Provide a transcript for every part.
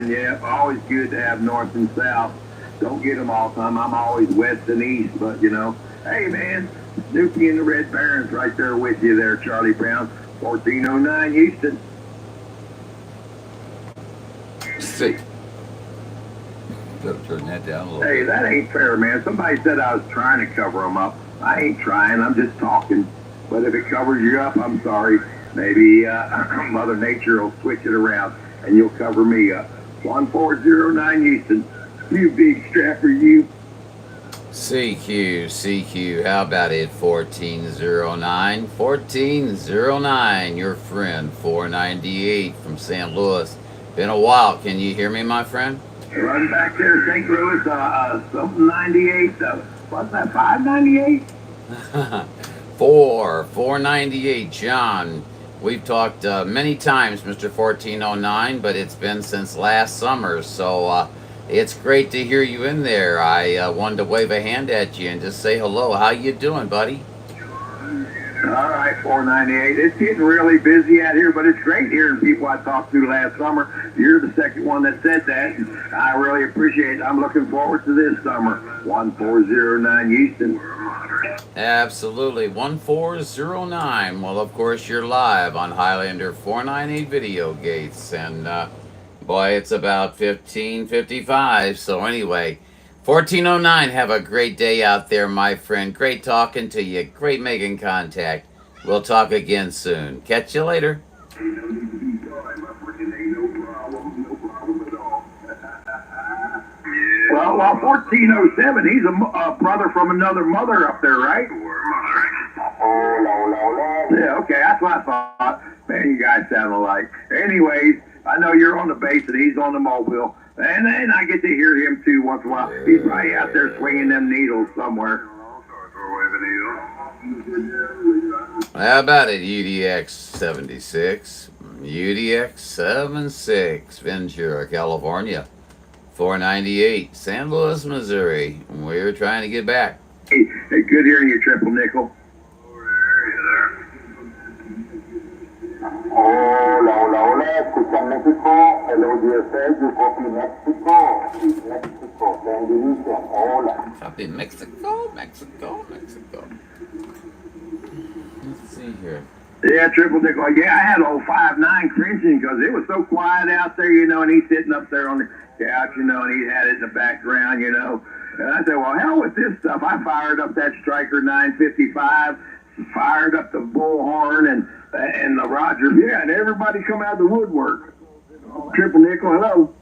Yeah, always good to have north and south. Don't get them all the time. I'm always west and east, but hey man, Snoopy and the Red Barons right there with you there, Charlie Brown, 1409 Houston. See. Gotta turn that down a little Hey, bit. that ain't fair, man. Somebody said I was trying to cover them up. I ain't trying. I'm just talking. But if it covers you up, I'm sorry. Maybe Mother Nature will switch it around and you'll cover me up. 1409 Houston. You big strapper, you. CQ, how about it? 1409, 1409, your friend, 498 from St. Louis. Been a while. Can you hear me, my friend? Run back there, St. Louis, something 98. What's that, 598? 498, John. We've talked many times, Mr. 1409, but it's been since last summer, so it's great to hear you in there. I wanted to wave a hand at you and just say hello. How you doing, buddy? All right, 498. It's getting really busy out here, but it's great hearing people I talked to last summer. You're the second one that said that. I really appreciate it. I'm looking forward to this summer. 1409 Houston. Absolutely. 1409. Well, of course, you're live on Highlander 498 Video Gates. And boy, it's about 15:55. So anyway, 1409, have a great day out there, my friend. Great talking to you. Great making contact. We'll talk again soon. Catch you later. Well, 1407, he's a brother from another mother up there, right? Yeah, okay, that's what I thought. Man, you guys sound alike. Anyways, I know you're on the bass and he's on the mobile. And then I get to hear him too once in a while. He's probably out there swinging them needles somewhere. How about it, UDX 76? UDX 76, Ventura, California. 498, San Luis, Missouri. We're trying to get back. Hey, good hearing you, Triple Nickel. Hola, hola, hola, escuchan México, hello USA, you copy Mexico, send division, hola. Copy Mexico. Let's see here. Yeah, Triple Nickel. Yeah, I had old 5'9" cringing because it was so quiet out there, and he's sitting up there on the couch, and he had it in the background, And I said, well, hell with this stuff. I fired up that Striker 955, fired up the bullhorn and the Roger, yeah, and everybody come out of the woodwork. Triple Nickel, hello.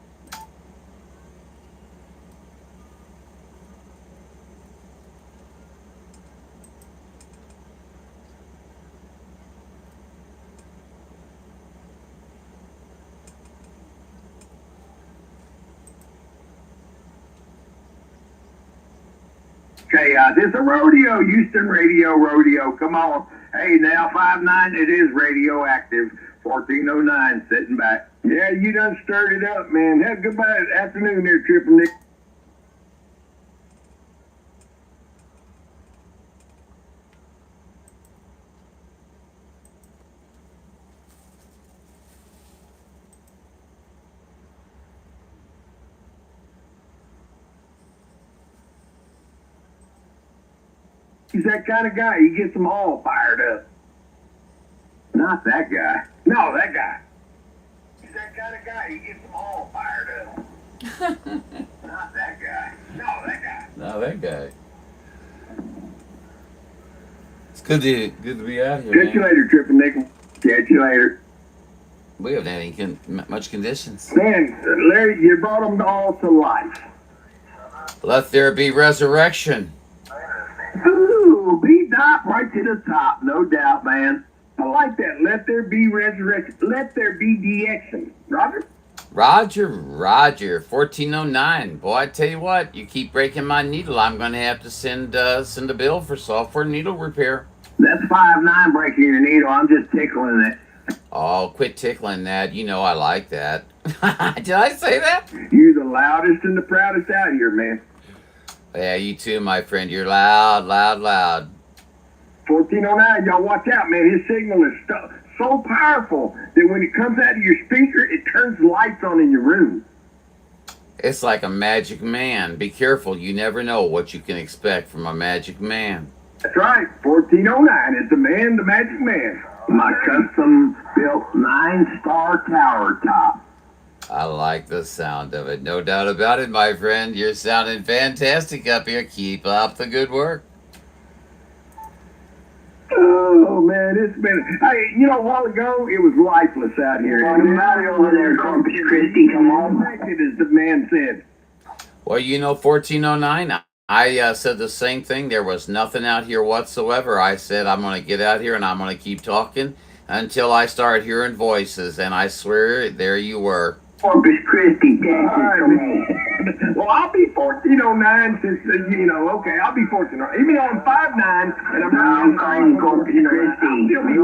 Okay, this is a rodeo, Houston rodeo. Come on. Hey, now 5'9", it is radioactive. 1409, sitting back. Yeah, you done stirred it up, man. Have a good afternoon there, Triple Nick. He's that kind of guy. He gets them all fired up. Not that guy. No, that guy. He's that kind of guy. He gets them all fired up. Not that guy. No, that guy. No, that guy. It's good to be out here, Catch you later, Triple Nickel. Catch you later. We haven't had any much conditions. Man, Larry, you brought them all to life. Let there be resurrection. Ooh, B-Dop right to the top, no doubt, man. I like that. Let there be resurrection. Let there be DXing. Roger? Roger. 1409. Boy, I tell you what, you keep breaking my needle. I'm going to have to send a bill for software needle repair. That's 5'9" breaking your needle. I'm just tickling it. Oh, quit tickling that. I like that. Did I say that? You're the loudest and the proudest out here, man. Yeah, you too, my friend. You're loud. 1409, y'all watch out, man. His signal is so powerful that when it comes out of your speaker, it turns lights on in your room. It's like a magic man. Be careful. You never know what you can expect from a magic man. That's right. 1409 is the man, the magic man. My custom built 9-star tower top. I like the sound of it. No doubt about it, my friend. You're sounding fantastic up here. Keep up the good work. Oh, man, it's been... Hey, you know, a while ago, it was lifeless out here. Somebody over there, Corpus Christi, come on. As the man said. Well, you know, 1409, I said the same thing. There was nothing out here whatsoever. I said, I'm going to get out here and I'm going to keep talking until I start hearing voices. And I swear, there you were. Corpus Christi, Well, I'll be 1409 since, you know, okay, I'll be 1409. Even though I'm 5'9", and I'm calling Corpus Christi.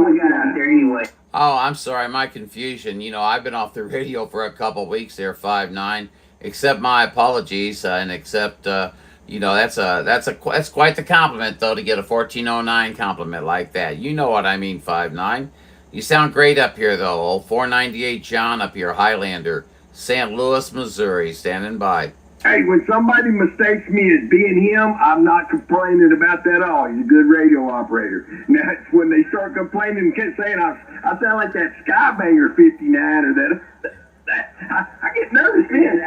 We got out there anyway. Oh, I'm sorry, my confusion. You know, I've been off the radio for a couple weeks there, 5'9". Accept my apologies, and accept, you know, that's quite the compliment though to get a 1409 compliment like that. You know what I mean, 5'9". You sound great up here though. Old 498 John up here, Highlander, St. Louis, Missouri, standing by. Hey, when somebody mistakes me as being him, I'm not complaining about that at all. He's a good radio operator. Now, it's when they start complaining and keep saying I sound like that Skybanger 59 or that I get nervous then.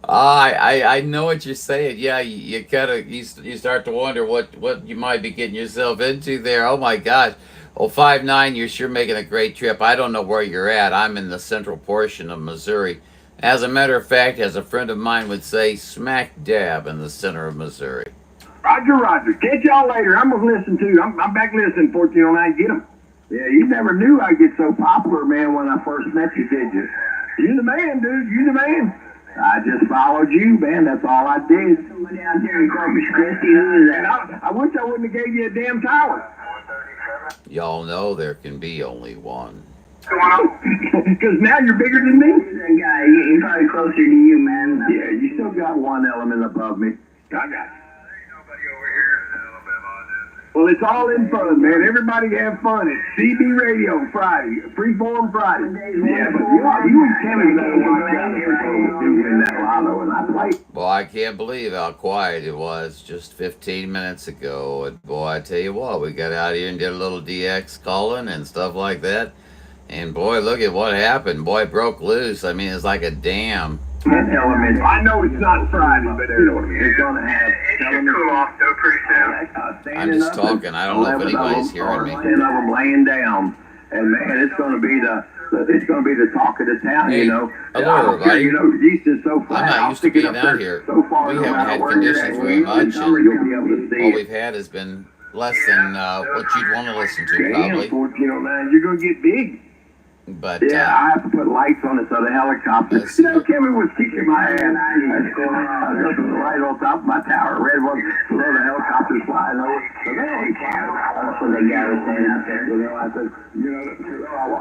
I know what you're saying. Yeah, you kind of you start to wonder what you might be getting yourself into there. Oh my gosh. Well, 5'9", you're sure making a great trip. I don't know where you're at. I'm in the central portion of Missouri. As a matter of fact, as a friend of mine would say, smack dab in the center of Missouri. Roger. Catch y'all later. I'm going to listen too. I'm back listening, 1409. Get him. Yeah, you never knew I'd get so popular, man, when I first met you, did you? You're the man, dude. You're the man. I just followed you, man. That's all I did. Somebody out there in Corpus Christi, who is that? I wish I wouldn't have gave you a damn tower. Y'all know there can be only one. Because now you're bigger than me. That guy, he's probably closer to you, man. Yeah, you still got one element above me. I got you. Well, it's all in fun, man. Everybody have fun. It's CB Radio Friday, Freeform Friday. Yeah, but you and Kevin doing that lotto, and I play. Boy, I can't believe how quiet it was just 15 minutes ago. And boy, I tell you what, we got out here and did a little DX calling and stuff like that. And boy, look at what happened. Boy, it broke loose. I mean, it's like a dam. Element. I know it's not Friday, but they're going to have. It should cool off though pretty soon. I'm just talking. I don't know if anybody's hearing me. 10 of them laying down, and man, it's going to be the talk of the town. Hey, you know. hello, everybody. You know, east is so flat. I'm not used to being out here. So far, we no haven't had where conditions you're very at, much, you'll be able to and see all it. we've had has been less than what you'd want to listen to, Damn, probably. 1409, you're going to get big. But Yeah, I have to put lights on it so the helicopter. Let's You know, see. Kevin was teaching my ass. I was looking right on top of my tower, red one, so the helicopters flying over. So they always fly. That's what they got us saying out there. I said,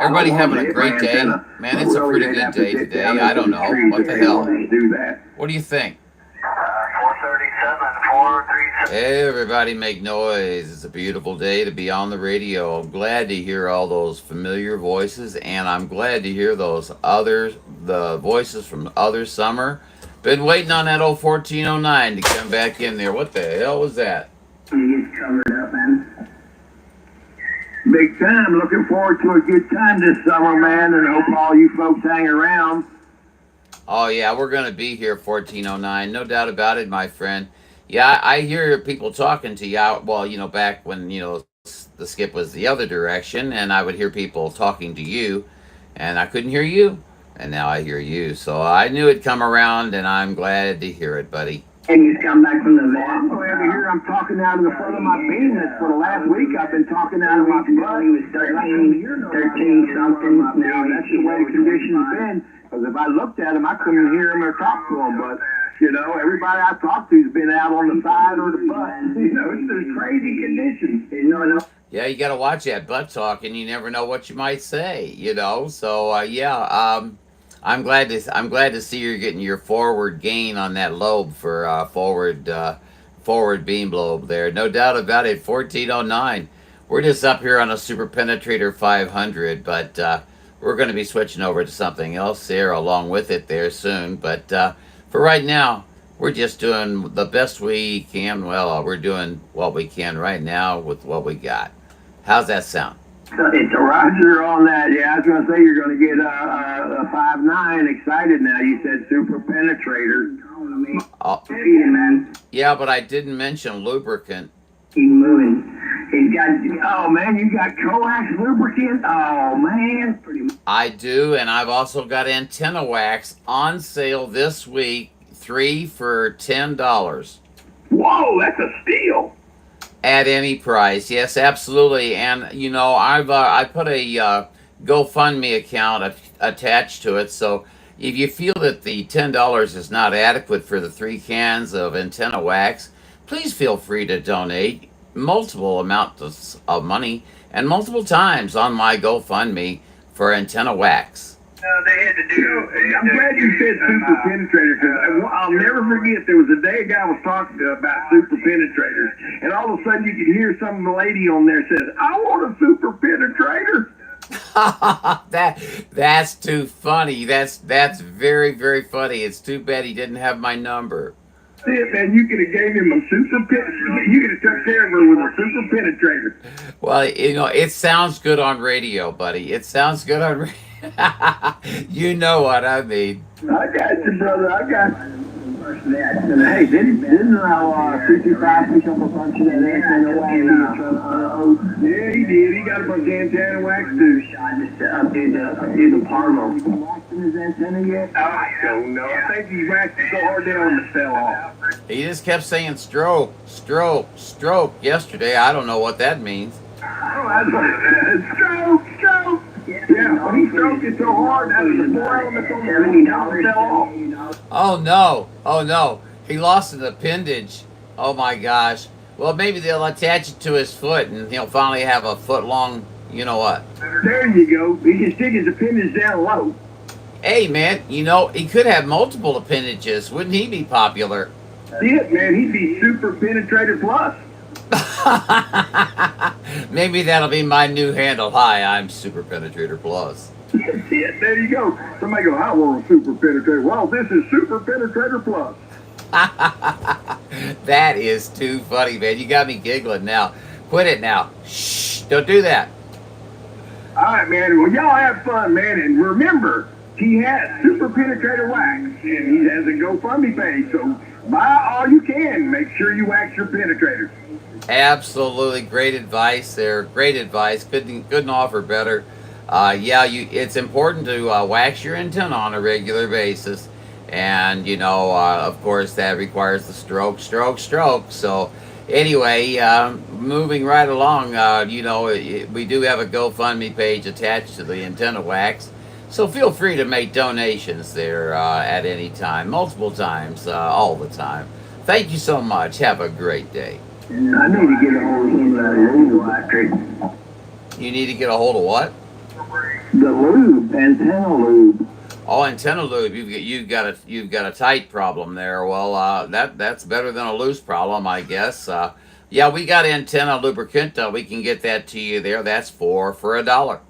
everybody having a great day? Man, it's a pretty good day today. I don't know. What the hell? Do that. What do you think? 437, 437. Hey, everybody make noise. It's a beautiful day to be on the radio. I'm glad to hear all those familiar voices, and I'm glad to hear the voices from other summer. Been waiting on that old 1409 to come back in there. What the hell was that? He gets covered up, man. Big time. Looking forward to a good time this summer, man, and hope all you folks hang around. Oh, yeah, we're going to be here, 1409. No doubt about it, my friend. Yeah, I hear people talking to you. Well, you know, back when, you know, the skip was the other direction, and I would hear people talking to you, and I couldn't hear you, and now I hear you. So I knew it'd come around, and I'm glad to hear it, buddy. And he's come back from the I'm vet. glad to hear I'm talking out of the front of my penis. For the last week, I've been talking out of my butt. He was 13 something. Now, that's the way the conditions been. Because if I looked at him, I couldn't hear him or talk to him. But, you know, everybody I talked to's been out on the side or the butt. You know, it's just crazy conditions. Yeah, you got to watch that butt talk, and you never know what you might say, you know. So, I'm glad to see you're getting your forward gain on that lobe for forward beam lobe there. No doubt about it. 1409. We're just up here on a Super Penetrator 500, but we're going to be switching over to something else there along with it there soon. But For right now, we're just doing the best we can. Well, we're doing what we can right now with what we got. How's that sound? It's a Roger on that. Yeah, I was going to say you're going to get a 5.9 excited now. You said super penetrator. Oh, Man, yeah, but I didn't mention lubricant. keep moving. He's got, oh man, you got coax lubricant? Oh man. Pretty much. I do, and I've also got antenna wax on sale this week, 3 for $10. Whoa, that's a steal. At any price, yes, absolutely. And you know, I put a GoFundMe account attached to it. So if you feel that the $10 is not adequate for the 3 cans of antenna wax, please feel free to donate multiple amounts of money and multiple times on my GoFundMe for antenna wax. They had to do. I'm glad you said super penetrator because I'll never forget. There was a day a guy was talking about super penetrators, and all of a sudden you could hear some lady on there says, "I want a super penetrator." That's too funny. That's very, very funny. It's too bad he didn't have my number. That's it, man. You could have gave him a super penetrator. You could have took care of her with a super penetrator. Well, you know, it sounds good on radio, buddy. It sounds good on radio. You know what I mean. I got you, brother. I got you. Hey, didn't 55 pick up a bunch of that antenna wax? Yeah, he did. He got a bunch of antenna wax too. Just to updo the Parvo. Has he been waxing his antenna yet? I don't know. I think he waxed it so hard they almost fell off. He just kept saying stroke, stroke, stroke yesterday. I don't know what that means. Oh, that's what stroke, stroke. Yeah, when he stroked it so hard, that was the 4 elements on the $70 fell off. Oh no, oh no. He lost an appendage. Oh my gosh. Well, maybe they'll attach it to his foot and he'll finally have a foot long, you know what. There you go. He can stick his appendage down low. Hey man, you know, he could have multiple appendages. Wouldn't he be popular? That's it, man. He'd be super penetrator plus. Maybe that'll be my new handle. Hi, I'm Super Penetrator Plus. That's it. There you go. Somebody go, I want a super penetrator. Well, this is super penetrator plus. That is too funny, man. You got me giggling now. Quit it now. Shh, don't do that. All right, man. Well, y'all have fun, man. And remember, he has super penetrator wax. And he has a GoFundMe page. So buy all you can. Make sure you wax your penetrators. Absolutely great advice there. Great advice. Couldn't offer better. Yeah, it's important to wax your antenna on a regular basis. And, you know, of course, that requires the stroke, stroke, stroke. So, anyway, moving right along, you know, we do have a GoFundMe page attached to the antenna wax. So, feel free to make donations there at any time, multiple times, all the time. Thank you so much. Have a great day. I need to get a hold of some of that lube electric. You need to get a hold of what? The lube, antenna lube. Oh, antenna lube. You've got a tight problem there. Well, that's better than a loose problem, I guess. Yeah, we got antenna lubricant. We can get that to you there. That's for $1. Well,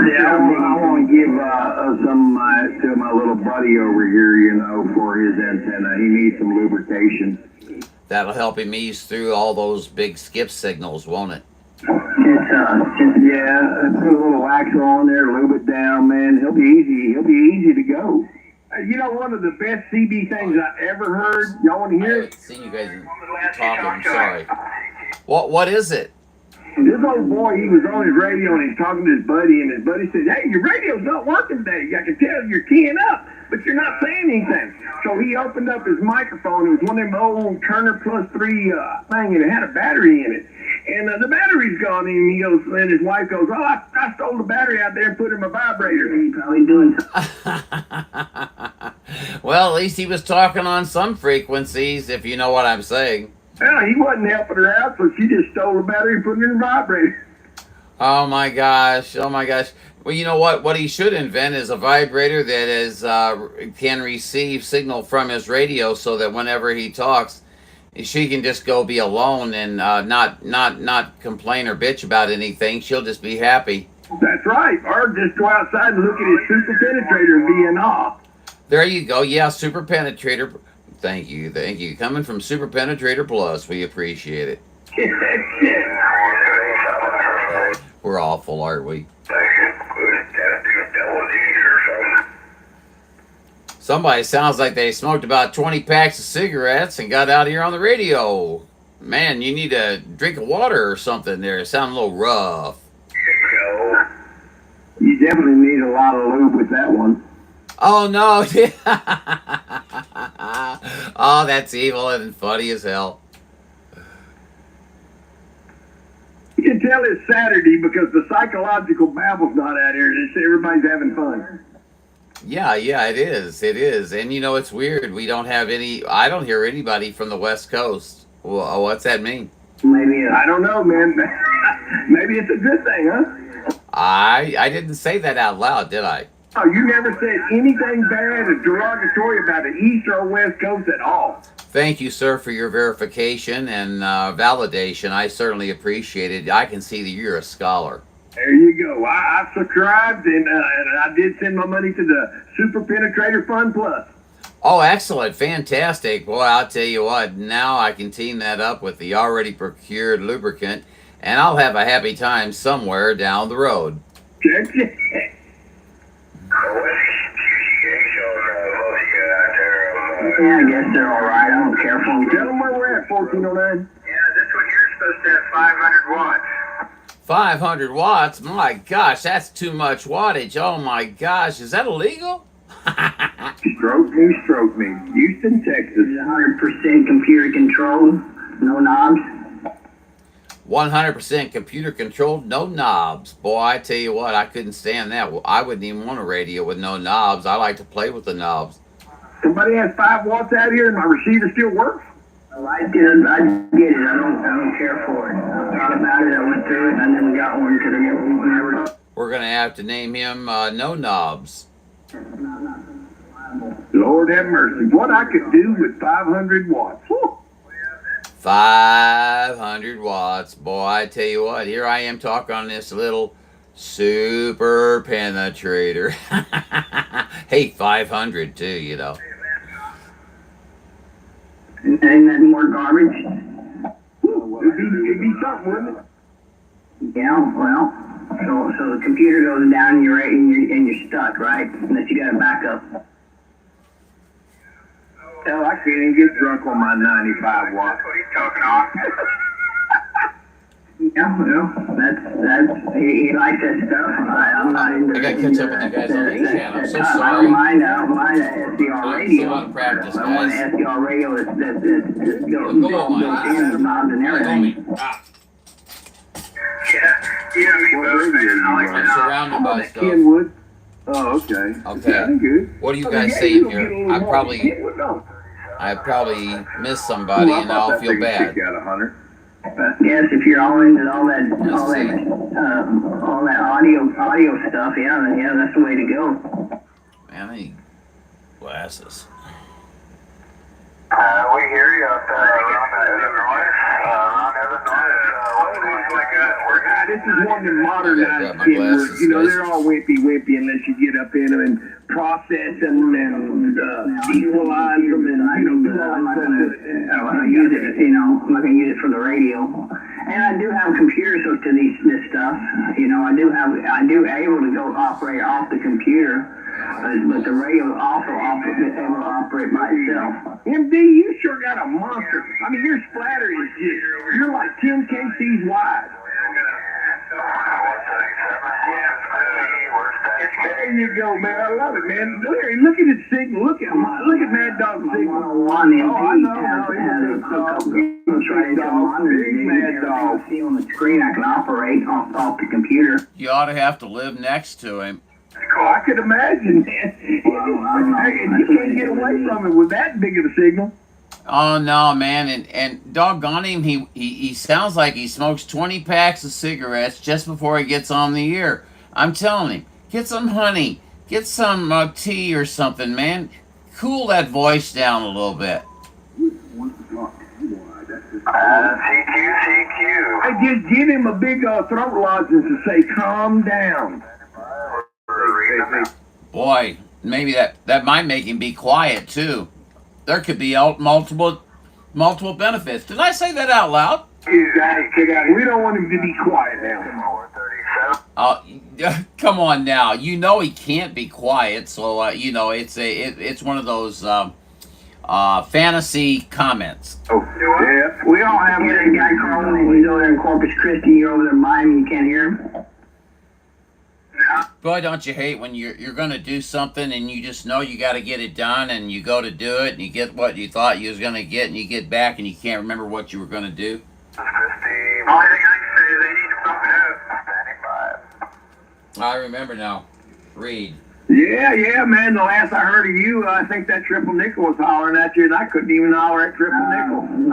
yeah, I want to give some to my little buddy over here, you know, for his antenna. He needs some lubrication. That'll help him ease through all those big skip signals, won't it? Yeah, put a little wax on there, lube it down, man. He'll be easy to go. You know, one of the best CB things I ever heard. Y'all want to hear it? I seen you guys talking. I'm sorry. What is it? This old boy, he was on his radio and he's talking to his buddy, and his buddy said, "Hey, your radio's not working today. I can tell you're keying up, but you're not saying anything." So he opened up his microphone. It was one of them old Turner Plus 3 thing, and it had a battery in it. And the battery's gone, and he goes, and his wife goes, "Oh, I stole the battery out there and put it in my vibrator." He's probably doing something. Well, at least he was talking on some frequencies, if you know what I'm saying. Well, he wasn't helping her out, so she just stole the battery and put it in the vibrator. Oh my gosh! Oh my gosh! Well, you know what? What he should invent is a vibrator that is can receive signal from his radio, so that whenever he talks, she can just go be alone and not complain or bitch about anything. She'll just be happy. That's right. Or just go outside and look at his super penetrator and be in awe. There you go. Yeah, Super Penetrator. Thank you. Thank you. Coming from Super Penetrator Plus, we appreciate it. We're awful, aren't we? Somebody sounds like they smoked about 20 packs of cigarettes and got out here on the radio. Man, you need a drink of water or something there. It sounds a little rough. You definitely need a lot of lube with that one. Oh, no. Oh, that's evil and funny as hell. You can tell it's Saturday because the psychological babble's not out here. It's everybody's having fun. Yeah, it is. It is. And you know, it's weird. We don't have I don't hear anybody from the West Coast. Well, what's that mean? Maybe, I don't know, man. Maybe it's a good thing, huh? I didn't say that out loud, did I? Oh, you never said anything bad or derogatory about the East or West Coast at all. Thank you, sir, for your verification and validation. I certainly appreciate it. I can see that you're a scholar. There you go. I subscribed and I did send my money to the Super Penetrator Fund Plus. Oh, excellent. Fantastic. Boy, I'll tell you what, now I can team that up with the already procured lubricant, and I'll have a happy time somewhere down the road. Check it. Yeah, I guess they're all right. I don't care for them. Tell them where we're at, 1409. Yeah, this one here is supposed to have 500 watts. 500 watts? My gosh, that's too much wattage. Oh my gosh, is that illegal? Stroke me. Houston, Texas. 100% computer controlled, no knobs. 100% computer controlled, no knobs. Boy, I tell you what, I couldn't stand that. I wouldn't even want a radio with no knobs. I like to play with the knobs. Somebody has 5 watts out here and my receiver still works? Well, I get it. I don't care for it. I thought about it. I went through it, and I never got one because I never. We're gonna have to name him No Knobs. Lord have mercy. What I could do with 500 watts. Whew. 500 watts. Boy, I tell you what, here I am talking on this little Super Penetrator. Hey, 500 too, you know. Ain't that more garbage? It'd be something, wouldn't it? Yeah, well, so the computer goes down and you're stuck, right? Unless you got a backup. Hell, I can't even get drunk on my 95 watts. That's what he's talking on. Yeah, well, that's he likes that stuff. I'm not into. I gotta catch up with you guys on the channel. I'm so sorry. I don't mind SDR radio. Still on practice, I want guys. SDR radio that's built in, knobs and everything. Yeah, you know me both, man. I like I'm that. surrounded by stuff. Kenwood. Oh, okay. Okay. Sounding good. What are you I guys mean, saying you'll here? get a little I more probably Kenwood, no. missed somebody, Ooh, I and thought I'll that feel thing bad. kicked out 100. But yes, if you're all into all that audio stuff, yeah, that's the way to go. Man, I need glasses. We hear you out there around Illinois. This is one of the modernized my Kenwoods. glasses, You know, guys. they're all wimpy unless you get up in them and process them and equalize them and, do all I'm not that gonna use it, I'm not gonna use it for the radio. And I do have computers hooked to this stuff. I do able to go operate off the computer. But the radio also able to operate by itself. MD, you sure got a monster. I mean, your splatter is just, you're like 10 kcs wide. There you go, man. I love it, man. Look at his signal. Look at Mad Dog's signal. 101 Oh, I know. has a hookup Big right into a monitor. Big Mad Dog. See on the screen, I can operate off the computer. You ought to have to live next to him. Oh, I could imagine, man. You can't get away from it with that big of a signal. Oh no, man, and doggone him, he sounds like he smokes 20 packs of cigarettes just before he gets on the air. I'm telling him, get some honey, get some tea or something, man. Cool that voice down a little bit. CQ. I just give him a big throat lozenge to say, calm down. Boy, maybe that might make him be quiet too. There could be multiple benefits. Did I say that out loud? You got it. We don't want him to be quiet now. 437. Come on now. You know he can't be quiet, so you know it's one of those fantasy comments. Oh, yeah. We all have You hear that guy calling, he's over there in Corpus Christi, you're over there by him, you can't hear him? Boy, don't you hate when you're going to do something and you just know you got to get it done, and you go to do it and you get what you thought you was going to get, and you get back and you can't remember what you were going to do. Christie. Only thing I can say is they need to pump it up. 95. I remember now. Reed. Yeah, man. The last I heard of you, I think that triple nickel was hollering at you, and I couldn't even holler at triple nickel. Damn,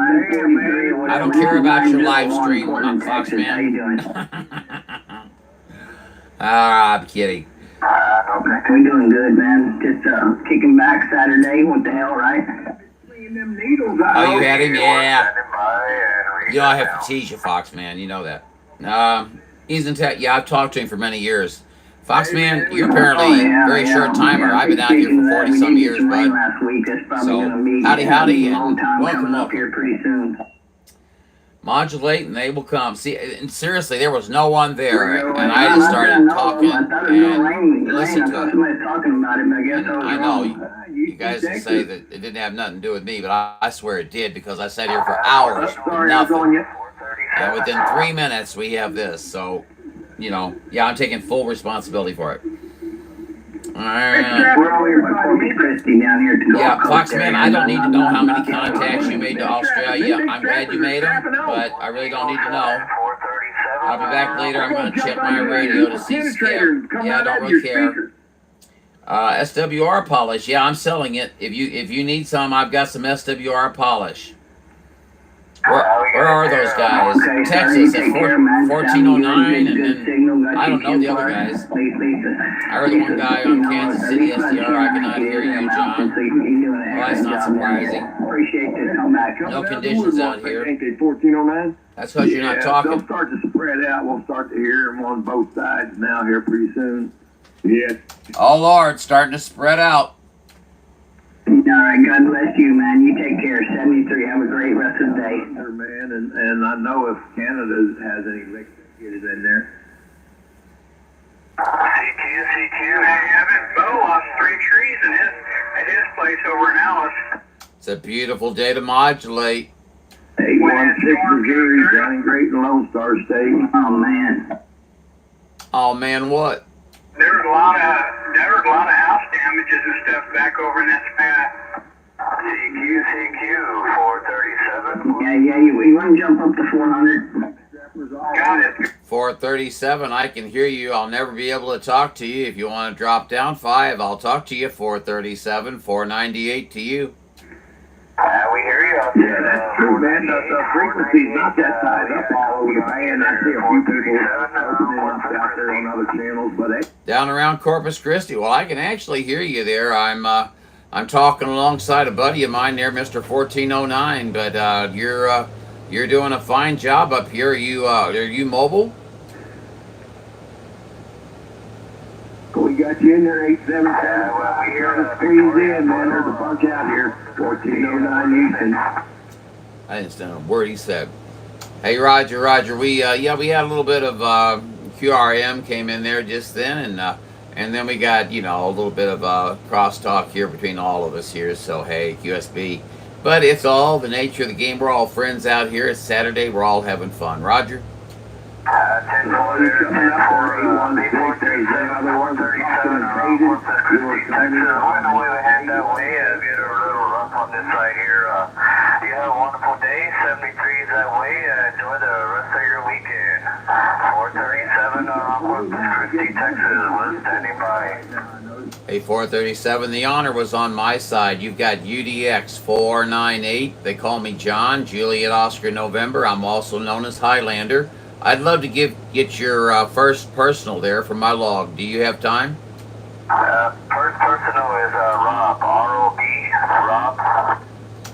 man. I don't care about your live stream on Fox, How you man. doing? I'm kidding. Okay. We doing good, man. Just kicking back Saturday. What the hell, right? Seeing them needles out. Oh, you had him? Yeah. Standing by and You know I have to tease you, Fox, man. You know that. He's in tech. Yeah, I've talked to him for many years. Fox, man, you're apparently a very short timer. I've been out here for 40-some years, bud. Last week. That's probably So, gonna be howdy, a long and time welcome coming up up. here pretty soon. Modulate, and they will come. See, and seriously, there was no one there, and I Yeah, just started I talking thought it was gonna rain. and listened I to thought it. somebody was talking about it, but I guess And I was I know wrong. you guys will say that it didn't have nothing to do with me, but I swear it did, because I sat here for hours with Sorry, I was on nothing. you. And within 3 minutes, we have this. So, you know, yeah, I'm taking full responsibility for it. We're over here by Corpus Christi down here to Yeah, Gulf Coast Fox, man, area. I don't need to know how many Nothing. contacts you made to Australia. I'm glad you made them, but I really don't need to know. 437. I'll be back later. I'm going to check my radio to see Skip. Yeah, I don't really care. SWR polish. Yeah, I'm selling it. If you need some, I've got some SWR polish. Where are those guys? Okay, Texas take at care, man. 1409, Good and then signal. Got I don't you know the too other far. guys. I heard the one guy on Kansas City SDR. I cannot hear you, John. Well, that's not surprising. Appreciate this. Come back. No conditions out here. Ain't they 1409? That's because you're not talking. They'll start to spread out. We'll start to hear them on both sides now here pretty soon. Yes. Oh, Lord, starting to spread out. All right. God bless you, man. You take care. 73. Have a great rest of the day. Sure, man, and I know if Canada has any liquid, get it in there. CQ. Hey, Evan, Bo lost 3 trees at his place over in Alice. It's a beautiful day to modulate. 816 Missouri, down in Great and Lone Star State. Oh, man. Oh, man, what? There were a lot of house damages and stuff back over in that spat. CQ. 437. Yeah. You want to jump up to 400? Got it. 437, I can hear you. I'll never be able to talk to you. If you want to drop down 5, I'll talk to you. 437, 498 to you. We hear you out Yeah, there. that's true, man. The frequency's not that side up all over the band. I see a few people opening up out there on other channels, but hey. Down around Corpus Christi. Well, I can actually hear you there. I'm talking alongside a buddy of mine there, Mr. 1409. But you're doing a fine job up here. Are you mobile? We got you in there, 877. We hear us squeeze in, man. There's a bunch out here. 1409 Houston. I didn't understand a word he said. Hey, Roger. We had a little bit of QRM came in there just then, and then we got a little bit of crosstalk here between all of us here. So hey, QSB. But it's all the nature of the game. We're all friends out here. It's Saturday. We're all having fun. Roger. 10-4 there. 10-4. There's another 137 around Corpus Christi, Texas. On the way we head that way, get a little rough on this side here. You have a wonderful day. 73 that way. Enjoy the rest of your weekend. 437 around Corpus Christi, Texas. Was standing by. Hey, 437, the honor was on my side. You've got UDX 498. They call me John, Juliet Oscar November. I'm also known as Highlander. I'd love to get your first personal there for my log. Do you have time? First personal is Rob, R-O-B, Rob.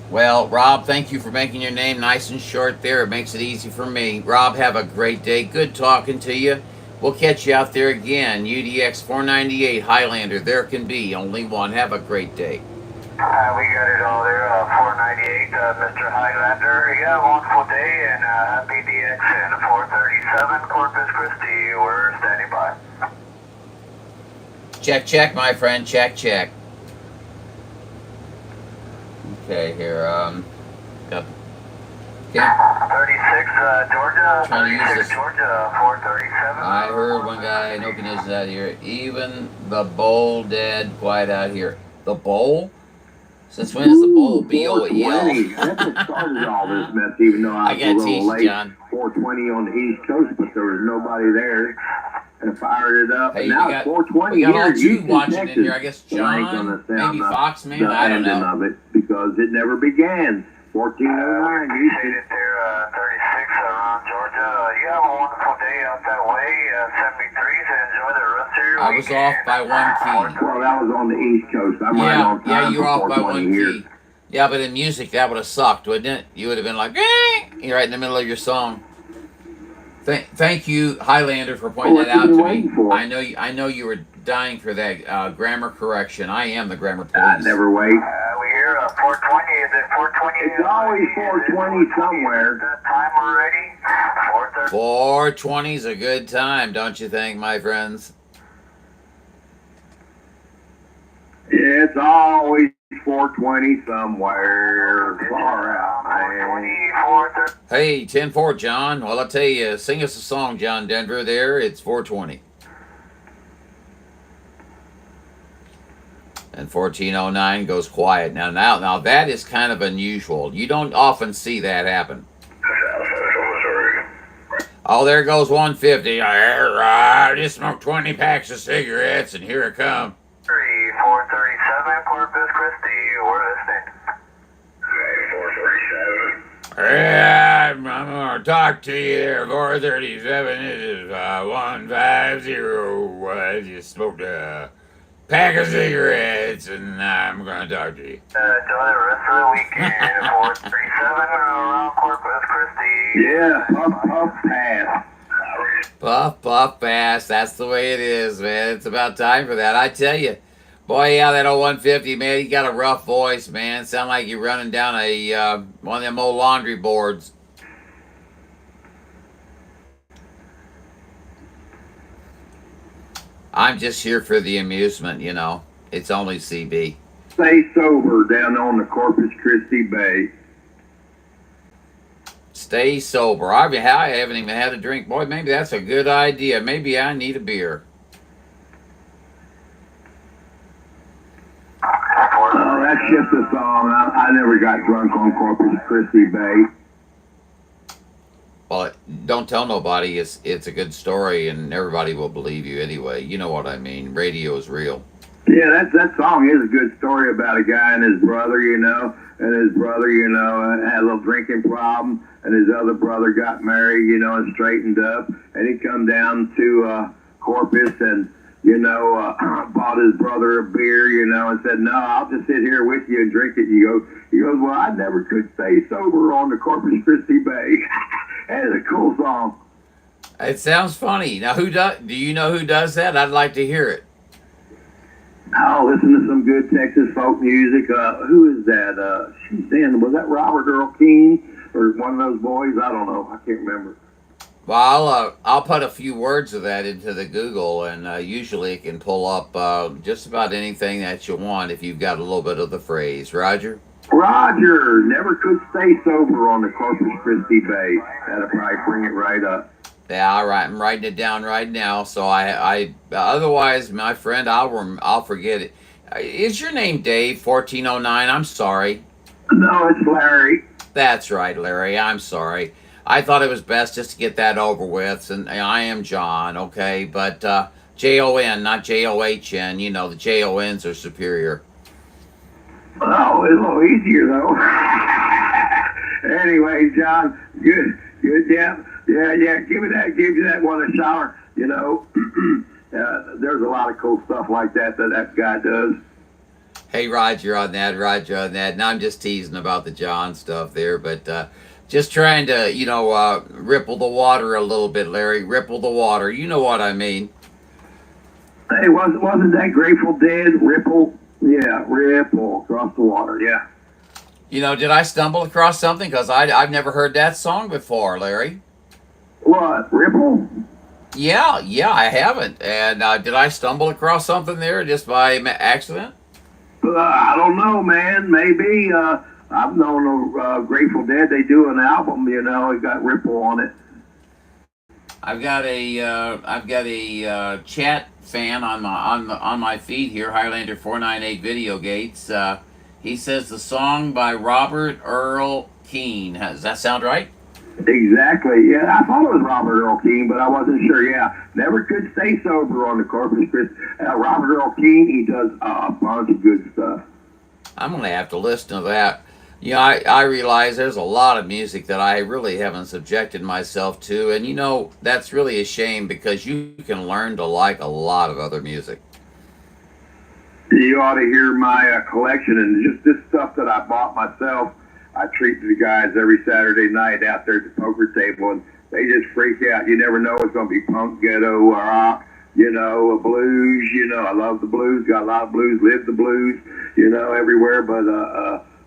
Well, Rob, thank you for making your name nice and short there. It makes it easy for me. Rob, have a great day. Good talking to you. We'll catch you out there again. UDX 498 Highlander. There can be only one. Have a great day. We got it all there, 498, Mr. Highlander. You have a wonderful day, and happy DX and 437 Corpus Christi. We're standing by. Check, check, my friend. Check, check. Okay, here, got, okay. 36, Georgia. Trying to use 36, this. Georgia, 437. I heard one guy, no conditions out here. Even the bowl dead quiet out here. The bowl? Since when is the bowl? B-O-E-L? That's what started all this mess, even though I was got a little teased, late. John. 420 on the East Coast, but there was nobody there. And fired it up. Hey, And now we it's got 420 all here in two Houston, watching Texas. in here. I guess But I ain't gonna John, sound maybe the- Foxman. the I don't ending know. of it because it never began. 1409 We Houston. stayed it there, 36 around Georgia. You have a wonderful day out that way, 73s, and enjoy the rest of your I was weekend. off by one key. Well, that was on the East Coast. I'm right Yeah, on time yeah, you're for off by 420 one here. key. Yeah, but in music, that would have sucked, wouldn't it? You would have been like, you're right in the middle of your song. Thank you, Highlander, for pointing Well, that out what you to been me. waiting for? I know you were dying for that grammar correction. I am the grammar I police. never wait. We hear 420. Is it 420? It's always 420 somewhere. Is that time already? 430. 420 is a good time, don't you think, my friends? It's always 420 somewhere. Far out, man. 420, 430. Hey, 10-4, John. Well, I'll tell you, sing us a song, John Denver, there. It's 420. And 1409 goes quiet. Now that is kind of unusual. You don't often see that happen. Oh, there goes 150. I just smoked 20 packs of cigarettes, and here it comes. 437 Corpus Christi. We're listening. 437. Yeah, I'm gonna talk to you there. 437. This is 150. I just smoked a pack of cigarettes, and I'm gonna talk to you. Enjoy the rest of the weekend. 437 around Corpus Christi. Yeah, up, pass. Puff, puff, pass. That's the way it is, man. It's about time for that. I tell you. Boy, yeah, that old 150, man, he got a rough voice, man. Sound like you're running down a one of them old laundry boards. I'm just here for the amusement, you know. It's only CB. Stay sober down on the Corpus Christi Bay. Stay sober. I haven't even had a drink. Boy, maybe that's a good idea. Maybe I need a beer. Oh, that's just a song. I never got drunk on Corpus Christi Bay. Well, don't tell nobody. It's a good story, and everybody will believe you anyway. You know what I mean. Radio is real. Yeah, that song is a good story about a guy and his brother, you know. And his brother, you know, had a little drinking problem. And his other brother got married, you know, and straightened up. And he come down to Corpus and, you know, bought his brother a beer, you know, and said, no, I'll just sit here with you and drink it. He goes, well, I never could stay sober on the Corpus Christi Bay. That is a cool song. It sounds funny. Now, do you know who does that? I'd like to hear it. Oh, listen to some good Texas folk music. Who is that? Was that Robert Earl King or one of those boys? I don't know. I can't remember. Well, I'll put a few words of that into the Google, and usually it can pull up just about anything that you want if you've got a little bit of the phrase. Roger? Roger, never could stay sober on the Corpus Christi Bay. That'll probably bring it right up. Yeah, all right. I'm writing it down right now. So I otherwise, my friend, I'll forget it. Is your name Dave 1409? I'm sorry. No, it's Larry. That's right, Larry. I'm sorry. I thought it was best just to get that over with. And I am John, okay? But Jon, not John. You know, the Jons are superior. Oh, it's a little easier though. Anyway, John, good, yeah. Give me that one a shower. You know, there's a lot of cool stuff like that guy does. Hey, Roger on that. Now I'm just teasing about the John stuff there, but Just trying to, ripple the water a little bit, Larry. Ripple the water. You know what I mean. Hey, wasn't that Grateful Dead? Ripple? Yeah, ripple across the water, yeah. Did I stumble across something? Because I've never heard that song before, Larry. What, Ripple? Yeah, I haven't. And did I stumble across something there just by accident? I don't know, man. Maybe. I've known Grateful Dead. They do an album, it got Ripple on it. I've got a chat fan on my feed here, Highlander 498 Video Gates. He says the song by Robert Earl Keen. Does that sound right? Exactly. Yeah, I thought it was Robert Earl Keen, but I wasn't sure. Yeah, never could stay sober on the Corpus Christi. Robert Earl Keen, he does a bunch of good stuff. I'm gonna have to listen to that. I realize there's a lot of music that I really haven't subjected myself to, and that's really a shame because you can learn to like a lot of other music. You ought to hear my collection and just this stuff that I bought myself. I treat the guys every Saturday night out there at the poker table, and they just freak out. You never know it's going to be punk, ghetto, rock, a blues. I love the blues. Got a lot of blues. Live the blues. Everywhere, but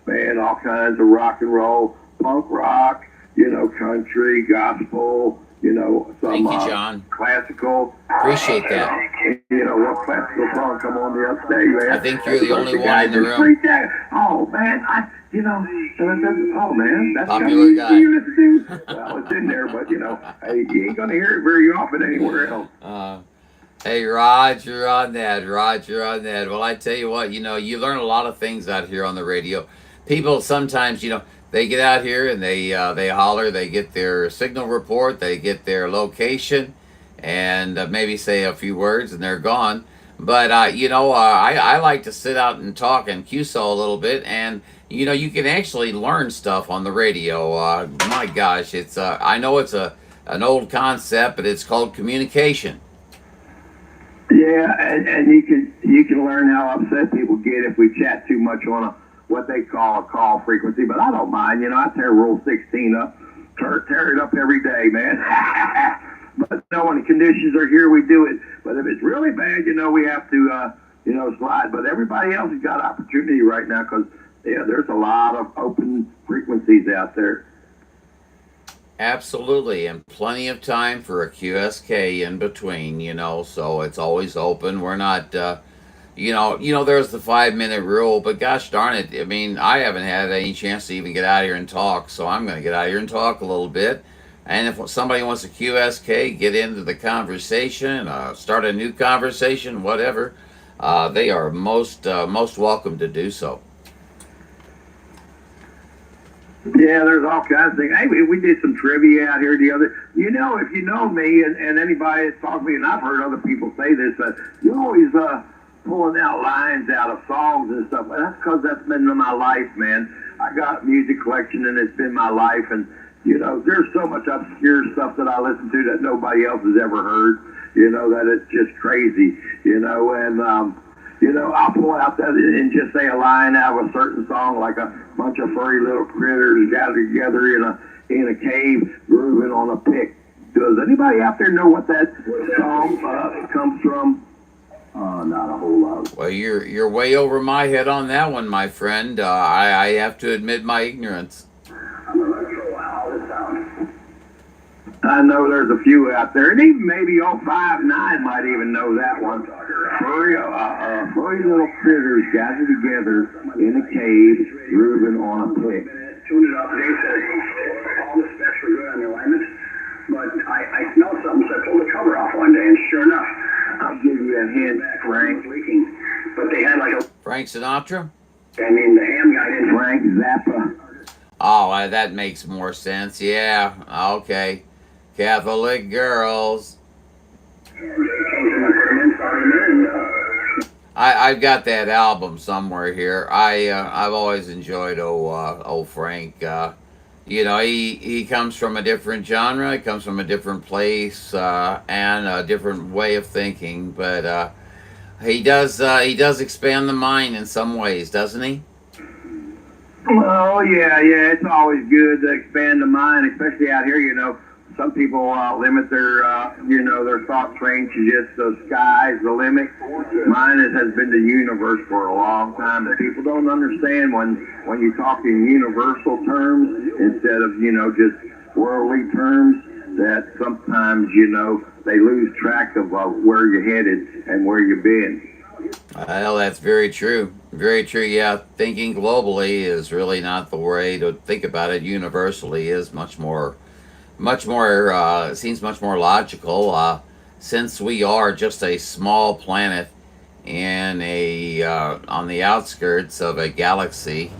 man, all kinds of rock and roll, punk rock, country, gospel, some Thank you, John. Classical. Appreciate that. What classical song come on the upstage, man? I think you're the only one in the room. Freaked out. Oh man, oh man, that's popular guy. Well, it's in there, but hey, you ain't gonna hear it very often anywhere else. Hey, Roger on that. Well, I tell you what, you learn a lot of things out here on the radio. People sometimes, they get out here and they holler, they get their signal report, they get their location, and maybe say a few words, and they're gone. But I like to sit out and talk and QSO a little bit, and you can actually learn stuff on the radio. My gosh, it's I know it's an old concept, but it's called communication. Yeah, and you can learn how upset people get if we chat too much on what they call a call frequency. But I don't mind. I tear Rule 16 up, tear it up every day, man. But when the conditions are here, we do it. But if it's really bad, we have to slide. But everybody else has got opportunity right now because there's a lot of open frequencies out there. Absolutely, and plenty of time for a QSK in between, so it's always open. We're not, there's the 5-minute rule, but gosh darn it, I haven't had any chance to even get out here and talk, so I'm going to get out here and talk a little bit. And if somebody wants a QSK, get into the conversation, start a new conversation, whatever, they are most welcome to do so. Yeah, there's all kinds of things. Hey, we did some trivia out here the other. If you know me and anybody that's talked to me, and I've heard other people say this, you're always pulling out lines out of songs and stuff. And that's because that's been my life, man. I got a music collection, and it's been my life. And there's so much obscure stuff that I listen to that nobody else has ever heard. That it's just crazy. And I'll pull out that and just say a line out of a certain song, like a bunch of furry little critters gathered together in a cave, grooving on a pick. Does anybody out there know what that song comes from? Not a whole lot. Well, you're way over my head on that one, my friend. I have to admit my ignorance. I know there's a few out there, and even maybe 059 might even know that one. Furry little critters gathered together in a cave, grooving on a pick. Tuned it up. Dave says all the specs were good on the alignment, but I smelled something, so I pulled the cover off one day, and sure enough, I'll give you a hint, Frank. Leaking. But they had like a Frank Sinatra? the ham guy didn't. Frank Zappa. Oh, that makes more sense. Yeah, okay. Catholic girls. I've got that album somewhere here. I've always enjoyed old Frank. He comes from a different genre. He comes from a different place and a different way of thinking. But he does expand the mind in some ways, doesn't he? Oh, yeah, it's always good to expand the mind, especially out here, Some people limit their, their thought range to just the sky's the limit. Mine has been the universe for a long time. And people don't understand when you talk in universal terms instead of, just worldly terms, that sometimes, they lose track of where you're headed and where you've been. Well, that's very true. Very true. Yeah, thinking globally is really not the way to think about it. Universally is much more, seems much more logical. Since we are just a small planet in on the outskirts of a galaxy,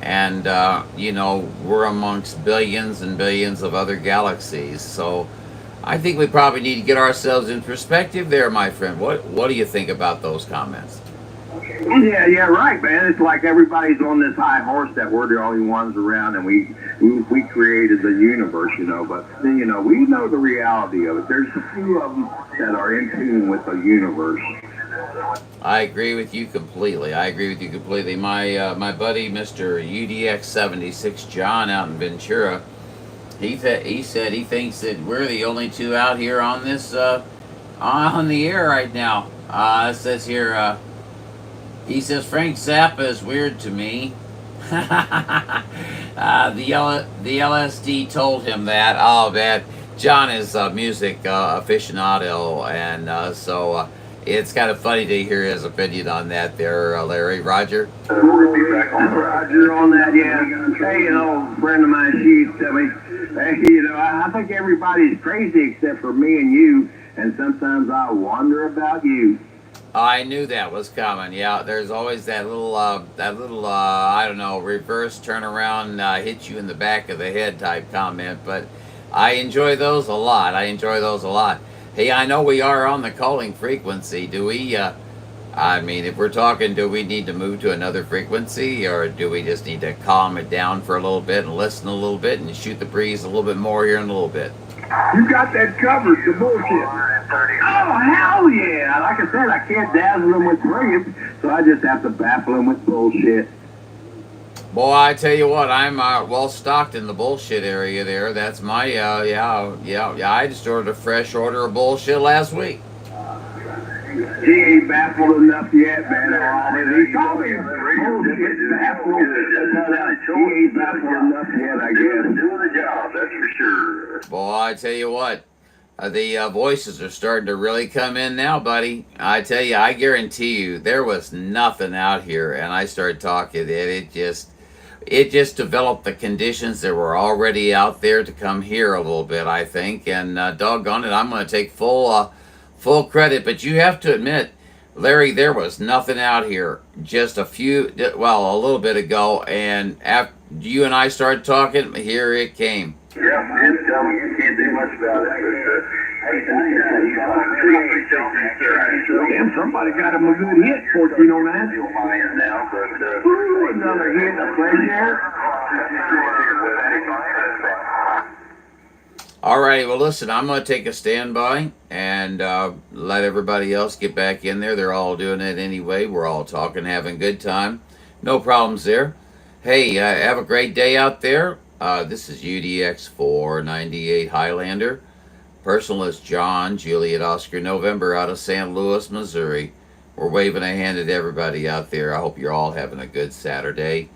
and we're amongst billions and billions of other galaxies. So I think we probably need to get ourselves in perspective there, my friend. What do you think about those comments? Yeah, right, man. It's like everybody's on this high horse that we're the only ones around, and we created the universe, But then, we know the reality of it. There's a few of them that are in tune with the universe. I agree with you completely. My buddy, Mr. UDX76 John, out in Ventura, he said he thinks that we're the only two out here on this on the air right now. It says here. He says Frank Zappa is weird to me. The LSD told him that. Oh man, John is a music aficionado, and so it's kind of funny to hear his opinion on that there, Larry. Roger? Roger on that, yeah. Hey, a friend of mine, she used to tell me, hey, I think everybody's crazy except for me and you, and sometimes I wonder about you. I knew that was coming. Yeah, there's always that little, I don't know, reverse turnaround, hit you in the back of the head type comment. But I enjoy those a lot. Hey, I know we are on the calling frequency. Do we? If we're talking, do we need to move to another frequency, or do we just need to calm it down for a little bit and listen a little bit and shoot the breeze a little bit more here in a little bit? You got that covered, the bullshit. Oh, hell yeah. Like I said, I can't dazzle them with brilliance, so I just have to baffle them with bullshit. Boy, I tell you what, I'm well stocked in the bullshit area there. That's my, yeah. I just ordered a fresh order of bullshit last week. He ain't baffled enough yet, man. He told me bullshit baffled. He ain't baffled enough yet, I guess. Doing the job, that's for sure. Boy, I tell you what, the voices are starting to really come in now, buddy. I tell you, I guarantee you, there was nothing out here, and I started talking, and it just developed the conditions that were already out there to come here a little bit, I think. And doggone it, I'm going to take full credit. But you have to admit, Larry, there was nothing out here just a little bit ago. And after you and I started talking, here it came. Yeah, it's coming. You can't do much about it. Damn, somebody got him a good hit, 14 on that. Ooh, another hit, a pleasure. All right, well, listen, I'm going to take a standby and let everybody else get back in there. They're all doing it anyway. We're all talking, having a good time. No problems there. Hey, have a great day out there. This is UDX 498 Highlander. Personal is John, Juliet, Oscar, November out of St. Louis, Missouri. We're waving a hand at everybody out there. I hope you're all having a good Saturday.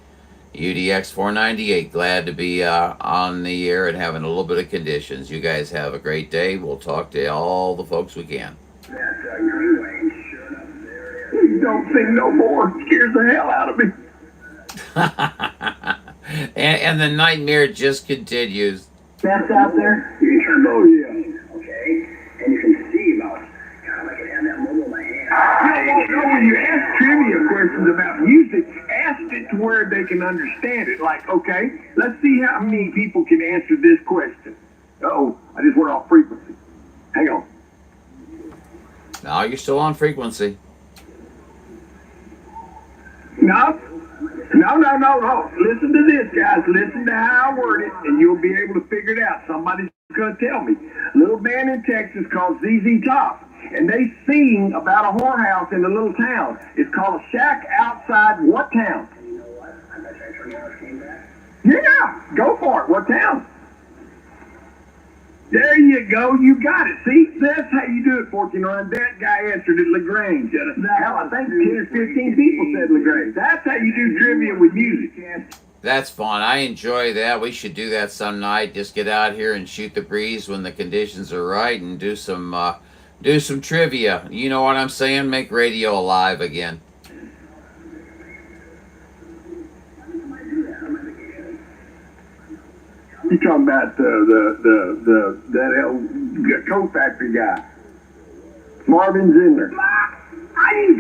UDX 498, glad to be on the air and having a little bit of conditions. You guys have a great day. We'll talk to all the folks we can. You don't sing no more. It scares the hell out of me. and the nightmare just continues. That's out there? Oh, yeah. Okay. And you can see about, God, I can have that mobile in my hand. When you ask trivia questions about music, ask it to where they can understand it. Like, okay, let's see how many people can answer this question. Uh-oh, I just went off frequency. Hang on. No, you're still on frequency. No. Listen to this, guys. Listen to how I word it, and you'll be able to figure it out. Somebody's going to tell me. A little band in Texas called ZZ Top, and they sing about a whorehouse in a little town. It's called a shack outside what town? Yeah, go for it. What town? There you go. You got it. See, that's how you do it, 1409. That guy answered it, LaGrange. Hell, I think 10 or 15 people said LaGrange. That's how you do trivia with music. That's fun. I enjoy that. We should do that some night. Just get out here and shoot the breeze when the conditions are right and do some trivia. You know what I'm saying? Make radio alive again. You talking about that coat factory guy, Marvin Zindler? You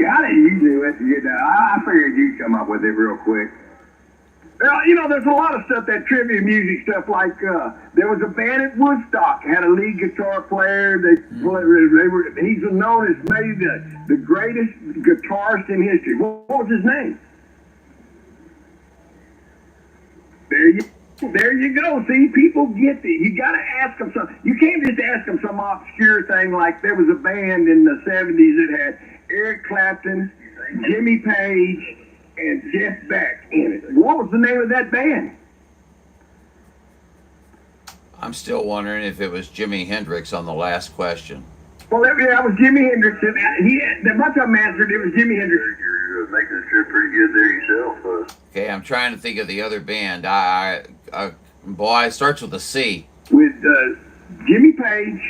got it. You do it. I figured you'd come up with it real quick. Well, you know, there's a lot of stuff, that trivia music stuff, like there was a band at Woodstock, had a lead guitar player. He's known as maybe the greatest guitarist in history. What was his name? There you go. See, people get it. You got to ask them something. You can't just ask them some obscure thing like there was a band in the 70s that had Eric Clapton, Jimmy Page, and Jeff Beck in it. What was the name of that band? I'm still wondering if it was Jimi Hendrix on the last question. Well, that was Jimi Hendrix. The bunch of them answered it was Jimi Hendrix. You're making this trip pretty good there yourself. Okay, I'm trying to think of the other band. Boy, it starts with a C. With Jimmy Page,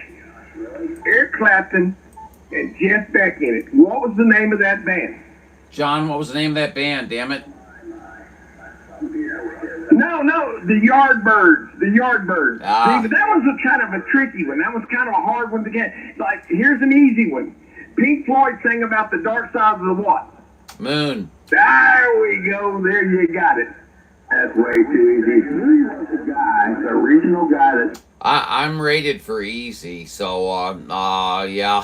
Eric Clapton, and Jeff Beck in it. What was the name of that band? John, what was the name of that band, damn it? No, the Yardbirds. The Yardbirds. Ah. See, but that was a kind of a tricky one. That was kind of a hard one to get. Like, here's an easy one. Pink Floyd sang about the dark side of the what? Moon. There we go. There you got it. That's way too easy. The original guy that... I'm rated for easy, so, yeah.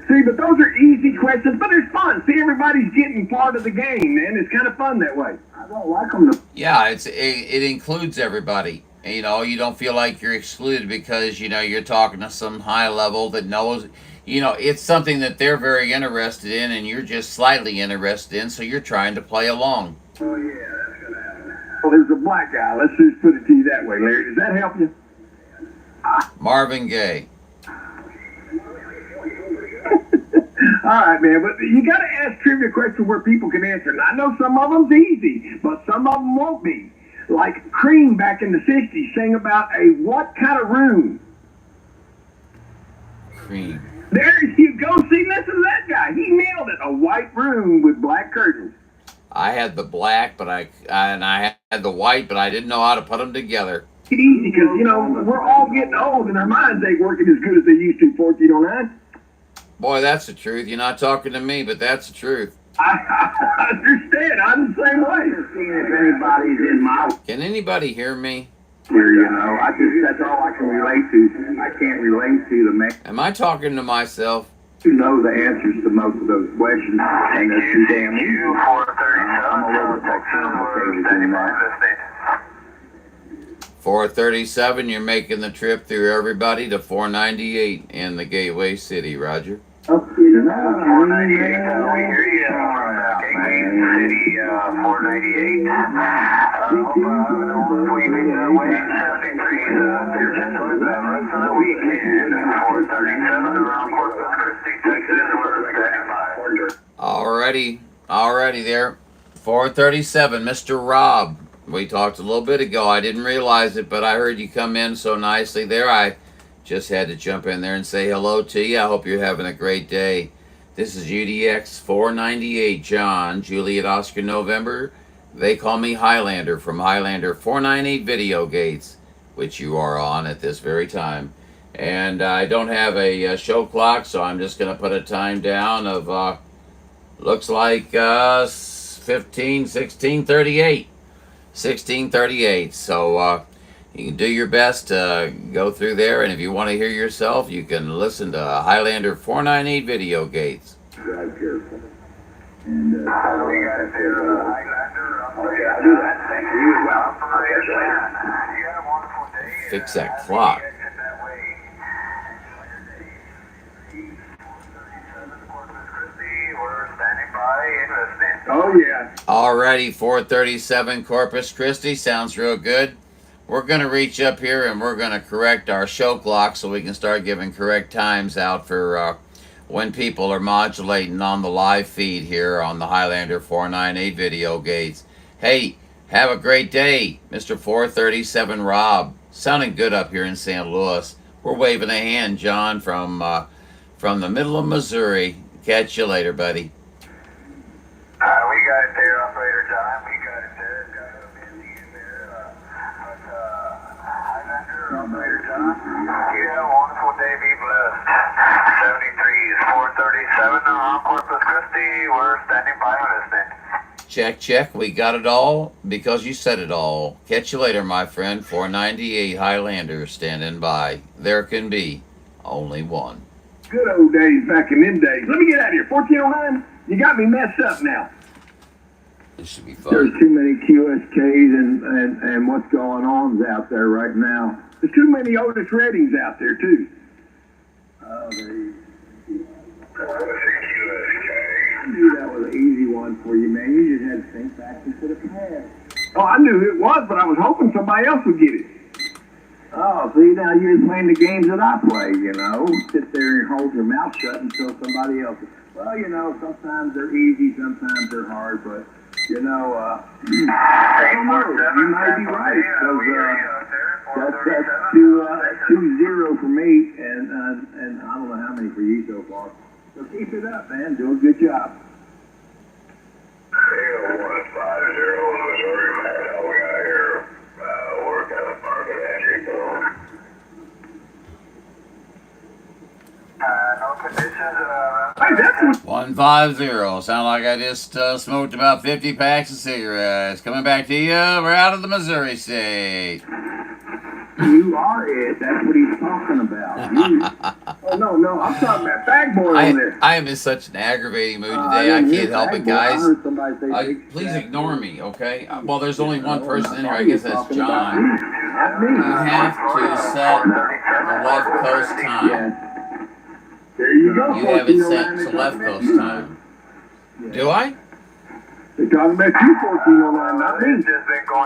See, but those are easy questions, but it's fun. See, everybody's getting part of the game, man. It's kind of fun that way. I don't like them to... Yeah, it includes everybody. You know, you don't feel like you're excluded because, you know, you're talking to some high level that knows... You know, it's something that they're very interested in and you're just slightly interested in, so you're trying to play along. Oh, yeah, that's going to happen. Well, there's a black guy. Let's just put it to you that way, Larry. Does that help you? Marvin Gaye. All right, man, but you got to ask trivia questions where people can answer. And I know some of them's easy, but some of them won't be. Like Cream back in the 60s sang about a what kind of room? Cream. There you go. See, listen to that guy. He nailed it. A white room with black curtains. I had the black, but I had the white, but I didn't know how to put them together. It's easy because, you know, we're all getting old and our minds ain't working as good as they used to, 1409. Boy, that's the truth. You're not talking to me, but that's the truth. I understand. I'm the same way. Seeing if anybody's in my... Can anybody hear me? Here, you know, that's all I can relate to. I can't relate to the man Am I talking to myself? who knows the answers to most of those questions. And they're too damn easy. You 437, Texas, we're standing by listening. 437, you're making the trip through everybody to 498 in the Gateway City, Roger. 498, we hear you from Gateway City, 498. We've been waiting 73 you're just with the rest of the weekend. 437 around Corpus Christi, Texas, we're standing by. Alrighty there. 437, Mr. Rob. We talked a little bit ago. I didn't realize it, but I heard you come in so nicely there. I just had to jump in there and say hello to you. I hope you're having a great day. This is UDX 498, John, Juliet Oscar November. They call me Highlander from Highlander 498 Video Gates, which you are on at this very time. And I don't have a show clock, so I'm just going to put a time down of, looks like 16:38. 16:38. So you can do your best to go through there, and if you want to hear yourself, you can listen to Highlander 498 Video Gates. Drive careful. And We got it there, Highlander. okay, I'll do that. Thank you as well. You have a wonderful day. Fix that clock. That way. 437 Corpus Christi, we're standing by and listening. Oh yeah. Alrighty, 437 Corpus Christi. Sounds real good. We're going to reach up here and we're going to correct our show clock so we can start giving correct times out for when people are modulating on the live feed here on the Highlander 498 video gates. Hey, have a great day, Mr. 437 Rob. Sounding good up here in St. Louis. We're waving a hand, John, from the middle of Missouri. Catch you later, buddy. We got it there, operator John. We got it there. Got it busy in there. Highlander, operator John. You have a wonderful day. Be blessed. 73 is 437 on Corpus Christi. We're standing by and listening. Check, check. We got it all because you said it all. Catch you later, my friend. 498 Highlander standing by. There can be only one. Good old days back in them days. Let me get out of here. 1409, you got me messed up now. This should be fun. There's too many QSKs and what's going on out there right now. There's too many Otis Reddings out there, too. Oh, I knew that was an easy one for you, man. You just had to think back into the past. Oh, I knew it was, but I was hoping somebody else would get it. Oh, see, now you're playing the games that I play, you know. Sit there and hold your mouth shut until somebody else. Well, you know, sometimes they're easy, sometimes they're hard, but, you know, I don't know. You might be right, because that's 2-0 for me, and I don't know how many for you so far. So keep it up, man. Do a good job. 150 Missouri, we got here. We're kind of market no conditions. Hey, that's what 150. Sound like I just smoked about 50 packs of cigarettes. Coming back to you. We're out of the Missouri state. you are it. That's what he's talking about. Oh, no. I'm talking about Bag Boy on there. I am in such an aggravating mood today. I can't help it, guys. Please ignore me, okay? Well, there's only one person in here. I guess that's John. You have to set the left coast time. There you go. You have it set to left coast time. Do I? They're talking about you 1409, not me.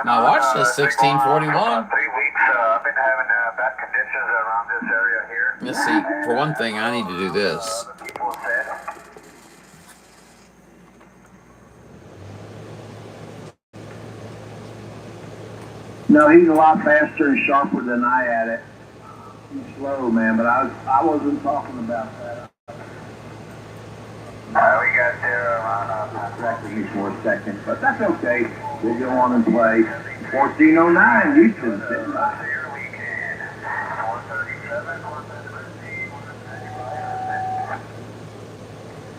Now watch this 1641. 3 weeks. I've been having bad conditions around this area here. Let's see. For one thing, I need to do this. The people said. No, he's a lot faster and sharper than I at it. He's slow, man, but I wasn't talking about that. We got there around Exactly, needs more seconds, but that's okay. We'll go on and play. 1409, Houston sitting by. here weekend. 437.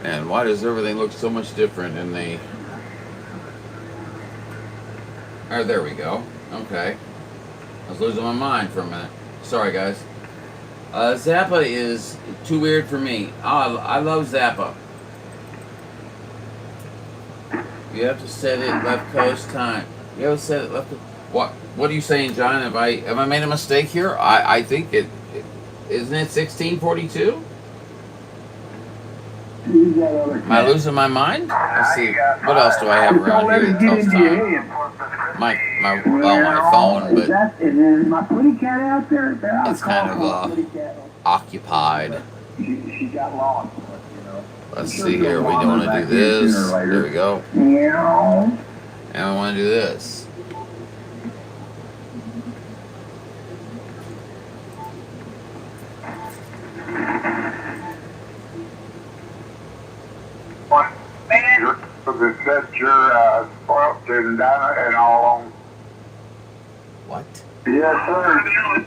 Man, why does everything look so much different in the... Oh, there we go. Okay. I was losing my mind for a minute. Sorry, guys. Zappa is too weird for me. I love Zappa. You have to set it left coast time. You have to set it left coast. What are you saying, John? Have I made a mistake here? I think it isn't it 1642? Am I losing my mind? Let's see. What else do I have around here that tells time? My phone, but is my kitty cat out there? it's kind of occupied. She got lost. Let's see here. We don't want to do this. There we go. Meow. And we want to do this. Set your spoiled and down and all on. What? Yes, sir.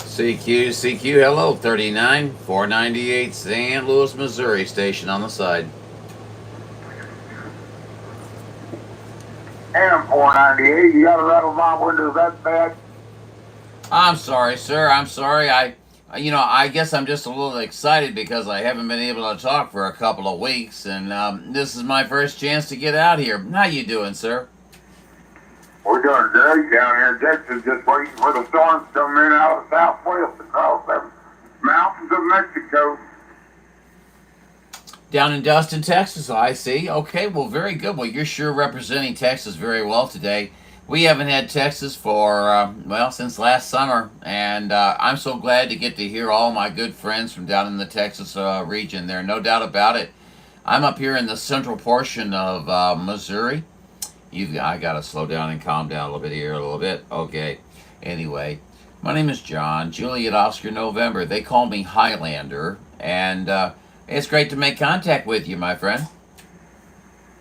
CQ, hello, 39, 498 St. Louis, Missouri station on the side. And 498, you got to rattle my windows that bad? I'm sorry, sir. I'm sorry. I guess I'm just a little excited because I haven't been able to talk for a couple of weeks, and this is my first chance to get out here. How you doing, sir? We're doing great down here in Texas, just waiting for the storms to come in out of the southwest across them Mountains of Mexico. Down in Dustin, Texas, I see. Okay, well, very good. Well, you're sure representing Texas very well today. We haven't had Texas for, well, since last summer, and I'm so glad to get to hear all my good friends from down in the Texas region there, no doubt about it. I'm up here in the central portion of Missouri. I got to slow down and calm down a little bit here, a little bit. Okay, anyway, my name is John, Juliet Oscar November. They call me Highlander, and it's great to make contact with you, my friend.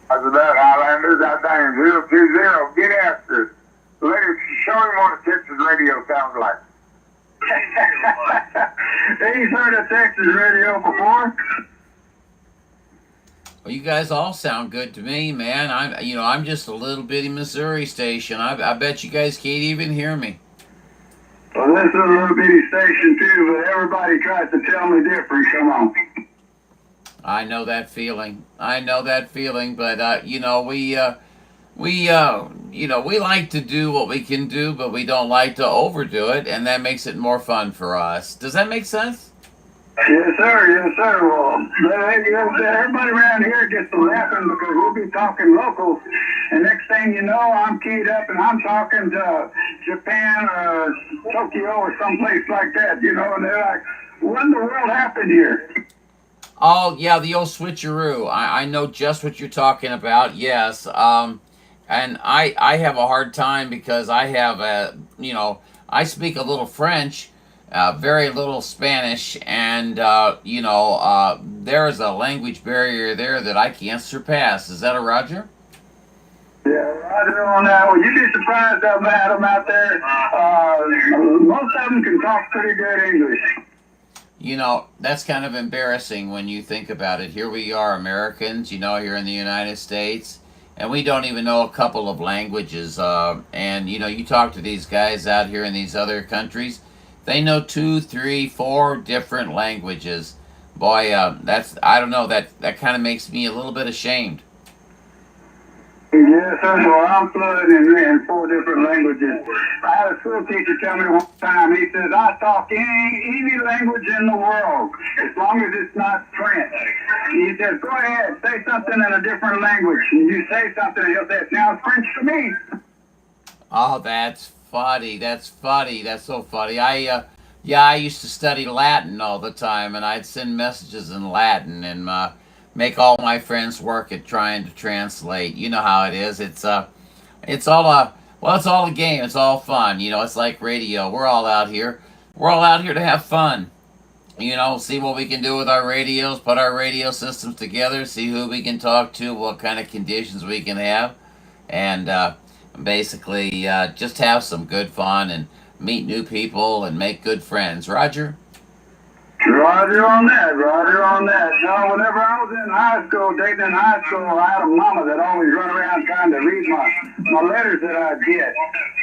How's that, Highlander? That thing 020. Get after it. Later, show him what a Texas radio sounds like. He's heard of Texas radio before. Well, you guys all sound good to me, man. I'm just a little bitty Missouri station. I bet you guys can't even hear me. Well, this is a little bitty station too, but everybody tries to tell me different. Come on. I know that feeling. But we like to do what we can do, but we don't like to overdo it, and that makes it more fun for us. Does that make sense? Yes, sir. Yes, sir. Well, everybody around here gets to laughing because we'll be talking local, and next thing you know, I'm keyed up and I'm talking to Japan or Tokyo or someplace like that, and they're like, what in the world happened here? Oh, yeah, the old switcheroo. I know just what you're talking about, yes. And I have a hard time because I have I speak a little French, very little Spanish, and, there's a language barrier there that I can't surpass. Is that a Roger? Yeah, Roger on that. Well, you'd be surprised I've had them out there. Most of them can talk pretty good English. That's kind of embarrassing when you think about it. Here we are, Americans, here in the United States, and we don't even know a couple of languages. And you talk to these guys out here in these other countries, they know 2, 3, 4 different languages. Boy, I don't know, that kind of makes me a little bit ashamed. Yes, sir. Well, I'm fluent in 4 different languages. I had a school teacher tell me one time, he says, I talk any language in the world, as long as it's not French. He says, go ahead, say something in a different language. And you say something, and he'll say, it sounds French to me. Oh, that's funny. That's so funny. I used to study Latin all the time, and I'd send messages in Latin, and make all my friends work at trying to translate. You know how it is. It's all a game. It's all fun. It's like radio. We're all out here to have fun. See what we can do with our radios, put our radio systems together, see who we can talk to, what kind of conditions we can have, and basically just have some good fun and meet new people and make good friends. Roger? Roger on that. Whenever I was in high school, dating in high school, I had a mama that always run around trying to read my letters that I'd get.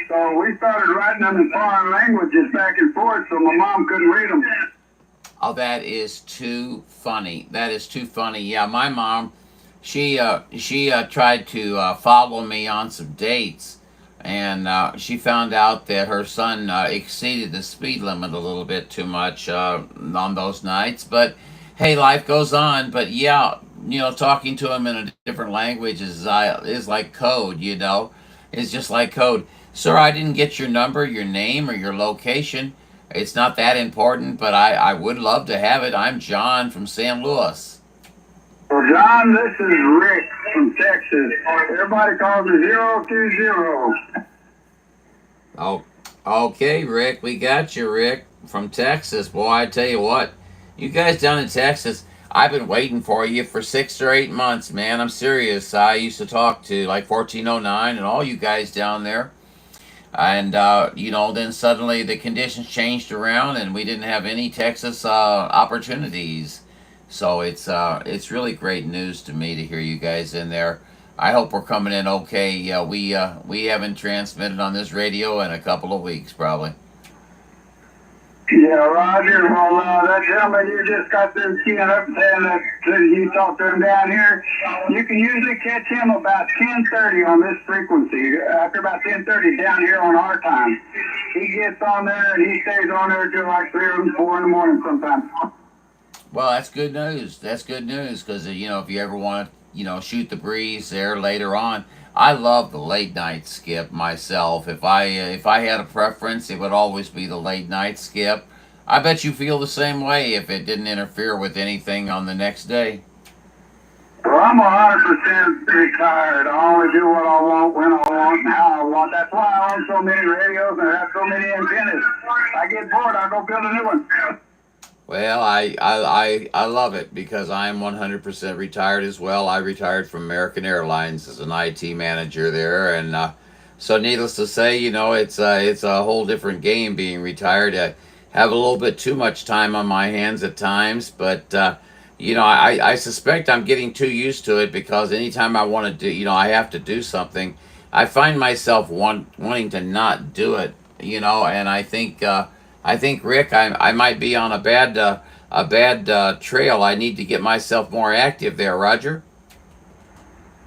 So we started writing them in foreign languages back and forth so my mom couldn't read them. Oh, that is too funny. Yeah, my mom, she tried to follow me on some dates, and she found out that her son exceeded the speed limit a little bit too much on those nights. But hey, life goes on. But yeah, talking to him in a different language is like code. It's just like code. Sir, I didn't get your number, your name, or your location. It's not that important, but I would love to have it. I'm John from San Luis. Well, John, this is Rick from Texas. Everybody calls me 020. Oh, okay, Rick. We got you, Rick, from Texas. Boy, I tell you what, you guys down in Texas, I've been waiting for you for 6 or 8 months, man. I'm serious. I used to talk to like 1409 and all you guys down there. And, then suddenly the conditions changed around and we didn't have any Texas opportunities. So it's really great news to me to hear you guys in there. I hope we're coming in okay. We haven't transmitted on this radio in a couple of weeks, probably. Yeah, Roger. Well, that gentleman you just got through queuing up saying that you talked to him down here, you can usually catch him about 10:30 on this frequency. After about 10:30 down here on our time, he gets on there and he stays on there till like 3 or 4 in the morning sometimes. Well, that's good news. That's good news because if you ever want to shoot the breeze there later on. I love the late night skip myself. If I had a preference, it would always be the late night skip. I bet you feel the same way if it didn't interfere with anything on the next day. Well, I'm 100% retired. I only do what I want, when I want, and how I want. That's why I own so many radios and have so many antennas. I get bored, I go build a new one. Well, I love it because I'm 100% retired as well. I retired from American Airlines as an IT manager there, and so needless to say, it's a whole different game being retired. I have a little bit too much time on my hands at times, but I suspect I'm getting too used to it because anytime I want to do, I have to do something, I find myself wanting to not do it, and I think Rick, I might be on a bad trail. I need to get myself more active there, Roger.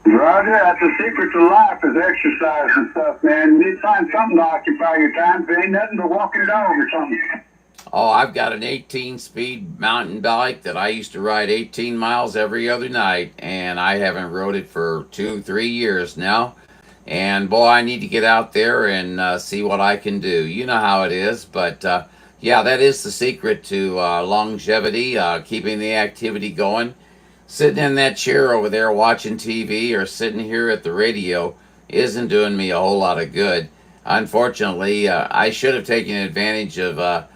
Roger, that's the secret to life is exercise and stuff, man. You need to find something to occupy your time. If it ain't nothing but walking a dog or something. Oh, I've got an 18-speed mountain bike that I used to ride 18 miles every other night, and I haven't rode it for 2-3 years now. And boy, I need to get out there and see what I can do. You know how it is, but yeah, that is the secret to longevity, keeping the activity going. Sitting in that chair over there watching TV or sitting here at the radio isn't doing me a whole lot of good. Unfortunately, I should have taken advantage of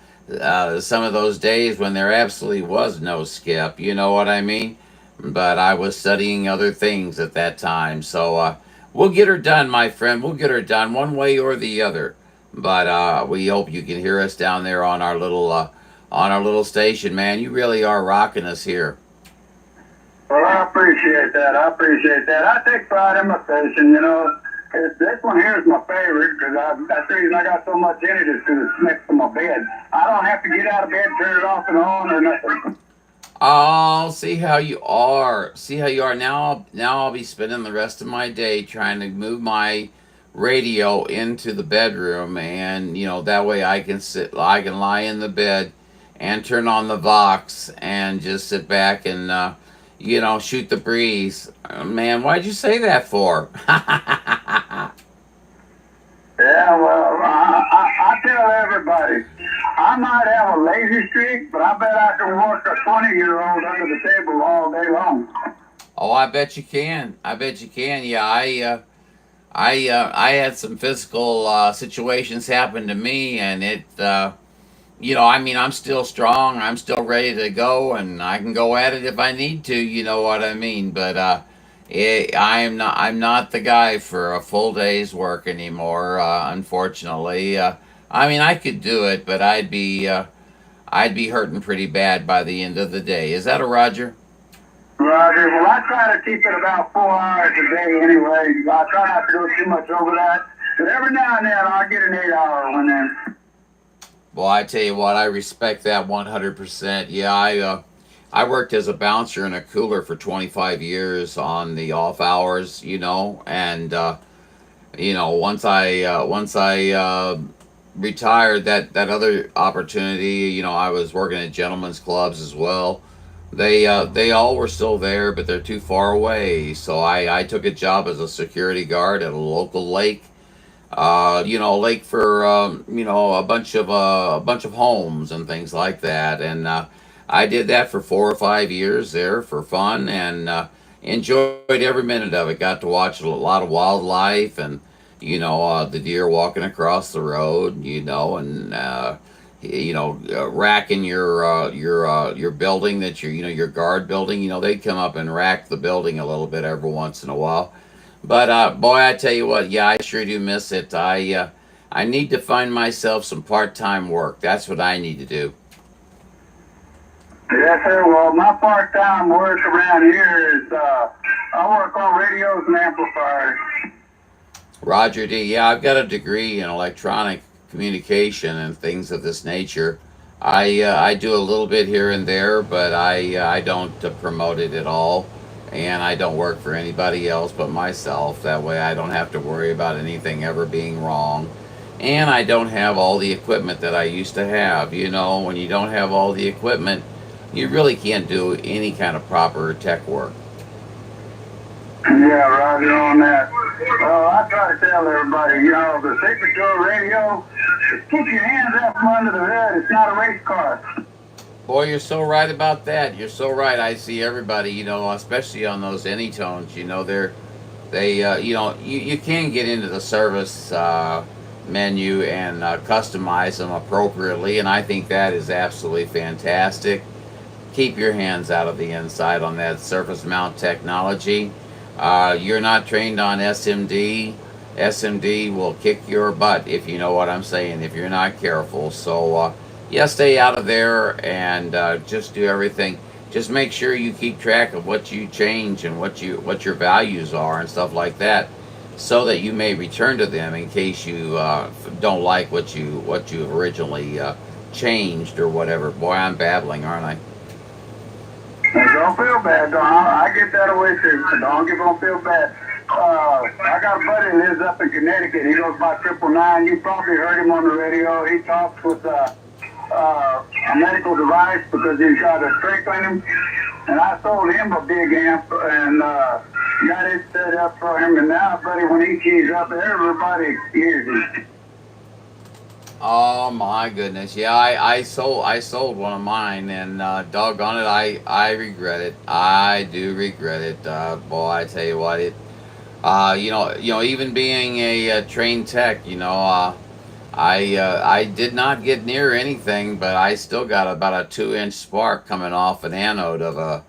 some of those days when there absolutely was no skip, you know what I mean? But I was studying other things at that time, so we'll get her done, my friend. We'll get her done one way or the other. But we hope you can hear us down there on our little station, man. You really are rocking us here. Well, I appreciate that. I take pride in my station, This one here is my favorite because that's the reason I got so much in it is because it's next to my bed. I don't have to get out of bed, turn it off and on or nothing. Oh, see how you are. Now I'll be spending the rest of my day trying to move my radio into the bedroom, and that way I can lie in the bed and turn on the Vox and just sit back and shoot the breeze. Man, why'd you say that for? Yeah, well, I tell everybody, I might have a lazy streak, but I bet I can work a 20-year-old under the table all day long. Oh, I bet you can. Yeah, I had some physical situations happen to me, and it, I'm still strong. I'm still ready to go, and I can go at it if I need to. You know what I mean? But I'm not the guy for a full day's work anymore. Unfortunately, I could do it, but I'd be hurting pretty bad by the end of the day. Is that a Roger? Roger, well, I try to keep it about 4 hours a day anyway. I try not to go too much over that. But every now and then, I'll get an 8-hour one in. Well, I tell you what, I respect that 100%. Yeah, I worked as a bouncer in a cooler for 25 years on the off hours, and once I retired, that other opportunity, I was working at gentlemen's clubs as well. They all were still there, but they're too far away. So I took a job as a security guard at a local lake. Lake for a bunch of homes and things like that. And I did that for 4 or 5 years there for fun, and enjoyed every minute of it. Got to watch a lot of wildlife and the deer walking across the road, and racking your building that your guard building. They'd come up and rack the building a little bit every once in a while. But boy, I tell you what, yeah, I sure do miss it. I need to find myself some part-time work. That's what I need to do. Yes, sir. Well, my part-time work around here is I work on radios and amplifiers. Roger D. Yeah, I've got a degree in electronic communication and things of this nature. I do a little bit here and there, but I don't promote it at all, and I don't work for anybody else but myself. That way, I don't have to worry about anything ever being wrong, and I don't have all the equipment that I used to have. You know, when you don't have all the equipment, you really can't do any kind of proper tech work. Yeah, Roger on that. Well, I try to tell everybody, you know, the secret to a radio is keep your hands out from under the hood. It's not a race car. Boy, you're so right about that. You're so right. I see everybody, you know, especially on those anytones, you know, you know, you can get into the service menu and customize them appropriately, and I think that is absolutely fantastic. Keep your hands out of the inside on that surface mount technology. You're not trained on SMD. SMD will kick your butt, if you know what I'm saying, if you're not careful. So, yeah, stay out of there and just do everything. Just make sure you keep track of what you change and what your values are and stuff like that, so that you may return to them in case you don't like what you originally changed or whatever. Boy, I'm babbling, aren't I? Don't feel bad, Don. I get that away too. Don't feel bad. I got a buddy who lives up in Connecticut. He goes by 999. You probably heard him on the radio. He talks with a medical device because he's got a strengthening him. And I sold him a big amp and got it set up for him. And now, buddy, when he keys up, everybody hears him. Oh my goodness! Yeah, I sold one of mine, and doggone it, I regret it. I do regret it. Boy, I tell you what, you know, even being a trained tech, you know, I did not get near anything, but I still got about a 2-inch spark coming off an anode of a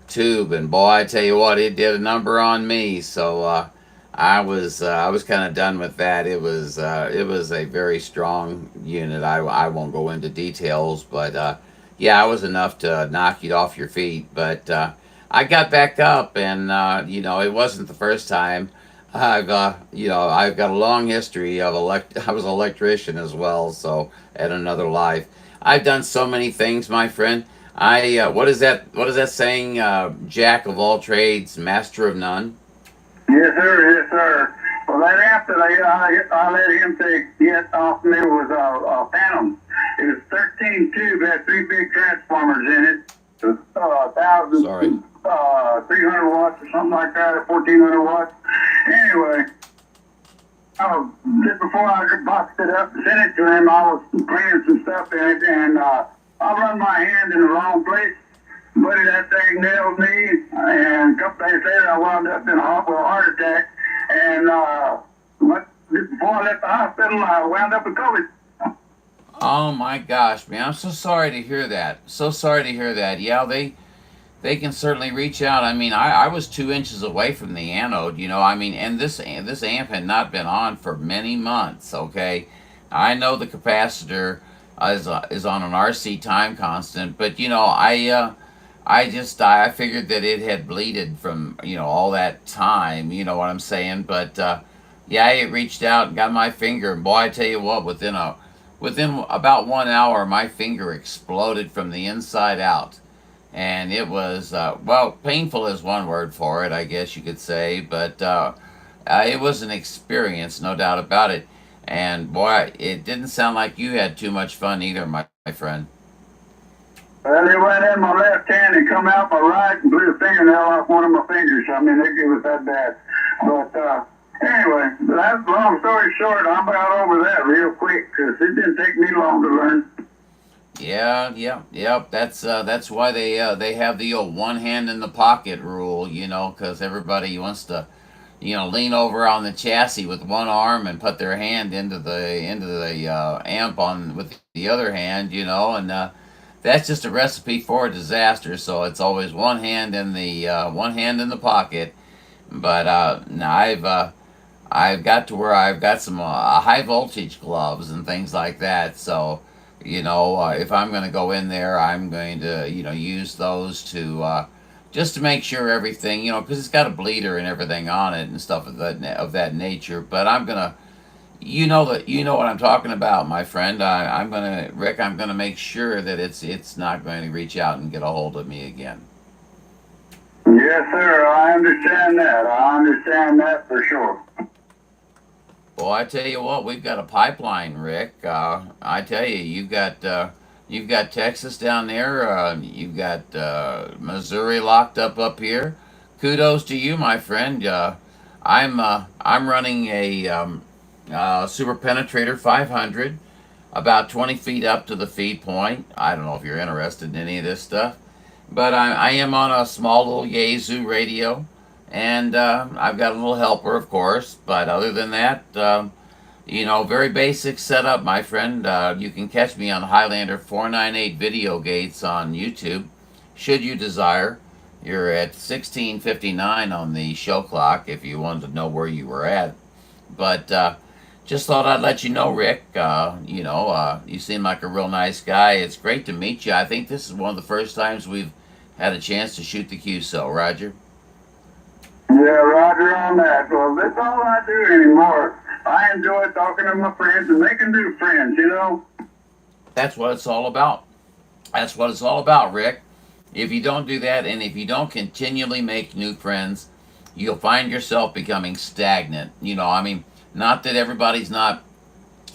tube, and boy, I tell you what, it did a number on me. So I was kind of done with that. It was a very strong unit. I won't go into details, but yeah, it was enough to knock you off your feet. But I got back up, and you know, it wasn't the first time. You know, I've got a long history of I was an electrician as well, so at another life, I've done so many things, my friend. What is that saying? Jack of all trades, master of none. Yes, sir. Yes, sir. Well, that amp that I let him get off me was a Phantom. It was 13 tube, had 3 big transformers in it. It was 300 watts or something like that, or 1400 watts. Anyway, just before I boxed it up and sent it to him, I was cleaning some stuff in it, and I run my hand in the wrong place. Buddy, that thing nailed me, and a couple days later, I wound up in a heart attack. And before I left the hospital, I wound up with COVID. Oh my gosh, man! I'm so sorry to hear that. So sorry to hear that. Yeah, they can certainly reach out. I mean, I was 2 inches away from the anode. You know, I mean, and this amp had not been on for many months. Okay, I know the capacitor is on an RC time constant, but you know, I figured that it had bleeded from, you know, all that time, you know what I'm saying? But yeah, it reached out and got my finger, and boy, I tell you what, within about 1 hour, my finger exploded from the inside out, and it was well, painful is one word for it, I guess you could say, but it was an experience, no doubt about it. And boy, it didn't sound like you had too much fun either, my friend. Well, it went in my left hand and come out my right and blew a fingernail off one of my fingers. I mean, it was that bad. But anyway, that's long story short. I'm about over that real quick because it didn't take me long to learn. Yeah. That's why they have the old one hand in the pocket rule, you know, because everybody wants to, you know, lean over on the chassis with one arm and put their hand into the amp on with the other hand, you know, and that's just a recipe for a disaster. So it's always one hand in the pocket. But now I've got to where I've got some high voltage gloves and things like that. So you know, if I'm going to go in there, I'm going to, you know, use those to just to make sure everything, you know, because it's got a bleeder and everything on it and stuff of that nature. But I'm gonna You know that you know what I'm talking about, my friend. I'm gonna, Rick. I'm gonna make sure that it's not going to reach out and get a hold of me again. Yes, sir. I understand that. I understand that for sure. Well, I tell you what, we've got a pipeline, Rick. I tell you, you've got Texas down there. You've got Missouri locked up here. Kudos to you, my friend. I'm running a Super Penetrator 500, about 20 feet up to the feed point. I don't know if you're interested in any of this stuff, but I am on a small little Yaesu radio, and I've got a little helper, of course. But other than that, very basic setup, my friend. You can catch me on Highlander 498 Video Gates on YouTube, should you desire. You're at 16:59 on the show clock if you wanted to know where you were at. But just thought I'd let you know, Rick. You seem like a real nice guy. It's great to meet you. I think this is one of the first times we've had a chance to shoot the QSO, Roger. Yeah, Roger on that. Well, that's all I do anymore. I enjoy talking to my friends and making new friends, you know? That's what it's all about. That's what it's all about, Rick. If you don't do that, and if you don't continually make new friends, you'll find yourself becoming stagnant. Not that everybody's not,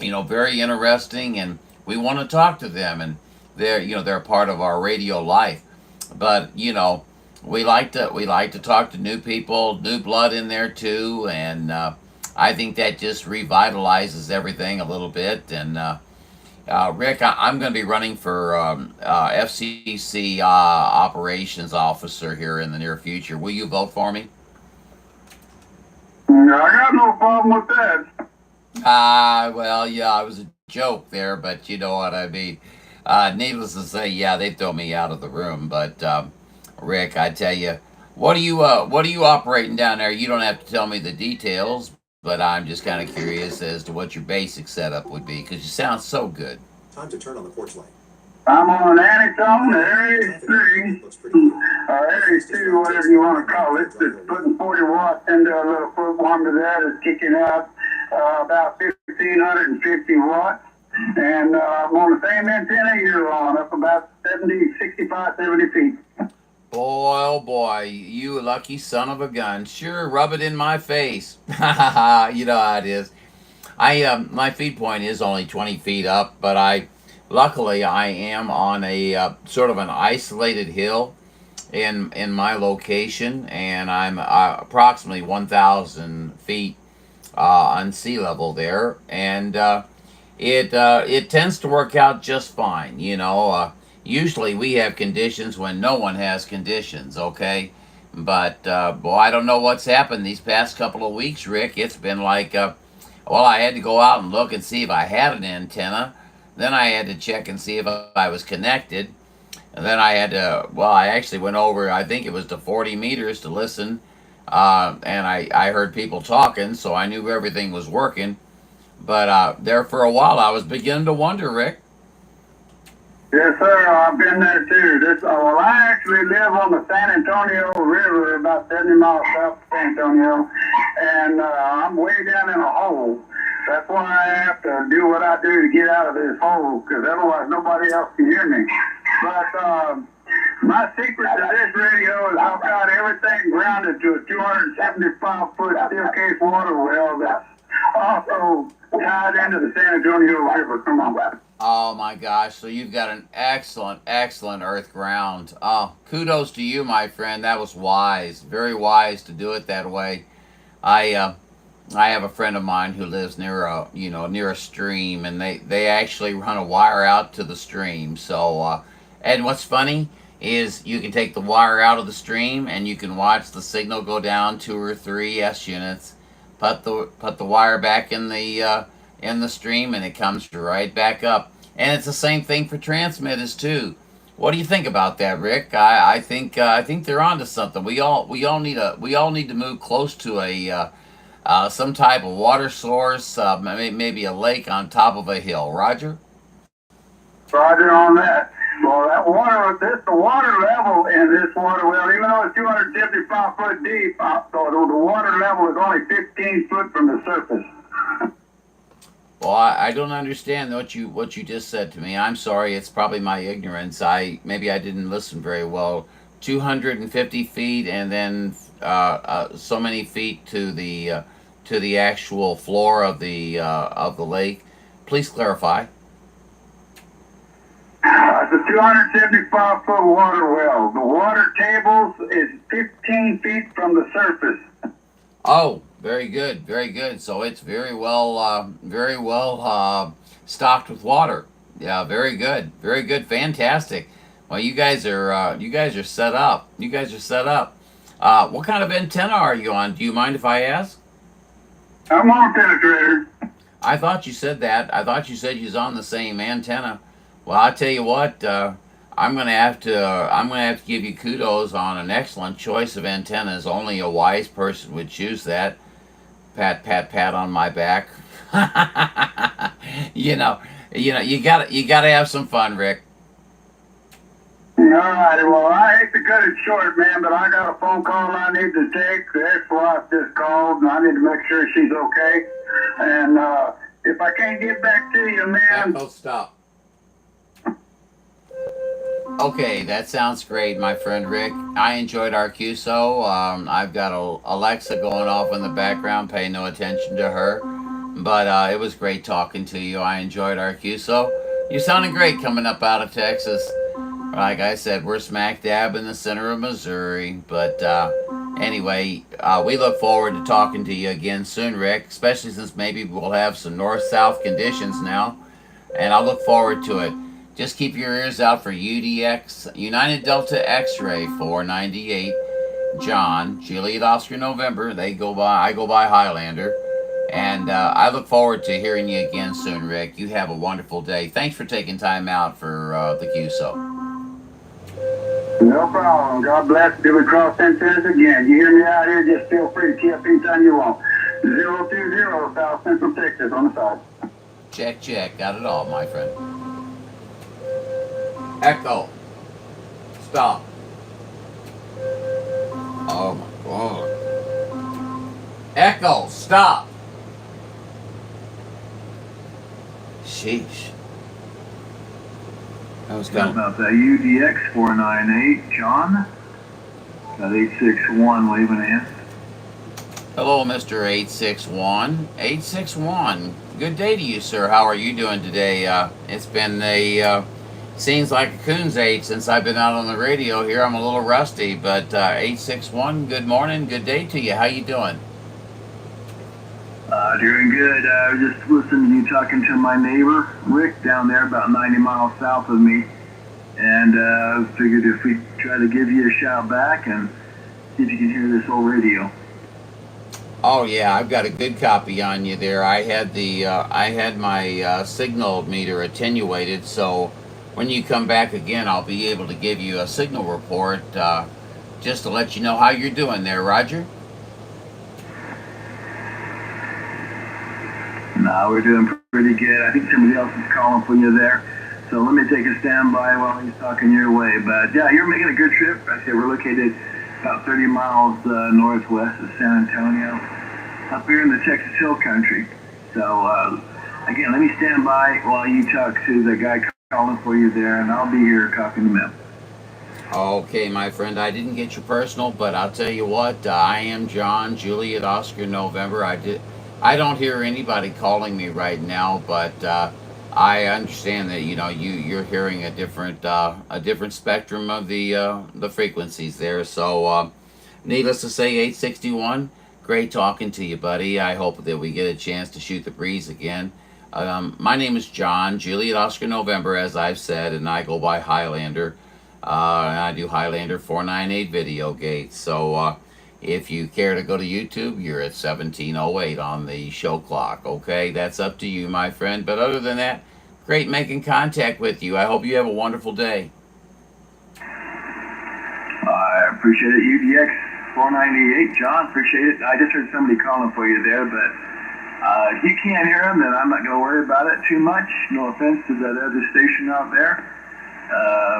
very interesting, and we want to talk to them, and they're part of our radio life. But we like to talk to new people, new blood in there too, and I think that just revitalizes everything a little bit. And Rick, I'm going to be running for FCC operations officer here in the near future. Will you vote for me? I got no problem with that. Well, yeah, it was a joke there, but you know what I mean. Needless to say, yeah, they throw me out of the room. But Rick, I tell you, what are you operating down there? You don't have to tell me the details, but I'm just kind of curious as to what your basic setup would be, because you sound so good. Time to turn on the porch light. I'm on an Anacone, Aries 3, or Aries 2, whatever you want to call it. It's putting 40 watts into a little foot warmer that is kicking out about 1,550 watts. And I'm on the same antenna you're on, up about 65, 70 feet. Boy, oh boy, you lucky son of a gun. Sure, rub it in my face. You know how it is. My feed point is only 20 feet up, but luckily I am on a sort of an isolated hill in my location, and I'm approximately 1,000 feet on sea level there, and it tends to work out just fine. Usually we have conditions when no one has conditions, okay? But boy, I don't know what's happened these past couple of weeks, Rick. It's been like, I had to go out and look and see if I had an antenna. Then I had to check and see if I was connected. And then I actually went over, I think it was to 40 meters to listen. And I heard people talking, so I knew everything was working. But there for a while, I was beginning to wonder, Rick. Yes, sir. I've been there too. I actually live on the San Antonio River, about 70 miles south of San Antonio, and I'm way down in a hole. That's why I have to do what I do to get out of this hole, because otherwise nobody else can hear me. But my secret to this radio is I've got everything grounded to a 275-foot steel case water well that's also tied into the San Antonio River. Come on. Oh my gosh, so you've got an excellent earth ground. Oh, kudos to you, my friend. That was wise, very wise to do it that way. I have a friend of mine who lives near a stream, and they actually run a wire out to the stream. So and what's funny is you can take the wire out of the stream and you can watch the signal go down 2 or 3 S units, put the wire back in the stream, and it comes right back up. And it's the same thing for transmitters too. What do you think about that, Rick? I think they're onto something. We all need to move close to a some type of water source, maybe a lake on top of a hill. Roger? Roger on that. Well, the water level in this water well, even though it's 275 foot deep, so the water level is only 15 foot from the surface. Well, I don't understand what you just said to me. I'm sorry. It's probably my ignorance. Maybe I didn't listen very well. 250 feet, and then so many feet to the actual floor of the lake. Please clarify. It's a 275-foot water well. The water table is 15 feet from the surface. Oh, very good, very good. So it's very well stocked with water. Yeah, very good, fantastic. Well, you guys are set up. You guys are set up. What kind of antenna are you on? Do you mind if I ask? I'm on penetrator. I thought you said that. I thought you said you was on the same antenna. Well, I tell you what, I'm gonna have to give you kudos on an excellent choice of antennas. Only a wise person would choose that. Pat, pat, pat on my back. you know, you gotta have some fun, Rick. All right, well, I hate to cut it short, man, but I got a phone call I need to take. The ex-wife just called, and I need to make sure she's okay. And if I can't get back to you, man... Echo, stop. Okay, that sounds great, my friend Rick. I enjoyed our QSO. I've got Alexa going off in the background. Pay no attention to her. But it was great talking to you. I enjoyed our QSO. You sounded great coming up out of Texas. Like I said, we're smack dab in the center of Missouri. But anyway, we look forward to talking to you again soon, Rick, especially since maybe we'll have some north-south conditions now. And I look forward to it. Just keep your ears out for UDX, United Delta X-Ray 498, John, Juliet Oscar November. I go by Highlander. And I look forward to hearing you again soon, Rick. You have a wonderful day. Thanks for taking time out for the QSO. No problem. God bless. Till we cross antennas again. You hear me out here, just feel free to key up anytime you want. 020 South Central Texas on the side. Check, check. Got it all, my friend. Echo. Stop. Oh my God. Echo, stop. Sheesh. That was Got about that UDX 498, John. Got 861 waving in. Hello, Mr. 861. 861. Good day to you, sir. How are you doing today? It's been seems like a coon's age since I've been out on the radio here. I'm a little rusty, but 861, good morning, good day to you. How you doing? Doing good. I was just listening to you talking to my neighbor, Rick, down there about 90 miles south of me. And I figured if we try to give you a shout back and see if you can hear this old radio. Oh yeah, I've got a good copy on you there. I had my signal meter attenuated, so when you come back again, I'll be able to give you a signal report just to let you know how you're doing there, Roger. No, we're doing pretty good. I think somebody else is calling for you there. So let me take a standby while he's talking your way. But yeah, you're making a good trip. I say we're located about 30 miles northwest of San Antonio, up here in the Texas Hill Country. So again, let me stand by while you talk to the guy calling for you there, and I'll be here talking to him. Okay, my friend, I didn't get your personal, but I'll tell you what, I am John, Juliet Oscar November. I don't hear anybody calling me right now, but I understand that you're hearing a different spectrum of the frequencies there. So needless to say, 861, great talking to you, buddy. I hope that we get a chance to shoot the breeze again. My name is John, Juliet Oscar November, as I've said, and I go by Highlander. And I do Highlander 498 video gates. So if you care to go to YouTube, you're at 1708 on the show clock. Okay, that's up to you, my friend. But other than that, great making contact with you. I hope you have a wonderful day. I appreciate it, UDX 498, John. Appreciate it. I just heard somebody calling for you there, but if you can't hear them, then I'm not going to worry about it too much. No offense to that other station out there.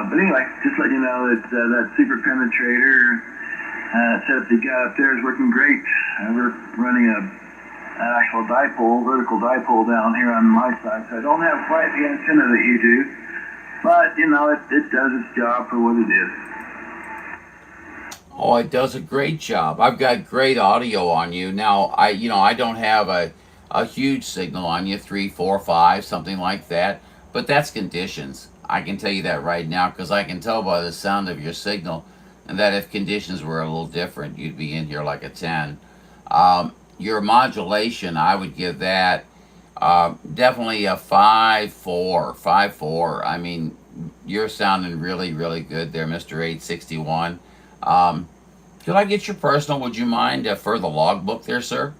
But anyway, just let you know that that secret penetrator setup you got up there is working great. We're running a an actual dipole, vertical dipole down here on my side. So I don't have quite the antenna that you do, but you know, it does its job for what it is. Oh, it does a great job. I've got great audio on you. Now, I don't have a huge signal on you, 3, 4, 5, something like that. But that's conditions. I can tell you that right now because I can tell by the sound of your signal and that if conditions were a little different, you'd be in here like a 10. Your modulation, I would give that definitely a 5-4, 5-4. I mean, you're sounding really, really good there, Mr. 861. Could I get your personal? Would you mind for the logbook there, sir?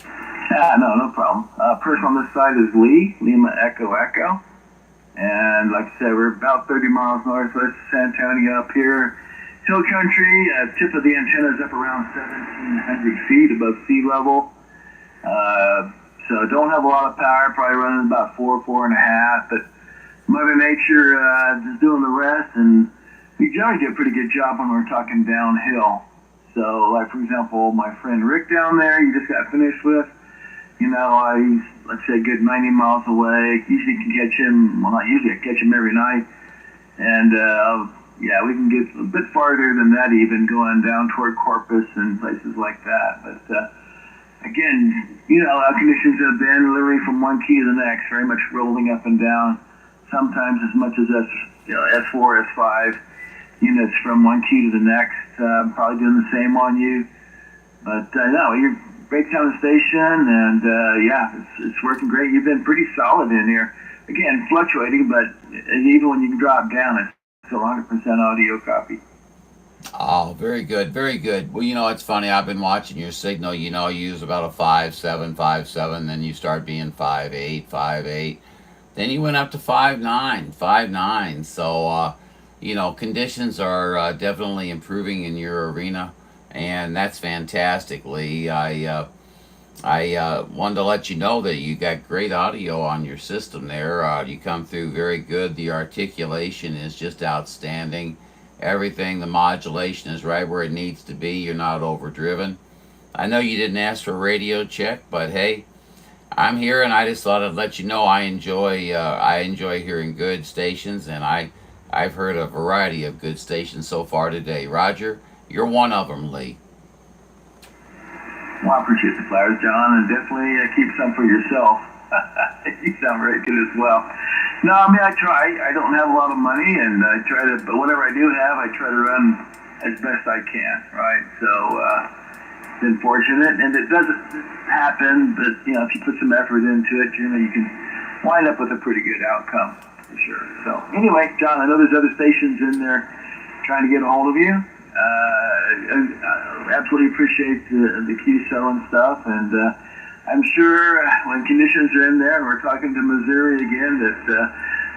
Yeah, no problem. Person on this side is Lee, Lima Echo Echo. And like I said, we're about 30 miles northwest of San Antonio up here. Hill country, tip of the antenna is up around 1,700 feet above sea level. So don't have a lot of power, probably running about 4, 4.5, but Mother Nature is doing the rest, and we generally do a pretty good job when we're talking downhill. So, like, for example, my friend Rick down there, you just got finished with, you know, he's, let's say, a good 90 miles away. Usually can catch him, well, not usually, I catch him every night. And, yeah, we can get a bit farther than that even, going down toward Corpus and places like that. But, again, you know how conditions have been literally from one key to the next, very much rolling up and down, sometimes as much as S4, S5 units from one key to the next. Probably doing the same on you. But no, you're a great sound station, and yeah, it's working great. You've been pretty solid in here. Again, fluctuating, but even when you drop down, it's still 100% audio copy. Oh, very good, very good. Well, you know, it's funny. I've been watching your signal. You know, you use about a 5.7, 5.7, then you start being 5.8, 5.8. Then you went up to 5.9, 5.9. So, you know, conditions are definitely improving in your arena, and that's fantastic, Lee. I wanted to let you know that you got great audio on your system there. You come through very good. The articulation is just outstanding. Everything, the modulation is right where it needs to be. You're not overdriven. I know you didn't ask for a radio check, but hey, I'm here, and I just thought I'd let you know I enjoy hearing good stations, and I've heard a variety of good stations so far today. Roger, you're one of them, Lee. Well, I appreciate the flowers, John, and definitely keep some for yourself. You sound very good as well. No, I mean, I try. I don't have a lot of money, and I try to, but whatever I do have, I try to run as best I can, right? So, been fortunate, and it doesn't happen, but, you know, if you put some effort into it, you know, you can wind up with a pretty good outcome, for sure. So, anyway, John, I know there's other stations in there trying to get a hold of you. I absolutely appreciate the QSO and stuff, and I'm sure when conditions are in there and we're talking to Missouri again that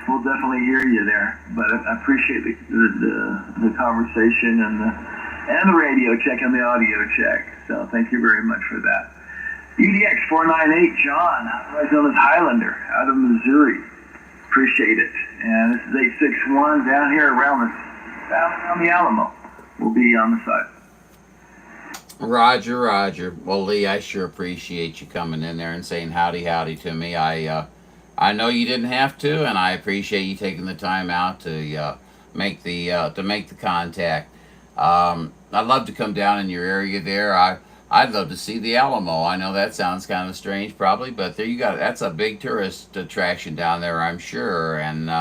we'll definitely hear you there. But I appreciate the conversation and the radio check and the audio check. So thank you very much for that. UDX 498 John, otherwise known as Highlander, out of Missouri. Appreciate it. And this is 861 down here around the Alamo. We'll be on the side. Roger, Roger. Well, Lee, I sure appreciate you coming in there and saying howdy, howdy to me. I know you didn't have to, and I appreciate you taking the time out to make the contact. I'd love to come down in your area there. I'd love to see the Alamo. I know that sounds kind of strange, probably, but there you go. That's a big tourist attraction down there, I'm sure, and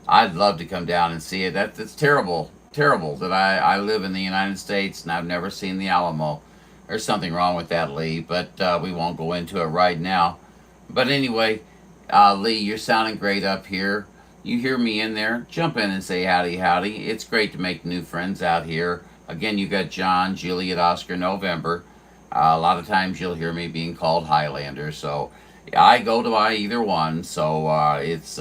I'd love to come down and see it. That's terrible that I live in the United States and I've never seen the Alamo. There's something wrong with that, Lee, but we won't go into it right now. But anyway, Lee, you're sounding great up here. You hear me in there, jump in and say howdy, howdy. It's great to make new friends out here. Again, you got John, Juliet, Oscar, November. A lot of times you'll hear me being called Highlander, so I go to either one, so it's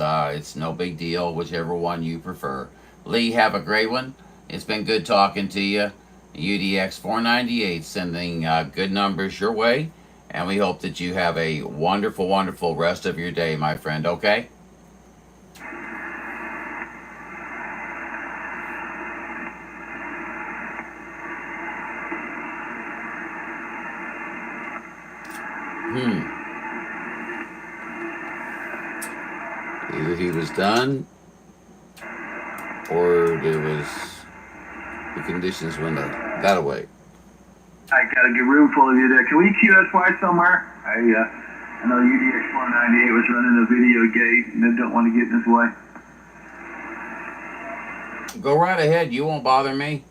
no big deal, whichever one you prefer. Lee, have a great one. It's been good talking to you. UDX 498 sending good numbers your way, and we hope that you have a wonderful, wonderful rest of your day, my friend, okay? Either he was done, or there was the conditions went that away. I got a good room full of you there. Can we QSY somewhere? I know UDX 498 was running a video gate, and they don't want to get in his way. Go right ahead. You won't bother me.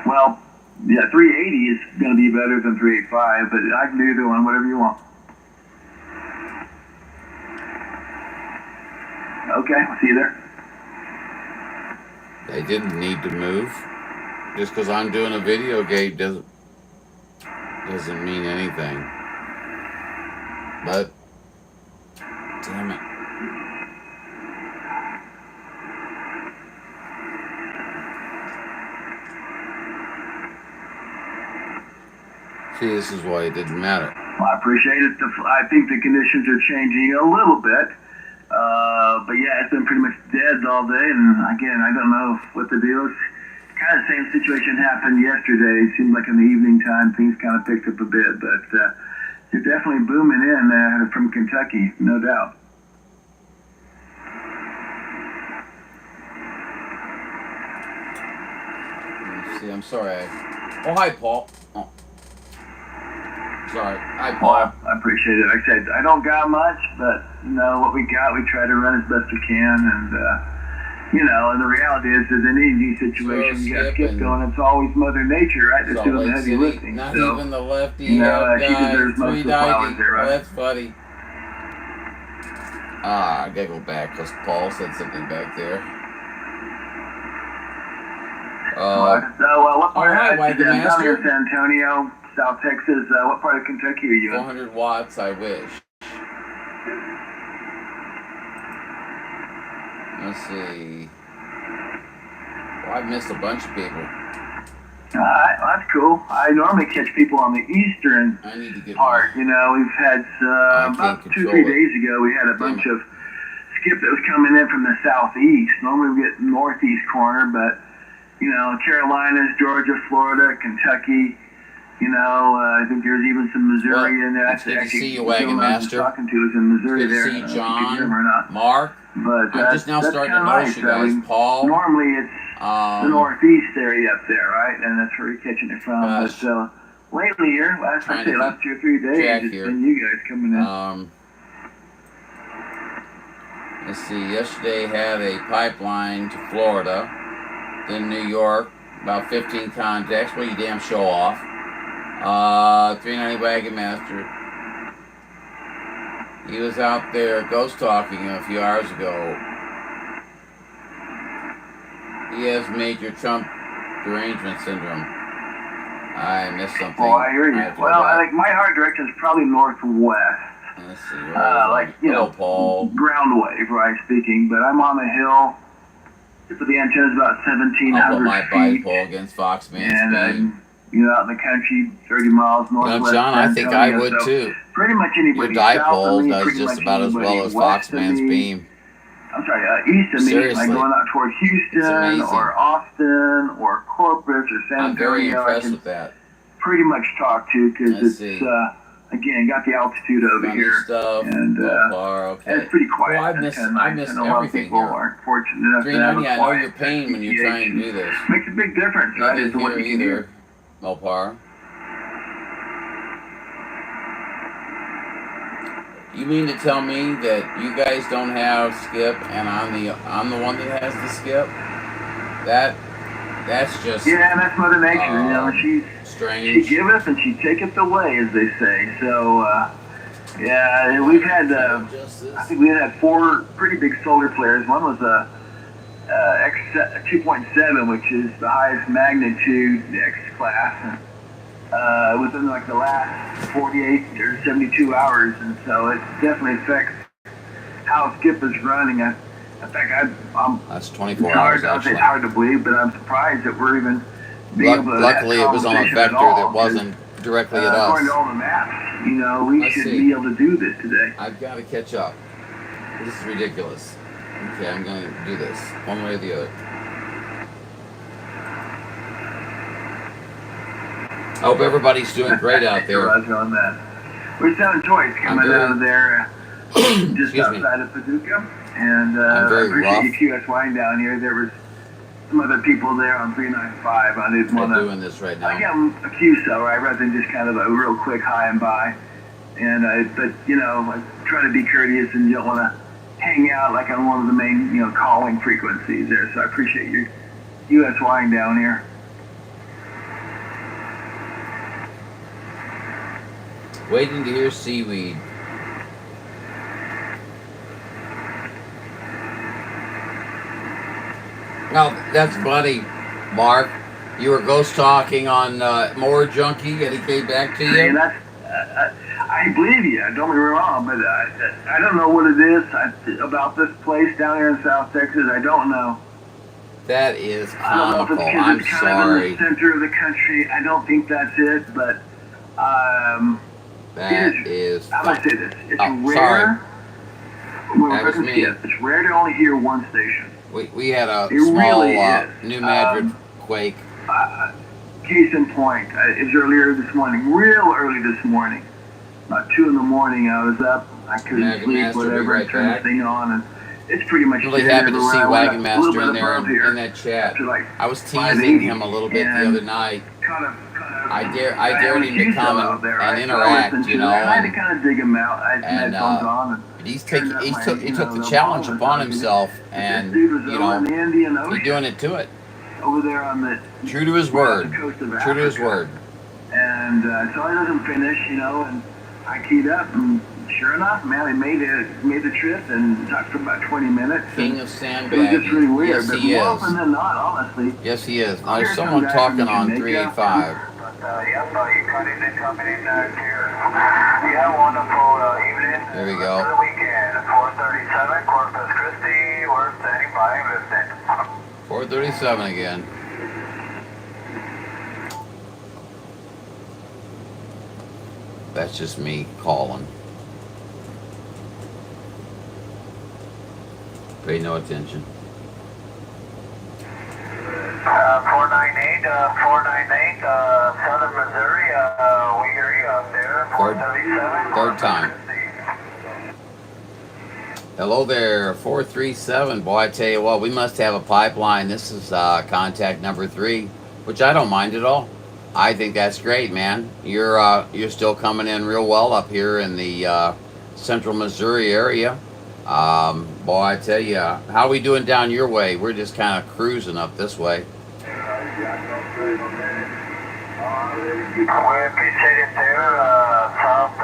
Well, yeah, 380 is going to be better than 385, but I can do either one, whatever you want. Okay, I'll see you there. They didn't need to move. Just because I'm doing a video gate doesn't mean anything. But damn it. See, this is why it didn't matter. Well, I appreciate it. I think the conditions are changing a little bit. But yeah, it's been pretty much dead all day. And again, I don't know what the deal is. Kind of the same situation happened yesterday. It seemed like in the evening time, things kind of picked up a bit. But they're definitely booming in from Kentucky, no doubt. Let me see, I'm sorry. Oh, hi, Paul. Oh. Sorry. Hi, Paul. Well, I appreciate it. Like I said, I don't got much, but you know what we got, we try to run as best we can, and you know, and the reality is in any situation, you got skip going. It's always Mother Nature, right? That's doing the heavy lifting. Not so, even the lefty. You know, she deserves most of the flowers there, right? Oh, that's funny. I gotta go back because Paul said something back there. What part hi, of Wagon San Antonio, Master. San Antonio, South Texas? What part of Kentucky are you in? 400 watts, I wish. Let's see. Well, I've missed a bunch of people. That's cool. I normally catch people on the eastern part. You know, we've had about 2-3 days ago, we had a bunch of skip that was coming in from the southeast. Normally we get northeast corner, but you know, Carolinas, Georgia, Florida, Kentucky. You know, I think there's even some Missouri in there. It's good to see you, Wagon Master. I was talking to is in Missouri good there. to see John, or not. Mark. But I'm just now starting to notice you guys. Paul. Normally it's the northeast area up there, right? And that's where you're catching it from. Gosh. But lately here, last 2 or 3 days, it's been you guys coming in. Let's see. Yesterday had a pipeline to Florida, then New York, about 15 contacts. Well, you damn show off. 390 Wagon Master. He was out there ghost talking a few hours ago. He has major Trump derangement syndrome. I missed something. Oh, I hear you. Well, I think my heart direction is probably northwest. Let's see. Like, you know, Paul. ground wave, right, speaking. But I'm on the hill. Tip of the antenna is about 1,700 I'll put my feet. bipole against Foxman And you know, out in the country, 30 miles northwest. You know, John, I think I would too. Pretty much anybody. Your dipole does just about as well as Foxman's beam. I'm sorry, east of me, Seriously. like going out towards Houston or Austin or Corpus or San Antonio. I'm very impressed with that. Pretty much talk to because it's again got the altitude over Funny here stuff, and okay. it's pretty quiet. Well, I miss everything people here. Aren't fortunate enough 390, to I have a know quiet your pain when you're trying to do this. Makes a big difference, right? Nothing Is what here you can either, do. Mopar. You mean to tell me that you guys don't have skip and I'm the one that has the skip? That's just yeah, and that's Mother Nature. You know, she's strange. She giveth and she taketh away, as they say. So yeah, we've had I think we had 4 pretty big solar flares. One was a X 2.7, which is the highest magnitude, the X class. Within like the last 48 or 72 hours, and so it definitely affects how skip is running. In fact, I'm that's 24 hours. It's hard to believe, but I'm surprised that we're even being able to. Luckily, it was on a vector that wasn't directly at us. According to all the maps, you know, we should be able to do this today. I've got to catch up. This is ridiculous. Okay, I'm going to do this one way or the other. Hope everybody's doing great out there. Roger on that. We're Sound Choice coming out of there just outside of Paducah. And I appreciate you QSYing down here. There was some other people there on 395. I didn't want to. doing this right now. I got a few, so I rather than just kind of a real quick hi and bye. And but you know, I try to be courteous and you don't want to hang out like on one of the main, you know, calling frequencies there. So I appreciate you QSYing down here. Waiting to hear seaweed. Now, that's funny, Mark. You were ghost talking on More Junkie and he came back to you? And that's, I believe you. Don't get me wrong, but I don't know what it is about this place down here in South Texas. I don't know. That is comical. I don't know if it's I'm kind sorry. of in the center of the country. I don't think that's it, but That is. How do I say this? It's rare. Sorry. That was me. It's rare to only hear one station. We had a It small really is. New Madrid quake. Case in point, it's earlier this morning, real early this morning. About 2 in the morning, I was up. I couldn't Wagon sleep, Master, whatever. be right I turned back. the thing on, and it's pretty much Really dead happy to see everywhere. I went Wagon up a little Master bit in there above in here that chat. to like I was teasing 580, him a little bit the and other night. Kind of, I dared him to come and interact, you know. I had to kind of dig him out. I had and, headphones on. He took the challenge upon himself, and you know, he's doing it to it. Over there on the True to his word. coast of True to his Africa. word. And so I let him finish, you know, and I keyed up, and sure enough, man, he made the trip and talked for about 20 minutes. King of It was sandbagging. just really weird, Yes, but he more is. often than not, honestly. Yes, he is. Now, Here's there's someone some guy talking from on Jamaica. 385. Yep, you cut in and coming in here. Yeah, wonderful evening. There we For go. the weekend, 437, Corpus Christi, we're standing by and listening. 437 again. That's just me calling. Pay no attention. 498, Southern Missouri, we hear you out there. 437. Third time. Hello there, 437. Boy, I tell you what, we must have a pipeline. This is contact number 3, which I don't mind at all. I think that's great, man. You're still coming in real well up here in the central Missouri area. Boy, I tell you, how are we doing down your way? We're just kind of cruising up this way. We appreciate it there, South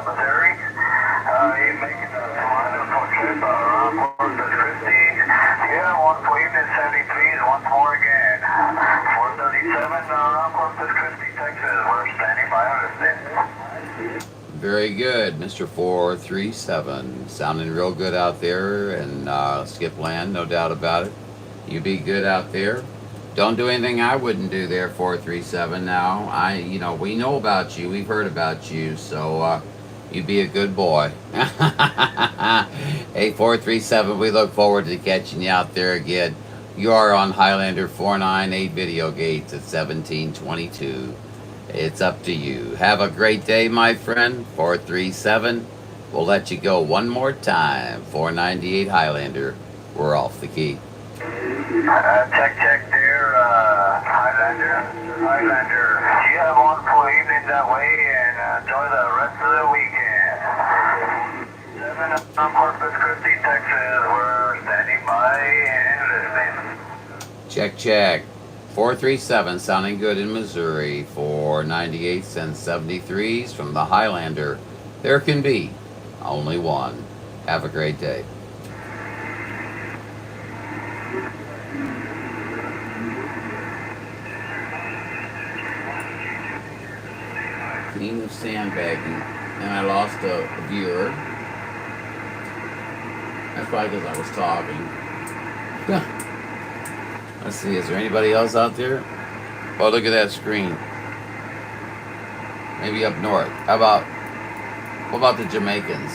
Missouri. You're making a wonderful trip around Corpus Christi. Yeah, one for evening 73s, once more again. 437 around Corpus Christi, Texas. We're standing by on this. Very good, Mr. 437. Sounding real good out there in Skip Land, no doubt about it. You be good out there. Don't do anything I wouldn't do there, 437. Now, we know about you. We've heard about you, so you be a good boy. Hey, 437, we look forward to catching you out there again. You are on Highlander 498 Video Gates at 1722. It's up to you. Have a great day, my friend. 437. We'll let you go one more time. 498 Highlander. We're off the key. Check there, Highlander. You have a wonderful evening that way and enjoy the rest of the weekend. 7 Corpus Christi, Texas. We're standing by and listening. Check. 437 sounding good in Missouri. 498s and 73s from the Highlander. There can be only one. Have a great day. King of sandbagging, and I lost a viewer. That's probably because I was talking. Let's see, is there anybody else out there? Oh, look at that screen. Maybe up north. What about the Jamaicans?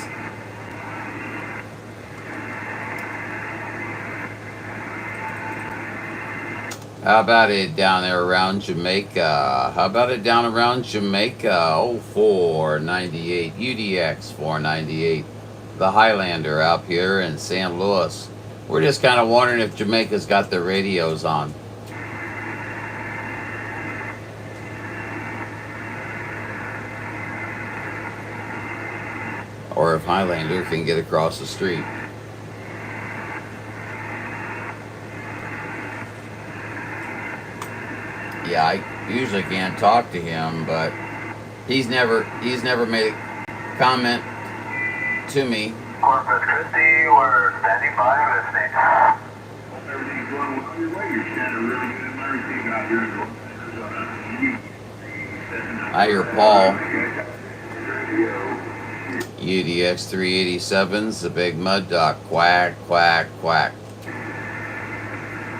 How about it down there around Jamaica? How about it down around Jamaica? Oh, 498. UDX 498. The Highlander out here in St. Louis. We're just kind of wondering if Jamaica's got their radios on. Or if Highlander can get across the street. Yeah, I usually can't talk to him, but he's never made a comment to me. Corpus Christi, we're standing by listening. Everything's going well your way. You're standing really good everything out here. I hear Paul. UDX 387's the big mud duck. Quack, quack, quack.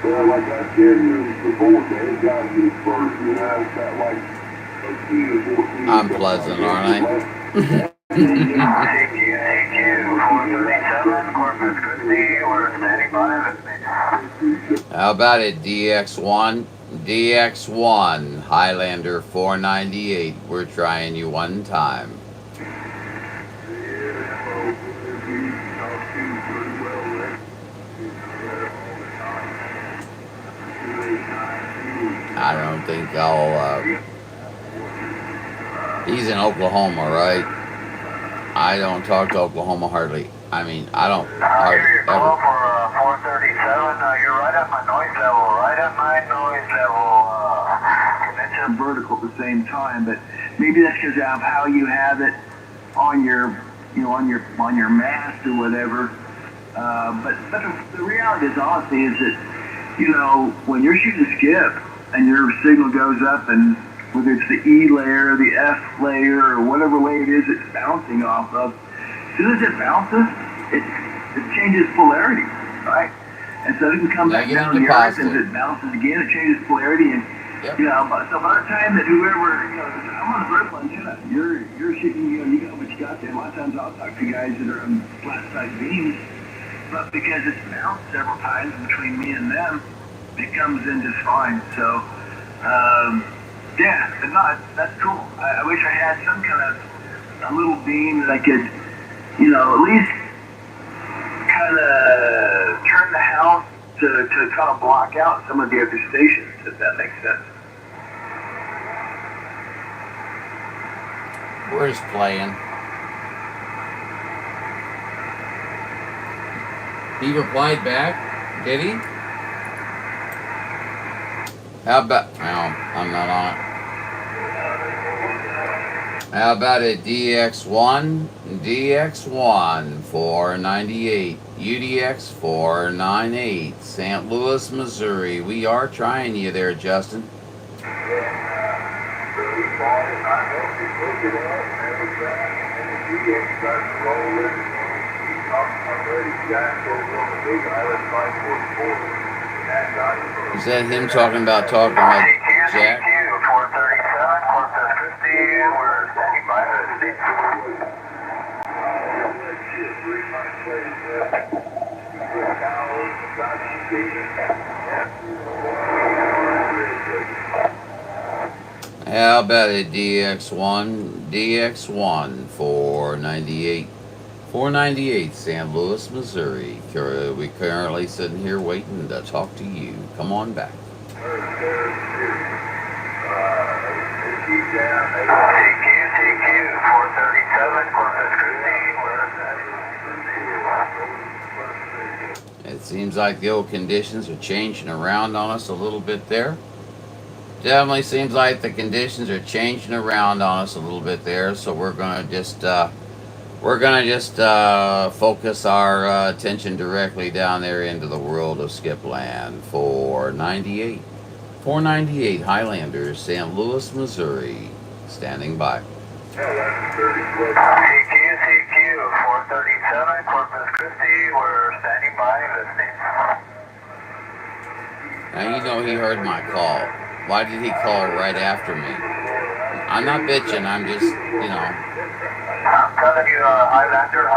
Well, like I said before, they got to be first, you know, it's got like 13 or 14. I'm pleasant, aren't I? Corpus Christi, we're standing by listening. How about it, DX1? DX1, Highlander 498. We're trying you one time. I don't think I'll, he's in Oklahoma, right? I don't talk to Oklahoma hardly. I mean, I don't hardly Here you ever. go for 437. You're right at my noise level, convention vertical at the same time, but maybe that's because of how you have it on your, you know, on your mast or whatever. But the reality is, honestly, is that, you know, when you're shooting a skip and your signal goes up, and whether it's the E layer, the F layer, or whatever layer it is it's bouncing off of, as soon as it bounces, it changes polarity, right? And so it can come back down to the earth, and as it bounces again, it changes polarity, and you know, so by the time that whoever, you know, I'm on the bird line, you're shooting, you know, you got what you got there. A lot of times I'll talk to guys that are on flat side beams, but because it's bounced several times between me and them, it comes in just fine. So, yeah, but no, that's cool. I wish I had some kind of a little beam that I could, you know, at least kind of turn the house to kind of block out some of the other stations, if that makes sense. Where's playing? He replied back, did he? How about, no, I'm not on it. How about it, DX1? DX1 498, UDX 498, St. Louis, Missouri. We are trying you there, Justin. Is that him talking about Jack? 437, Corpus Christi, we're standing by How about it, DX1? DX1 498. 498, St. Louis, Missouri. We currently sitting here waiting to talk to you. Come on back. TQ 437, Corpus Christi. It seems like the old conditions are changing around on us a little bit there. Definitely seems like the conditions are changing around on us a little bit there. So we're gonna just focus our attention directly down there into the world of Skipland. 498. 498 Highlander, St. Louis, Missouri. Standing by. TQ 437, Corpus Christi, we're standing by listening. Now you know he heard my call. Why did he call right after me? I'm not bitching, I'm just, you know. I'm telling you, Highlander,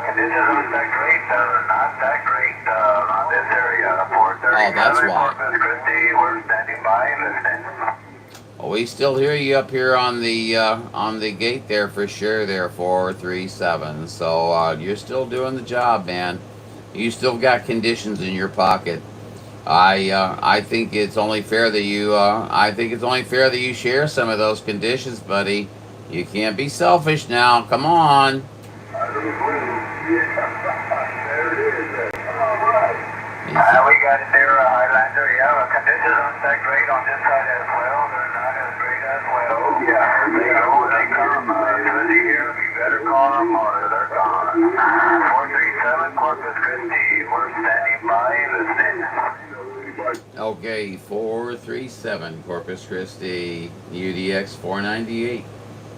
conditions aren't that great, not that great on this area, 430. Oh, that's why. Corpus Christi, we're standing by and listening. Well, we still hear you up here on the gate there for sure. There, 437. So you're still doing the job, man. You still got conditions in your pocket. I think it's only fair that you share some of those conditions, buddy. You can't be selfish now. Come on. We got it there, Highlander. Yeah, the conditions aren't that great on this side as well. They're not as great as well. They come. Sunday here, we better call them or they're gone. 437 Corpus Christi. We're standing by listening. Okay, 437 Corpus Christi, UDX 498,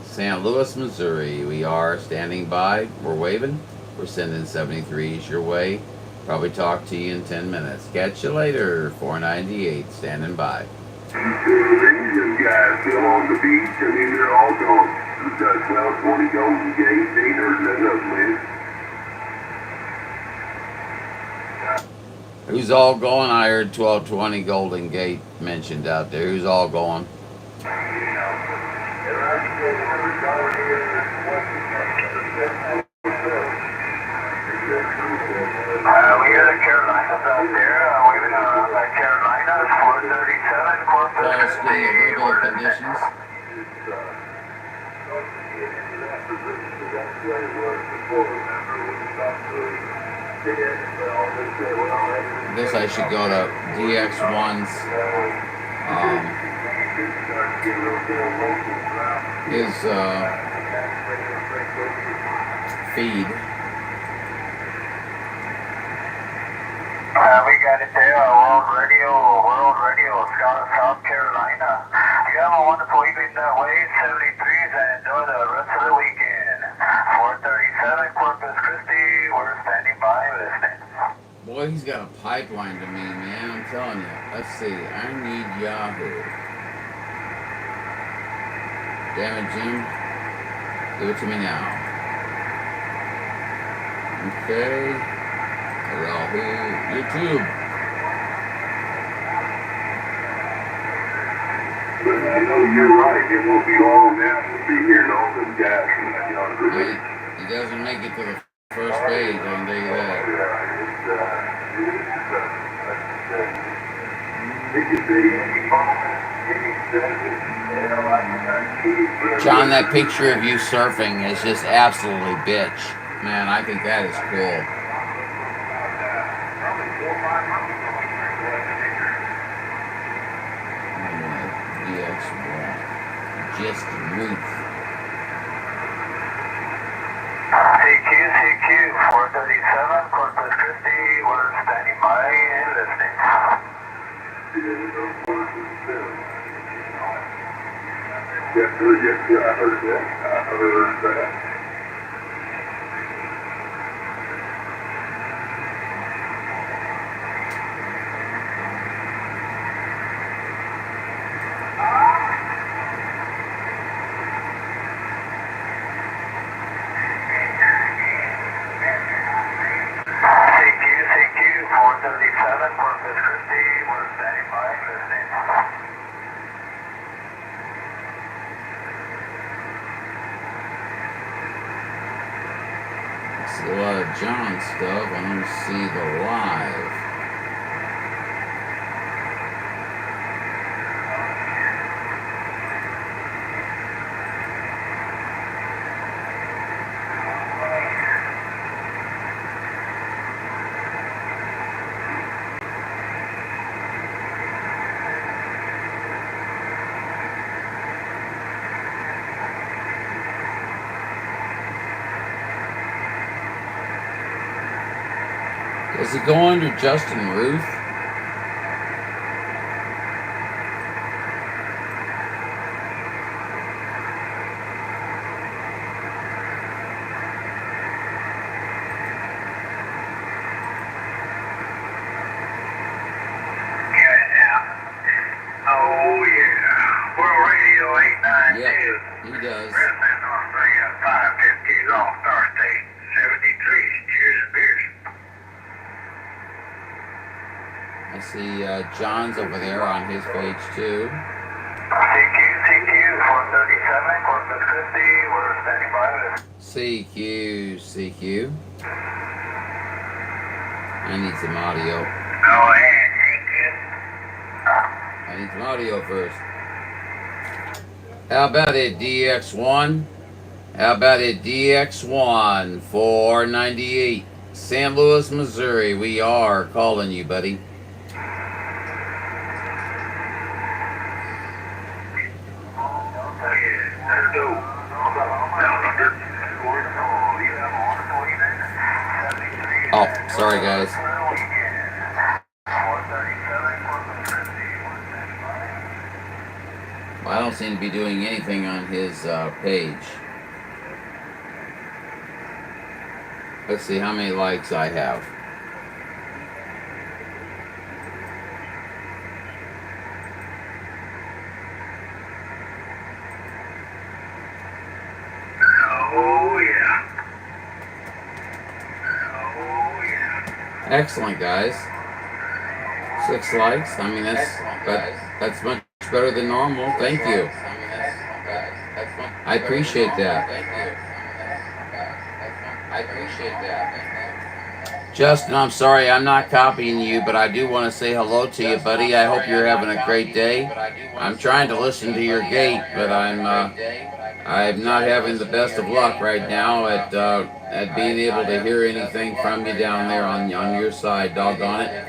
St. Louis, Missouri. We are standing by. We're waving. We're sending 73s your way. Probably talk to you in 10 minutes. Catch you later. 498, standing by. These guys still on the beach. I mean, they're all gone. We've got 1220 Golden Gate. They ain't heard nothing of man. Who's all going? I heard 1220 Golden Gate mentioned out there. Who's all going? We hear the Carolinas out there. We've been around that Carolinas. 437 Corpus Let's Christi. get a little bit of conditions. I guess I should go to DX1's his feed. We got it there, World Radio, South Carolina. You have a wonderful evening that way, 73s, and enjoy the rest of the weekend. 437 Corpus Christi, we're standing by listening. Boy, he's got a pipeline to me, man. I'm telling you. Let's see. I need Yahoo. Damn it, Jim. Give it to me now. Okay. Yahoo. YouTube. But I know you're right. It won't be long now. We'll be hearing all them guys. He doesn't make it to the first page, I can tell you that. John, that picture of you surfing is just absolutely bitch. Man, I think that is cool. Just Ruth. CQ, 437 Corpus Christi, we're standing by and listening. Yes, sir, I heard that. A lot of John stuff. I want to see the live. Does it go under Justin Ruth? He does. President Australia 550 Lost Star State 73. Cheers and beers. I see John's over there on his page too. CQ, 437, Corpus Christi, we're standing by. CQ. I need some audio. Go ahead, CQ. I need some audio first. How about it, DX1? How about it, DX1 498, St. Louis, Missouri? We are calling you, buddy. Oh, sorry, guys. Well, I don't seem to be doing anything on his page. Let's see how many likes I have. Oh, yeah. Oh, yeah. Excellent, guys. 6 likes. I mean, that's much better than normal. Thank you. I appreciate that. Justin, I'm sorry I'm not copying you, but I do want to say hello to you, buddy. I hope you're having a great day. I'm trying to listen to your gate, but I'm not having the best of luck right now at being able to hear anything from you down there on your side. Doggone it.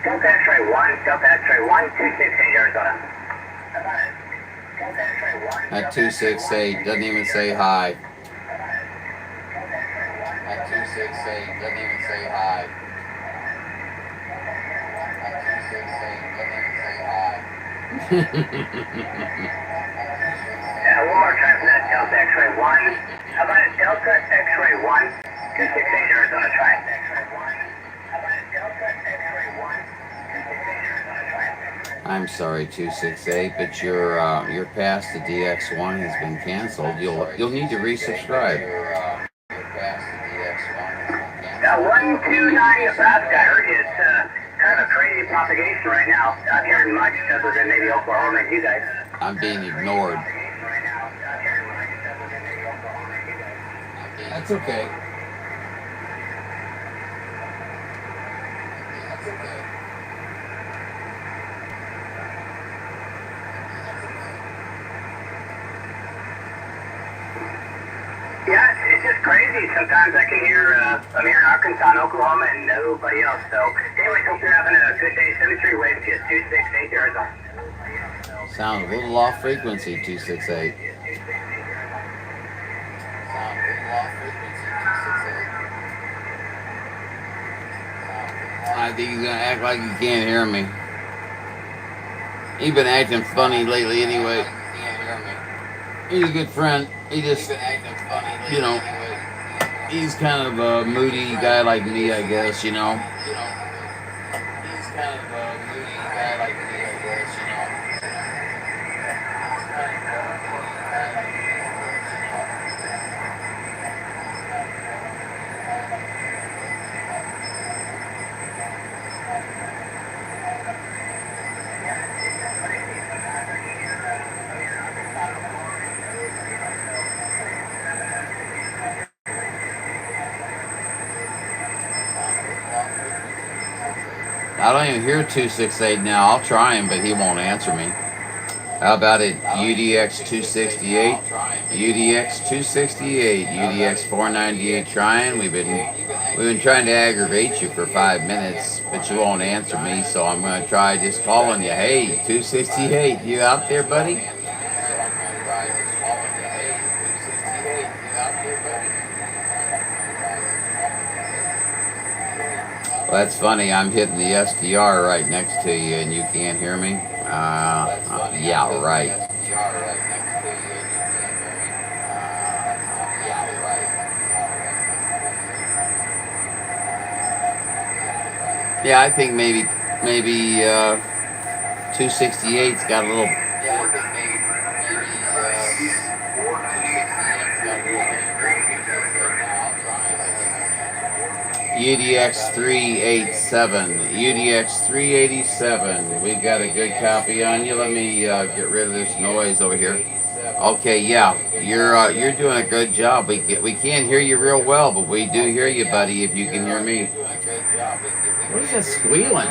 Delta X-ray 1, Delta X-ray 1, 268 Arizona. At 268, doesn't even say hi. At 268, doesn't even say hi. At 268, doesn't even say hi. Yeah, one more time for that Delta X-ray 1. How about a Delta X-ray 1, 268 Arizona, try. I'm sorry, 268, but your pass to DX1 has been canceled. You'll need to resubscribe. Now 129 Nebraska, I heard you. It's kind of a crazy propagation right now. Not hearing much other than maybe Oklahoma and you guys. I'm being ignored. That's okay. Yeah, it's just crazy. Sometimes I can hear, I'm here in Arkansas and Oklahoma and nobody else. So, anyways, hope you're having a good day. 73 wave to 268 Arizona. Sound a little off frequency, 268. I think he's gonna act like he can't hear me. He's been acting funny lately anyway. He's a good friend. He just, you know, he's kind of a moody guy like me, I guess, you know. He's kind of a moody guy like me, I guess, you know. I don't even hear 268 now. I'll try him, but he won't answer me. How about it? UDX 268, UDX 268, UDX 498 trying. We've been trying to aggravate you for 5 minutes, but you won't answer me. So I'm gonna try just calling you. Hey, 268, you out there, buddy? Well, that's funny. I'm hitting the SDR right next to you, and you can't hear me. Yeah, right. Yeah, I think maybe 268's got a little. UDX 387, UDX 387. We got a good copy on you. Let me get rid of this noise over here. Okay, yeah, you're doing a good job. We can't hear you real well, but we do hear you, buddy. If you can hear me. What is that squealing?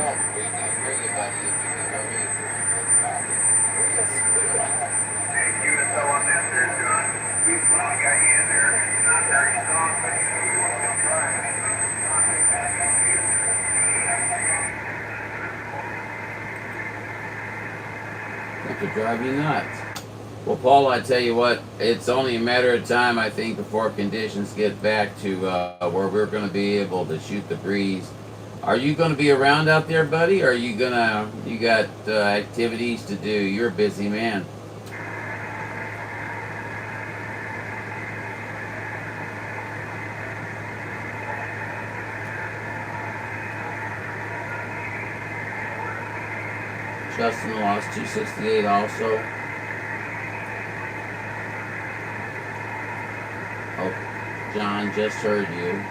That could drive you nuts. Well, Paul, I tell you what, it's only a matter of time, I think, before conditions get back to where we're going to be able to shoot the breeze. Are you going to be around out there, buddy? Or are you you got activities to do? You're a busy man. Dustin lost 268 also. Oh, John just heard you.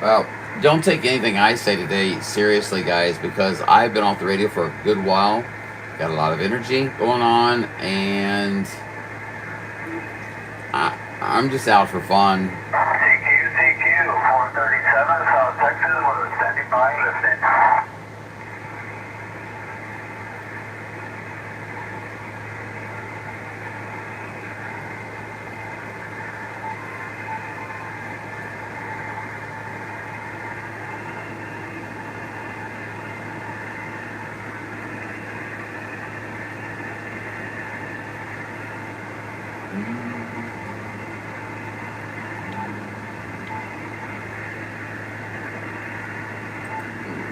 Well, don't take anything I say today seriously, guys, because I've been off the radio for a good while. Got a lot of energy going on, and I'm just out for fun. TQ, 437, South Texas, we're standing by, listening.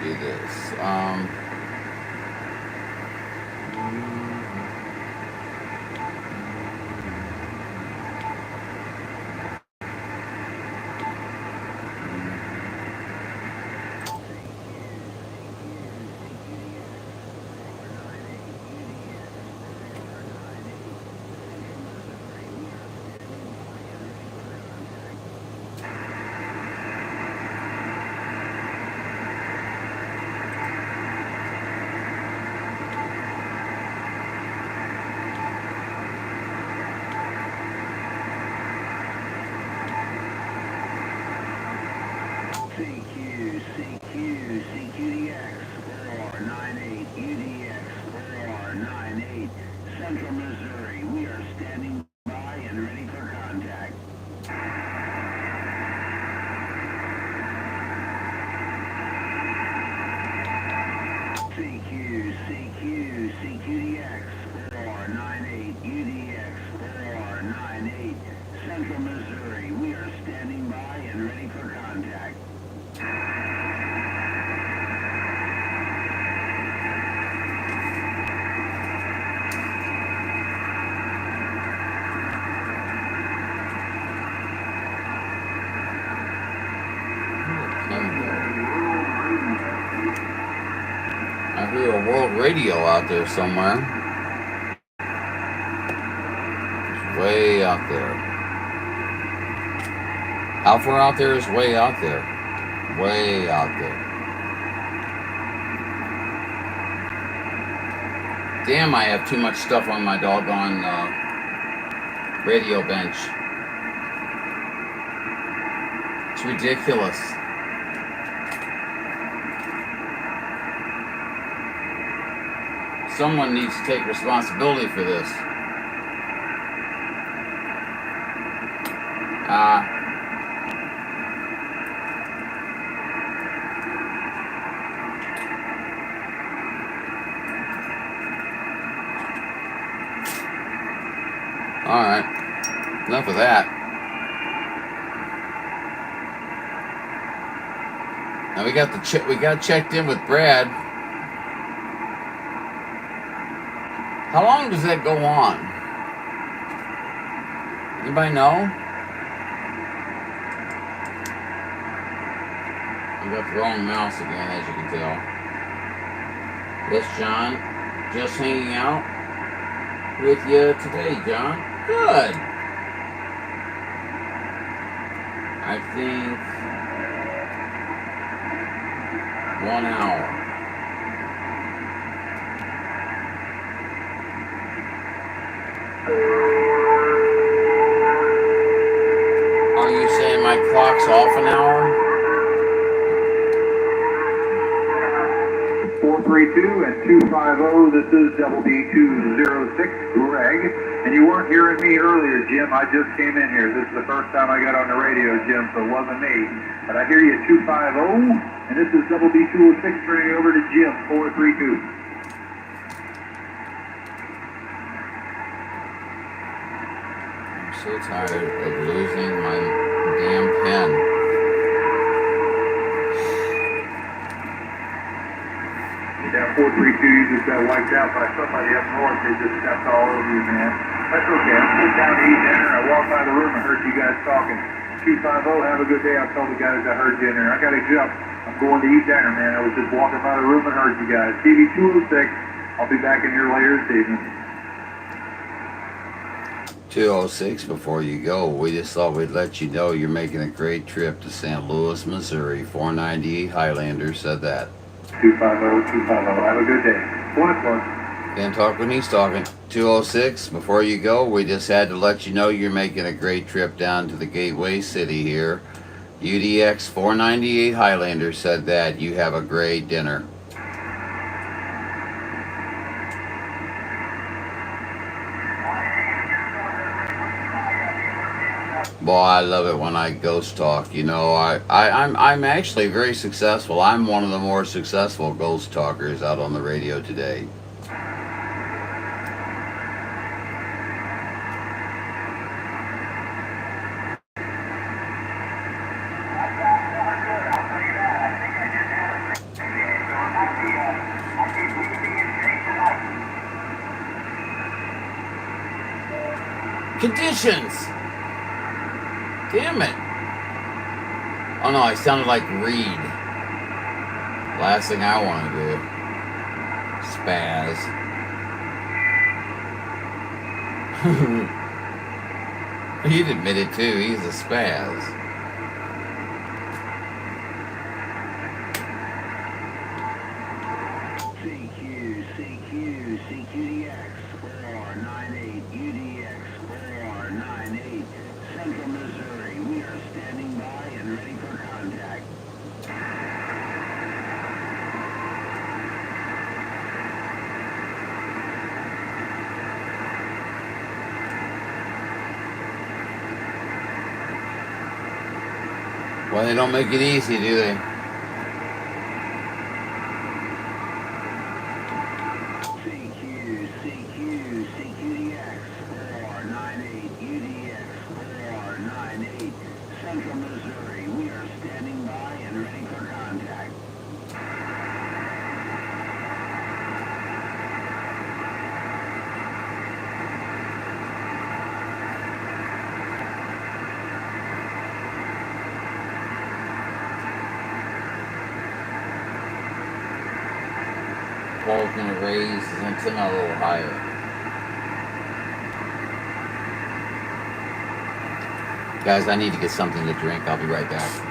Do this. CQDX 498, UDX 498, Central Missouri. We are standing by and ready for contact. CQDX 498, UDX 498, Central Missouri. We are standing by and ready for contact. I hear a world radio out there somewhere. It's way out there. How far out there is way out there? Way out there. Damn, I have too much stuff on my doggone radio bench. It's ridiculous. Someone needs to take responsibility for this. All right, enough of that. Now we got checked in with Brad. How long does that go on? Anybody know? I got the wrong mouse again, as you can tell. Yes, John. Just hanging out with you today, John. Good. I think 1 hour. Are you saying my clock's off an hour? 432 and 250. This is Double D206, Greg. And you weren't hearing me earlier, Jim. I just came in here. This is the first time I got on the radio, Jim, so it wasn't me. But I hear you at 250, and this is Double D206 turning over to Jim, 432. I'm so tired of losing my damn pen. Yeah, 432, you just got wiped out by somebody up north. They just stepped all over you, man. That's okay. I'm sitting down to eat dinner. I walked by the room and heard you guys talking. 250, have a good day. I told the guys I heard you in there. I got to jump. I'm going to eat dinner, man. I was just walking by the room and heard you guys. TV 206, I'll be back in here later this evening. 206, before you go, we just thought we'd let you know you're making a great trip to St. Louis, Missouri. 498 Highlander said that. 250, have a good day. One. Can't talk when he's talking. 206, before you go, we just had to let you know you're making a great trip down to the Gateway City here. UDX 498 Highlander said that. You have a great dinner. Boy, I love it when I ghost talk. You know, I'm actually very successful. I'm one of the more successful ghost talkers out on the radio today. Conditions! Damn it! Oh no, I sounded like Reed. Last thing I want to do. Spaz. He'd admit it too, he's a spaz. CQDX 498 UDX 498 Central Missouri. We are standing by and ready for contact. Well, they don't make it easy, do they? CQDX 498 UDX 498 Central Missouri. We are standing by and ready for contact. Paul's going to raise his antenna a little higher. Guys, I need to get something to drink. I'll be right back.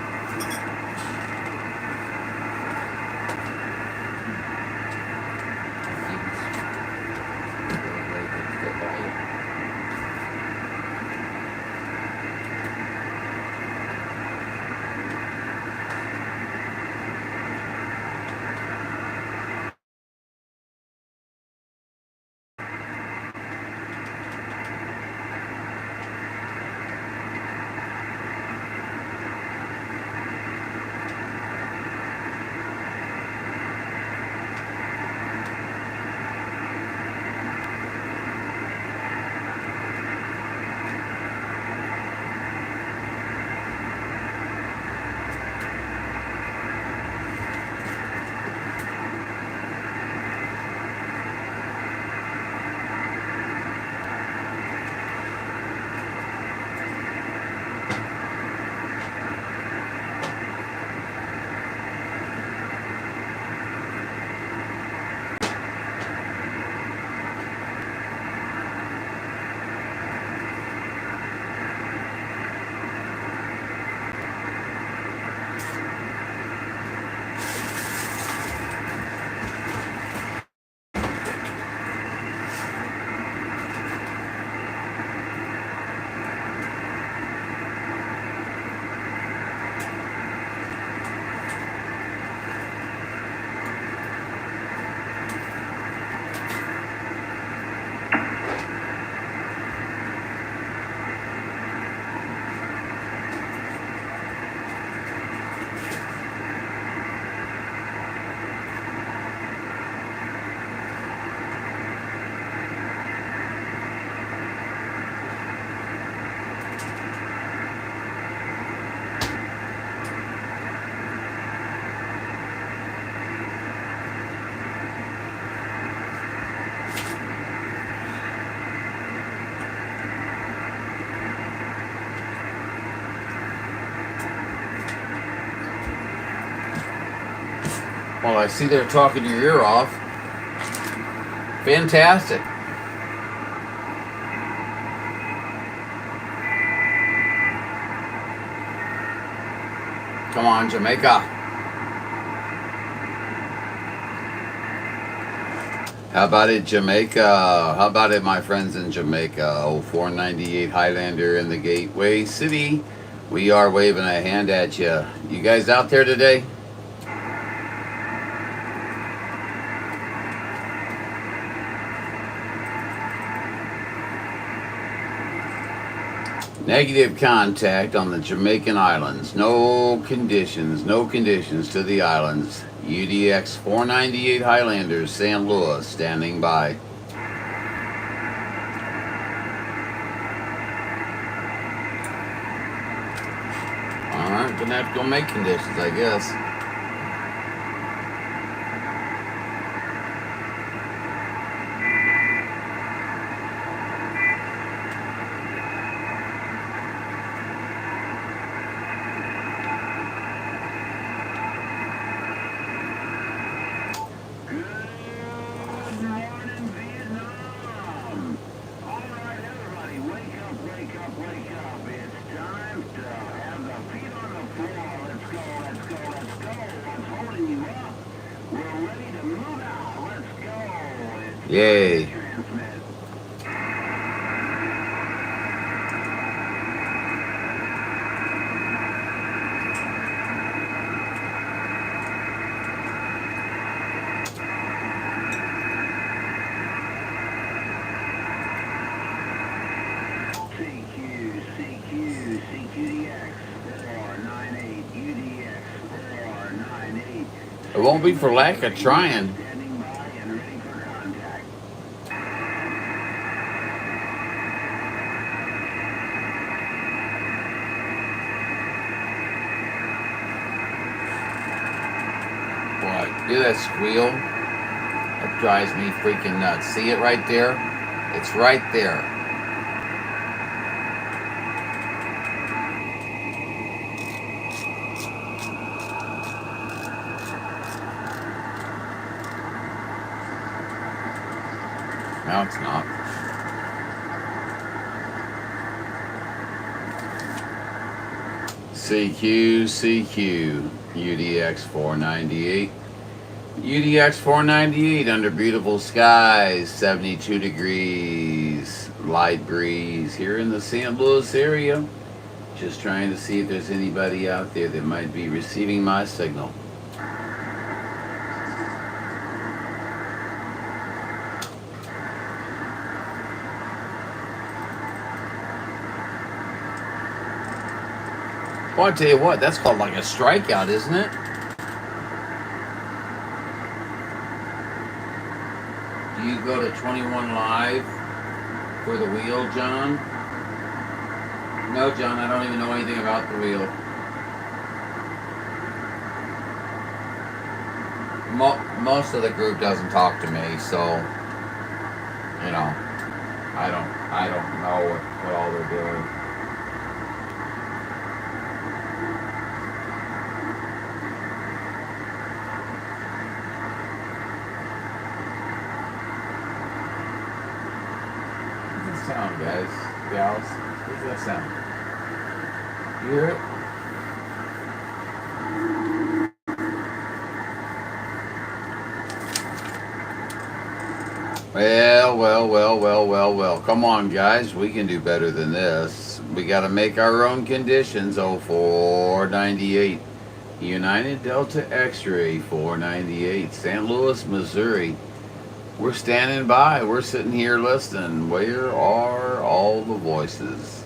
Well, I see they're talking your ear off. Fantastic. Come on, Jamaica. How about it, Jamaica? How about it, my friends in Jamaica? Oh, 498 Highlander in the Gateway City. We are waving a hand at you. You guys out there today? Negative contact on the Jamaican Islands. No conditions to the islands. UDX 498 Highlanders, St. Louis, standing by. Alright, gonna have to go make conditions, I guess. Yay. It won't be for lack of trying. Hear that squeal? That drives me freaking nuts. See it right there? It's right there. No, it's not. CQ, UDX 498. UDX 498 under beautiful skies, 72 degrees, light breeze here in the St. Louis area. Just trying to see if there's anybody out there that might be receiving my signal. Well, I tell you what, that's called like a strikeout, isn't it? Do you go to 21 Live for the wheel, John? No, John, I don't even know anything about the wheel. Most of the group doesn't talk to me, so you know, I don't know what all they're doing. Sound, guys, gals, what's that sound? You hear it? Well. Come on, guys, we can do better than this. We got to make our own conditions. 0498 United Delta X-Ray 498 St. Louis, Missouri. We're standing by. We're sitting here listening. Where are all the voices?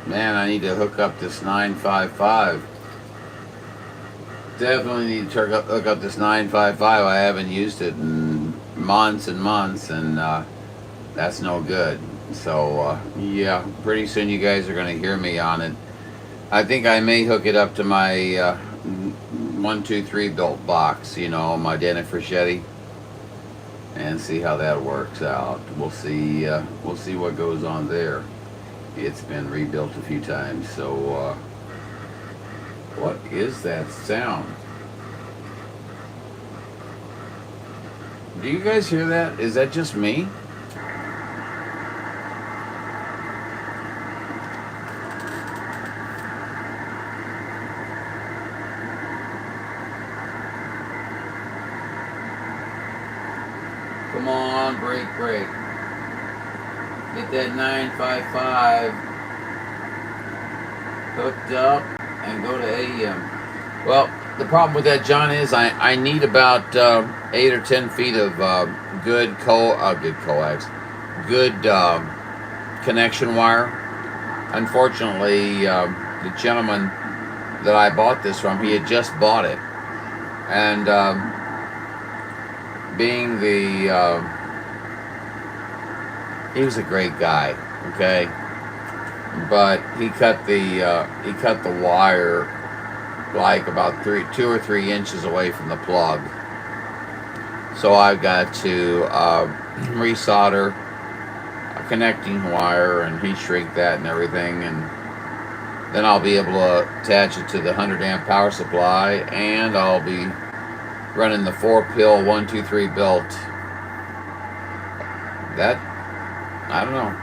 Man, I need to hook up this 955. Definitely need to hook up this 955. I haven't used it in months and months, and that's no good. So yeah, pretty soon you guys are going to hear me on it. I think I may hook it up to my 1, 2, 3 built box, you know, my Dana Frschetti, and see how that works out. We'll see what goes on there. It's been rebuilt a few times, so what is that sound? Do you guys hear that? Is that just me? Come on, break. Get that 955 hooked up and go to AM. Well, the problem with that, John, is I need about 8 or 10 feet of good coax, good connection wire. Unfortunately, the gentleman that I bought this from, he had just bought it, and being the he was a great guy, okay, but he cut the wire like about 2 or 3 inches away from the plug. So I've got to resolder a connecting wire and heat shrink that and everything, and then I'll be able to attach it to the 100 amp power supply, and I'll be running the 4-pill 1, 2, 3 built. That, I don't know.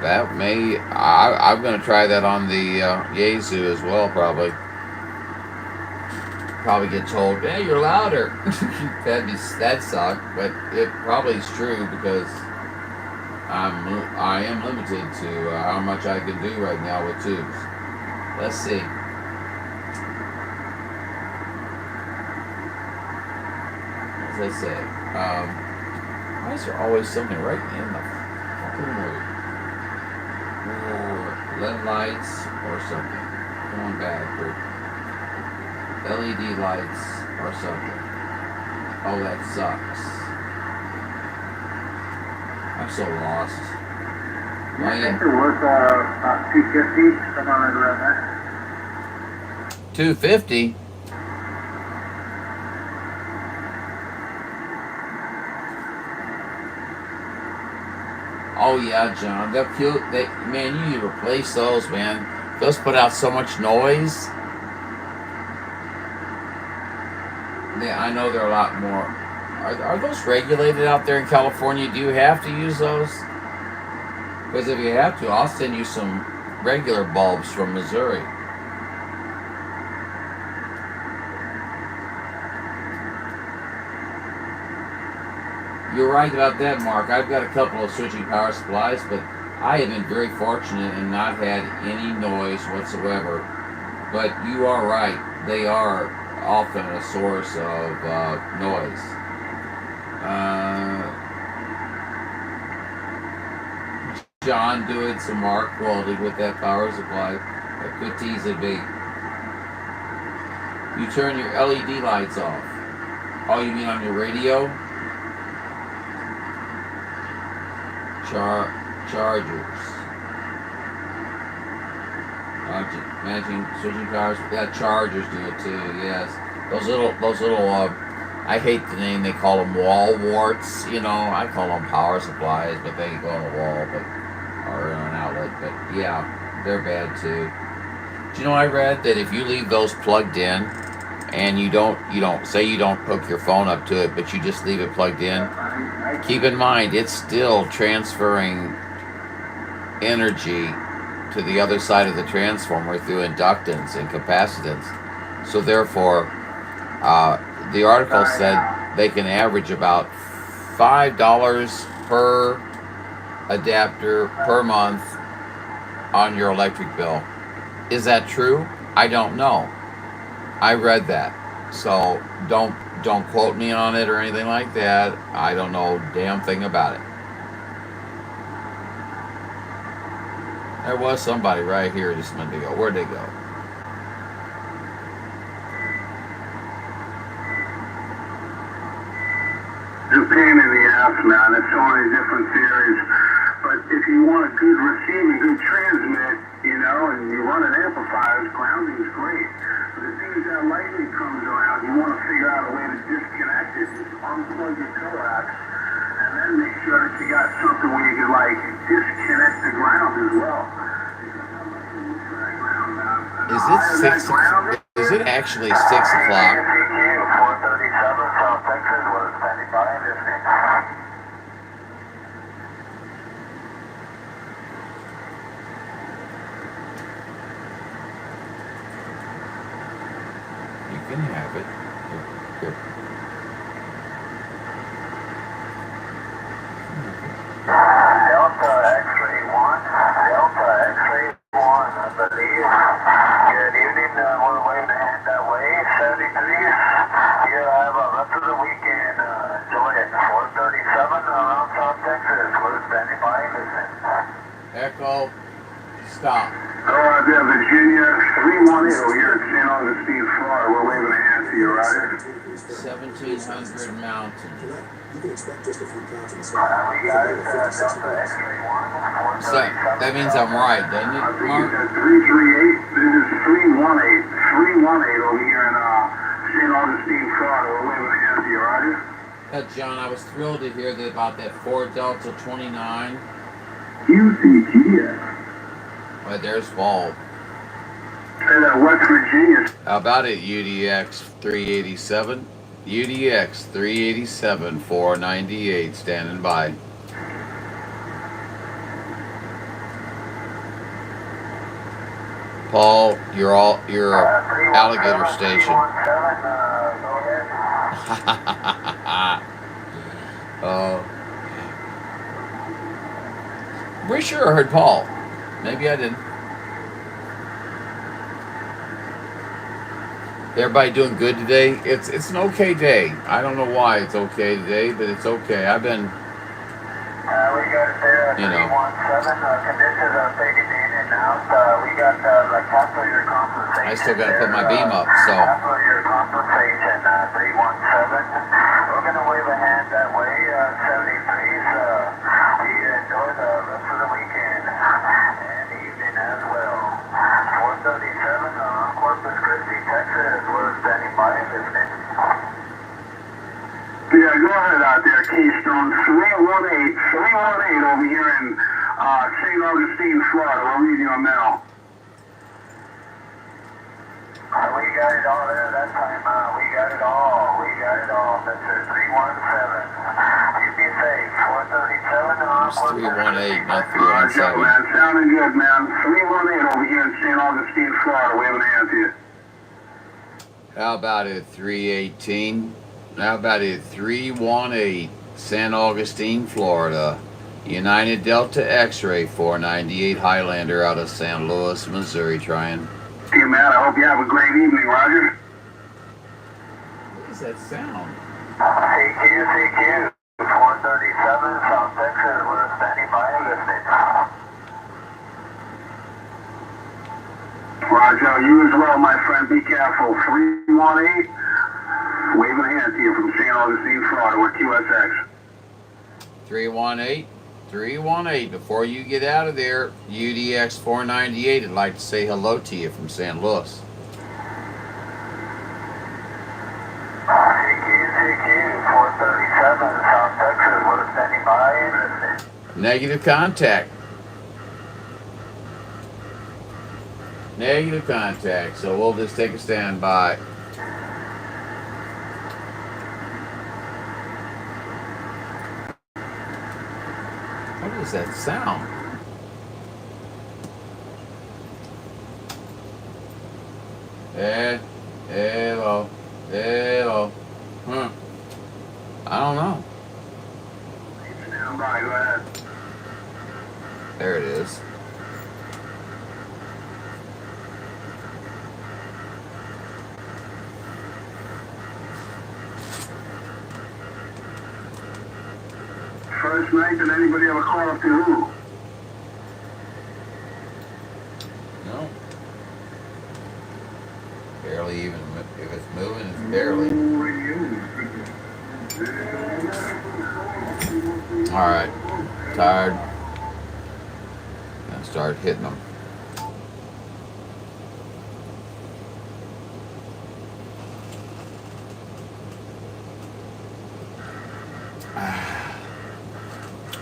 That may, I'm going to try that on the Yaesu as well, probably. Probably get told, "Hey, you're louder." That suck, but it probably is true because I am limited to how much I can do right now with tubes. Let's see. As I say, why is there always something right in the fucking way? LED lights or something. Going backward. LED lights or something. Oh, that sucks. I'm so lost. I think it was about 250, something around that. 250? Oh yeah, John. They'll kill. Man, you need to replace those, man. Those put out so much noise. I know they're a lot more. Are those regulated out there in California? Do you have to use those? Because if you have to, I'll send you some regular bulbs from Missouri. You're right about that, Mark. I've got a couple of switching power supplies, but I have been very fortunate and not had any noise whatsoever. But you are right. They are often a source of noise. John doing some mark quality with that power supply. That could tease it be. You turn your LED lights off. Oh, you mean on your radio? Chargers. Matching switching powers. Yeah, chargers do it too. Yes, those little. I hate the name. They call them wall warts. You know, I call them power supplies, but they go on a wall, or in an outlet. But yeah, they're bad too. Do you know I read that if you leave those plugged in, and you don't hook your phone up to it, but you just leave it plugged in. Keep in mind, it's still transferring energy to the other side of the transformer through inductance and capacitance. So therefore, the article said they can average about $5 per adapter per month on your electric bill. Is that true? I don't know. I read that. So don't quote me on it or anything like that. I don't know a damn thing about it. There was somebody right here just a minute ago. Where'd they go? It's a pain in the ass, man. There's so many different theories. But if you want a good receive and good transmit, you know, and you run an amplifier, disconnect the ground as well. Is it 6? Is it actually 6 o'clock? 437 South Texas was standing by and listening. You can have it. Here. Delta X-ray 1, Delta X-ray 1, I believe. Good evening, we're waving a hand that way, 73. You have a rest of the weekend, enjoy it. 437 around South Texas, we're standing by and listening. Echo. Stop. Roger, Virginia, 310 here at St. Augustine, Florida. We're waving a hand to you, Roger. 1700 Mountain. You can expect just a few counts in the We got it, Delta X-ray 1, So that means I'm right, doesn't I it, think Mark? it's at 338. This is 318. 318 over here in St. Augustine, Florida. We're waving a hand to you, Roger. John, I was thrilled to hear that about that Ford Delta 29. UCGS. But there's Paul. And West Virginia. How about it, UDX 387? UDX 387 498 standing by. Paul, you're alligator station. Oh. We sure heard Paul. Maybe I didn't. Everybody doing good today? It's an okay day. I don't know why it's okay today, but it's okay. I've been, We got it there, you know. 317. Conditions are fading in and out. We got like half of your compensation. I still got to put my beam up, so. Half of your compensation, 317. We're going to wave a hand that way, 73s. We enjoy the rest of the weekend and evening as well. 437 on Corpus Christi, Texas. We're standing by and listening. Yeah, go ahead out there, Keystone. 318 over here in St. Augustine, Florida. We're reading on now. We got it all there that time. We got it all. We got it all. That's it. 317. You be safe. 437 on It's Corpus 318, not Roger, 317. man. Sounding good, man. 318 over here in St. Augustine, Florida. Waving a hand to you. How about it, 318? How about it, 318, San Augustine, Florida. United Delta X-Ray 498 Highlander out of St. Louis, Missouri, trying. See you, man. I hope you have a great evening, Roger. What is that sound? CQ, 437, South Texas. We're standing by and listening. Roger, you as well, my friend. Be careful. 318. Waving a hand to you from St. Augustine, Florida. We're QSX. 318. Before you get out of there, UDX 498 would like to say hello to you from St. Louis. CQ, 437, South Texas. We're standing by and listening. Negative contact. Negative contact, so we'll just take a standby. What is that sound? Hello. I don't know. Stand by, go ahead. There it is. First night, did anybody ever call up to who? No. Barely even. If it's moving, it's barely. All right. Tired. Gonna start hitting them.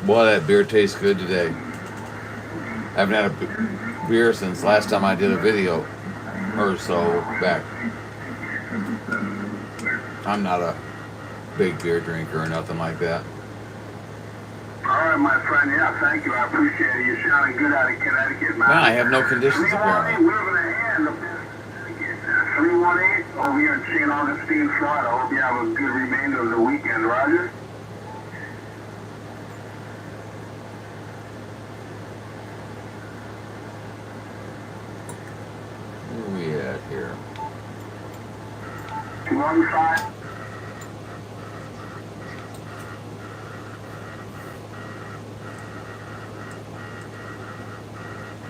Boy, that beer tastes good today. I haven't had a beer since last time I did a video or so back. I'm not a big beer drinker or nothing like that. All right, my friend. Yeah, thank you. I appreciate it. You're sounding good out of Connecticut, man. Man, I have no conditions apparently. 318, we're going to hand up there. 318 over here in St. Augustine, Florida. Hope you have a good remainder of the weekend, Roger. Where are we at here? 215.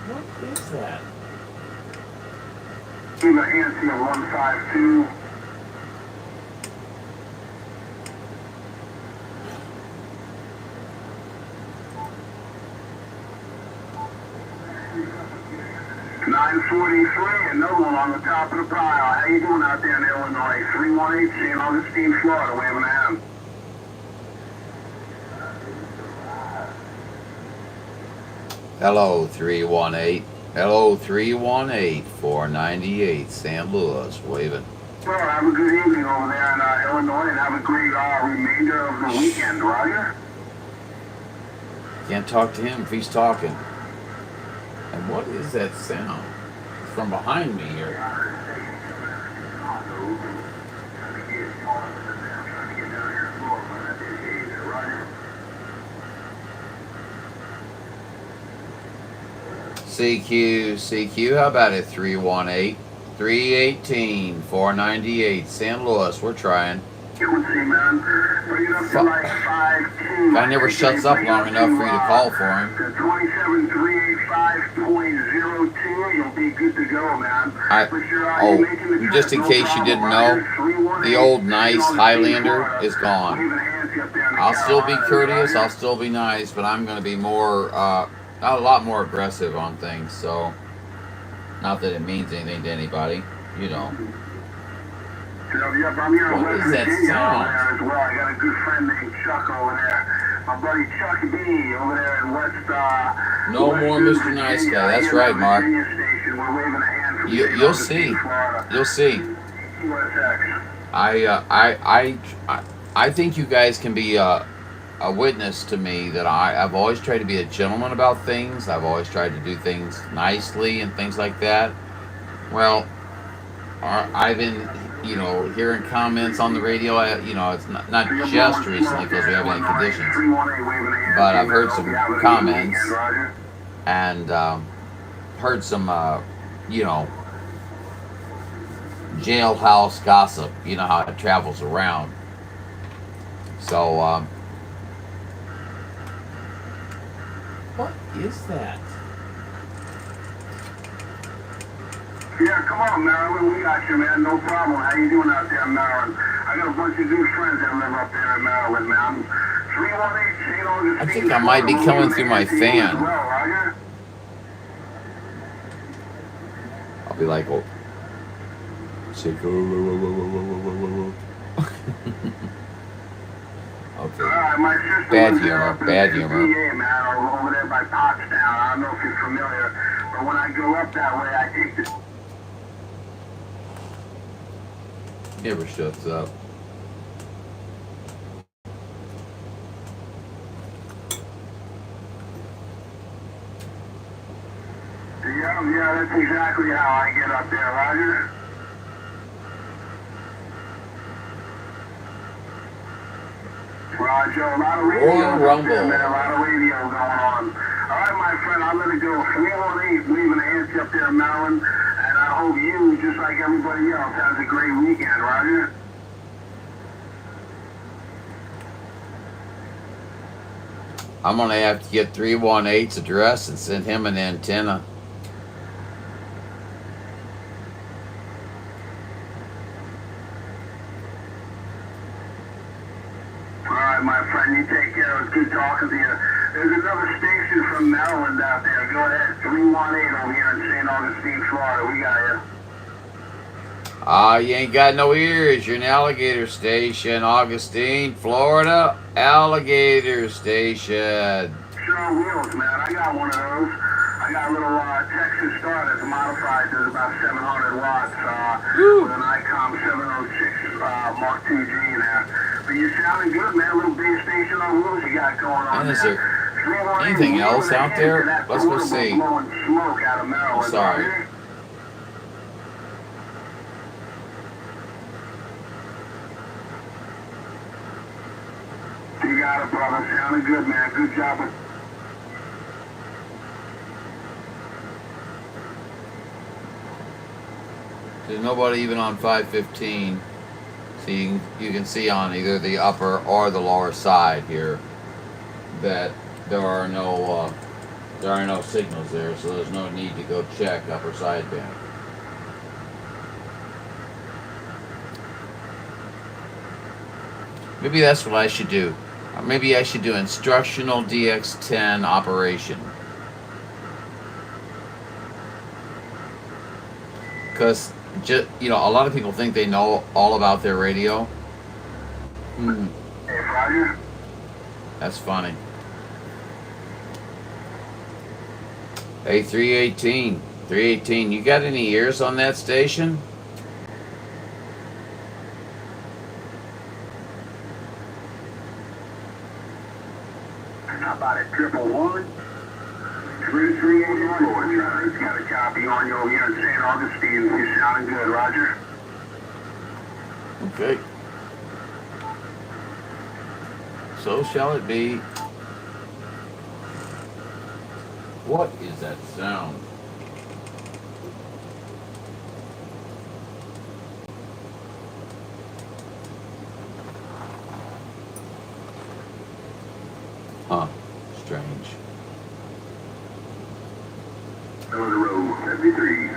What is that? Keep a hand to 152. .943 and Noble on the top of the pile. How you doing out there in Illinois? 318 St. Augustine, Florida. Waving a hand. Hello 318. Hello 318 498 St. Louis waving. Well, have a good evening over there in Illinois and have a great remainder of the weekend, Roger. Can't talk to him if he's talking. And what is that sound? It's from behind me here. CQ, how about it? 318, 318, 498, St. Louis. We're trying. Guy never shuts up long enough for you to call for him. 27385.02. You'll be good to go, man. Just in case you didn't know, the old nice Highlander is gone. I'll still be courteous, I'll still be nice, but I'm going to be more, a lot more aggressive on things. So, not that it means anything to anybody, you know. What is that sound? As well. I got a good friend named Chuck over there. My buddy Chuck B over there in West. No more Mr. Nice Guy. That's right, Mark. You'll see. You'll see. I think you guys can be a witness to me that I've always tried to be a gentleman about things. I've always tried to do things nicely and things like that. Well, I've been, hearing comments on the radio. It's not just recently because we have any conditions, but I've heard some comments and heard some, jailhouse gossip. You know how it travels around. So, what is that? Yeah, come on, Maryland. We got you, man. No problem. How you doing out there in Maryland? I got a bunch of good friends that live up there in Maryland, man. 318 St. Augustine. I think I might be coming through my fan. I'll be like, oh. Okay. Bad humor. Man, over there by Hogtown. I don't know if you're familiar, but when I go up that way, I take the... Never shuts up. Yeah, that's exactly how I get up there, Roger. Roger, a lot of radio Royal Rumble. There, man, a lot of radio going on. All right, my friend, I'm going to go 318, leaving the hands up there in Maryland, and I hope you, just like everybody else, has a great weekend, Roger. I'm going to have to get 318's address and send him an antenna. My friend, you take care. It was good talking to you. There's another station from Maryland out there. Go ahead, 318 over here in St. Augustine, Florida. We got you. Ah, you ain't got no ears. You're an alligator station, Augustine, Florida. Alligator station. Sure wheels, man. I got one of those. I got a little Texas Star that's modified. There's about 700 watts with an ICOM 706 Mark II G there. But you're sounding good, man. A little base station on wheels you got going on And is there. there anything else out there? Let's go see. I'm sorry. You got it, brother. Sounding good, man. Good job. There's nobody even on 515. So you can see on either the upper or the lower side here that there are no signals there, so there's no need to go check upper sideband. Maybe that's what I should do. Or maybe I should do instructional DX10 operation. Because, a lot of people think they know all about their radio. Hey, Roger. That's funny. Hey, 318. 318, you got any ears on that station? How about it? 111? 338 Florida. It's got a copy on you over here in St. Augustine. You're sounding good, Roger. Okay. So shall it be. What is that sound? Huh. Strange. Middle of the road, 73.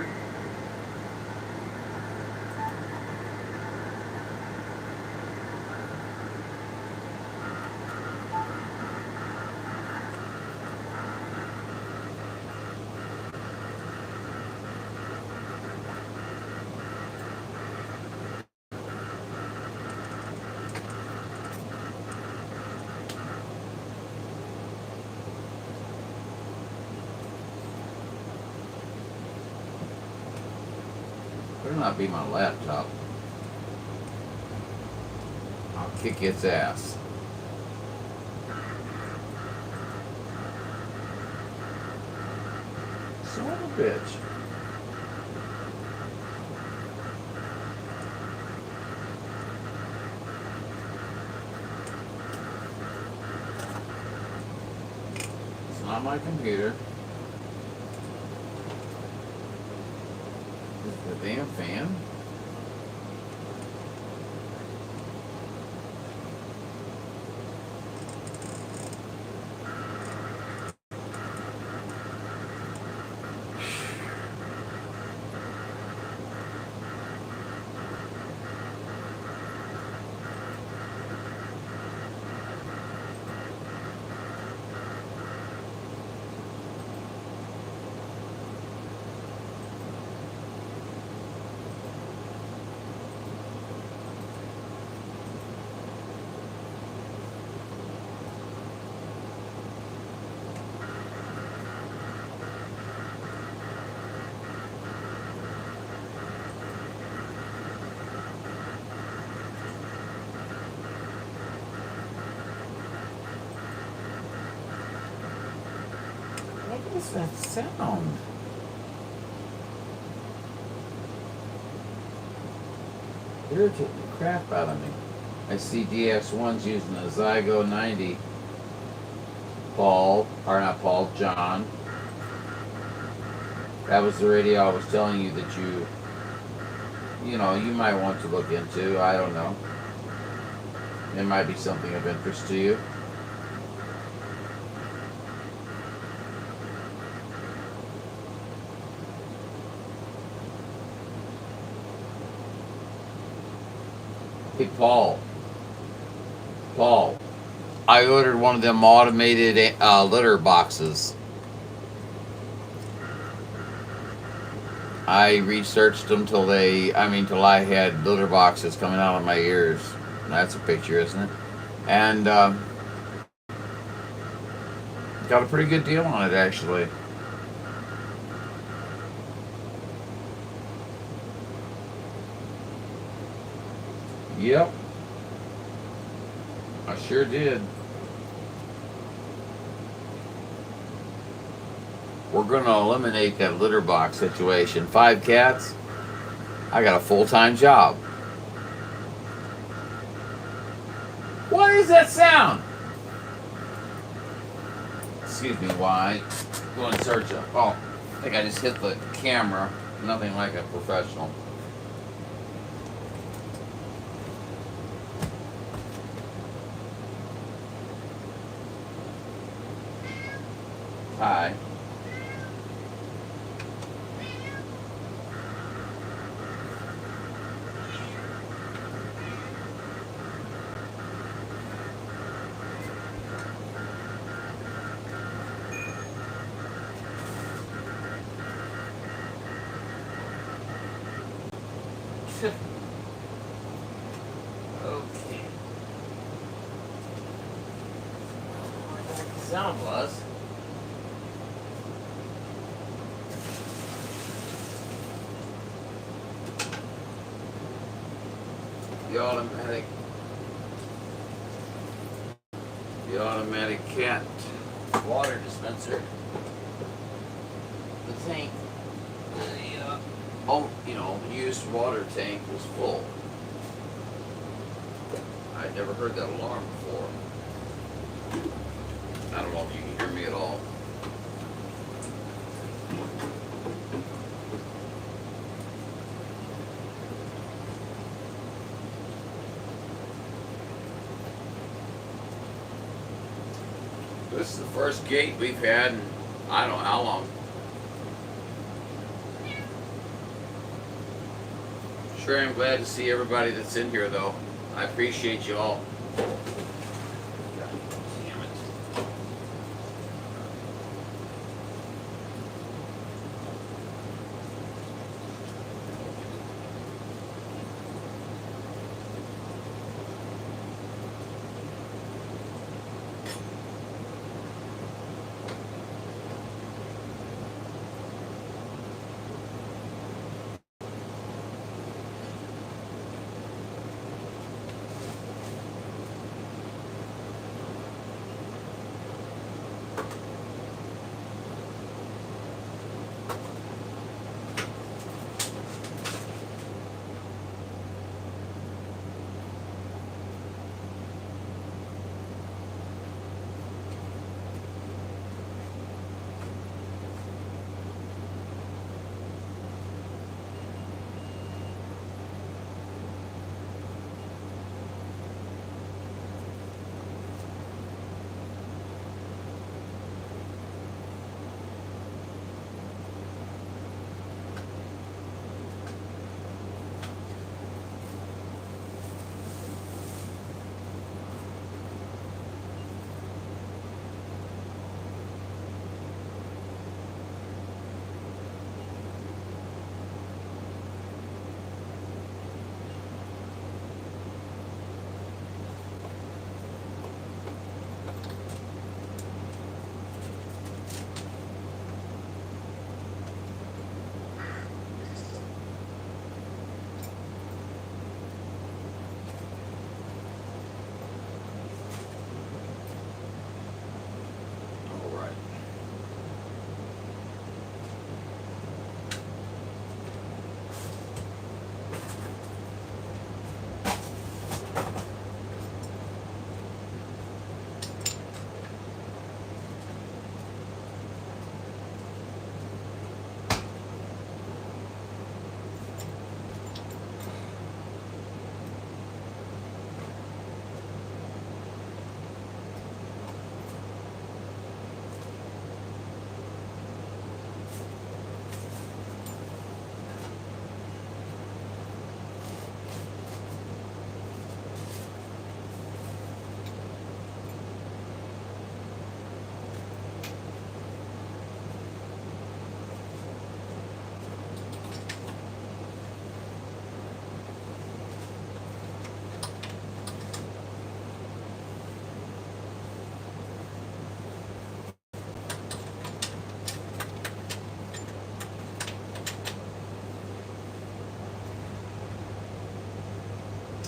Better not be my laptop. I'll kick its ass. Son of a bitch. It's not my computer. The damn fan? What is that sound? Irritating the crap out of me. I see DX1's using a Zygo 90. John. That was the radio I was telling you that you might want to look into. I don't know. It might be something of interest to you. Hey, Paul, I ordered one of them automated litter boxes. I researched them till I had litter boxes coming out of my ears. That's a picture, isn't it? And got a pretty good deal on it, actually. Yep, I sure did. We're going to eliminate that litter box situation. 5 cats, I got a full-time job. What is that sound? Excuse me while I go in search of. Oh, I think I just hit the camera. Nothing like a professional. Hi. Okay. Sound was. The automatic cat water dispenser. The tank, the used water tank was full. I'd never heard that alarm before. I don't know if you can hear me at all. This is the first gate we've had in I don't know how long. Sure, I'm glad to see everybody that's in here, though. I appreciate you all. God damn it.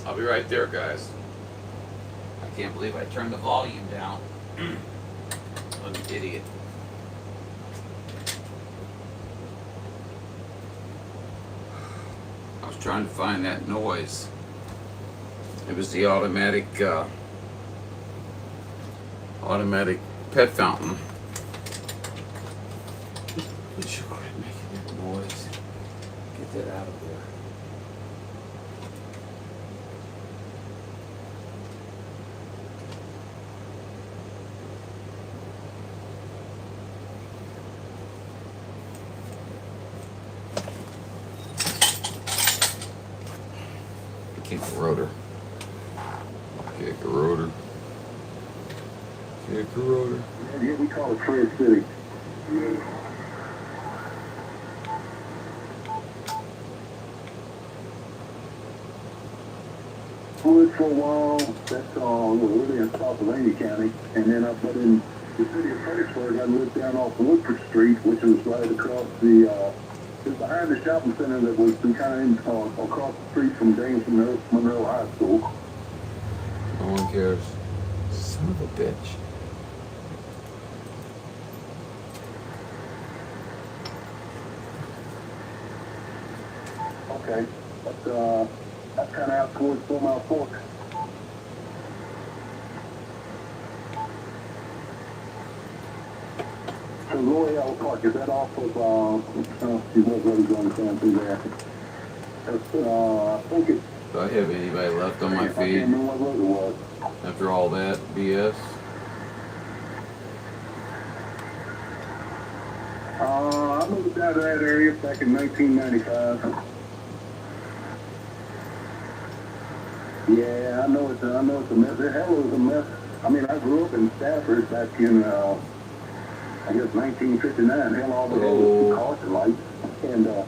I'll be right there, guys. I can't believe I turned the volume down. What an idiot. I was trying to find that noise. It was the automatic pet fountain. It should quit making that noise. Get that out of there. Kick a rotor. Kick a rotor. Kick a rotor. Yeah, we call it Fred City. Lived for a while, that's all, really in Pennsylvania County, and then I put in the city of Fredericksburg. I lived down off Woodford Street, which was right across the, it was behind the shopping center that was kind of across the street from James Monroe High School. No one cares. Son of a bitch. Okay, that's kind of out towards 4 Mile Fork. So Royale Park, is that off of, see what road's going down through there? I think it's... Do I have anybody left on my I feed can't remember what road it was. after all that BS? I moved out of that area back in 1995. Yeah, I know it's a mess. The hell was a mess. I mean, I grew up in Stafford back in, I guess 1959. Hell, all the way to caution lights. And, yeah,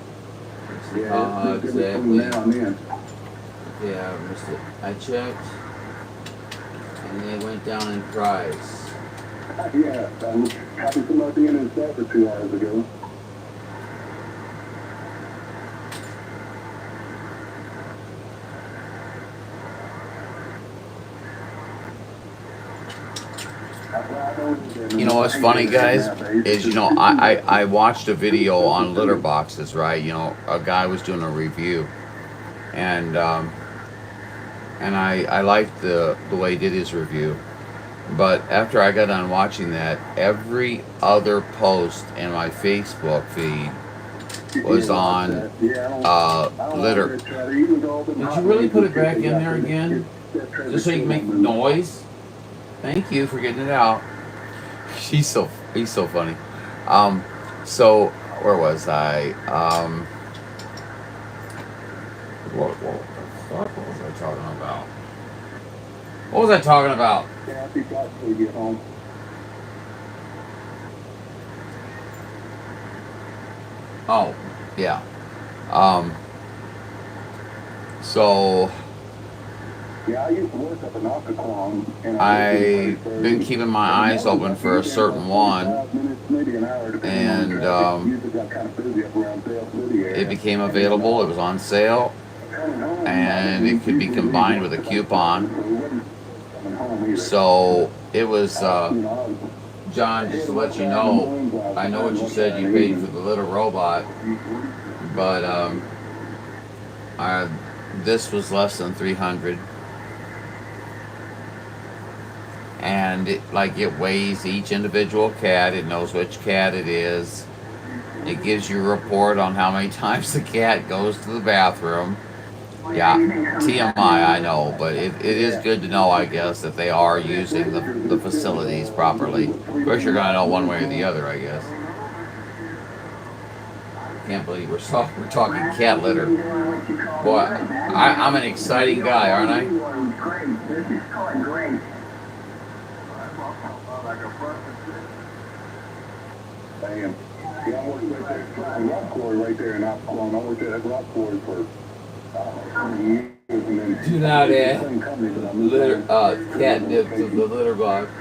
it's exactly. between now and then. Yeah, I missed it. I checked, and they went down in price. Yeah, happened to my being in Stafford 2 hours ago. You know what's funny, guys, is, you know, I watched a video on litter boxes, right? You know, a guy was doing a review, and I liked the way he did his review. But after I got done watching that, every other post in my Facebook feed was on litter. Did you really put it back in there again? Just so you can make noise? Thank you for getting it out. He's so funny. So where was I? What the fuck was I talking about? What was I talking about? Yeah, I think that's when you get home. Oh, yeah. So yeah, I used to work up in Occoquan, and I've been keeping my eyes open for a certain one, and it became available. It was on sale, and it could be combined with a coupon. So it was, John, just to let you know, I know what you said you paid for the little robot, but this was less than $300. And it weighs each individual cat. It knows which cat it is. It gives you a report on how many times the cat goes to the bathroom. Yeah, TMI, I know, but it is good to know, I guess, that they are using the facilities properly. Of course, you're going to know one way or the other, I guess. Can't believe we're talking cat litter. Boy, I'm an exciting guy, aren't I? Damn. Yeah, I worked right there at rock quarry right there in Occoquan. I worked at that rock quarry for years. And then do not add litter, catnip to the litter box.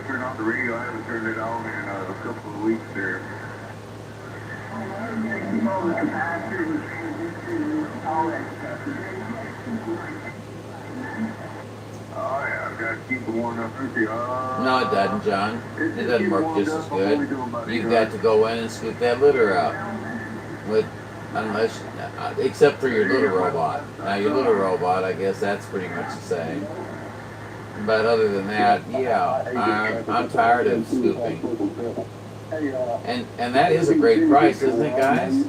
Turn off the radio. I haven't turned it on in a couple of weeks there. Oh yeah, I've got to keep the one up there. No, it doesn't, John. It doesn't work just as good. You've got to go in and scoop that litter out. Unless, except for your little robot. Now your little robot, I guess that's pretty much the same. But other than that, yeah, I'm tired of scooping. And that is a great price, isn't it, guys?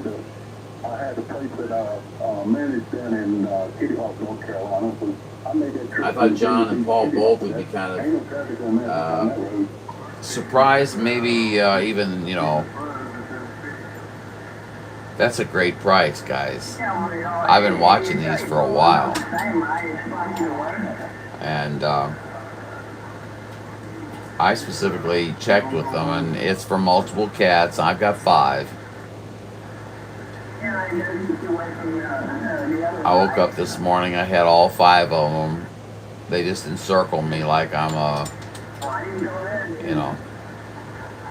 I had a place that managed down in Kitty Hawk, North Carolina. So I made that trip. I thought John and Paul both would be kind of surprised, maybe even, you know. That's a great price, guys. I've been watching these for a while. And I specifically checked with them, and it's for multiple cats. I've got 5. I woke up this morning, I had all 5 of them. They just encircle me like I'm a, you know,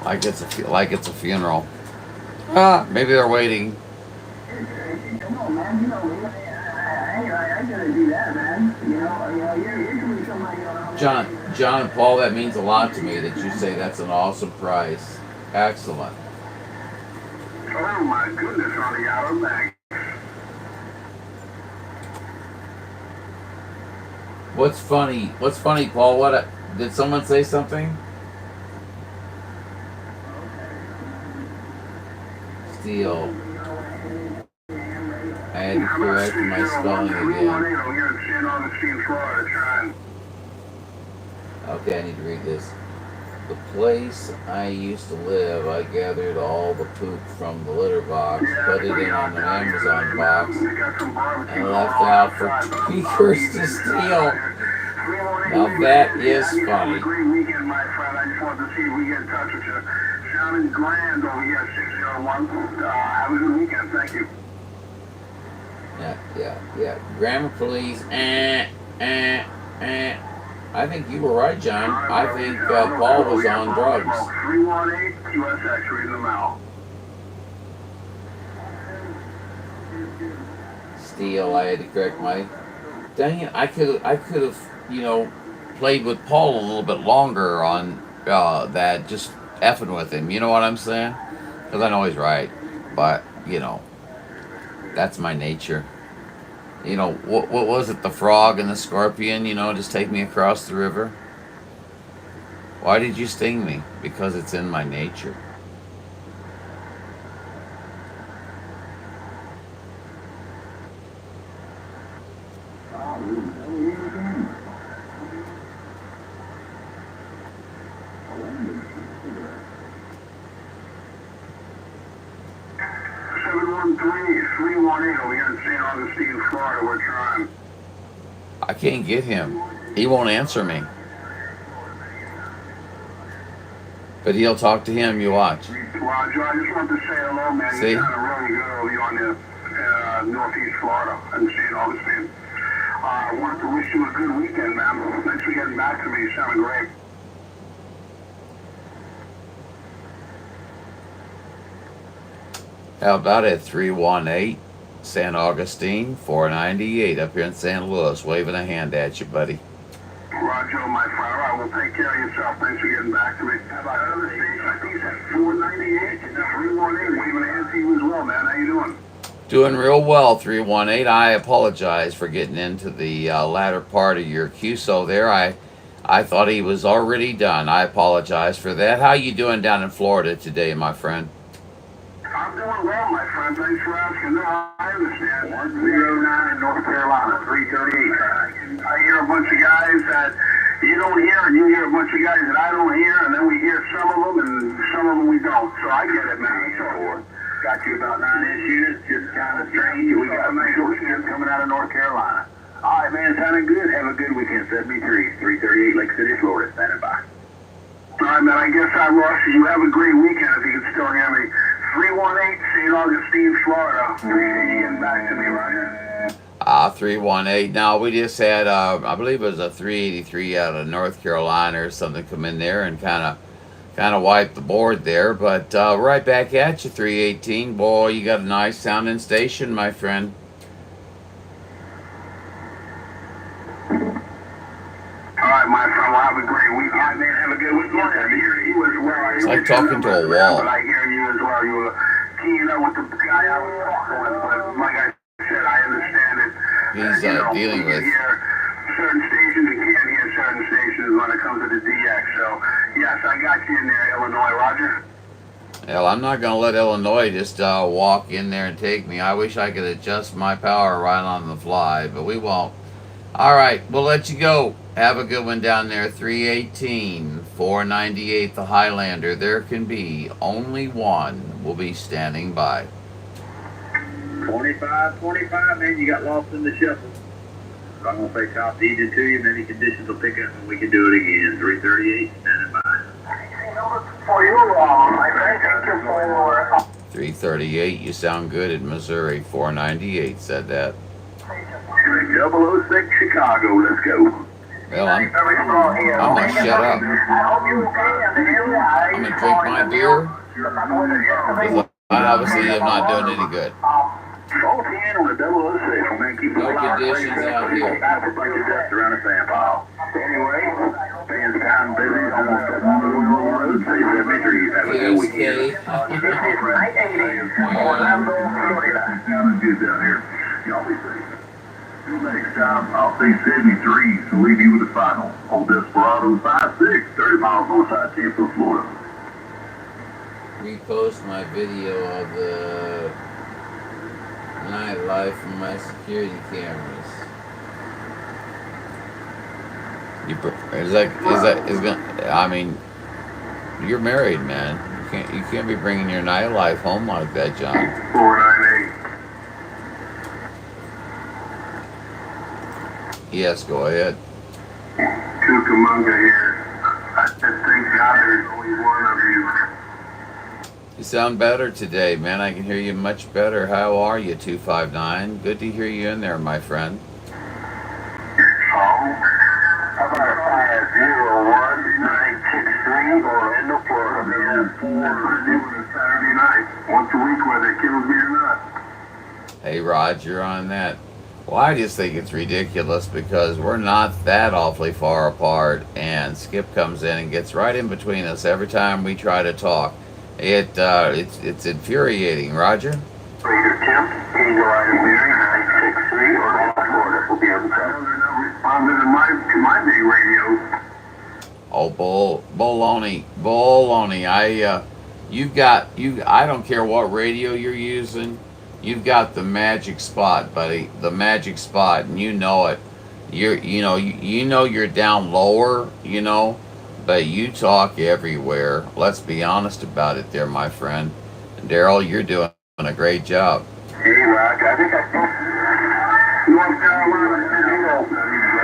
like it's a funeral. Maybe they're waiting. John and Paul, that means a lot to me that you say that's an awesome price. Excellent. Oh my goodness, on the outer bank. What's funny, Paul? Did someone say something? Steel. I had to correct my spelling again. Okay, I need to read this. The place I used to live, I gathered all the poop from the litter box, put it in an Amazon box, and left out for tweakers to steal. Now that is funny. Great weekend, my friend. I just wanted to see if we get in touch with you. Sounding grand over here, 601. Have a good weekend. Thank you. Yeah. Grammar police. I think you were right, John. I think Paul was on drugs. 318 QSX, reading them out. Steele, I had to correct my. Dang it! I could have, you know, played with Paul a little bit longer on that, just effing with him. You know what I'm saying? Because I know he's right, but you know, that's my nature. You know, what was it? The frog and the scorpion, you know, just take me across the river. Why did you sting me? Because it's in my nature. Florida, we're trying. I can't get him. He won't answer me. But he'll talk to him, you watch. Well, Joe, I just wanted to say hello, man. See? You sounded really good over you on the northeast Florida and St. Augustine. I wanted to wish you a good weekend, man. Thanks for getting back to me. You sounded great. How about it? 318 San Augustine, 498 up here in St. Louis, waving a hand at you, buddy. Roger, my friend. All right, well, take care of yourself. Thanks for getting back to me. How about other states? I think it's at 498. 318, waving a hand to you as well, man. How you doing? Doing real well, 318. I apologize for getting into the latter part of your QSO there. I thought he was already done. I apologize for that. How you doing down in Florida today, my friend? I'm doing well, my friend. Thanks for asking. No, I understand. 109 in North Carolina, 338. I hear a bunch of guys that you don't hear, and you hear a bunch of guys that I don't hear, and then we hear some of them, and some of them we don't. So I get it, man. So, got you about 9-inch units, just kind of strange. We got some shorts coming out of North Carolina. All right, man, sounding good. Have a good weekend. 73, 338, Lake City, Florida. Standing by. All right, man, I guess I lost you. You have a great weekend if you can still hear me. 318, St. Augustine, Florida. Appreciate you getting back to me, Roger. 318. Now, we just had, I believe it was a 383 out of North Carolina or something come in there and kind of wiped the board there. But right back at you, 318. Boy, you got a nice sounding station, my friend. whole wall. But I hear you as well. You were keying up with the guy I was talking with. But like I said, I understand it. He's dealing with. You hear certain stations and can't hear certain stations when it comes to the DX. So, yes, I got you in there, Illinois. Roger? Hell, I'm not going to let Illinois just walk in there and take me. I wish I could adjust my power right on the fly, but we won't. All right, we'll let you go. Have a good one down there. 318, 498, the Highlander. There can be only one. Will be standing by. 25, man, you got lost in the shuffle. So I'm going to say top deed it to you, maybe conditions will pick up and we can do it again. 338, standing by. For you, my friend, thank you for... 338, you sound good at Missouri. 498 said that. 006 Chicago, let's go. Well, I'm gonna shut up. I'm gonna drink my beer. Because I obviously am not doing any good. Both in on the 006, man. Keep No conditions out here. Around the fan pile. Anyway, fans down busy, almost at the road. Save that victory. Have a good weekend. Orlando, Florida. Good down here. Y'all be safe. Next time, I'll say 73, so leave you with the final. Old Desperado 5-6, 30 miles northside Tampa, Florida. Repost my video of the nightlife from my security cameras. Is gonna? I mean, you're married, man. You can't be bringing your nightlife home like that, John. 498. Yes, go ahead. Cucamonga here. I just thank God there's only one of you. You sound better today, man. I can hear you much better. How are you, 259? Good to hear you in there, my friend. How about 501-963 Orlando, Florida? Man, 4 doing a Saturday night. Once a week, whether it kills me or not. Hey, Roger, on that. Well, I just think it's ridiculous because we're not that awfully far apart, and Skip comes in and gets right in between us every time we try to talk. It's infuriating, Roger. Raider Tim, Angel Item Mary, 963 Orlando, Florida. Will be on the top. Responded to my big radio. Oh, baloney. I don't care what radio you're using. You've got the magic spot, buddy. The magic spot, and you know it. You know you're down lower, but you talk everywhere. Let's be honest about it there, my friend. Daryl, you're doing a great job. Hey, Rock, I think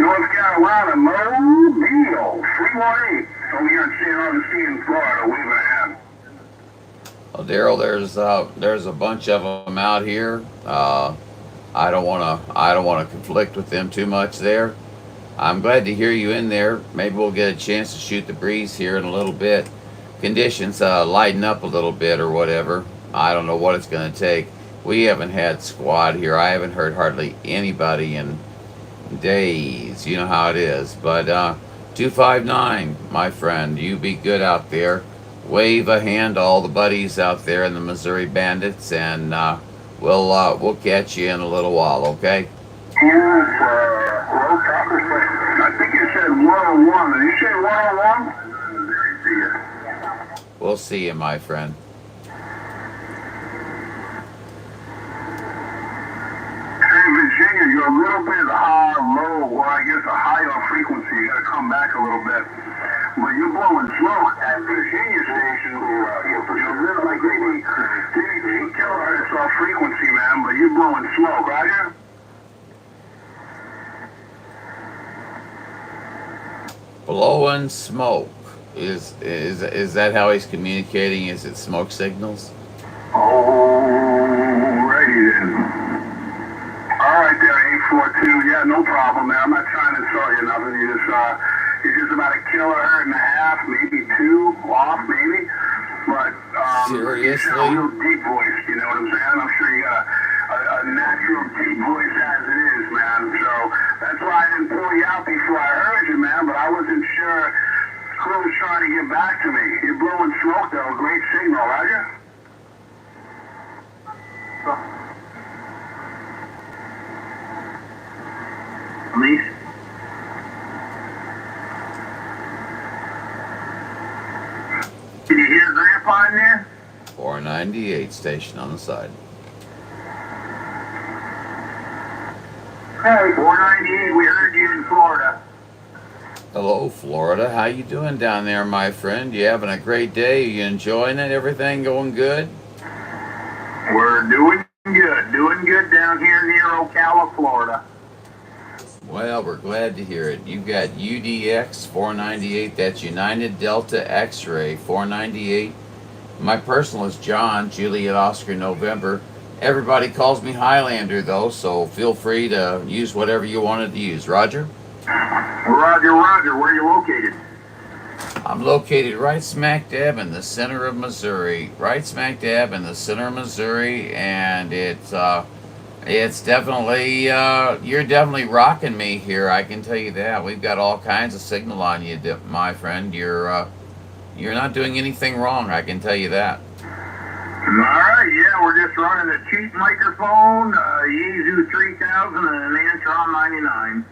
North Carolina, Mobile, 318. Over here in St. Augustine, Florida, waving a hand. Well, Daryl, there's a bunch of them out here. I don't want to conflict with them too much there. I'm glad to hear you in there. Maybe we'll get a chance to shoot the breeze here in a little bit. Conditions lighten up a little bit or whatever. I don't know what it's going to take. We haven't had squad here. I haven't heard hardly anybody in days. You know how it is. But 259, my friend, you be good out there. Wave a hand to all the buddies out there in the Missouri Bandits, and we'll catch you in a little while, okay? Here's Rob Corpus Christi. I think you said 101. Did you say 101? We'll see you, my friend. Hey, Virginia, you're a little bit low, or I guess a higher frequency. You got to come back a little bit. But you're blowing smoke at Virginia station. You're little like maybe 2 kilohertz off frequency, man, but you're blowing smoke, Roger? Blowing smoke. Is that how he's communicating? Is it smoke signals? Alrighty then. Alright there, 842. Yeah, no problem, man. I'm not trying to insult you nothing. You're just about a kilohertz and a half, maybe 2 off, maybe. But seriously? You got a real deep voice, you know what I'm saying? I'm sure you got a natural deep voice as it is, man. So that's why I didn't pull you out before I heard you, man. But I wasn't sure who was trying to get back to me. You're blowing smoke, though. Great signal. Police? Can you hear Grandpa in there? 498 station on the side. Hey, 498, we heard you in Florida. Hello, Florida. How you doing down there, my friend? You having a great day? You enjoying it? Everything going good? We're doing good down here near Ocala, Florida. Well, we're glad to hear it. You've got UDX 498. That's United Delta X-Ray 498. My personal is John, Juliet Oscar November. Everybody calls me Highlander, though, so feel free to use whatever you wanted to use. Roger? Roger, where are you located? I'm located right smack dab in the center of Missouri. Right smack dab in the center of Missouri, and it's definitely, you're definitely rocking me here, I can tell you that. We've got all kinds of signal on you, my friend. You're not doing anything wrong, I can tell you that. Alright, yeah, we're just running a cheap microphone, Yaesu 3000 and an Antron 99.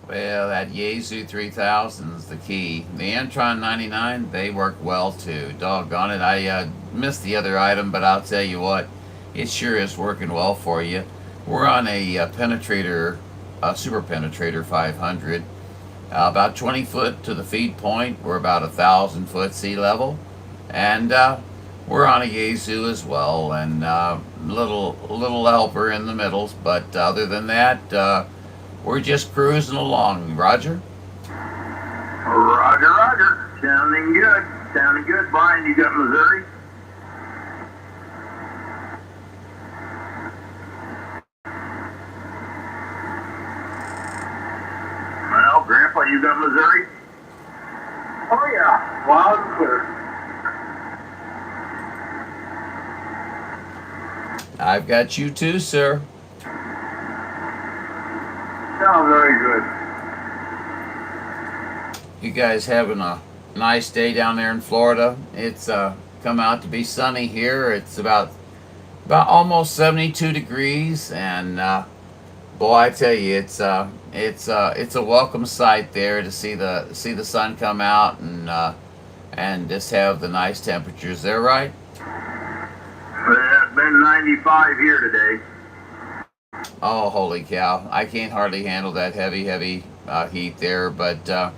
Well, that Yaesu 3000 is the key. The Antron 99, they work well too. Doggone it, I missed the other item, but I'll tell you what, it sure is working well for you. We're on a penetrator, super penetrator 500. About 20 foot to the feed point. We're about 1,000 foot sea level. And we're on a Yaesu as well, and little helper in the middle, but other than that, we're just cruising along. Roger? Roger. Sounding good. Brian, you got Missouri? Well, Grandpa, you got Missouri? Oh yeah, loud and clear. I've got you too, sir. Sounds very good. You guys having a nice day down there in Florida? It's come out to be sunny here. It's about almost 72 degrees, and boy, I tell you, it's a welcome sight there to see the sun come out and just have the nice temperatures there, right? It's been 95 here today. Oh, holy cow. I can't hardly handle that heavy heat there, but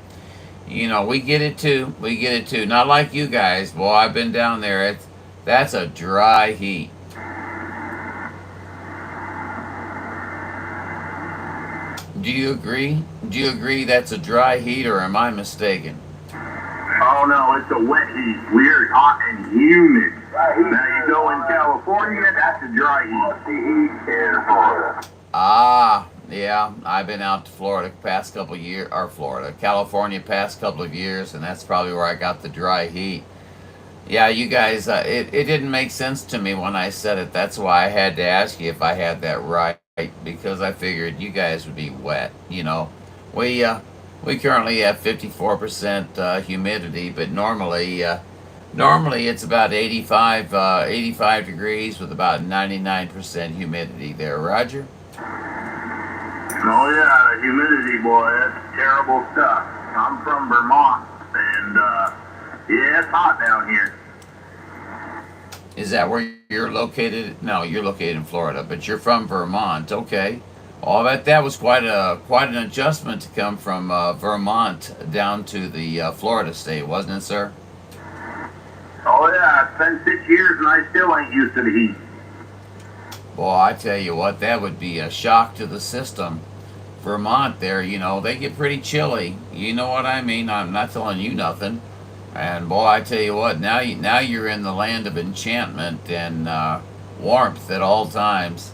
we get it too. Not like you guys. Boy, I've been down there. That's a dry heat. Do you agree that's a dry heat, or am I mistaken? Oh no, it's a wet heat. We're hot and humid. Now you go in California, that's a dry heat. The heat in Florida. Ah, yeah. I've been out to Florida past couple years, or California past couple of years, and that's probably where I got the dry heat. Yeah, you guys, it didn't make sense to me when I said it. That's why I had to ask you if I had that right, because I figured you guys would be wet. We currently have 54% humidity, but normally it's about 85 degrees with about 99% humidity there. Roger? Oh yeah, the humidity, boy, that's terrible stuff. I'm from Vermont, and yeah, it's hot down here. Is that where you're located? No, you're located in Florida, but you're from Vermont. Okay. Oh, I bet that was quite an adjustment to come from Vermont down to the Florida state, wasn't it, sir? Oh yeah, it's been 6 years and I still ain't used to the heat. Boy, I tell you what, that would be a shock to the system. Vermont there, they get pretty chilly. You know what I mean? I'm not telling you nothing. And boy, I tell you what, now you're in the land of enchantment and warmth at all times.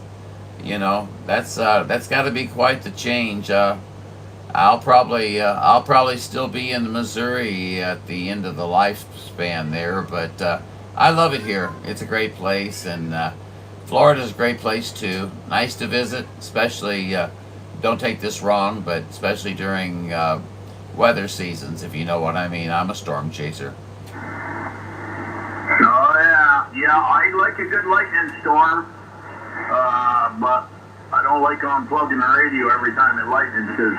That's got to be quite the change. I'll probably still be in Missouri at the end of the lifespan there, but I love it here. It's a great place, and Florida's a great place too. Nice to visit, especially. Don't take this wrong, but especially during weather seasons, if you know what I mean. I'm a storm chaser. Oh yeah, Yeah, I like a good lightning storm, but I don't like unplugging the radio every time it lightens because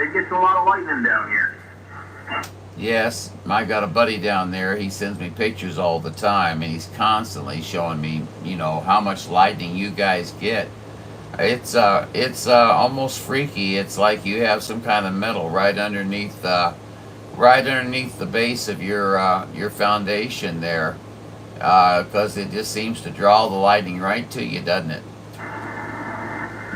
it gets a lot of lightning down here. Yes, I got a buddy down there. He sends me pictures all the time, and he's constantly showing me, how much lightning you guys get. It's almost freaky. It's like you have some kind of metal right underneath the base of your foundation there, because it just seems to draw the lightning right to you, doesn't it?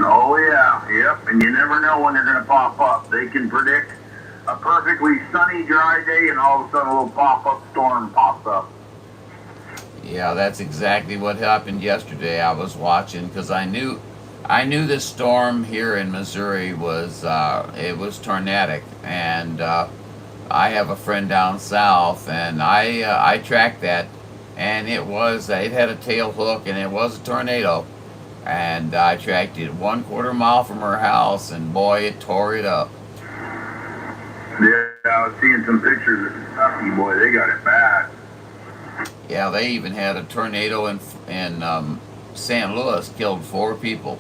Oh yeah, yep. And you never know when they're going to pop up. They can predict a perfectly sunny, dry day, and all of a sudden a little pop-up storm pops up. Yeah, that's exactly what happened yesterday. I was watching because I knew this storm here in Missouri was tornadic, and I have a friend down south, and I tracked that, and it had a tail hook, and it was a tornado, and I tracked it 1/4 mile from her house, and boy, it tore it up. Yeah, I was seeing some pictures of Kentucky. Boy, they got it bad. Yeah, they even had a tornado in St. Louis, killed 4 people.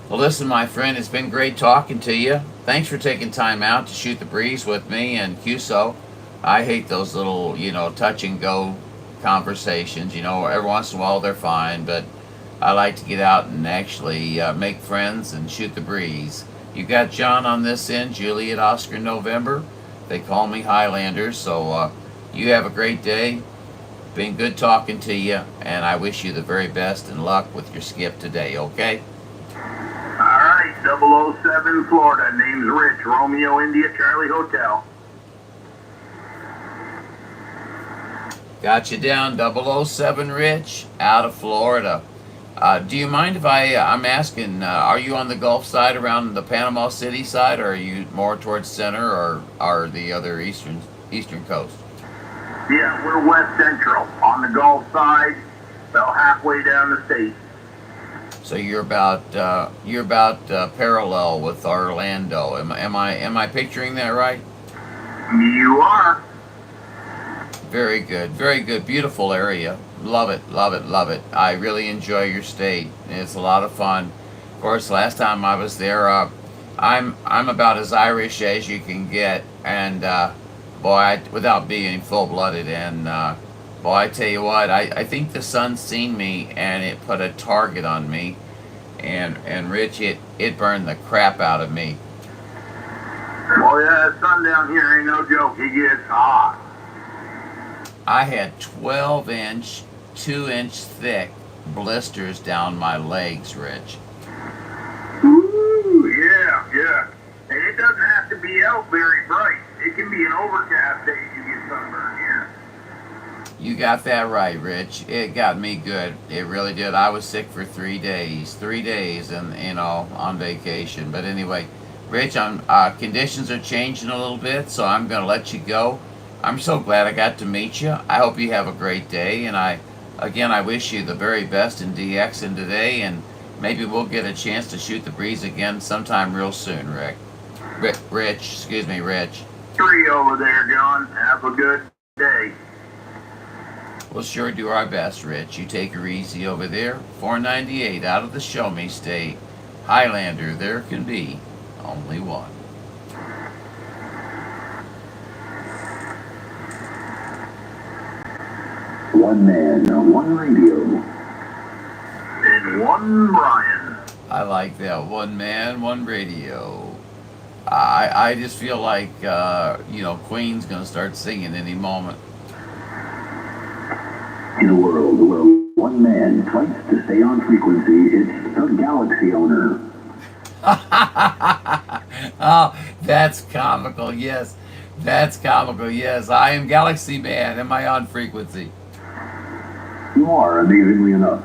Well, listen, my friend, it's been great talking to you. Thanks for taking time out to shoot the breeze with me and QSO. I hate those little, touch and go conversations. Every once in a while they're fine, but I like to get out and actually make friends and shoot the breeze. You got John on this end, Juliet Oscar November. They call me Highlander, so you have a great day. Been good talking to you, and I wish you the very best and luck with your skip today, okay? All right, 007 Florida, name's Rich, Romeo India Charlie Hotel. Got you down, 007 Rich, out of Florida. Do you mind if I'm asking, are you on the Gulf side around the Panama City side, or are you more towards center, or the other eastern coast? Yeah, we're west central on the Gulf side, about halfway down the state. So you're about parallel with Orlando. Am I picturing that right? You are. Very good, very good. Beautiful area. Love it, love it, love it. I really enjoy your state. It's a lot of fun. Of course, last time I was there, I'm about as Irish as you can get, and boy, without being full-blooded, and boy, I tell you what, I think the sun's seen me, and it put a target on me, and Rich, it burned the crap out of me. Well, yeah, the sun down here ain't no joke. It gets hot. I had 12-inch, 2-inch thick blisters down my legs, Rich. Ooh, yeah. And it doesn't have to be out very bright. It can be an overcast day you get sunburned here. You got that right, Rich. It got me good. It really did. I was sick for 3 days. 3 days, and on vacation. But anyway, Rich, conditions are changing a little bit, so I'm going to let you go. I'm so glad I got to meet you. I hope you have a great day, and I wish you the very best in DXing today, and maybe we'll get a chance to shoot the breeze again sometime real soon, Rich. 3 over there, John. Have a good day. We'll sure do our best, Rich. You take her easy over there. 498 out of the Show Me State. Highlander, there can be only one. One man, one radio. And one Brian. I like that. One man, one radio. I just feel like, Queen's going to start singing any moment. In a world where one man fights to stay on frequency, it's the Galaxy owner. Oh, that's comical, yes. That's comical, yes. I am Galaxy Man. Am I on frequency? You are, amazingly enough.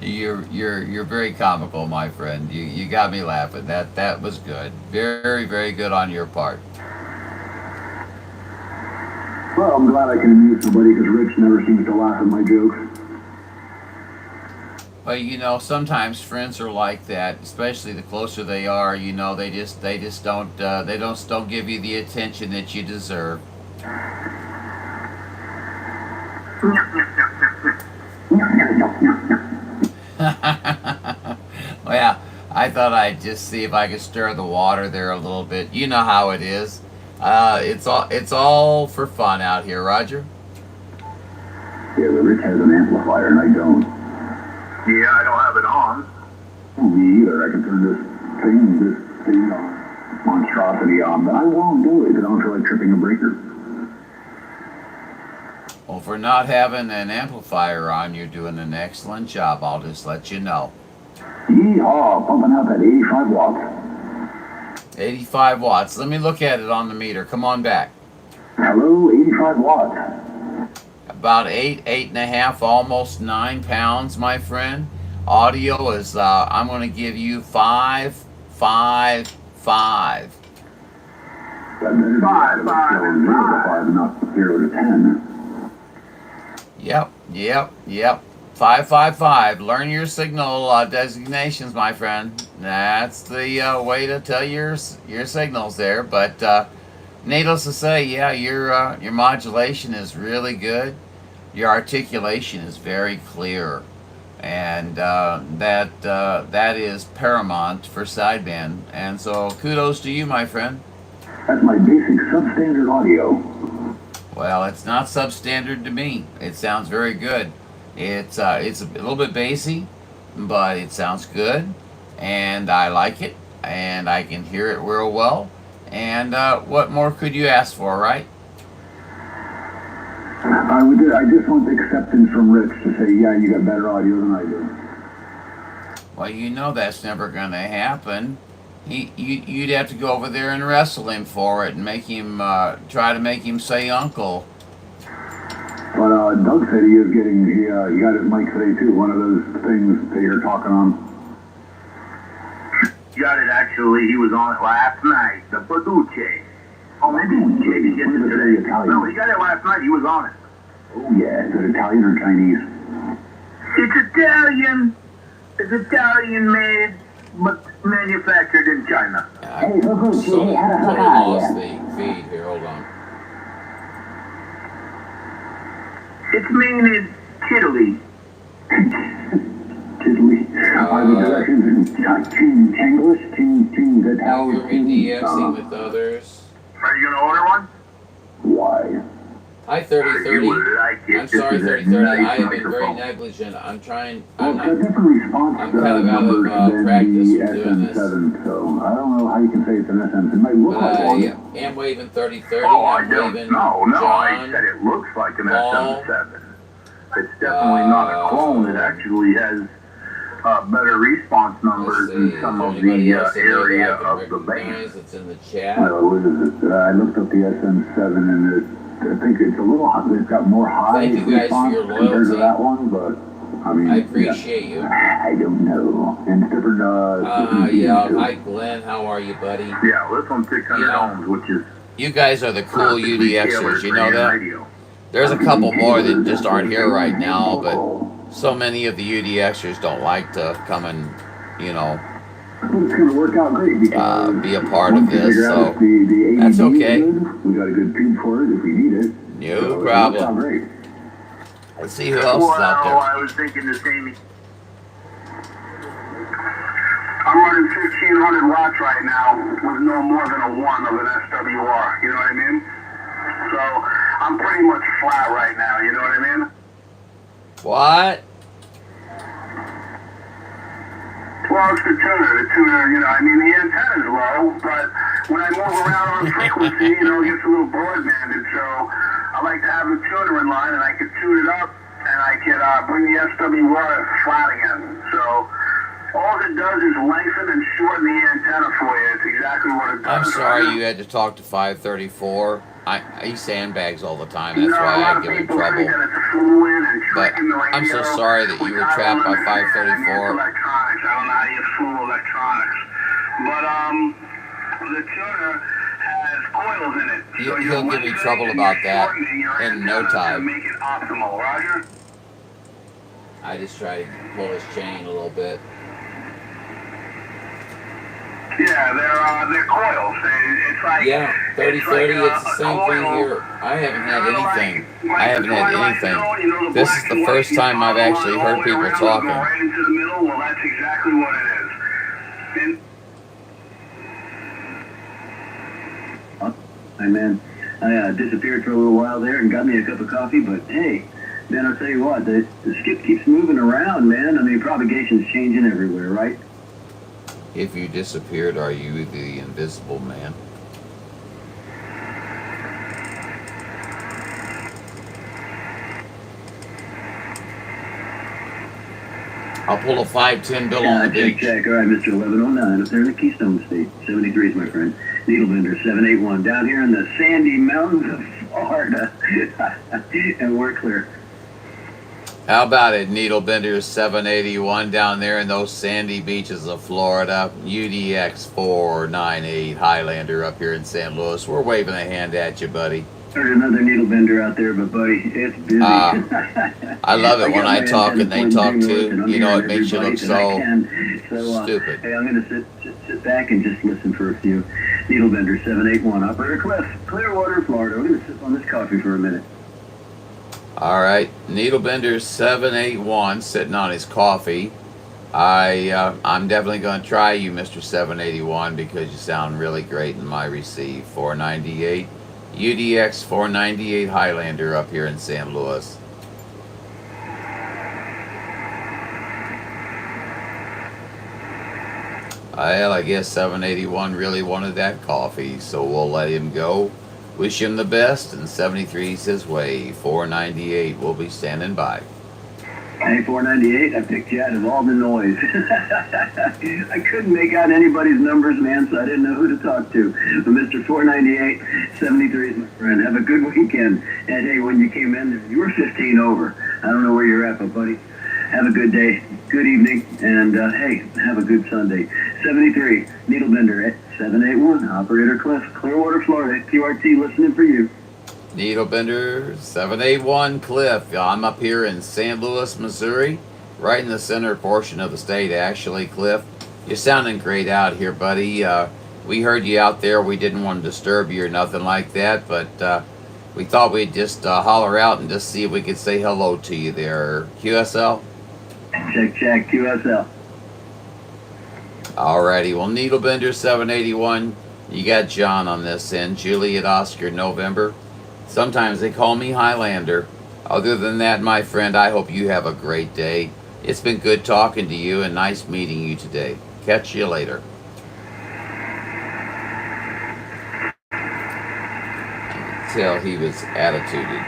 You're very comical, my friend. You got me laughing. That was good. Very, very good on your part. Well, I'm glad I can amuse somebody because Rich never seems to laugh at my jokes. Well, you know, sometimes friends are like that, especially the closer they are. You know, they just don't give you the attention that you deserve. Well, I thought I'd just see if I could stir the water there a little bit. You know how it is. It's all for fun out here, Roger. Yeah, but Rich has an amplifier and I don't. Yeah, I don't have it on. Me either. I can turn this thing on, monstrosity on, but I won't do it because I don't feel like tripping a breaker. Well, for not having an amplifier on, you're doing an excellent job. I'll just let you know. Yeehaw, pumping out that 85 watts. 85 watts. Let me look at it on the meter. Come on back. Hello, 85 watts. About 8.5, almost 9 pounds, my friend. Audio is, I'm going to give you 5, 5, 5. That better be out of a scale of 0 to 5 and not 0 to 10. Yep. 555. Learn your signal designations, my friend. That's the way to tell your signals there. But needless to say, yeah, your modulation is really good. Your articulation is very clear, and that is paramount for sideband. And so, kudos to you, my friend. That's my basic substandard audio. Well, it's not substandard to me. It sounds very good. It's a little bit bassy, but it sounds good, and I like it, and I can hear it real well. And what more could you ask for, right? I just want the acceptance from Rich to say, yeah, you got better audio than I do. Well, you know that's never going to happen. You'd have to go over there and wrestle him for it and make him try to make him say uncle. But Doug said he got his mic today too. One of those things that you're talking on. Got it, actually. He was on it last night. The Paduce. Oh, maybe he gets it today. No, he got it last night. He was on it. Oh, yeah. Is it Italian or Chinese? It's Italian. It's Italian made, but manufactured in China. Hey, look, Someone lost the feed here. Hold on. It's made in Italy. Italy. Are the directions in English? Good Now how you're DXing with others. Are you going to order one? Why? Hi, 3030. You would like it. I'm sorry, This is a 3030. nice I have been very microphone. negligent. I'm trying. Well, I'm it's a not. different response I'm kind of out numbers of than practice the with doing this. SM7, so I don't know how you can say it's an SM. It might look But like I one. am waving 3030. Oh, I I'm don't waving know. No, I John. said it looks like an Paul. SM7. It's definitely not a clone. It actually has better response numbers Let's in see. some Is of there the anybody else in there area that I of can the band. recognize that's in the chat? What is it? I looked up the SM7 and I think it's a little hot. It's got more high Thank you guys for response your compared to loyalty. that one, but I mean, I appreciate you. I don't know. And it's different. Yeah. Hi, Glenn. How are you, buddy? Yeah, this one's 600 Yeah. ohms, which is You guys are the cool UDXers. You know that? radio. There's a couple more that just aren't here right now, but so many of the UDXers don't like to come and, you know, It's going to work out great because be a part once of we this. figure out So if the that's AED is okay. good, we got a good tube for it if we need it. No So it works out problem. great. Let's see who else is out Well, there. I was thinking the same. I'm running 1,500 watts right now with no more than a 1 of an SWR, you know what I mean? So I'm pretty much flat right now, you know what I mean? What? Well, it's the tuner, you know, I mean, the antenna's low, but when I move around on frequency, you know, it gets a little broadbanded, so I like to have the tuner in line, and I can tune it up, and I can bring the SWR flat again. So all it does is lengthen and shorten the antenna for you. It's exactly what it does. I'm sorry you had to talk to 534. He sandbags all the time. That's You know, a why lot I of give him people trouble. think that it's fooling and But tricking the radio. I'm so sorry that you were which I trapped by don't understand. I mean, 534. it's electronics. I don't know how you fool electronics. But the tuner has coils in it. So He'll you're give me lengthening trouble and about you're that shortening your in no antenna time. to make it optimal. Roger? I just try to pull his chain a little bit. Yeah, they're coils. It's like Yeah, 30-30, it's the same thing coil. here. I haven't had anything. Like I haven't the had Twilight anything. Zone, you know, the This black is the and white, first you time I've follow actually all the heard way people around, talking. Go right into the middle. Well, that's exactly what it is. And Hey man, I disappeared for a little while there and got me a cup of coffee, but hey, man, I'll tell you what, the skip keeps moving around, man. I mean, propagation's changing everywhere, right? If you disappeared, are you the invisible man? I'll pull a 5-10 bill on the beach. Check. All right, Mr. 1109, up there in the Keystone State. 73 is my friend. Needlebender 781, down here in the Sandy Mountains of Florida. And we're clear. How about it, Needlebender 781 down there in those sandy beaches of Florida? UDX 498 Highlander up here in St. Louis. We're waving a hand at you, buddy. There's another Needlebender out there, but buddy, it's busy. I love it when I talk and they talk too. You know, it makes you look so stupid. Hey, I'm going to sit back and just listen for a few. Needlebender 781, Operator Cliff, Clearwater, Florida. We're going to sip on this coffee for a minute. All right, Needlebender 781 sitting on his coffee. I'm definitely going to try you, Mr. 781, because you sound really great in my receive. 498 UDX 498 Highlander up here in St. Louis. Well, I guess 781 really wanted that coffee, so we'll let him go. Wish him the best, and 73's his way. 498 will be standing by. Hey, 498, I picked you out of all the noise. I couldn't make out anybody's numbers, man, so I didn't know who to talk to. But Mr. 498, 73 is my friend. Have a good weekend. And hey, when you came in, you were 15 over. I don't know where you're at, but buddy, have a good day, good evening, and hey, have a good Sunday. 73, Needlebender 781, Operator Cliff, Clearwater, Florida, QRT listening for you. Needlebender 781 Cliff. I'm up here in St. Louis, Missouri, right in the center portion of the state, actually, Cliff. You're sounding great out here, buddy. We heard you out there. We didn't want to disturb you or nothing like that, but we thought we'd just holler out and just see if we could say hello to you there. QSL? Check, QSL. Alrighty, well, Needlebender 781, you got John on this end, Juliet Oscar November. Sometimes they call me Highlander. Other than that, my friend, I hope you have a great day. It's been good talking to you and nice meeting you today. Catch you later. I could tell he was attituded.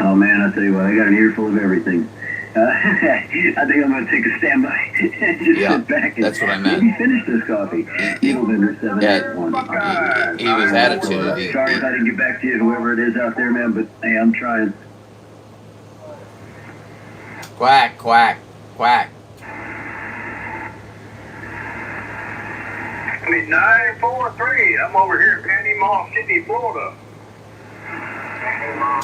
Oh man, I tell you what, I got an earful of everything. I think I'm going to take a standby and just sit back and that's what I meant. maybe finish this coffee. Needlebender 781. He was attituded. Sorry if I didn't get back to you, whoever it is out there, man, but hey, I'm trying. Quack, quack, quack. I mean, 943. I'm over here in Panama City, Florida.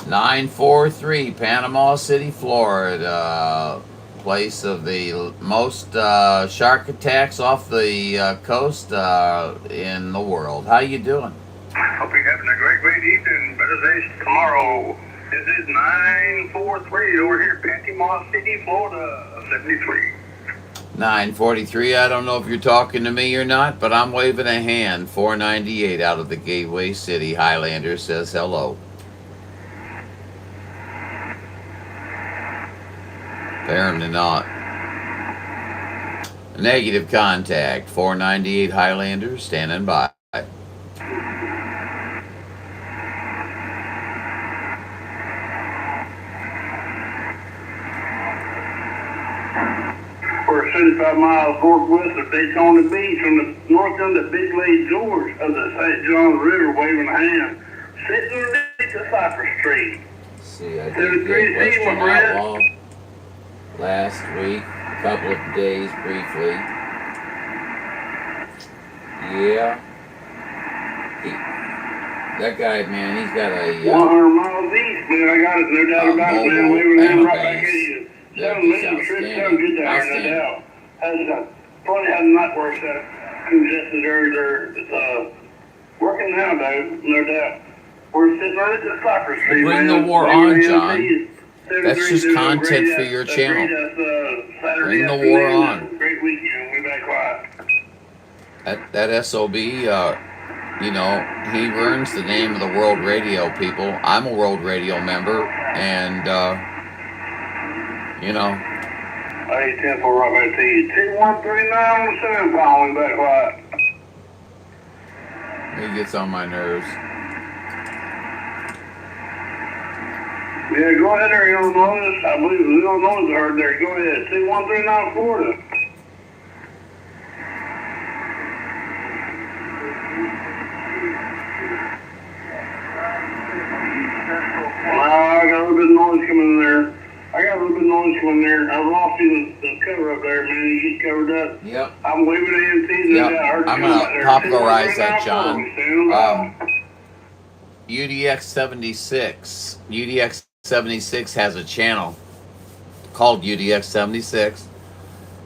943 Panama City, Florida. Place of the most shark attacks off the coast in the world. How you doing? Hope you're having a great evening. Better days tomorrow. This is 943 over here in Panama City, Florida. 73. 943. I don't know if you're talking to me or not, but I'm waving a hand. 498 out of the Gateway City. Highlander says hello. Apparently not. Negative contact. 498 Highlander standing by. We're 75 miles northwest of Daytona Beach on the north end of Big Lake Gorge of the St. Johns River, waving a hand. Sitting underneath the Cypress tree. See, I did get Western Outlaw last week, a couple of days briefly. Yeah. That guy, man, he's got a 100 miles east, man. I got it, no doubt about it, man. We were in right back at you. That Seven is Mission Trip, outstanding. sound good there, no doubt. Probably had networks that congested or it's working now, though, no doubt. We're sitting right at the soccer street, Bring man. the war on, John. That's just 73 content great for your great channel. Saturday Bring the war afternoon. on. Great weekend. We back quiet. That SOB, you know, he earns the name of the World Radio people. I'm a World Radio member, and, you know. Hey, Temple, right back to you. 213917, calling back quiet. He gets on my nerves. Yeah, go ahead there, Illinois. I believe Illinois heard there. Go ahead. 2139 Florida. I got a little bit of noise coming in there. I lost you the cover up there, man. You get covered up. Yep. I'm leaving the NT. Yep. I'm going to popularize that, John. UDX 76. UDX 76 has a channel called UDX 76.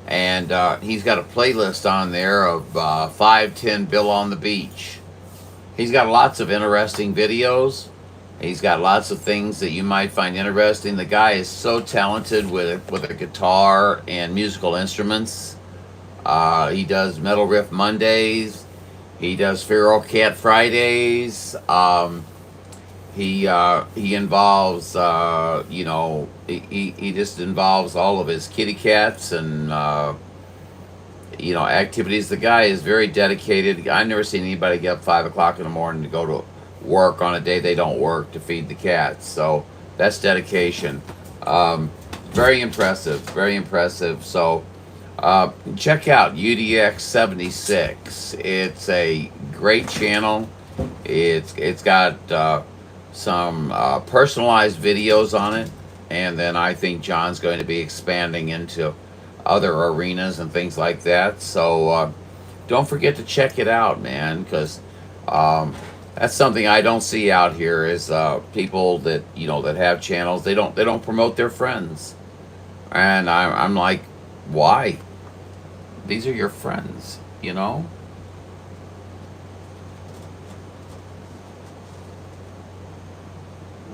And he's got a playlist on there of 510 Bill on the Beach. He's got lots of interesting videos. He's got lots of things that you might find interesting. The guy is so talented with a guitar and musical instruments. He does Metal Riff Mondays. He does Feral Cat Fridays. He involves, you know, he just involves all of his kitty cats and, you know, activities. The guy is very dedicated. I've never seen anybody get up 5 o'clock in the morning to go to work on a day they don't work to feed the cats. So that's dedication. Very impressive, very impressive. So check out UDX 76. It's a great channel. It's got some personalized videos on it, and then I think John's going to be expanding into other arenas and things like that. So don't forget to check it out, man, because that's something I don't see out here is people that, you know, that have channels. They don't promote their friends, and I'm like, why? These are your friends, you know.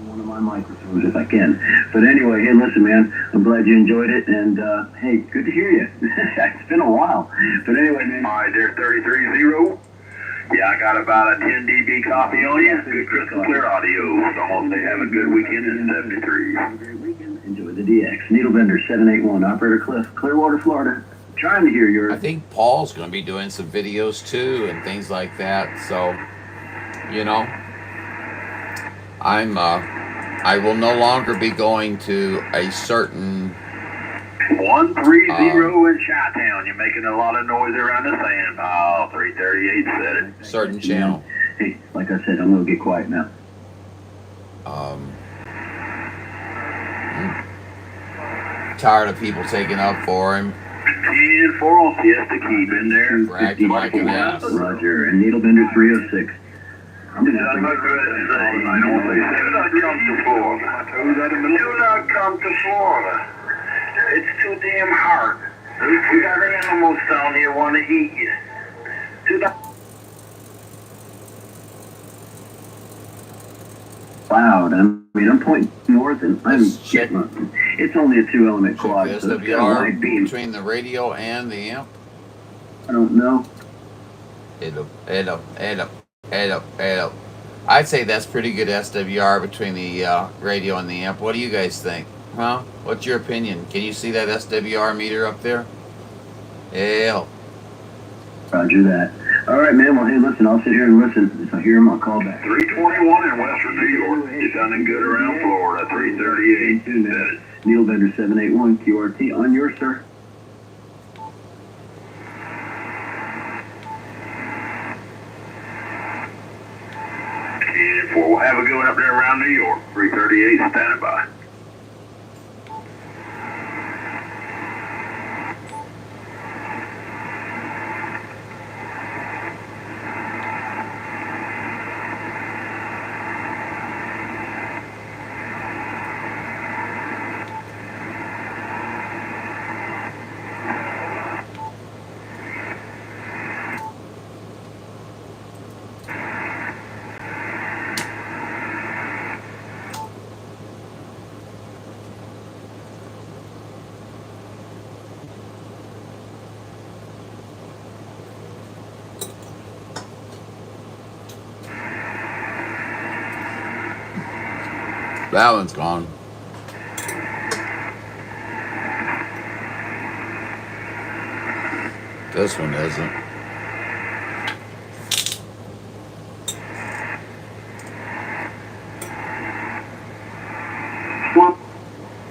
One of my microphones if I can. But anyway, hey, listen, man, I'm glad you enjoyed it, and hey, good to hear you. It's been a while. But anyway, man. All right, there's 33-0. Yeah, I got about a 10 dB copy on you. Good crystal clear audio. So almost they have a good weekend in 73. Have a great weekend. Enjoy the DX. Needlebender 781, Operator Cliff, Clearwater, Florida. Trying to hear yours. I think Paul's going to be doing some videos too and things like that. So, you know, I will no longer be going to a certain 130 in Chi-Town. You're making a lot of noise around the sand pile. 338 said it. certain channel. Hey, like I said, I'm going to get quiet now. Tired of people taking up for him. 10-4 on Siesta Key. Been there. Bragging like an ass. Roger. And Needlebender 306. I'm going to I'm not good at saying. I don't say do not come to Florida. Do not come to Florida. It's too damn hard. We got animals down here want to eat you. Do not. Loud. I mean, I'm pointing north, and I'm getting. It's only a 2-element Check quad, the so it's got a wide beam. between the radio and the amp. I don't know. I'd say that's pretty good SWR between the radio and the amp. What do you guys think? Huh? What's your opinion? Can you see that SWR meter up there? Hell. Roger that. All right, man. Well, hey, listen, I'll sit here and listen. If I hear him, I'll call back. 321 in Western New York. You're sounding good around Florida. 338. Said it. Needlebender 781 QRT on yours, sir. And 4. We'll have a good one up there around New York. 338 standing by. That one's gone. This one isn't.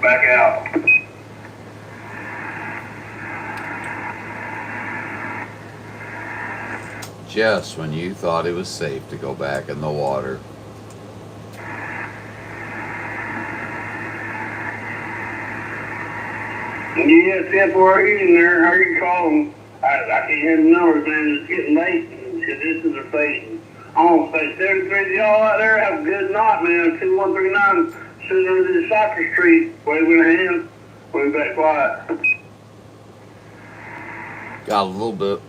Back out. Just when you thought it was safe to go back in the water. Yeah, Tampa, where are you in there? How are you calling? I can't hear the numbers, man. It's getting late. Conditions are fading. I'm going to say 73 y'all out there have a good night, man. 2139 sitting under the Soccer Street, waving a hand. We'll be back quiet. Got a little bit.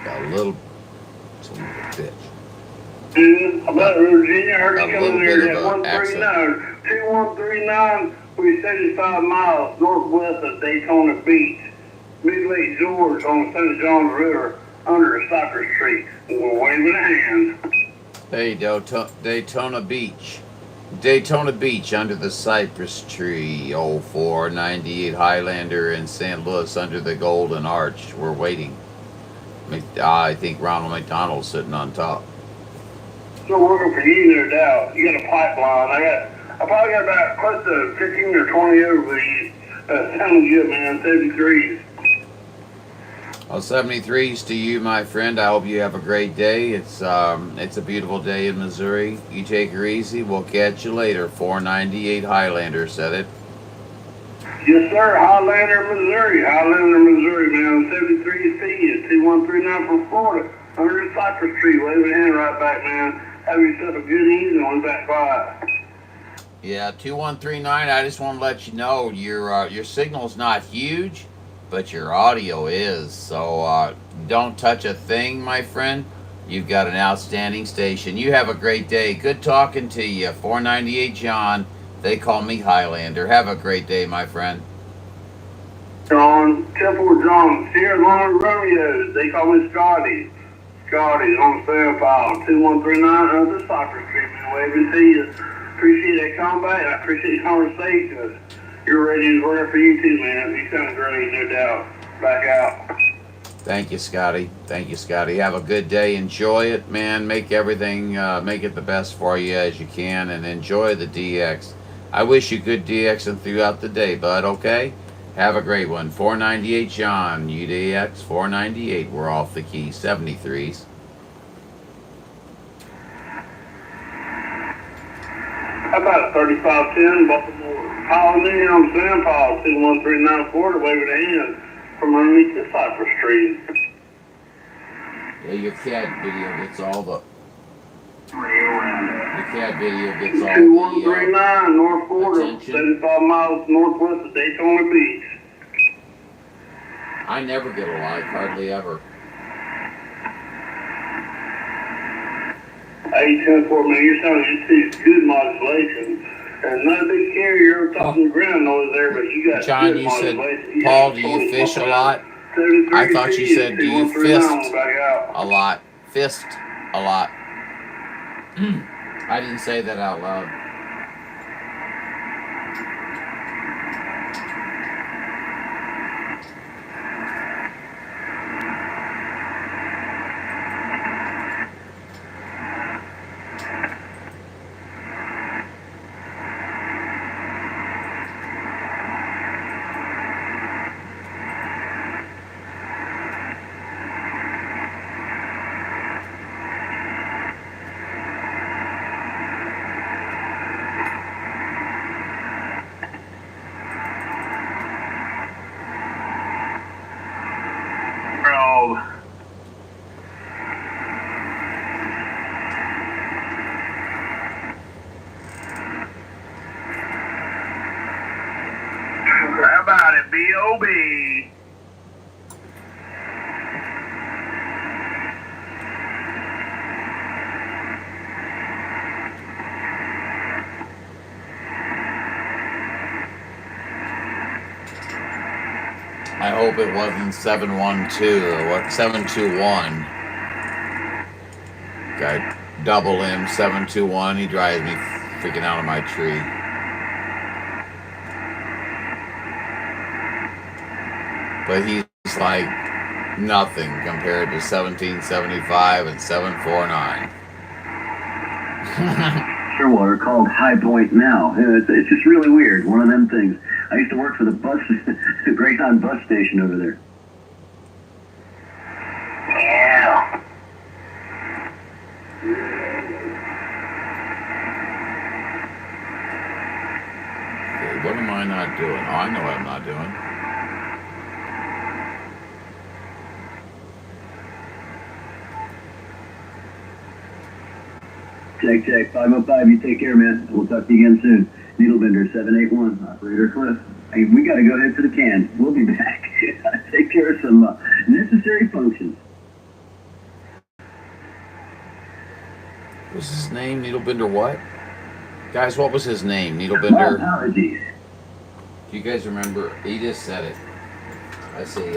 Got a little. Son of a bitch. How about Virginia? I heard Got you a coming little there bit at of an 2139. We're 75 miles northwest of Daytona Beach, Mid-Lake George on the St. Johns River under a Soccer Street. We're waving a hand. Hey, Daytona Beach. Daytona Beach under the cypress tree. 0498 Highlander in St. Louis under the Golden Arch. We're waiting. I think Ronald McDonald's sitting on top. Still working for you there, Dow. You got a pipeline. I probably got about close to 15 or 20 over you. Sounds good, man. 73s. Well, 73s to you, my friend. I hope you have a great day. It's a beautiful day in Missouri. You take her easy. We'll catch you later. 498 Highlander said it. Yes, sir. Highlander, Missouri. Highlander, Missouri, man. 73 to you. 2139 from Florida. Under the Cypress Tree. Waving a hand right back, man. Have yourself a good evening on back quiet. Yeah, 2139. I just want to let you know your signal's not huge, but your audio is. So don't touch a thing, my friend. You've got an outstanding station. You have a great day. Good talking to you. 498 John. They call me Highlander. Have a great day, my friend. John, Temple John, Sierra Long Romeo. They call me Scotty. Scotty's on the cell file. 2139 under the Soccer Street. Waving to you. Appreciate that combat. I appreciate the conversation. Your radio's working for you too, man. You sound great, no doubt. Back out. Thank you, Scotty. Thank you, Scotty. Have a good day. Enjoy it, man. Make everything, make it the best for you as you can, and enjoy the DX. I wish you good DXing throughout the day, bud, okay? Have a great one. 498 John, UDX 498. We're off the key. 73s. How about a 3510 Baltimore Colony on San Paul, 2139 Florida, waving a hand from underneath the Cypress Street. Yeah, your cat video gets all the... The cat video gets all 2139 North Florida, attention. 75 miles northwest of Daytona Beach. I never get a like, hardly ever. 810 man, you're sounding into good modulation. And not a big carrier talking the ground noise there, but you got John, good you said, modulation. Paul, do you fish a lot? I thought you said, do you fist a lot? Fist a lot. I didn't say that out loud. How about it, B.O.B.? I hope it wasn't 712 or what, 721. Guy double M 721. He drives me freaking out of my tree. But he's like nothing compared to 1775 and 749. Sherwater called High Point now. It's just really weird. One of them things. I used to work for the bus, the Greyhound bus station over there. Yeah. Okay, what am I not doing? Oh, I know what I'm not doing. Check. 505, you take care, man. We'll talk to you again soon. Needlebender 781, Operator Cliff. Hey, we got to go ahead to the can. We'll be back. Take care of some necessary functions. What's his name? Needlebender what? Guys, what was his name? Needlebender? Apologies. Do you guys remember? He just said it. I say,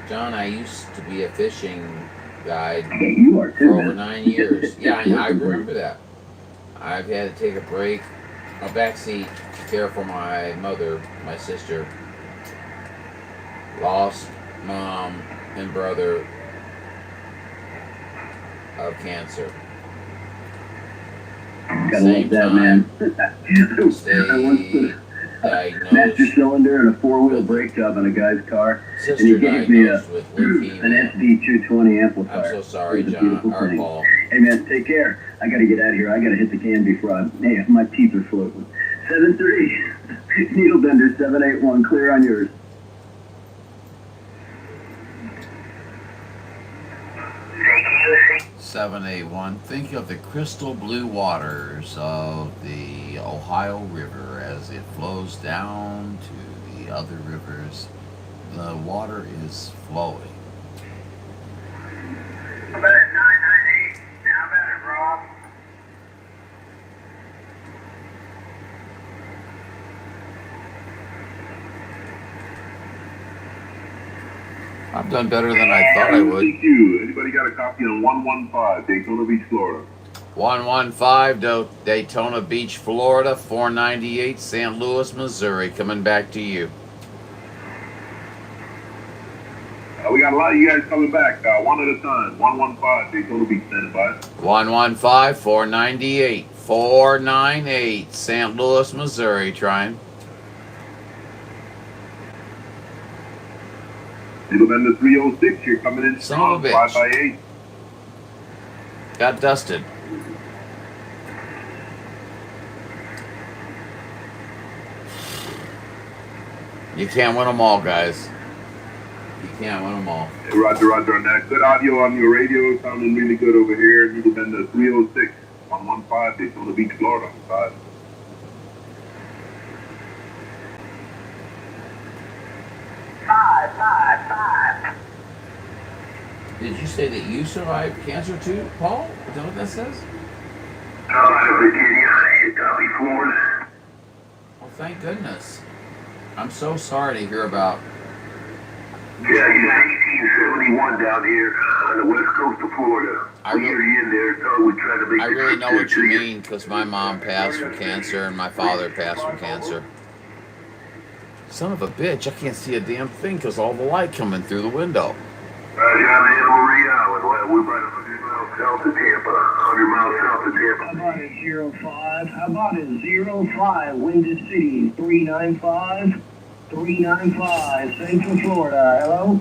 John, I used to be a fishing guide You are too, for over man. 9 years. Yeah, I remember that. I've had to take a break, a backseat to care for my mother, my sister. Lost mom and brother of cancer. Gotta love that, man. I once put a Diagnosed. master cylinder and a four-wheel brake job on a guy's car, and he Sister gave me diagnosed with leukemia. an SD220 amplifier. I'm so sorry, It was a John. beautiful Or thing. Paul. Hey, man, take care. I gotta get out of here. I gotta hit the can before hey, my teeth are floating. 7-3, Needlebender 781, clear on yours. Thank you. 781. Think of the crystal blue waters of the Ohio River as it flows down to the other rivers. The water is flowing. How about it, 998? How about it, Rob? I've done better than I thought I would. Anybody got a copy on 115 Daytona Beach, Florida? 115 Daytona Beach, Florida. 498 St. Louis, Missouri. Coming back to you. We got a lot of you guys coming back. One at a time. 115 Daytona Beach, stand by. 115 498 498 St. Louis, Missouri. Trying. Needlebender 306, you're coming in Son of a strong. bitch. 5x8. Got dusted. You can't win them all, guys. You can't win them all. Hey, Roger on that. Good audio on your radio. Sounding really good over here. Needlebender 306 on 15 Daytona Beach, Florida. 5. Five. Did you say that you survived cancer too, Paul? Is that what that says? Out of Virginia, Scotty Florida. Well, thank goodness. I'm so sorry to hear about. Yeah, you got 1871 down here on the west coast of Florida. We hear you in there, so we try to make I the really trip know what to you mean because my mom passed from cancer and my father passed from cancer. Son of a bitch, I can't see a damn thing because all the light coming through the window. John Anna Marie Island. We're about 100 miles south of Tampa. 100 miles south of Tampa. How about a 05? How about a 05? Windy City 395 Central Florida. Hello?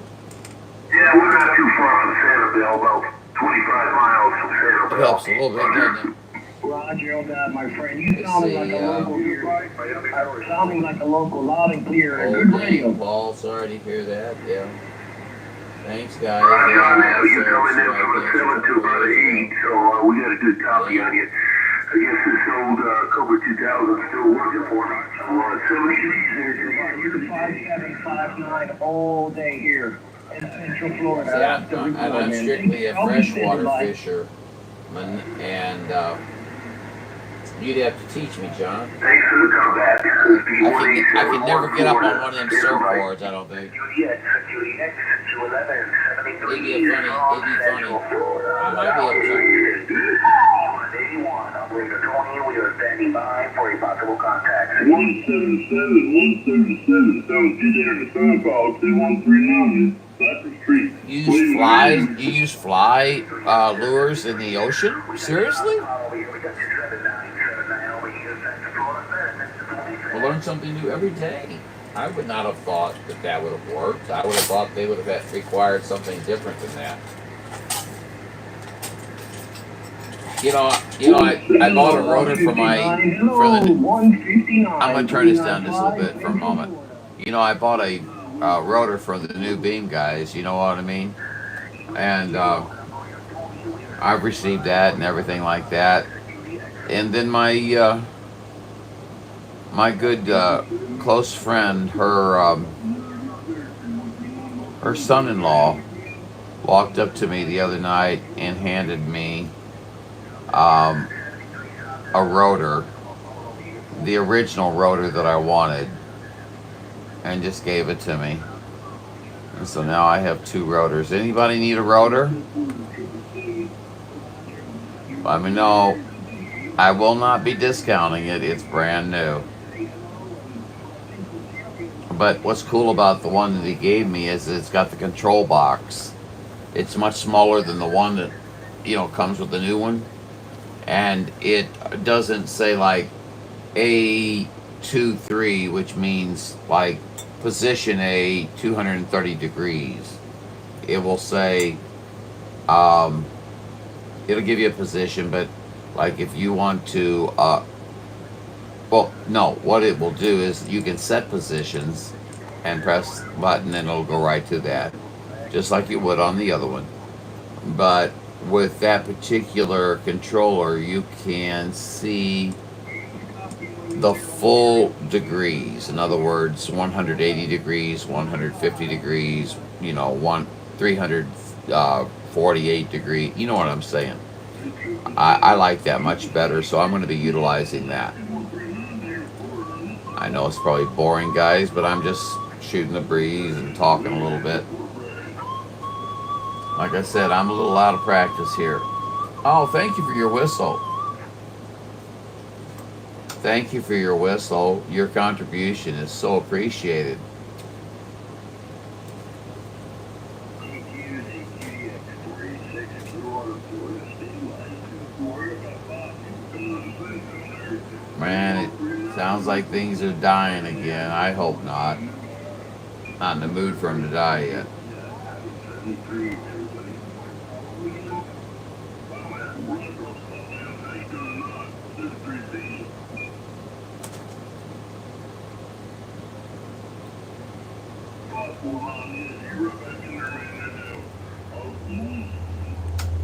Yeah, we're not too far from Sanibel, about 25 miles from Sanibel. It helps a little bit, doesn't it? Roger on that, my friend. You sounding like a see, local here. Sounding like a local, loud and clear. Oh, Good dang, radio. Paul, sorry to hear that. Yeah. Thanks, guys. John, Yeah, you're so coming in from a cancer 7 to about an 8, so we got a good copy on you. I guess this old Cobra 2000 still working for me. So 73 You're 5759 all day here in Central Florida. See, That's the I'm report, man. strictly a I'll be standing freshwater by. fisherman, and you'd have to teach me, John. Thanks for the comeback. I can never get up on one of them surfboards, I don't think. Juliet, Juliet, 211, 73, It'd be funny. I might be able to. Operator 20, we are standing by for a possible contact. 177, sounds good there in the phone call, 2139, Cypress Street. You use fly lures in the ocean? Seriously? I learn something new every day. I would not have thought that would have worked. I would have thought they would have required something different than that. I bought a rotor for the. I'm gonna turn this down just a little bit for a moment. I bought a rotor for the new beam guys. You know what I mean? And I've received that and everything like that. And then my good close friend, her son-in-law, walked up to me the other night and handed me a rotor, the original rotor that I wanted, and just gave it to me. And so now I have 2 rotors. Anybody need a rotor? Let me know. I will not be discounting it. It's brand new. But what's cool about the one that he gave me is it's got the control box. It's much smaller than the one that comes with the new one. And it doesn't say like A23, which means like position A 230 degrees. It will say, it'll give you a position, but like if you want to, what it will do is you can set positions and press the button and it'll go right to that, just like you would on the other one. But with that particular controller, you can see the full degrees. In other words, 180 degrees, 150 degrees, 348 degree. You know what I'm saying? I like that much better, so I'm going to be utilizing that. I know it's probably boring, guys, but I'm just shooting the breeze and talking a little bit. Like I said, I'm a little out of practice here. Oh, thank you for your whistle. Thank you for your whistle. Your contribution is so appreciated. Man, it sounds like things are dying again. I hope not. Not in the mood for them to die yet.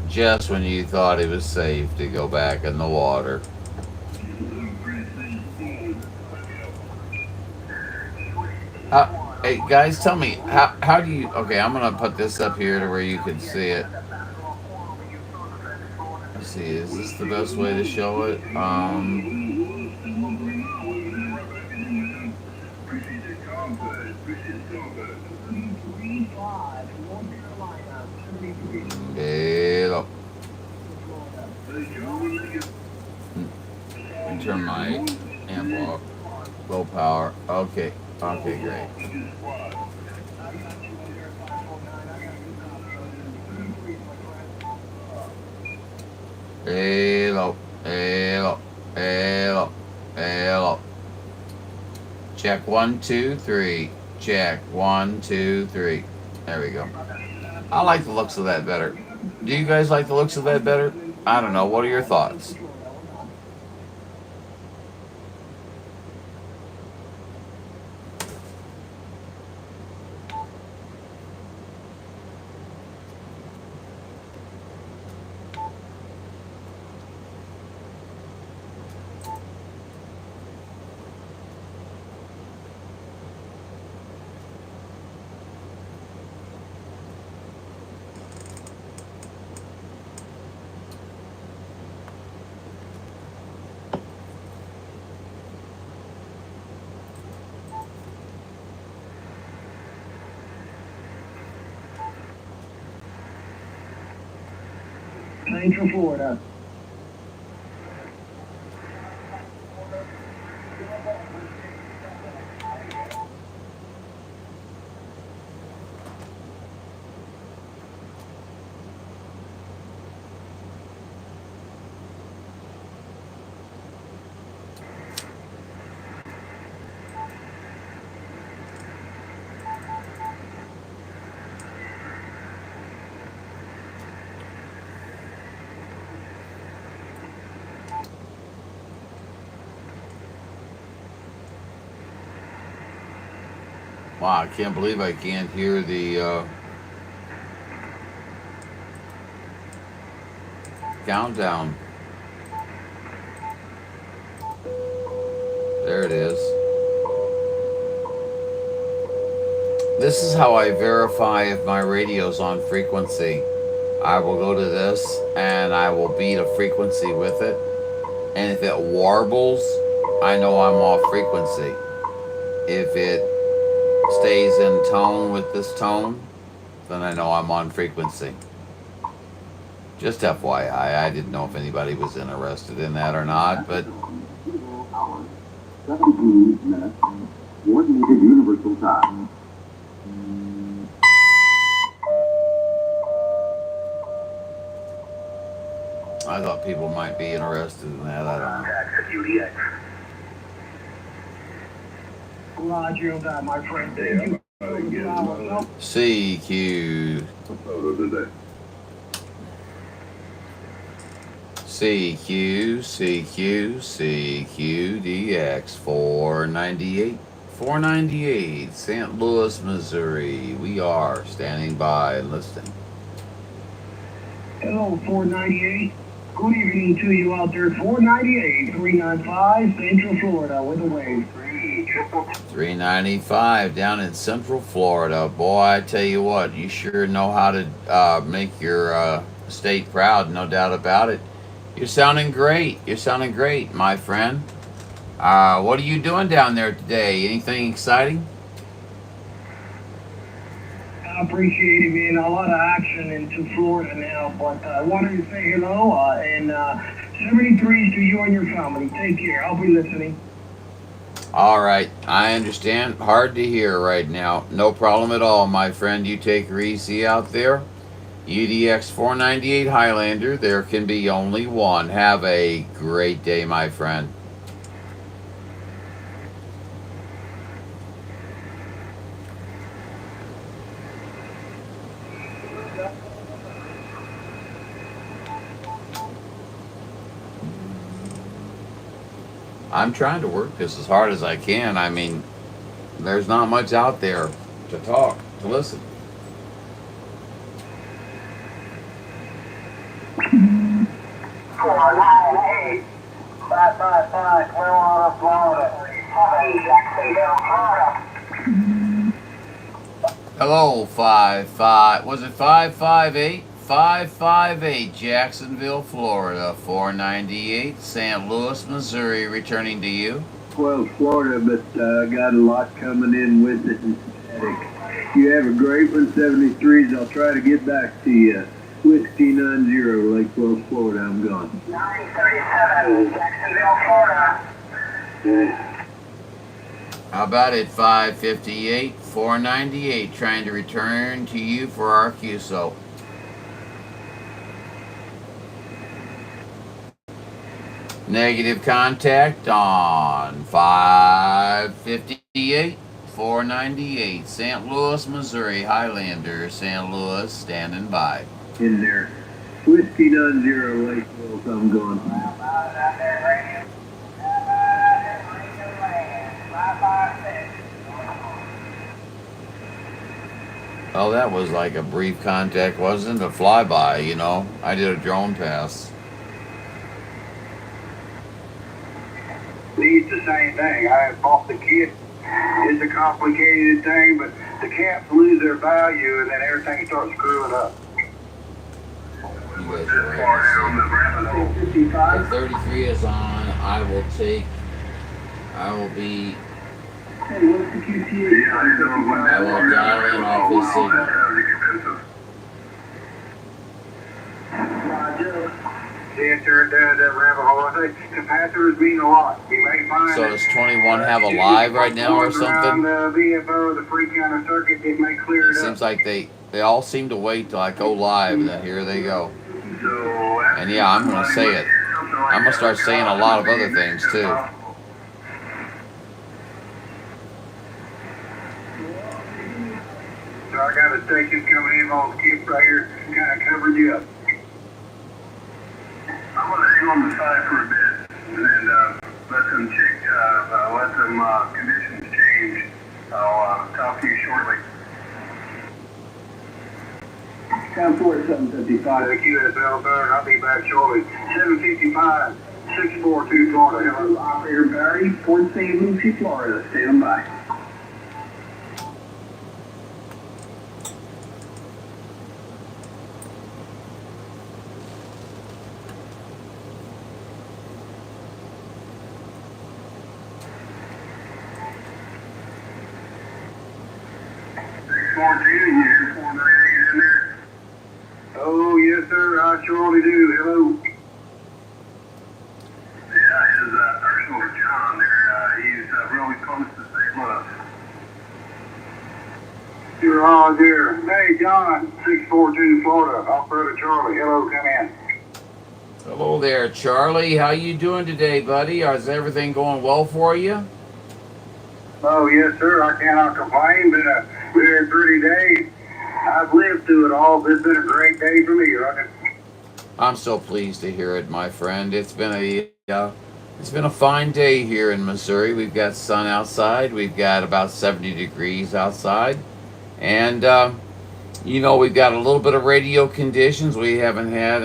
Just when you thought it was safe to go back in the water. Hey guys, tell me, how do you, okay, I'm going to put this up here to where you can see it. Let's see, is this the best way to show it? Hello. Turn my amp off. Low power. Okay. Okay, great. Hello. Hello. Hello. Hello. Check 1, 2, 3. Check 1, 2, 3. There we go. I like the looks of that better. Do you guys like the looks of that better? I don't know. What are your thoughts? Scotty Florida. Wow, I can't believe I can't hear the countdown. There it is. This is how I verify if my radio's on frequency. I will go to this and I will beat a frequency with it. And if it warbles, I know I'm off frequency. If it stays in tone with this tone, then I know I'm on frequency. Just FYI, I didn't know if anybody was interested in that or not, but 17 minutes, coordinated universal time. I thought people might be interested in that. I don't know. Roger that, my friend. Thank you. CQ. DX 498, St. Louis, Missouri. We are standing by and listening. Hello, 498. Good evening to you out there. 498, 395, Central Florida with a wave. 395 down in Central Florida. Boy, I tell you what, you sure know how to make your state proud, no doubt about it. You're sounding great. You're sounding great, my friend. What are you doing down there today? Anything exciting? I appreciate it, man. A lot of action into Florida now, but I wanted to say hello and 73s to you and your family. Take care. I'll be listening. All right, I understand. Hard to hear right now. No problem at all, my friend. You take her easy out there. UDX 498 Highlander, there can be only one. Have a great day, my friend. I'm trying to work this as hard as I can. I mean, there's not much out there to talk, to listen. 498, 555, Clearwater, Florida. Hello, 55. Was it 558? 558, Jacksonville, Florida. 498, St. Louis, Missouri. Returning to you. Well, Florida, but got a lot coming in with it. You have a great one, 73s. I'll try to get back to you. Whiskey 90, Lake Wells, Florida. I'm gone. 937, Jacksonville, Florida. How about it, 558, 498, trying to return to you for our QSO. Negative contact on 558, 498, St. Louis, Missouri, Highlander, St. Louis, standing by. In there. Whiskey 90, Lake Wells. I'm gone. Oh, that was like a brief contact, wasn't it? A flyby, you know. I did a drone pass. It's the same thing. I bought the kit. It's a complicated thing, but the cats lose their value and then everything starts screwing up. You guys are right. If 33 is on, I will be. Hey, what's the QTA? I will dial in off his signal. Yes, sir, it does. That rabbit hole. I think capacitors mean a lot. You may find So does 21 have a live right now or something? The VFO, the free counter circuit, it may clear it up. Seems like they all seem to wait till I go live, and then here they go. And yeah, I'm gonna say it. I'm gonna start saying a lot of other things too. So I got a station coming in on the skip right here, kind of covered you up. I'm going to hang on the side for a bit and let them check, let them conditions change. I'll talk to you shortly. Count 755. The QSL, sir. I'll be back shortly. 755, 642 Florida. Hello. Operator Barry, Port St. Lucie, Florida. Stand by. Oh, yes, sir. I surely do. Hello. Yeah, his personal John there. He's really close to St. Louis. You're on there. Hey, John, 642 Florida. Operator Charlie. Hello, come in. Hello there, Charlie. How you doing today, buddy? Is everything going well for you? Oh, yes, sir. I cannot complain. Been a very pretty day. I've lived through it all. It's been a great day for me, Rocket. I'm so pleased to hear it, my friend. It's been a fine day here in Missouri. We've got sun outside. We've got about 70 degrees outside, and we've got a little bit of radio conditions we haven't had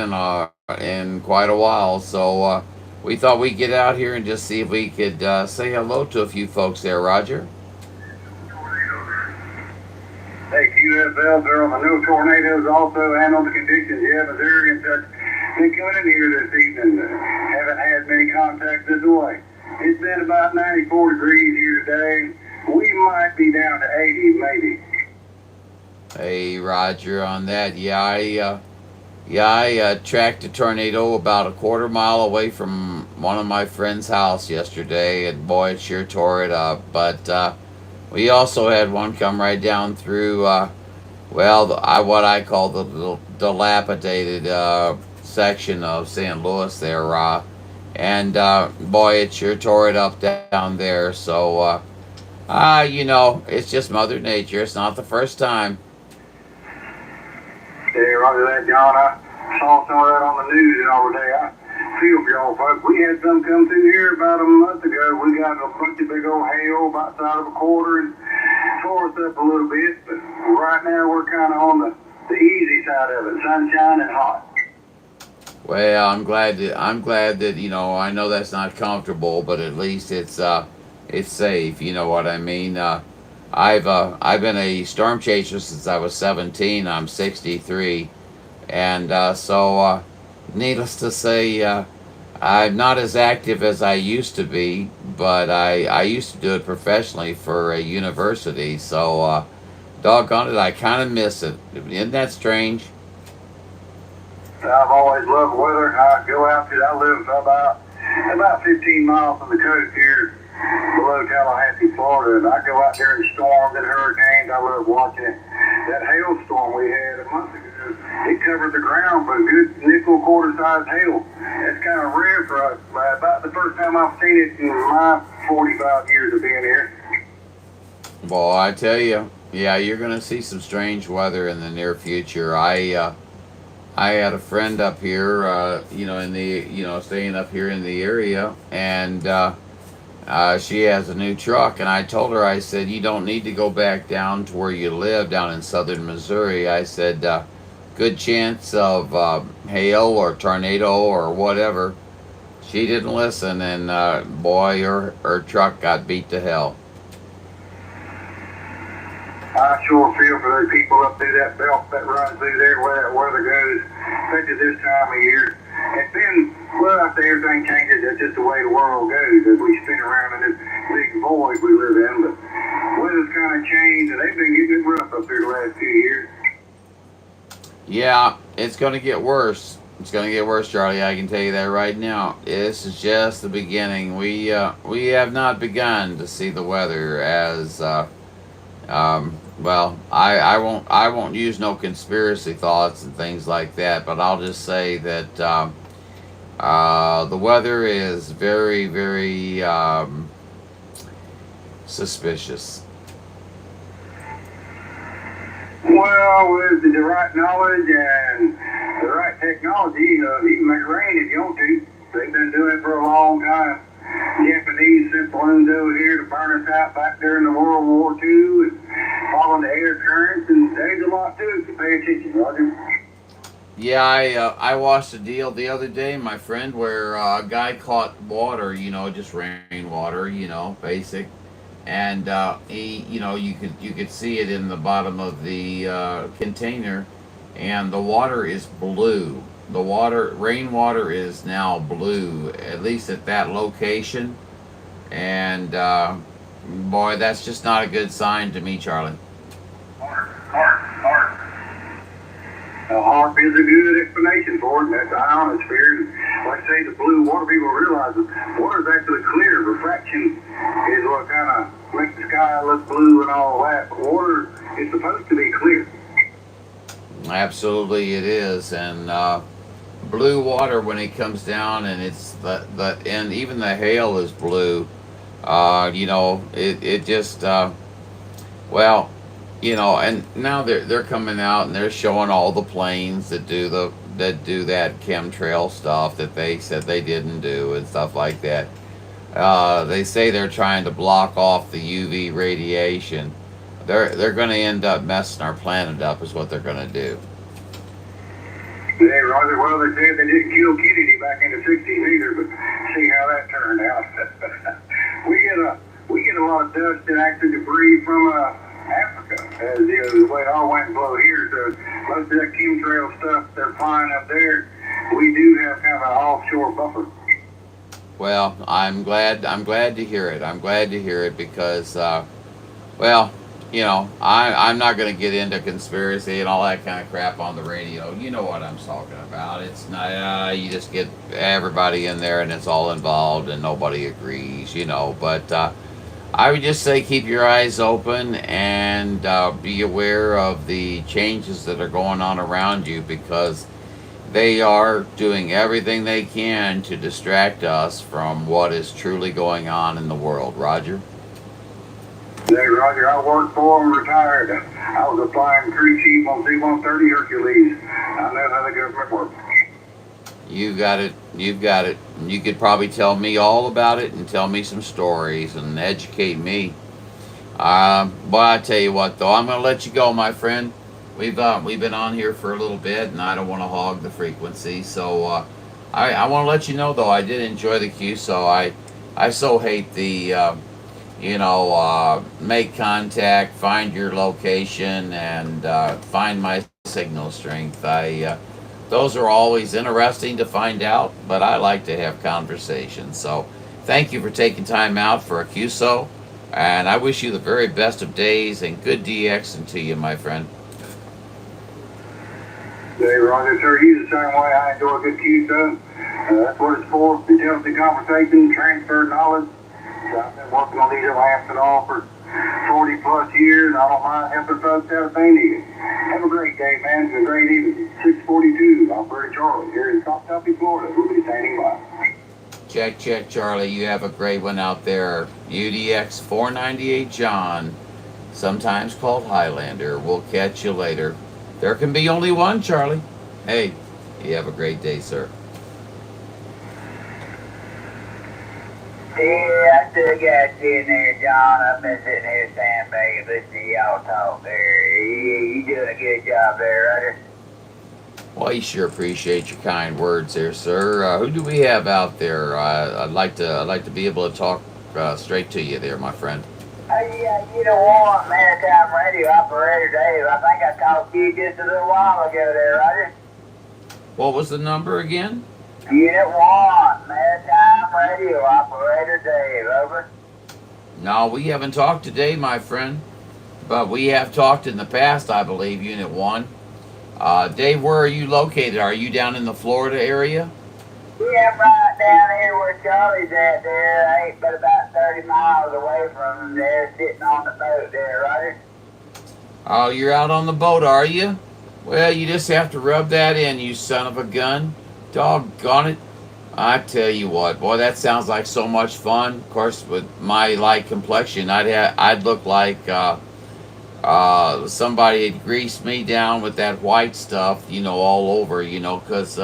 in quite a while. So we thought we'd get out here and just see if we could say hello to a few folks there, Roger. Hey, QSL, sir, on the no tornadoes also handle the conditions. Yeah, Missouri and such. Been coming in here this evening. Haven't had many contacts this way. It's been about 94 degrees here today. We might be down to 80, maybe. Hey, Roger, on that. I tracked a tornado about a quarter mile away from one of my friend's house yesterday, and boy, it sure tore it up. But we also had one come right down through, what I call the dilapidated section of St. Louis there, and boy, it sure tore it up down there. So, it's just Mother Nature. It's not the first time. Hey, roger that, John. I saw some of that on the news the other day. I feel for y'all folks. We had some come through here about a month ago. We got a bunch of big old hail about the size of a quarter and tore us up a little bit. But right now we're kind of on the easy side of it. Sunshine and hot. Well, I'm glad that I know that's not comfortable, but at least it's safe. You know what I mean? I've been a storm chaser since I was 17. I'm 63, and so needless to say, I'm not as active as I used to be, but I used to do it professionally for a university. So doggone it, I kind of miss it. Isn't that strange? I've always loved weather. I live about 15 miles from the coast here below Tallahassee, Florida, and I go out there in storms and hurricanes. I love watching it. That hailstorm we had a month ago, it covered the ground with a good nickel quarter-sized hail. That's kind of rare for us. About the first time I've seen it in my 45 years of being here. Well, I tell you, yeah, you're going to see some strange weather in the near future. I had a friend up here, staying up here in the area, and she has a new truck, and I told her, I said, you don't need to go back down to where you live down in southern Missouri. I said, good chance of hail or tornado or whatever. She didn't listen, and boy, her truck got beat to hell. I sure feel for those people up through that belt that runs through there where that weather goes, especially this time of year. It's been, after everything changes, that's just the way the world goes as we spin around in this big void we live in. But weather's kind of changed, and they've been getting it rough up there the last few years. Yeah, it's going to get worse. It's going to get worse, Charlie. I can tell you that right now. This is just the beginning. We have not begun to see the weather as I won't use no conspiracy thoughts and things like that, but I'll just say that the weather is very, very suspicious. Well, with the right knowledge and the right technology, you can make it rain if you want to. They've been doing it for a long time. Japanese sent balloons over here to burn us out back during the World War II, I watched a deal the other day, my friend, where a guy caught water, just rainwater, basic, and he, you could see it in the bottom of the container, and the water is blue. The rainwater is now blue, at least at that location, and boy, that's just not a good sign to me, Charlie. Hard. HARP is a good explanation for it. That's ionosphere. Like I say, the blue water, people realize that water is actually clear. Refraction is what kind of makes the sky look blue and all that. But water is supposed to be clear. Absolutely, it is, and blue water when it comes down, and it's and even the hail is blue. It just well. And now they're coming out and they're showing all the planes that do that chemtrail stuff that they said they didn't do and stuff like that. They say they're trying to block off the UV radiation. They're going to end up messing our planet up, is what they're going to do. Yeah, Roger. Well, they said they didn't kill Kennedy back in the '60s either, but see how that turned out. we get a lot of dust and actually debris from Africa, as the way it all went and blow here. So most of that chemtrail stuff they're flying up there, we do have kind of an offshore buffer. Well, I'm glad to hear it. I'm glad to hear it because, I'm not going to get into conspiracy and all that kind of crap on the radio. You know what I'm talking about. It's not, you just get everybody in there and it's all involved and nobody agrees, but, I would just say keep your eyes open and be aware of the changes that are going on around you, because they are doing everything they can to distract us from what is truly going on in the world. Roger? Hey, Roger, I worked for them, retired. I was a flying crew chief on C-130 Hercules. I know how the government works. You've got it. You could probably tell me all about it and tell me some stories and educate me. But I tell you what, though, I'm going to let you go, my friend. We've been on here for a little bit, and I don't want to hog the frequency. So I want to let you know, though, I did enjoy the QSO. I so hate the make contact, find your location, and find my signal strength. Those are always interesting to find out, but I like to have conversations. So thank you for taking time out for a QSO, and I wish you the very best of days and good DXing to you, my friend. Hey, Roger, sir, he's the same way. I enjoy a good QSO. That's what it's for, intelligent conversation, transfer knowledge. So I've been working on these lamps and all for 40 plus years. I don't mind helping folks out if they need it. Have a great day, man. It's a great evening. 642, Operator Charlie, here in Scotty, Florida. We'll be standing by. Check, Charlie. You have a great one out there. UDX 498 John, sometimes called Highlander. We'll catch you later. There can be only one, Charlie. Hey, you have a great day, sir. Yeah, I still got you in there, John. I've been sitting here sandbagging, listening to y'all talk there. You doing a good job there, Roger. Well, I sure appreciate your kind words there, sir. Who do we have out there? I'd like to be able to talk straight to you there, my friend. Yeah, you know what, Maritime Radio Operator Dave. I think I talked to you just a little while ago there, Roger. What was the number again? Unit 1, Maritime Radio Operator Dave, over. No, we haven't talked today, my friend, but we have talked in the past, I believe, Unit 1. Dave, where are you located? Are you down in the Florida area? Yeah, I'm right down here where Charlie's at there. I ain't but about 30 miles away from him there, sitting on the boat there, Roger. Oh, you're out on the boat, are you? Well, you just have to rub that in, you son of a gun. Doggone it. I tell you what, boy, that sounds like so much fun. Of course, with my light complexion, I'd look like somebody had greased me down with that white stuff, all over, because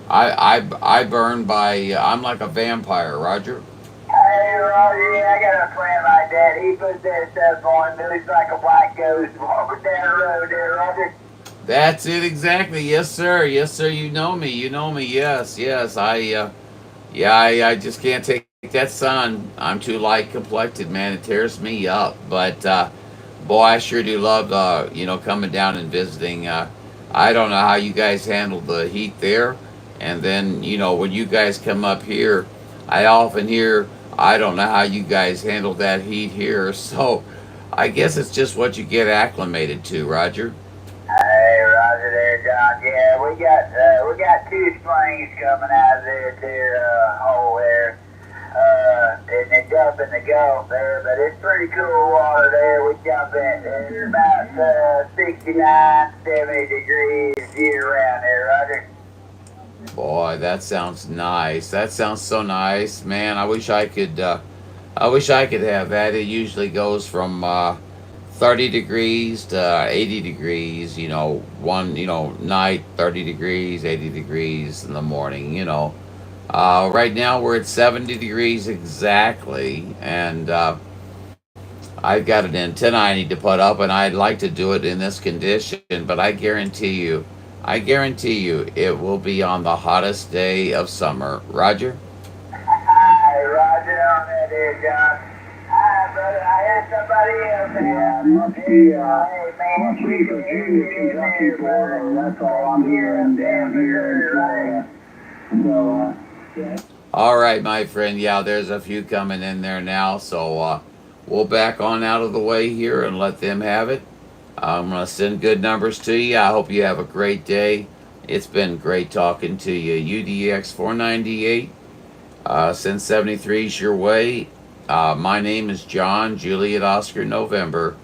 I burn by, I'm like a vampire, Roger. Hey, Roger, yeah, I got a friend like that. He puts that stuff on, it looks like a white ghost walking down the road there, Roger. That's it exactly. Yes, sir. Yes, sir. You know me. You know me. Yes, yes. I just can't take that sun. I'm too light complected, man. It tears me up. But boy, I sure do love coming down and visiting. I don't know how you guys handle the heat there, and then when you guys come up here, I often hear I don't know how you guys handle that heat here. So I guess it's just what you get acclimated to, Roger. Hey, Roger there, John. Yeah, we got two springs coming out of there hole there. And they jump in the Gulf there, but it's pretty cool water there. We jump in, it's about 69, 70 degrees year round there, Roger. Boy, that sounds nice. That sounds so nice, man. I wish I could. I wish I could have that. It usually goes from 30 degrees to 80 degrees. One night 30 degrees, 80 degrees in the morning. Right now we're at 70 degrees exactly, and I've got an antenna I need to put up, and I'd like to do it in this condition, but I guarantee you, it will be on the hottest day of summer. Roger? Hey, Roger on that there, John. Hi, brother. I heard somebody else there. Must be for Junior Kentucky, Florida. That's all I'm hearing down here in Florida. So, yeah. All right, my friend. Yeah, there's a few coming in there now, so we'll back on out of the way here and let them have it. I'm going to send good numbers to you. I hope you have a great day. It's been great talking to you. UDX 498. Send 73s your way. My name is John, Juliet Oscar November,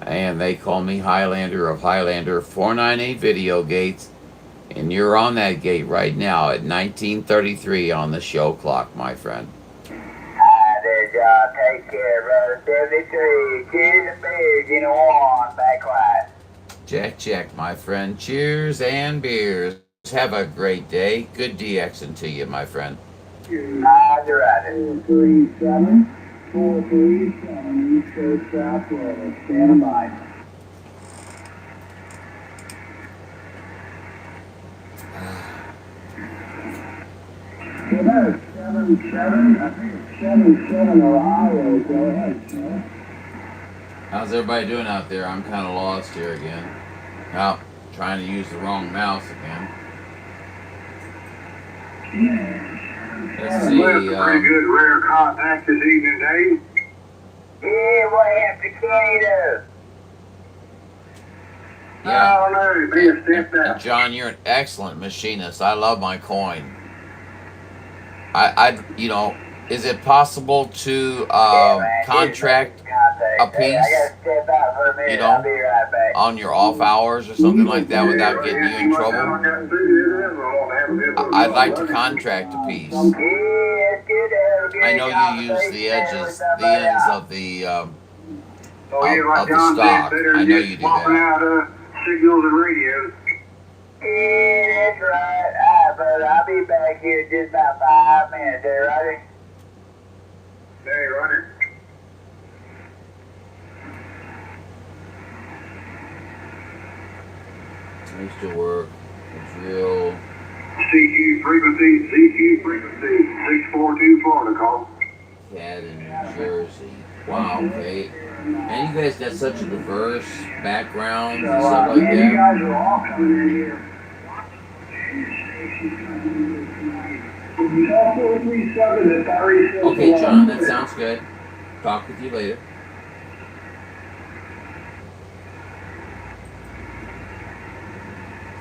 and they call me Highlander of Highlander 498 Video Gates. And you're on that gate right now at 1933 on the show clock, my friend. Hi there, John. Take care, brother. 73. Cheers and beers. On. Back quiet. Check, my friend. Cheers and beers. Have a great day. Good DXing to you, my friend. Roger, Roger. 437, 437, East Coast, South Florida. Stand by. Well, there's 77, I think it's 77 Ohio. Go ahead, sir. How's everybody doing out there? I'm kind of lost here again. Oh, trying to use the wrong mouse again. Let's see. Pretty good rare contact this evening, Dave. Yeah, what happened to Kato? Yeah. I don't know, man, step And out. John, you're an excellent machinist. I love my coin. Is it possible to contract a piece, I gotta step out for a minute. I'll be right back. on your off hours or something like that without getting you in trouble? I'd like to contract a piece. Yeah, it's good to have a good I know you use conversation the there edges, with the somebody ends else. of the Like of the John stock. said, better I know just you do swapping that. out signals and radios. Yeah, that's right. All right, brother. I'll be back here in just about 5 minutes there, right? Hey, Roger. I used to work a drill. CQ frequency, 642 Florida call. Cat in New Jersey. Wow, okay. And you guys got such a diverse background and stuff like You that. guys are all coming in here. Call 437 at Barry says Okay, John, that sounds good. Talk with you later.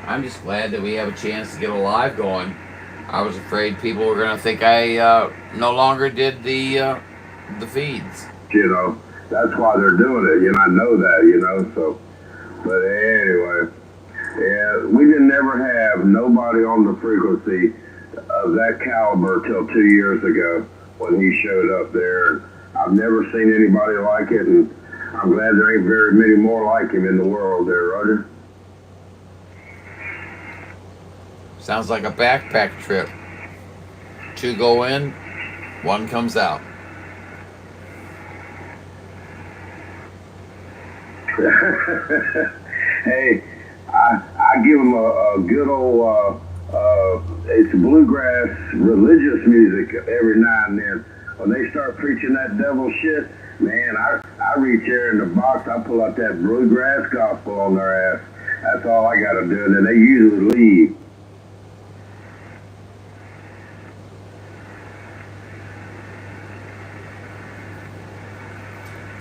I'm just glad that we have a chance to get a live going. I was afraid people were going to think I no longer did the feeds. That's why they're doing it, I know that, so. But anyway, yeah, we didn't never have nobody on the frequency of that caliber till 2 years ago when he showed up there. I've never seen anybody like it, and I'm glad there ain't very many more like him in the world there, Roger. Sounds like a backpack trip. 2 go in, 1 comes out. Hey, I I give them a good old, it's bluegrass religious music every now and then. When they start preaching that devil shit, man, I reach there in the box, I pull out that bluegrass gospel on their ass. That's all I got to do, and then they usually leave.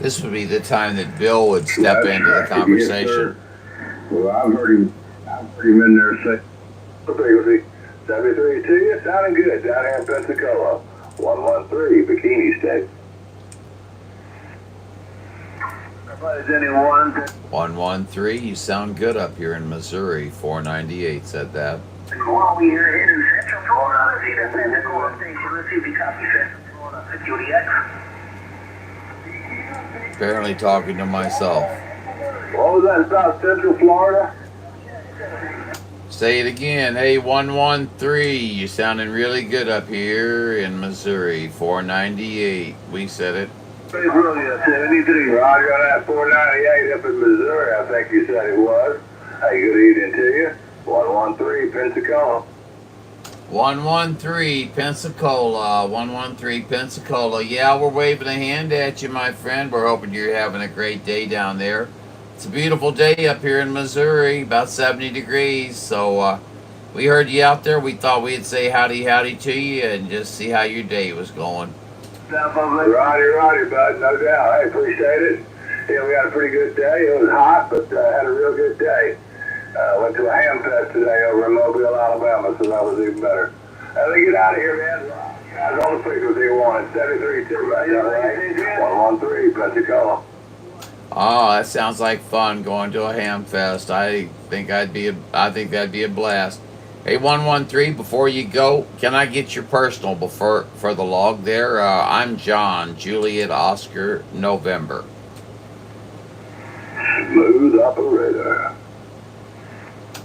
This would be the time that Bill would step into the conversation. Yes, well, I've heard him in there say, Frequency 73 to you, sounding good down here in Pensacola. 113, Bikini State. Is anyone? 113, you sound good up here in Missouri. 498 said that. While we are in Central Florida, let's see the Pensacola station. Let's see if you copy Central Florida. Security X. Apparently talking to myself. What was that about Central Florida? Say it again. Hey, 113, you sounding really good up here in Missouri. 498, we said it. Pretty brilliant, 73. Roger on that 498 up in Missouri, I think you said it was. Hey, good evening to you. 113, Pensacola. 113, Pensacola. 113, Pensacola. Yeah, we're waving a hand at you, my friend. We're hoping you're having a great day down there. It's a beautiful day up here in Missouri, about 70 degrees. So we heard you out there. We thought we'd say howdy to you and just see how your day was going. Righty, bud, no doubt. I appreciate it. Yeah, we had a pretty good day. It was hot, but had a real good day. Went to a ham fest today over in Mobile, Alabama, so that was even better. Let me get out of here, man. Guys, on the frequency you wanted. 73-2, right? 113, Pensacola. Oh, that sounds like fun, going to a ham fest. I think that'd be a blast. Hey, 113, before you go, can I get your personal for the log there? I'm John, Juliet, Oscar, November. Smooth operator.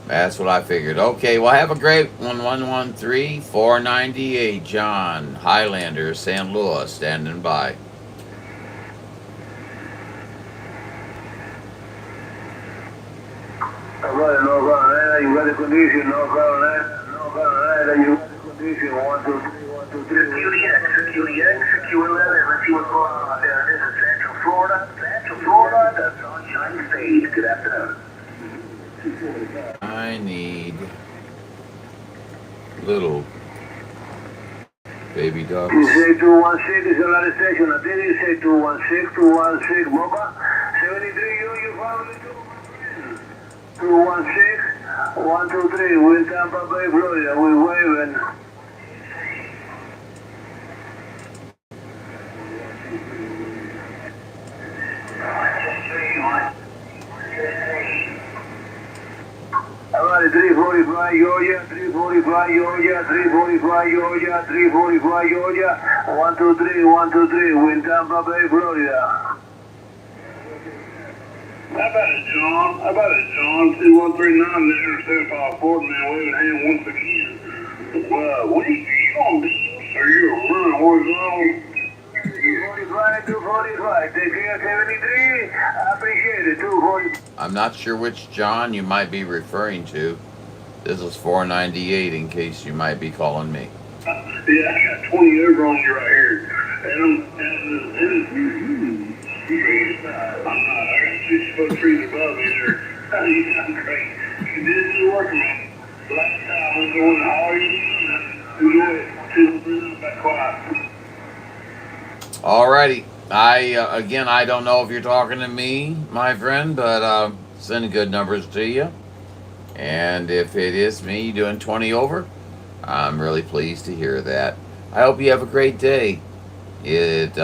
That's what I figured. Okay, well, have a great 113, 498, John, Highlander, St. Louis, standing by. Right, North Carolina, you got the condition, North Carolina, you got the condition, 1, 2, 3, 1, 2, 3. Security X, secure 11. Let's see what's going on out there. This is Central Florida. Central Florida, the Sunshine State. Good afternoon. I need little baby ducks. You say 216 is a lot of station. I think you say 216, Boba. 73, you probably do. 216, 123, we're in Tampa Bay, Florida, we're waving. Alright, 345 Georgia, 345 Georgia, 345 Georgia, 345 Georgia, 123, we're in Tampa Bay, Florida. How about it, John? 2139 there, 754, man, waving hand once again. What are you on, Beans? Are you running horizontal? 245, take care, 73. I appreciate it, 245. I'm not sure which John you might be referring to. This is 498 in case you might be calling me. Yeah, I got 20 over on you right here. I'm not. I got 6 foot trees above me there. You sound great. You did good work, man. Last time I was going all you doing. Back quiet. Alrighty. I don't know if you're talking to me, my friend, but sending good numbers to you. And if it is me doing 20 over, I'm really pleased to hear that. I hope you have a great day. It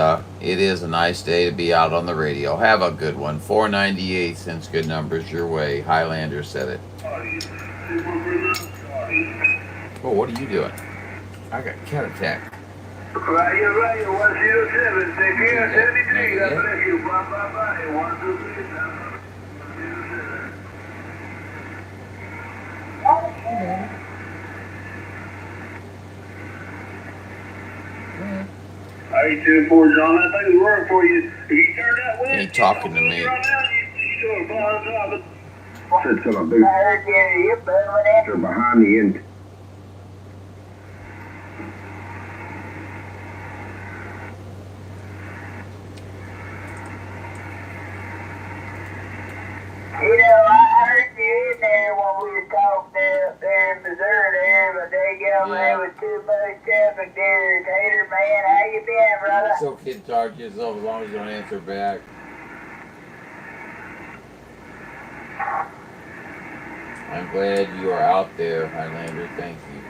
is a nice day to be out on the radio. Have a good one. 498 sends good numbers your way. Highlander said it. Oh, what are you doing? I got cat attack. Right, 107. Take care, 73. God bless you. Bye. 1, 2, 3. Hey, 2-4, John, that thing's working for you. If you turn that way, He ain't talking to me. right now, you do a fine job. Sits in a big behind the end. You know, I heard you in there when we were talking there in Missouri there, but they there was too much traffic there. Tater, man, how you been, brother? It's okay to talk to yourself as long as you don't answer back. I'm glad you are out there, Highlander. Thank you.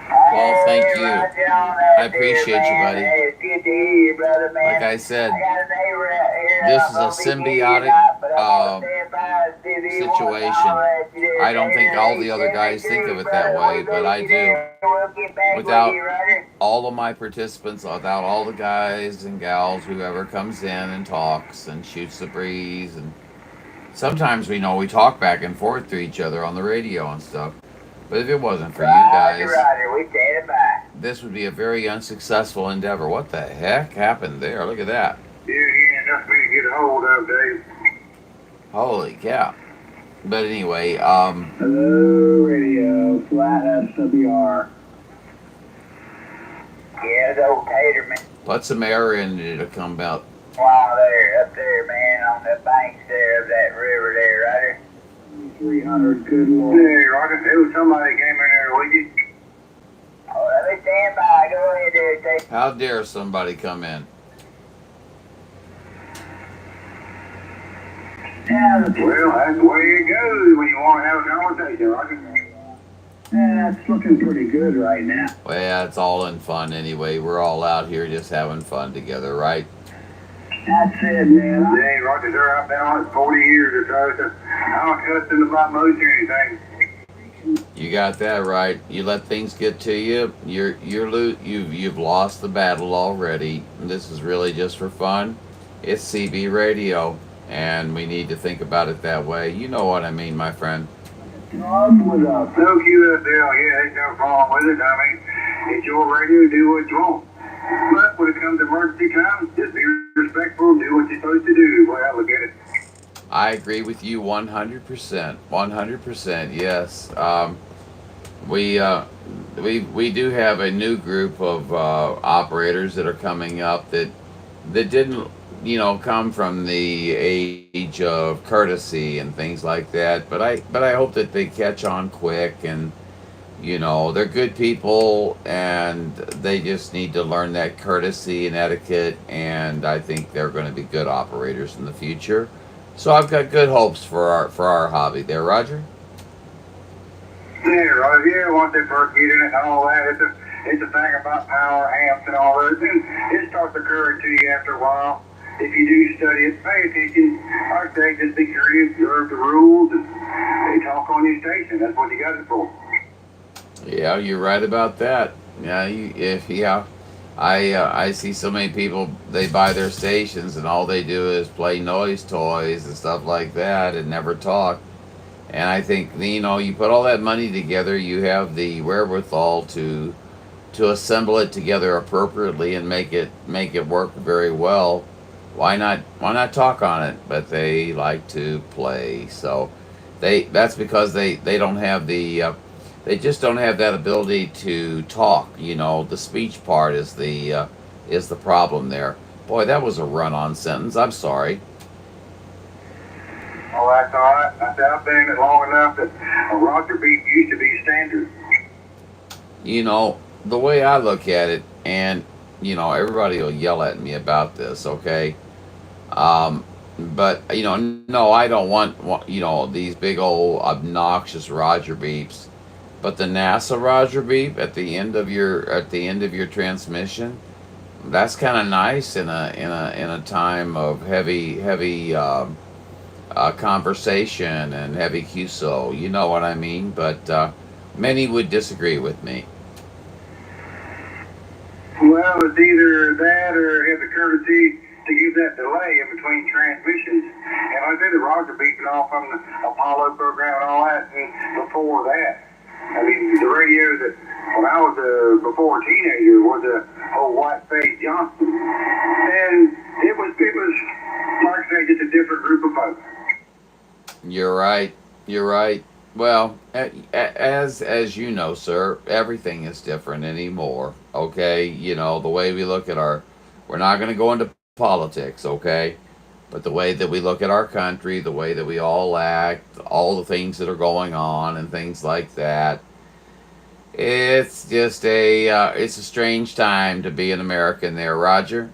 Paul, thank you. I appreciate you, buddy. It's good to hear you, brother, man. Like I said, I got a neighbor out here. this is a symbiotic situation. I don't think all the other guys think of it that way, but I do. Without all of my participants, without all the guys and gals, whoever comes in and talks and shoots the breeze, and sometimes we talk back and forth to each other on the radio and stuff. But if it wasn't for you guys, this would be a very unsuccessful endeavor. What the heck happened there? Look at that. Yeah, enough for you to get a hold of, Dave. Holy cow. But anyway, Hello, radio, flat SWR. Yeah, the old Tater, man. put some air in it to come out. Wow, there, up there, man, on the banks there of that river there, right there. 300, good lord. Hey, Roger, there was somebody came in there with you. Oh, let me stand by. Go ahead there, take. How dare somebody come in? Yeah, Well, that's the way it goes when you want to have a conversation, Roger. yeah, it's looking pretty good right now. Well, it's all in fun anyway. We're all out here just having fun together, right? That's it, man. Hey, Roger, sir, I've been on it 40 years or so, so I don't cuss about most anything. You got that right. You let things get to you, you've lost the battle already. This is really just for fun. It's CB radio, and we need to think about it that way. You know what I mean, my friend. With us. No QSL, yeah, there's no problem with it. I mean, it's your radio, do what you want. But when it comes to emergency time, just be respectful, do what you're supposed to do. Boy, I look at it. I agree with you 100%. 100%, yes. We do have a new group of operators that are coming up that didn't, come from the age of courtesy and things like that. But I hope that they catch on quick, and they're good people, and they just need to learn that courtesy and etiquette, and I think they're going to be good operators in the future. So I've got good hopes for our hobby there, Roger. Yeah, Roger, yeah, once they first get in it and all that, it's a thing about power, amps, and all that. And it starts occurring to you after a while. If you do study it, pay attention. Like I say, just be curious, observe the rules, and they talk on your station. That's what you got it for. Yeah, you're right about that. Yeah, I see so many people, they buy their stations and all they do is play noise toys and stuff like that and never talk. And I think, you put all that money together, you have the wherewithal to assemble it together appropriately and make it work very well. Why not talk on it? But they like to play. So that's because they don't have they just don't have that ability to talk. The speech part is the problem there. Boy, that was a run-on sentence. I'm sorry. Oh, that's all right. I've been in it long enough that a rocker beat used to be standard. The way I look at it, and everybody will yell at me about this, okay? But no, I don't want these big old obnoxious Roger beeps. But the NASA Roger beep at the end of your transmission, that's kind of nice in a time of heavy conversation and heavy QSO. You know what I mean? But many would disagree with me. Well, it's either that or have the courtesy to use that delay in between transmissions. And I did the Roger beeping off on the Apollo program and all that, and before that. I mean, the radio that, when I was before a teenager, was a old White-Faced Johnson. And it was, like I say, just a different group of folks. You're right. you're right. Well, as you know, sir, everything is different anymore. Okay, you know the way we look at our. We're not going to go into politics, okay? But the way that we look at our country, the way that we all act, all the things that are going on, and things like that. It's just it's a strange time to be an American there, Roger.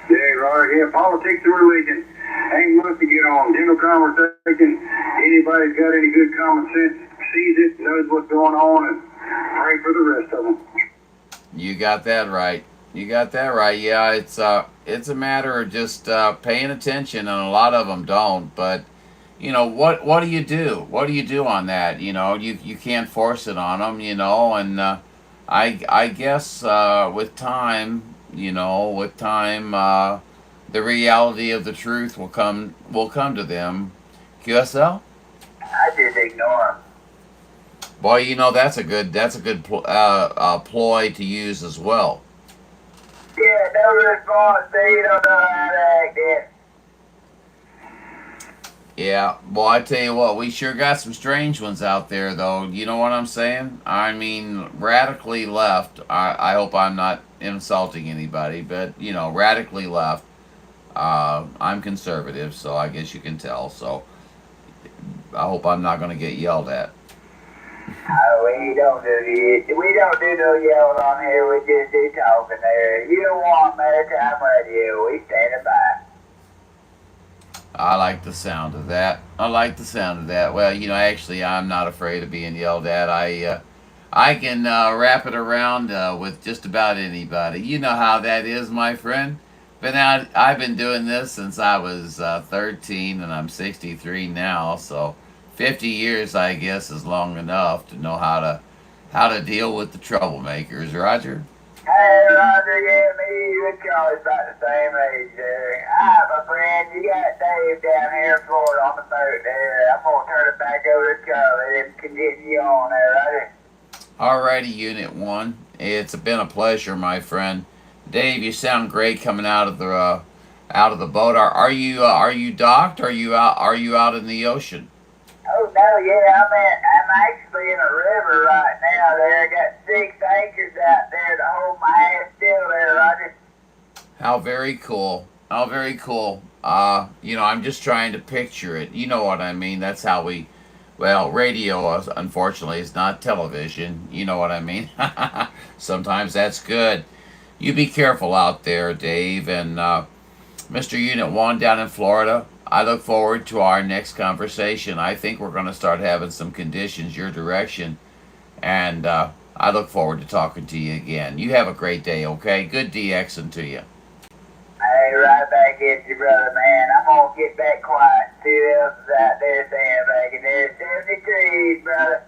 Yeah, Roger. Yeah, politics and religion ain't much to get on. General conversation. Anybody's got any good common sense sees it, knows what's going on, and pray for the rest of them. You got that right. You got that right. Yeah, it's a matter of just paying attention, and a lot of them don't. But you know what do you do? What do you do on that? You know, you can't force it on them. You know, and I guess with time, the reality of the truth will come to them. QSL. I just ignore them. Boy, you know that's a good ploy to use as well. Yeah, no response. They don't know how to act yet. Yeah, well, I tell you what, we sure got some strange ones out there, though. You know what I'm saying? I mean, radically left. I hope I'm not insulting anybody, but, you know, radically left. I'm conservative, so I guess you can tell. So I hope I'm not going to get yelled at. We don't do no yelling on here. We just do talking there. You don't want maritime radio. We stand by. I like the sound of that. Well, you know, actually, I'm not afraid of being yelled at. I can wrap it around with just about anybody. You know how that is, my friend. I've been doing this since I was 13, and I'm 63 now. So 50 years, I guess, is long enough to know how to deal with the troublemakers. Roger. Hey, Roger, yeah, me, you and Charlie's about the same age there. Hi, my friend, you got Dave down here in Florida on the boat there. I'm going to turn it back over to Charlie and continue on there, Roger. Alrighty, Unit 1. It's been a pleasure, my friend. Dave, you sound great coming out of the boat. Are you docked? Are you out in the ocean? Oh, no, yeah, I'm actually in a river right now there. I got 6 anchors out there to hold my ass still there, Roger. How very cool. You know, I'm just trying to picture it. You know what I mean? That's how radio, unfortunately, is not television. You know what I mean? Sometimes that's good. You be careful out there, Dave, and Mr. Unit 1 down in Florida. I look forward to our next conversation. I think we're going to start having some conditions your direction, and I look forward to talking to you again. You have a great day, okay? Good DXing to you. Hey, right back at you, brother, man. I'm going to get back quiet. See who else is out there sandbagging there. 73s, brother.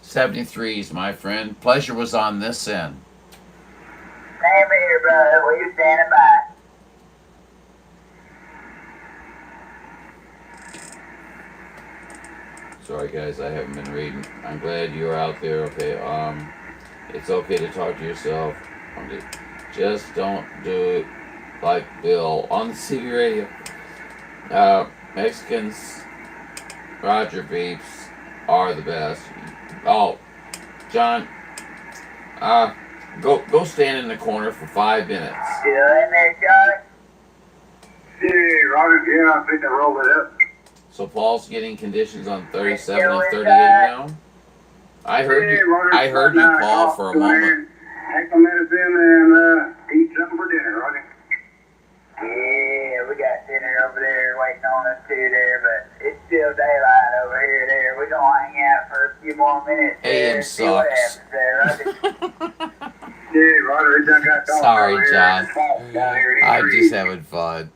73s, my friend. Pleasure was on this end. Same here, brother. We're standing by. Sorry, guys, I haven't been reading. I'm glad you're out there. Okay, it's okay to talk to yourself. Just don't do it like Bill on the CB radio. Mexicans, Roger beeps are the best. Oh, John, go stand in the corner for 5 minutes. Still in there, Charlie? Hey, Roger, yeah, I think I rolled it up. So Paul's getting conditions on 37 and 38 now. I heard you, Paul, for a moment. Take some medicine and eat something for dinner, Roger. Yeah, we got dinner over there waiting on us too there, but it's still daylight over here there. We're going to hang out for a few more minutes there and see what happens there, Roger. Yeah, Roger, it done got dark. Sorry, John. I'm just having having fun.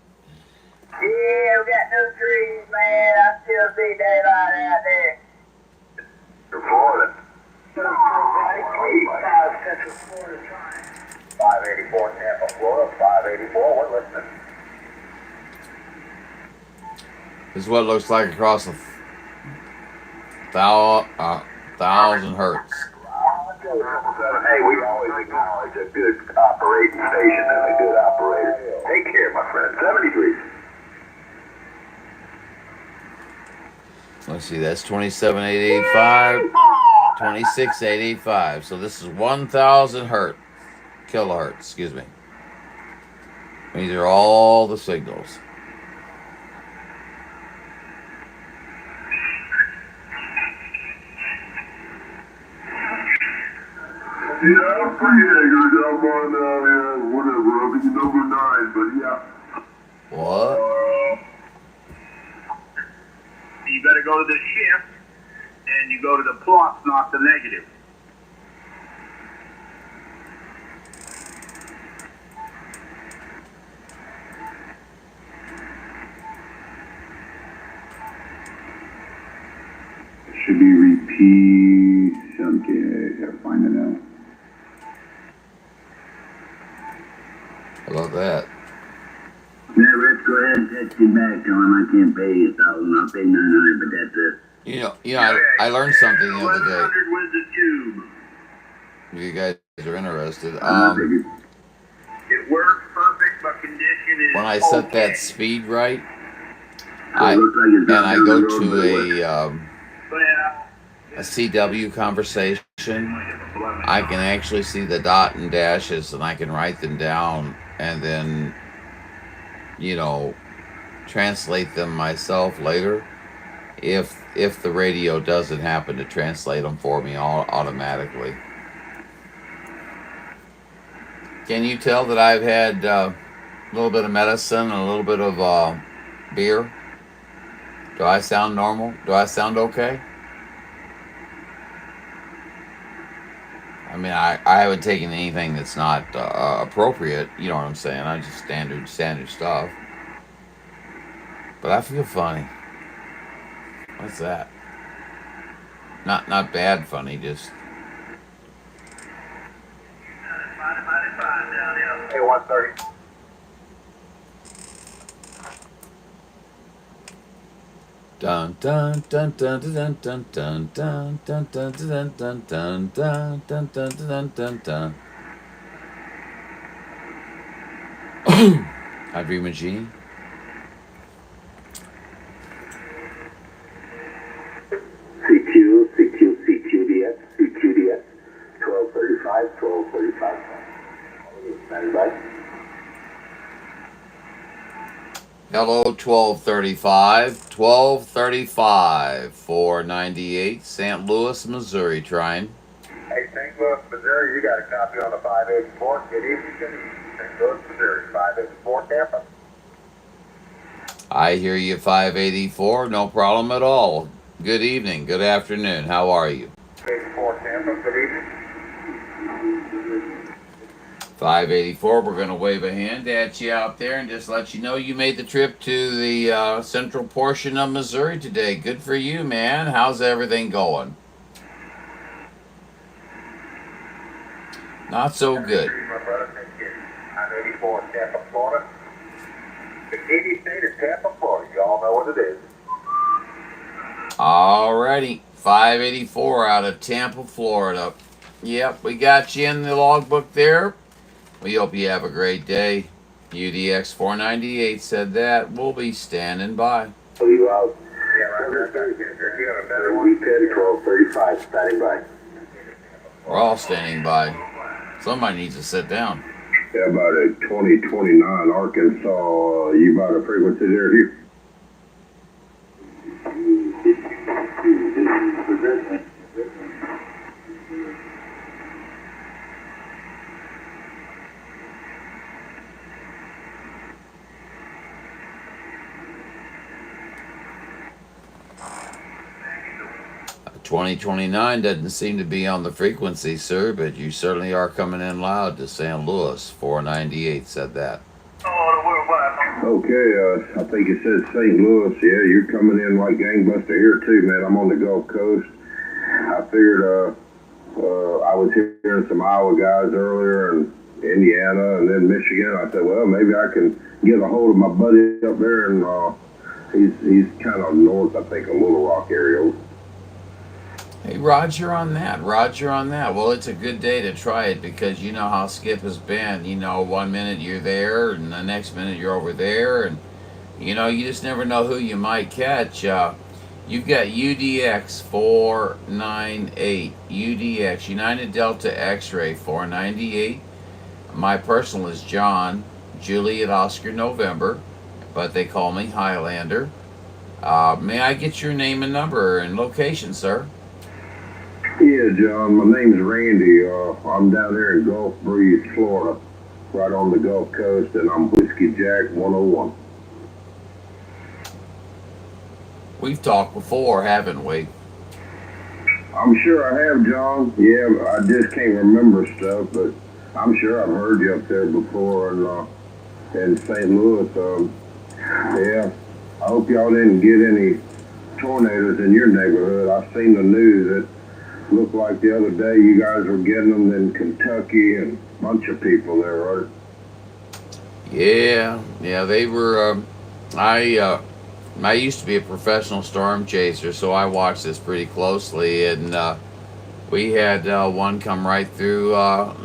Yeah, we got no trees, man. I still see daylight out there. Florida. 584 Tampa, Florida, 584. We're listening. This is what it looks like across a 1,000 hertz. Hey, we always acknowledge a good operating station and a good operator. Take care, my friend. 73. Let's see, that's 27,885, 26,885. So this is 1,000 kilohertz, excuse me. These are all the signals. Yeah, I'm pretty angry. I'm on, whatever, I think number 9, but yeah. What? You better go to the shift, and you go to the plus, not the negative. Should be repeat. Okay, gotta find it out. How about that? Yeah, Rich, go ahead and text him back. Tell him I can't pay you 1,000. I'll pay 900, but that's it. You know, I learned something the other day. 100 with the tube. If you guys are interested, It works perfect, but condition is when I set okay. that speed right, So it looks like it's and down I the go road, to Well, a CW conversation, I can actually see the dot and dashes, and I can write them down, and then, you know, translate them myself later. If the radio doesn't happen to translate them for me automatically. Can you tell that I've had a little bit of medicine and a little bit of beer? Do I sound normal? Do I sound okay? I mean, I haven't taken anything that's not appropriate. You know what I'm saying? I just standard stuff. But I feel funny. What's that? Not bad funny, just. Hey, 130. Dun dun dun dun dun dun dun dun dun dun dun dun dun dun dun dun dun dun dun. I Dream of Jeannie. CQDS, 1235. Stand by. Hello, 1235, 498, St. Louis, Missouri, trying. Hey, St. Louis, Missouri, you got a copy on the 584. Good evening, St. Louis, Missouri, 584, Tampa. I hear you, 584, no problem at all. Good evening, good afternoon, how are you? 84, Tampa, good evening. 584, we're going to wave a hand at you out there and just let you know you made the trip to the central portion of Missouri today. Good for you, man. How's everything going? Not so good. My brother, thank you. I'm 84, Tampa, Florida. The Katy State of Tampa, Florida. You all know what it is. Alrighty, 584 out of Tampa, Florida. Yep, we got you in the logbook there. We hope you have a great day. UDX 498 said that. We'll be standing by. So you out? Yeah, right there. You have a better one. Weekend 1235, standing by. We're all standing by. Somebody needs to sit down. Yeah, about a 2029 Arkansas, you about a frequency there, Hugh? Uh, 2029 doesn't seem to be on the frequency, sir, but you certainly are coming in loud to St. Louis. 498 said that. Okay, I think it says St. Louis. Yeah, you're coming in like gangbuster here too, man. I'm on the Gulf Coast. I figured I was hearing some Iowa guys earlier and Indiana and then Michigan. I said, well, maybe I can get a hold of my buddy up there, and he's kind of north, I think, of Little Rock area. Hey, Roger on that. Well, it's a good day to try it because you know how Skip has been. You know, 1 minute you're there and the next minute you're over there. And, you know, you just never know who you might catch. You've got UDX 498. UDX, United Delta X-Ray 498. My personal is John, Juliet Oscar November, but they call me Highlander. May I get your name and number and location, sir? Yeah, John, my name's Randy. I'm down here in Gulf Breeze, Florida, right on the Gulf Coast, and I'm Whiskey Jack 101. We've talked before, haven't we? I'm sure I have, John. Yeah, I just can't remember stuff, but I'm sure I've heard you up there before in St. Louis. Yeah, I hope y'all didn't get any tornadoes in your neighborhood. I've seen the news. It looked like the other day you guys were getting them in Kentucky and a bunch of people there, right? Yeah, they were. I used to be a professional storm chaser, so I watched this pretty closely, and we had one come right through, well,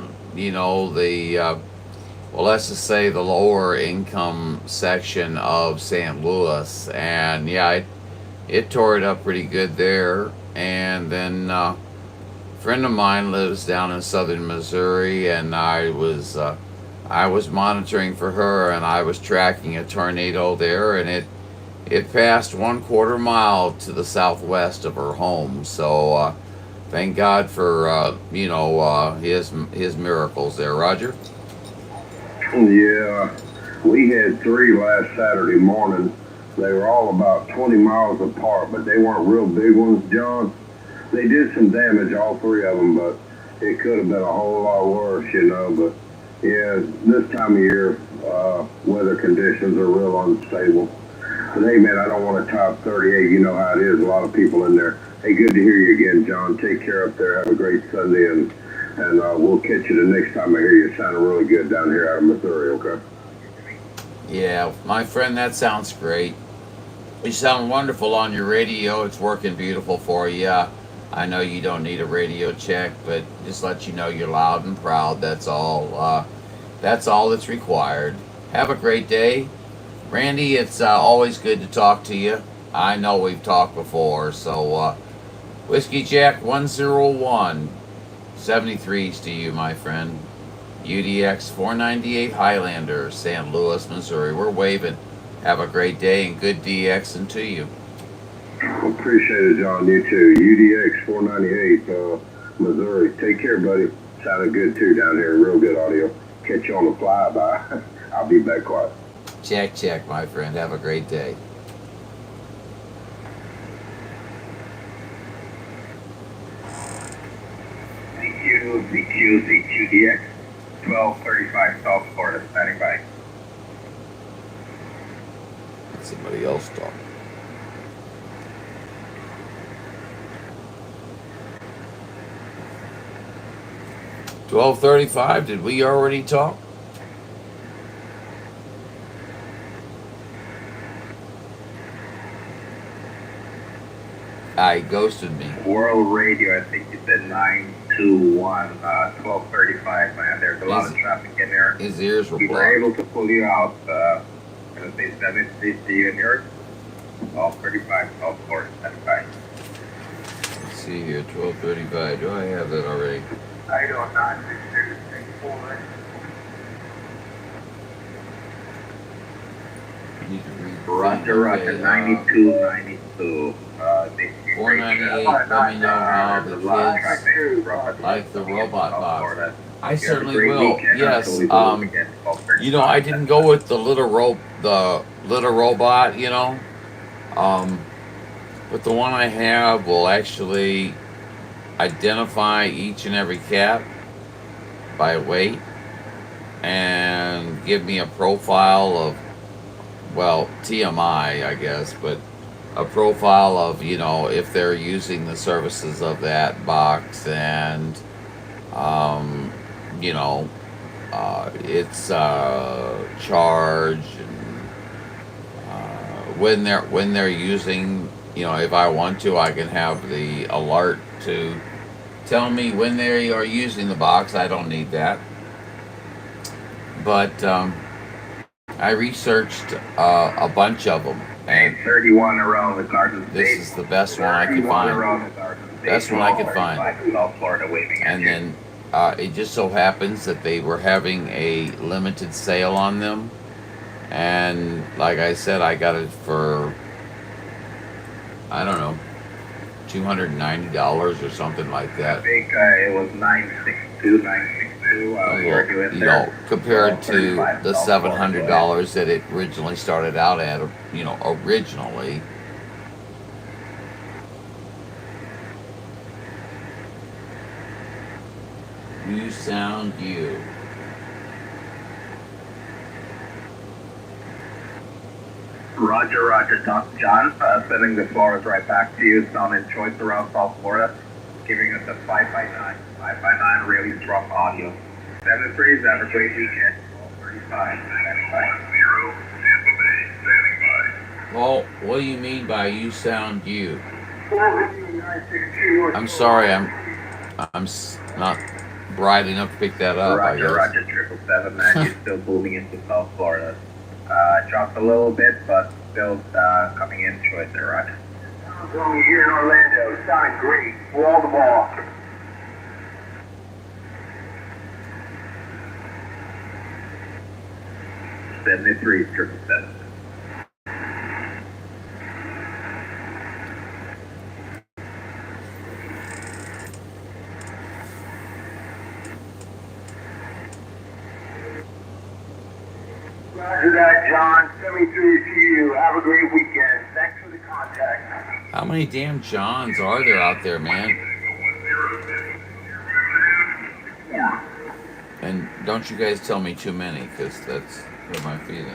let's just say the lower income section of St. Louis, and yeah, it tore it up pretty good there. And then a friend of mine lives down in southern Missouri, and I was monitoring for her, and I was tracking a tornado there, and it passed 1/4 mile to the southwest of her home. So thank God for his miracles there, Roger. Yeah, we had 3 last Saturday morning. They were all about 20 miles apart, but they weren't real big ones, John. They did some damage, all 3 of them, but it could have been a whole lot worse, But yeah, this time of year, weather conditions are real unstable. But hey, man, I don't want to top 38. You know how it is. A lot of people in there. Hey, good to hear you again, John. Take care up there. Have a great Sunday, and we'll catch you the next time I hear you. Sounding really good down here out of Missouri, okay? Yeah, my friend, that sounds great. You sound wonderful on your radio. It's working beautiful for you. I know you don't need a radio check, but just let you know you're loud and proud. That's all. That's all that's required. Have a great day. Randy, it's always good to talk to you. I know we've talked before, so Whiskey Jack 101, 73's to you, my friend. UDX 498 Highlander, St. Louis, Missouri. We're waving. Have a great day and good DXing to you. Appreciate it, John. You too. UDX 498, Missouri. Take care, buddy. Sounded good too down here. Real good audio. Catch you on the flyby. I'll be back quiet. Check, my friend. Have a great day. CQDX 1235 South Florida, standing by. Let somebody else talk. $12.35. Did we already talk? I ghosted me. World Radio, I think you said 921, 1235, man. There's a lot of traffic in there. His ears were We blocked. were able to pull you out, I'm going to say 750 to you in yours. 1235, South Florida, standing by. Let's see here, 12:35. Do I have that already? I don't know, 966 I need to read. Roger, 9292. 498. Let me know how the kids like the robot box. I certainly will. Yes. I didn't go with the little robot. But the one I have will actually identify each and every cat by weight and give me a profile of, well, TMI, I guess, but a profile of, if they're using the services of that box, and, it's charge, and when they're using, if I want to, I can have the alert to tell me when they are using the box. I don't need that. But I researched a bunch of them, And 31 around the Garden State. this is the best one I could find. Best one I could find. South Florida waving. And then it just so happens that they were having a limited sale on them. And like I said, I got it for, I don't know, $290 or something like I that. think it was 962. You know, compared to the $700 that it originally started out at, you know, originally. You sound you. Roger, John. Sending the flowers right back to you. Sound and choice around South Florida. Giving us a 5x9. 5x9 really strong audio. 73 is have a great weekend. 35. Well, what do you mean by you sound you? I'm sorry, I'm not bright enough to pick that up. I guess. Roger, 777, man. You're still booming into South Florida. Dropped a little bit, but still coming in choice there, Roger. Going here in Orlando, sounding great. Wall to ball. '73, 777. Roger that, John. 73 to you. Have a great weekend. Thanks for the contact. How many damn Johns are there out there, man? Yeah. And don't you guys tell me too many, because that's hurt my feelings.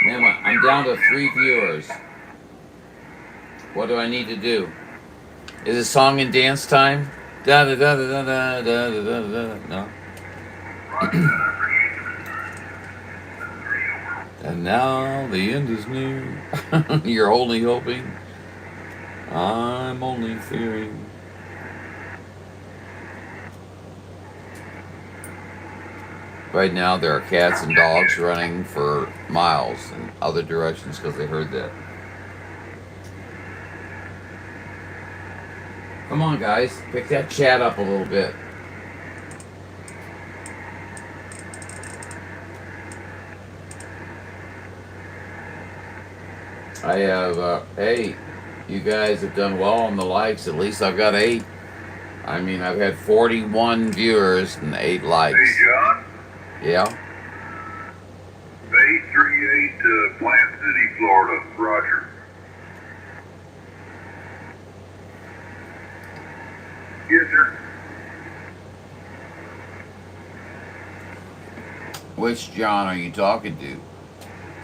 Man, I'm down to 3 viewers. What do I need to do? Is it song and dance time? Da da da da da da da da da. No. And now the end is near. You're only hoping. I'm only fearing. Right now there are cats and dogs running for miles in other directions because they heard that. Come on, guys. Pick that chat up a little bit. I have, hey, you guys have done well on the likes. At least I've got 8. I mean, I've had 41 viewers and 8 likes. Hey, John. Yeah? 838 Plant City, Florida. Roger. Yes, sir. Which John are you talking to?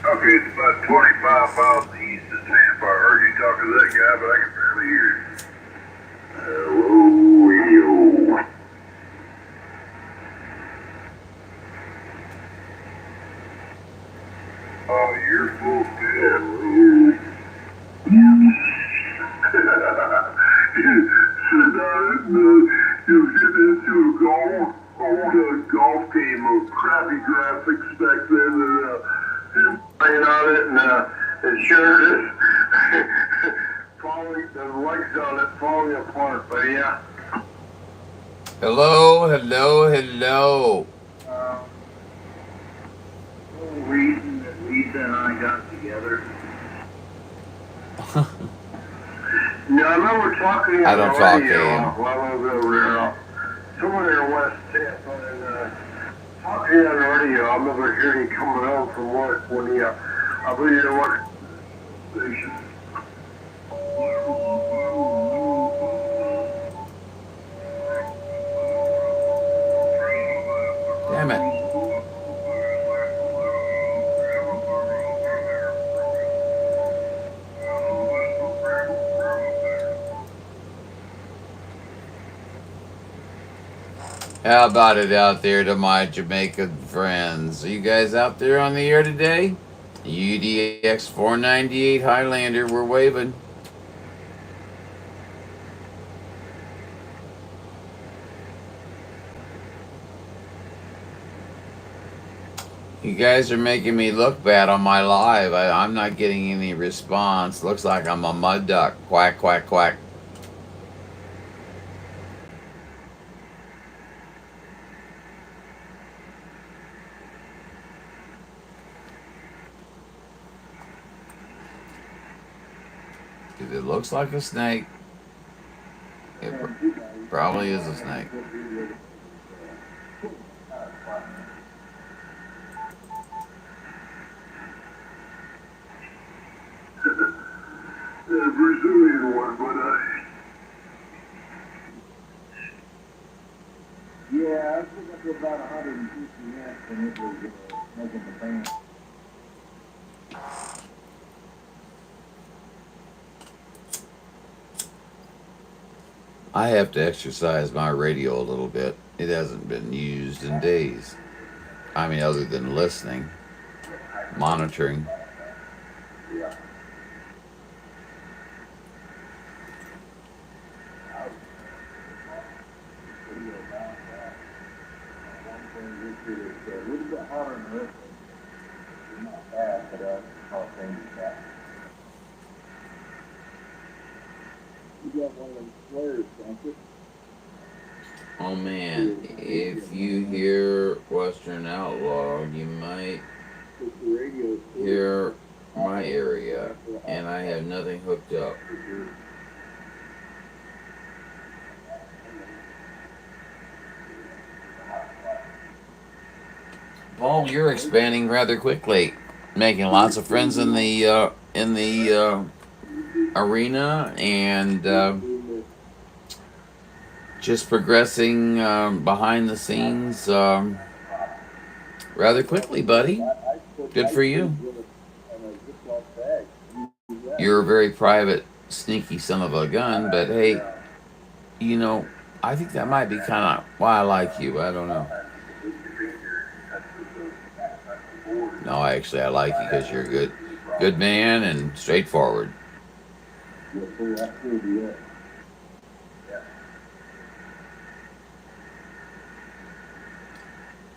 Okay, it's about 25 miles east of Tampa. I heard you talking to that guy, but I can barely hear you. Hello, radio. Oh, you're full of dead. You get into a golf game of crappy graphics back then, and playing on it, and sure is falling, the legs on it falling apart. But yeah. Hello, hello, hello. Reason that Lisa and I got together. No, I remember talking I on don't the talk to radio him. while I was over there, somewhere in West Tampa, and talking on the radio. I remember hearing him coming home from work when he, I believe he worked station. Damn it. How about it out there to my Jamaican friends? Are you guys out there on the air today? UDX 498 Highlander, we're waving. You guys are making me look bad on my live. I'm not getting any response. Looks like I'm a mud duck. Quack, quack, quack. If it looks like a snake, it probably is a snake. The Brazilian one, but Yeah, I took up to about 150 minutes when it was making the band. I have to exercise my radio a little bit. It hasn't been used in days. I mean, other than listening, monitoring. A little bit hotter than this one. Not bad, but all things back. You got one of them flares, don't you? Oh man, if you hear Western Outlaw, you might hear my area, and I have nothing hooked up. Paul, you're expanding rather quickly, making lots of friends in the arena, and just progressing behind the scenes rather quickly, buddy. Good for you. You're a very private, sneaky son of a gun, but hey, you know, I think that might be kind of why I like you. I don't know. No, actually, I like you because you're a good man and straightforward.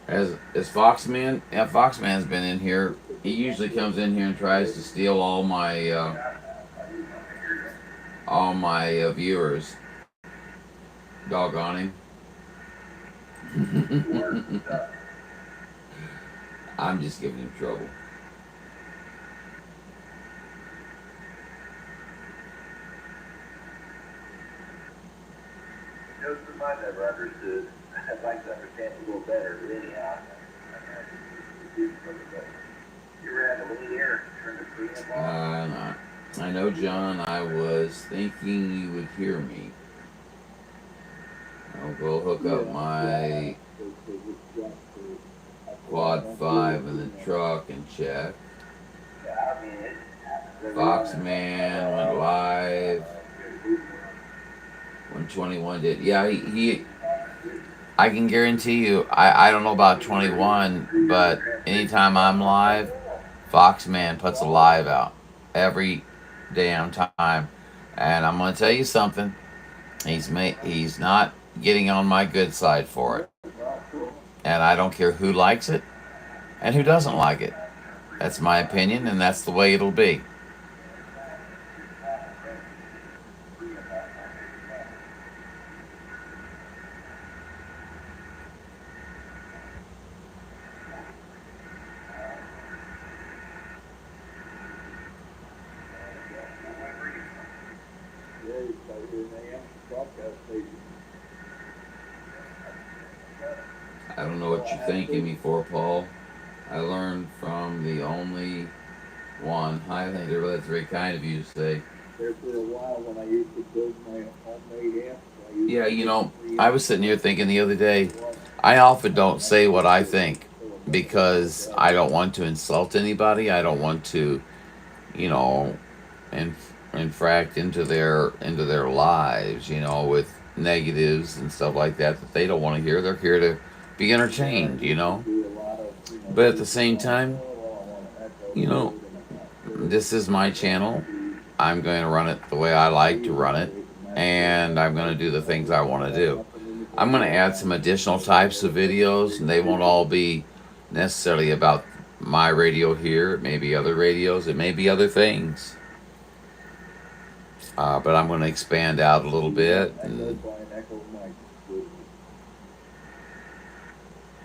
As Foxman, yeah, Foxman's been in here. He usually comes in here and tries to steal all my viewers. Doggone him. I'm just giving him trouble. Those of I never understood. I'd like to understand a little better, but anyhow. You ran the linear, turned the screen on. I know, John, I was thinking you would hear me. I'll go hook up my quad 5 in the truck and check. Foxman went live. 121 did. Yeah, he I can guarantee you, I don't know about 21, but anytime I'm live, Foxman puts a live out every damn time. And I'm going to tell you something. He's not getting on my good side for it. And I don't care who likes it and who doesn't like it. That's my opinion, and that's the way it'll be. I don't know what you're thanking me for, Paul. I learned from the only one, Highlander. Well, that's very kind of you to say. There for a while when I used to build my homemade amps. Yeah, you know, I was sitting here thinking the other day, I often don't say what I think because I don't want to insult anybody. I don't want to, you know, infract into their lives, you know, with negatives and stuff like that they don't want to hear. They're here to be entertained, you know. But at the same time, you know, this is my channel. I'm going to run it the way I like to run it, and I'm going to do the things I want to do. I'm going to add some additional types of videos, and they won't all be necessarily about my radio here. It may be other radios. It may be other things. But I'm going to expand out a little bit and,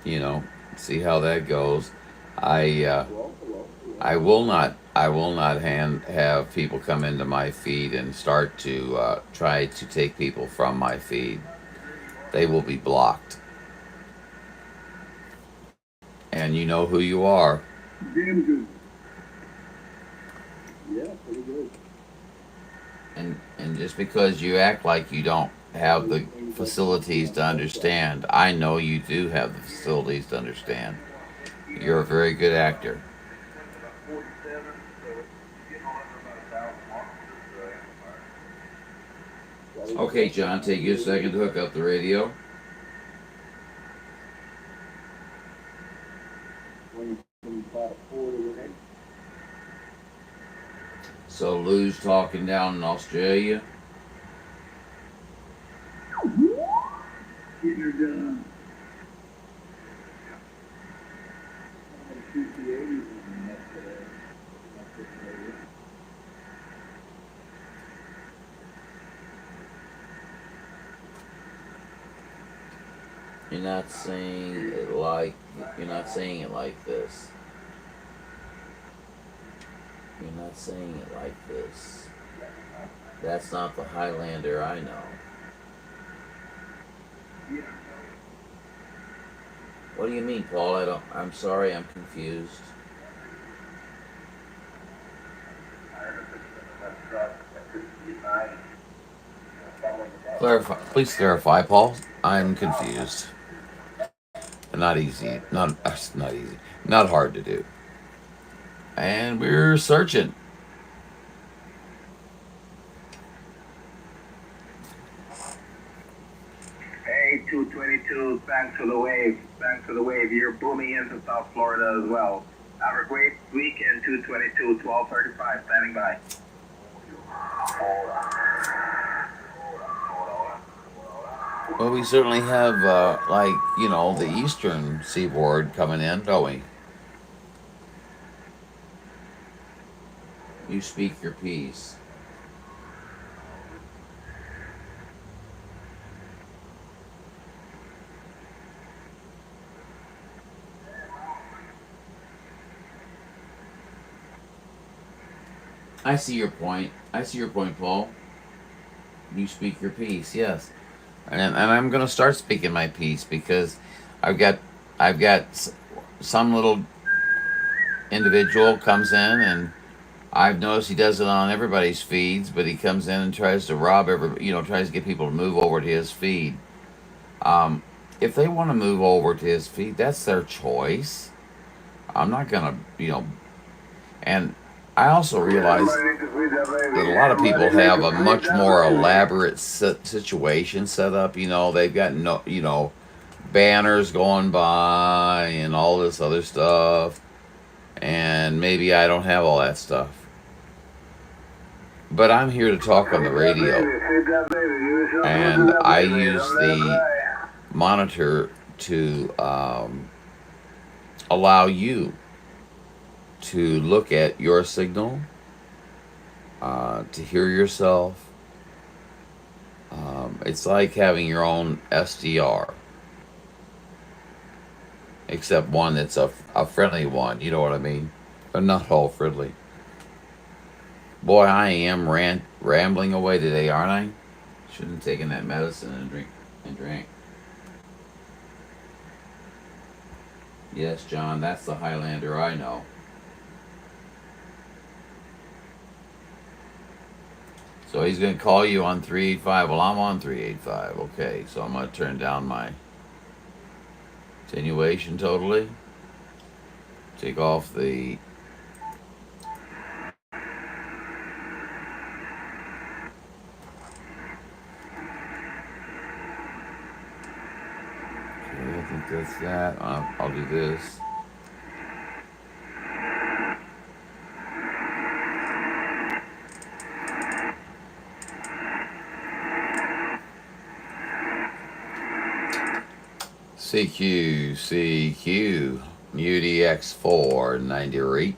you know, see how that goes. I will not have people come into my feed and start to try to take people from my feed. They will be blocked. And you know who you are. Damn good. Yeah, pretty good. And just because you act like you don't have the facilities to understand, I know you do have the facilities to understand. You're a very good actor. Okay, John, take you a second to hook up the radio. So Lou's talking down in Australia. Getting her done. You're not saying it like this. You're not saying it like this. That's not the Highlander I know. What do you mean, Paul? I'm sorry, I'm confused. Please clarify, Paul. I'm confused. Not easy. Not easy. Not hard to do. And we're searching. Hey, 222, thanks for the wave. Thanks for the wave. You're booming into South Florida as well. Have a great weekend, 222, 1235, standing by. Well, we certainly have, the eastern seaboard coming in, don't we? You speak your piece. I see your point. Paul. You speak your piece, yes. And I'm going to start speaking my piece because I've got some little individual comes in, and I've noticed he does it on everybody's feeds, but he comes in and tries to rob tries to get people to move over to his feed. If they want to move over to his feed, that's their choice. I'm not going to, and I also realize that a lot of people have a much more elaborate situation set up. They've got banners going by and all this other stuff. And maybe I don't have all that stuff. But I'm here to talk on the radio. And I use the monitor to allow you to look at your signal, to hear yourself. It's like having your own SDR, except one that's a friendly one, you know what I mean? They're not all friendly. Boy, I am rambling away today, aren't I? Shouldn't have taken that medicine and drank. Yes, John, that's the Highlander I know. So he's going to call you on 385. Well, I'm on 385. Okay, so I'm going to turn down my attenuation totally. Take off the... Okay, I think that's that. I'll do this. CQ. UDX 498.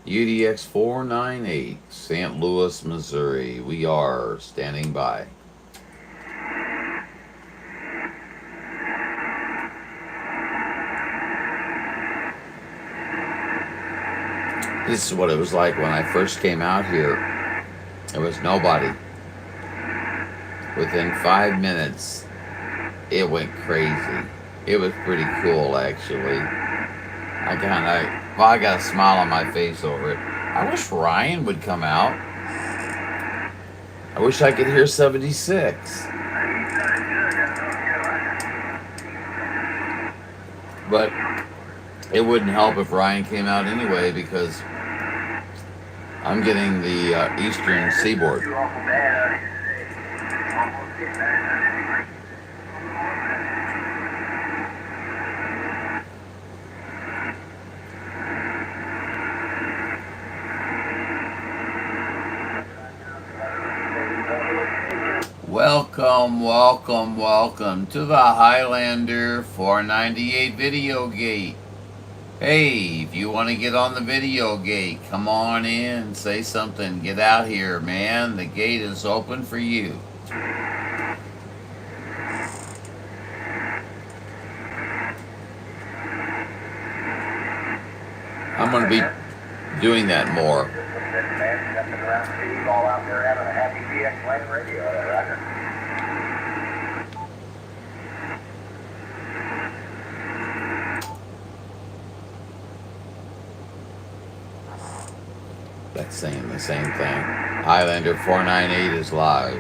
UDX 498, St. Louis, Missouri. We are standing by. This is what it was like when I first came out here. There was nobody. Within 5 minutes, it went crazy. It was pretty cool, actually. I got a smile on my face over it. I wish Ryan would come out. I wish I could hear 76. But it wouldn't help if Ryan came out anyway, because I'm getting the Eastern Seaboard. Welcome to the Highlander 498 video gate. Hey, if you want to get on the video gate, come on in, say something, get out here, man. The gate is open for you. I'm going to be doing that more. All out there having a happy DX Lane radio. That's saying the same thing. Highlander 498 is live.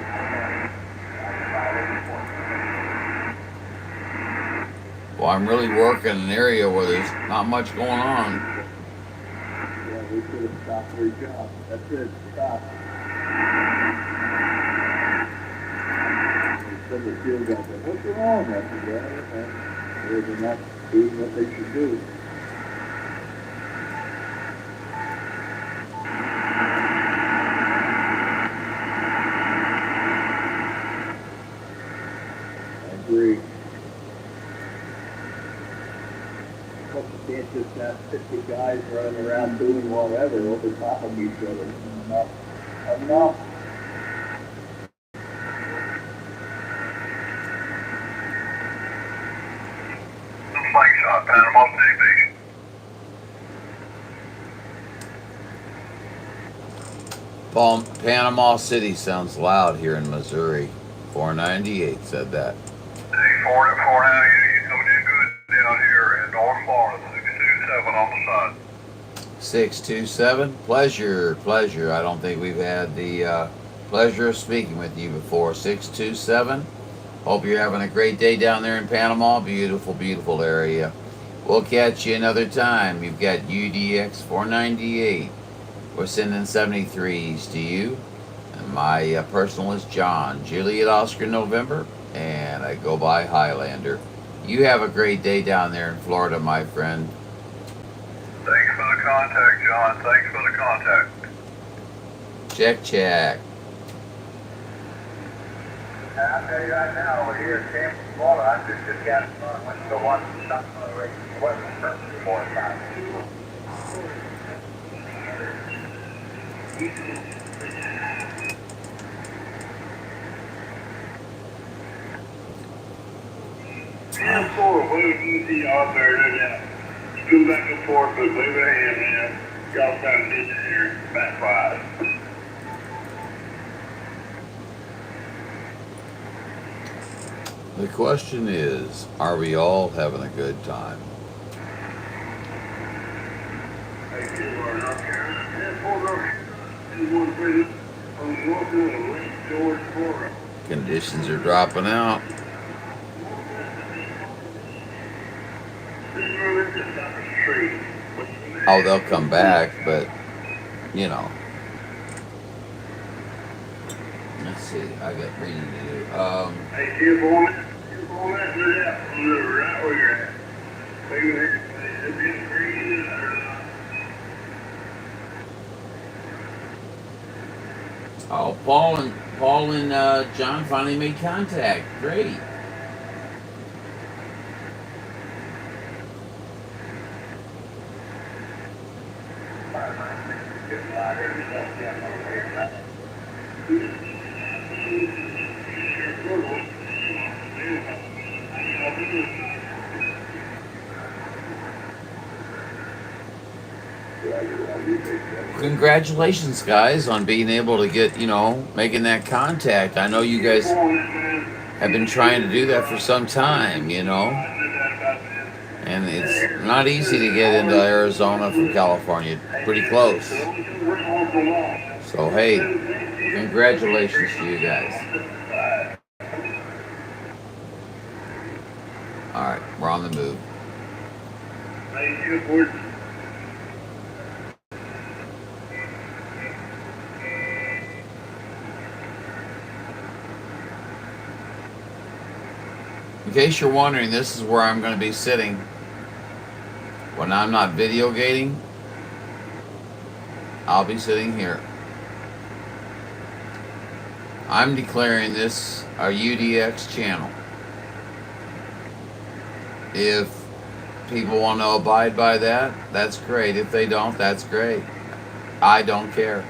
Well, I'm really working an area where there's not much going on. Yeah, we could have stopped where you got. That's it. Stop. Some of the field guys said, "What's wrong?" I said, "Well, they're not doing what they should do." I agree. But you can't just have 50 guys running around doing whatever over top of each other. Enough. Slingshot, Panama City Beach. Panama City sounds loud here in Missouri. 498 said that. Hey, 498, coming in good down here in North Florida, 627 on the side. 627, pleasure. I don't think we've had the pleasure of speaking with you before. 627, hope you're having a great day down there in Panama. Beautiful area. We'll catch you another time. You've got UDX 498. We're sending 73s to you. And my personal is John, Juliet Oscar November, and I go by Highlander. You have a great day down there in Florida, my friend. Thanks for the contact, John. Thanks for the contact. Check. I'll tell you right now, over here in Tampa, Florida, I just got went to go watch the shot race. It wasn't perfect 4 or 5 people. Yeah, way easy out there, yeah. Go back and forth, but leave it in, man. Y'all trying to get here, back 5. The question is, are we all having a good time? Hey, you are North Carolina. Yeah, Fort North Carolina. You want to bring it on North Carolina, Lake George, Florida. Conditions are dropping out. Oh, they'll come back, but, you know. Let's see, I got reading to do. Hey, keep on that, yeah, right where you're at. It's getting crazy or not. Oh, Paul and John finally made contact. Great. Congratulations, guys, on being able to get, making that contact. I know you guys have been trying to do that for some time, and it's not easy to get into Arizona from California. Pretty close. So, hey, congratulations to you guys. All right, we're on the move. In case you're wondering, this is where I'm going to be sitting when I'm not video gating. I'll be sitting here. I'm declaring this a UDX channel. If people want to abide by that, that's great. If they don't, that's great. I don't care.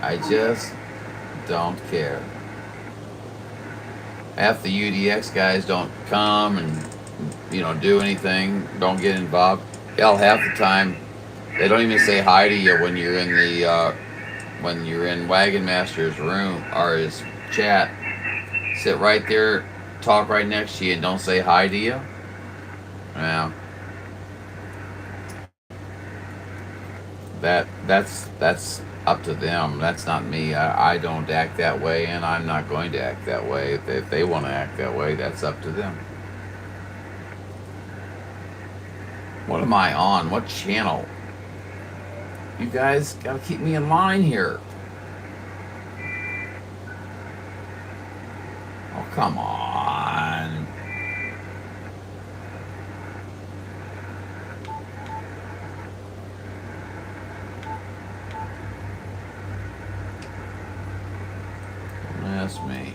I just don't care. Half the UDX guys don't come and do anything, don't get involved. Hell, half the time they don't even say hi to you when you're in the Wagon Master's room or his chat. Sit right there, talk right next to you, and don't say hi to you. Well, that's up to them. That's not me. I don't act that way, and I'm not going to act that way. If they want to act that way, that's up to them. What am I on? What channel? You guys gotta keep me in line here. Oh, come on. That's me.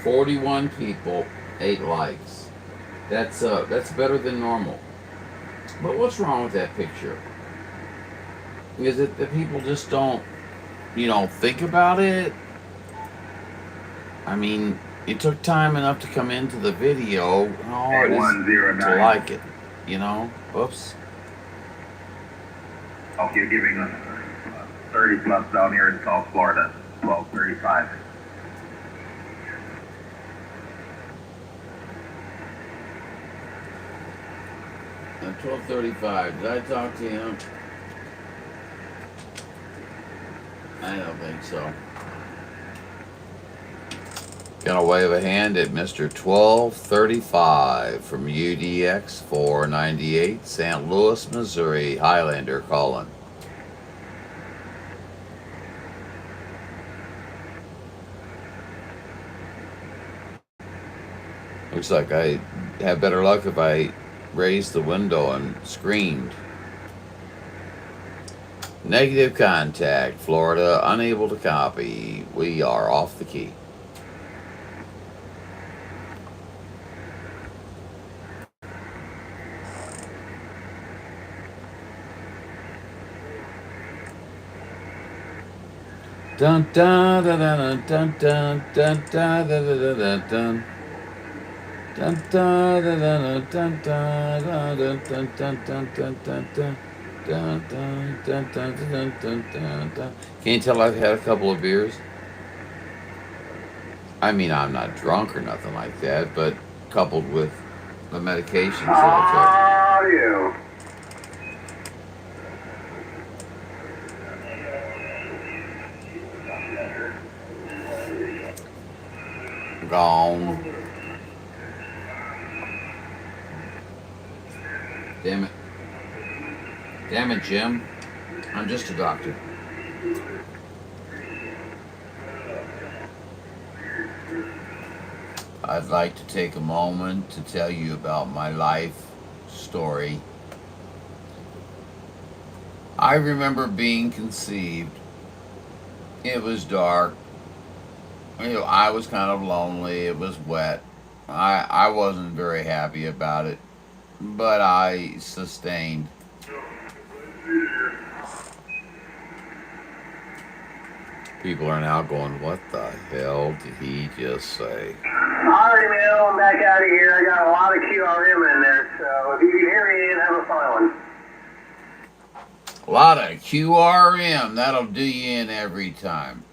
"41 people, 8 likes. That's better than normal. But what's wrong with that picture? Is it that people just don't, think about it? I mean, you took time enough to come into the video. How hard is it to like it? Oops. Okay, you're giving us 30 plus down here in South Florida, 1235. At 12:35. Did I talk to him? I don't think so. Gonna wave a hand at Mr. 1235 from UDX 498, St. Louis, Missouri. Highlander calling. Looks like I have better luck if I raised the window and screamed. Negative contact, Florida, unable to copy. We are off the key. Dun dun dun dun dun dun dun dun dun dun dun. Dun dun dun dun dun dun dun dun dun dun dun dun. Dun, dun, dun, dun, dun, dun, dun, dun. Can you tell I've had a couple of beers? I mean, I'm not drunk or nothing like that, but coupled with the medications that Oh, yeah. I took. Gone. Damn it. Damn it, Jim. I'm just a doctor. I'd like to take a moment to tell you about my life story. I remember being conceived. It was dark. I was kind of lonely. It was wet. I wasn't very happy about it, but I sustained. People are now going, what the hell did he just say? Alright, man, I'm back out of here. I got a lot of QRM in there, so if you can hear me, have a fun one. A lot of QRM. That'll do you in every time.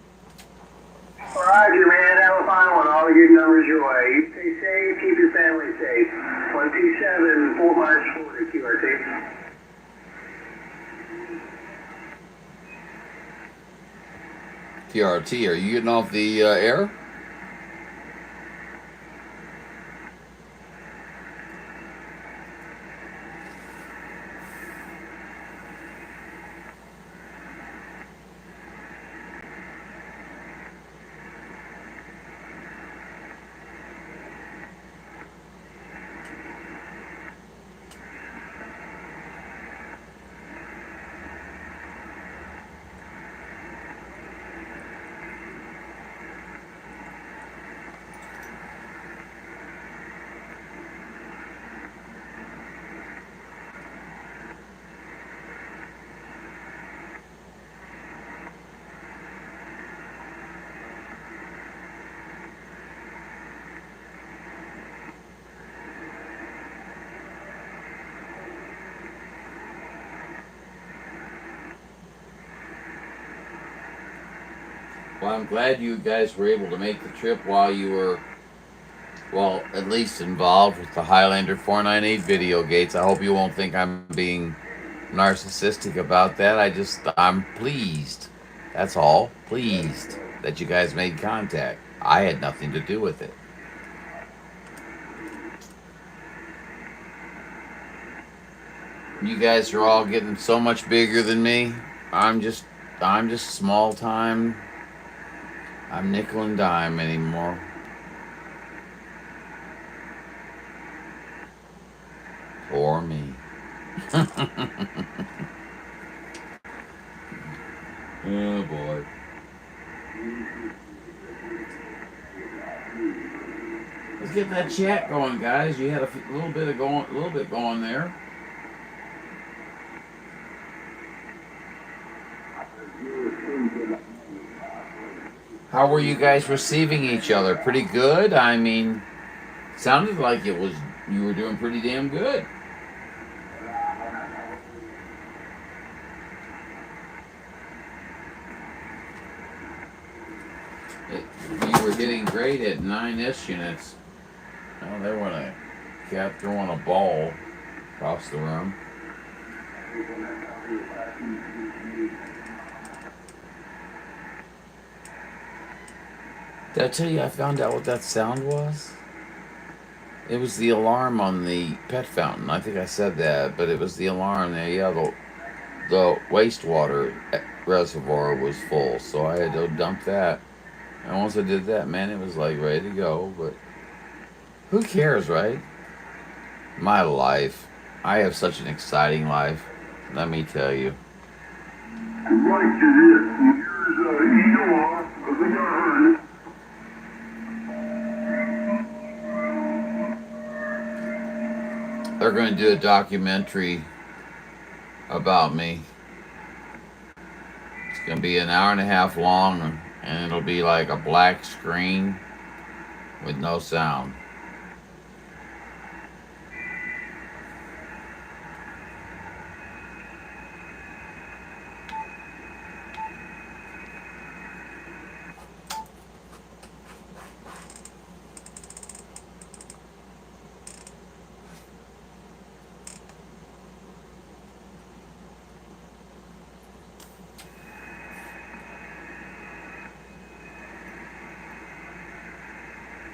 Roger, man. Have a fine one. All the good numbers your way. You stay safe. Keep your family safe. 127 Fort Myers, Florida, QRT. TRT, are you getting off the air? Well, I'm glad you guys were able to make the trip while you were, well, at least involved with the Highlander 498 video gates. I hope you won't think I'm being narcissistic about that. I'm pleased. That's all. Pleased that you guys made contact. I had nothing to do with it. You guys are all getting so much bigger than me. I'm just small time. I'm nickel and dime anymore. Poor me. Oh boy. Let's get that chat going, guys. You had a little bit going there. How were you guys receiving each other? Pretty good? I mean, sounded like you were doing pretty damn good. You were hitting great at 9S units. Oh, they want a cat throwing a ball across the room. Did I tell you I found out what that sound was? It was the alarm on the pet fountain. I think I said that, but it was the alarm there. Yeah, the wastewater reservoir was full, so I had to dump that. And once I did that, man, it was like ready to go. But who cares, right? My life. I have such an exciting life. Let me tell you. Right to this. Here's Eagle. I think I heard it. They're going to do a documentary about me. It's going to be an hour and a half long, and it'll be like a black screen with no sound.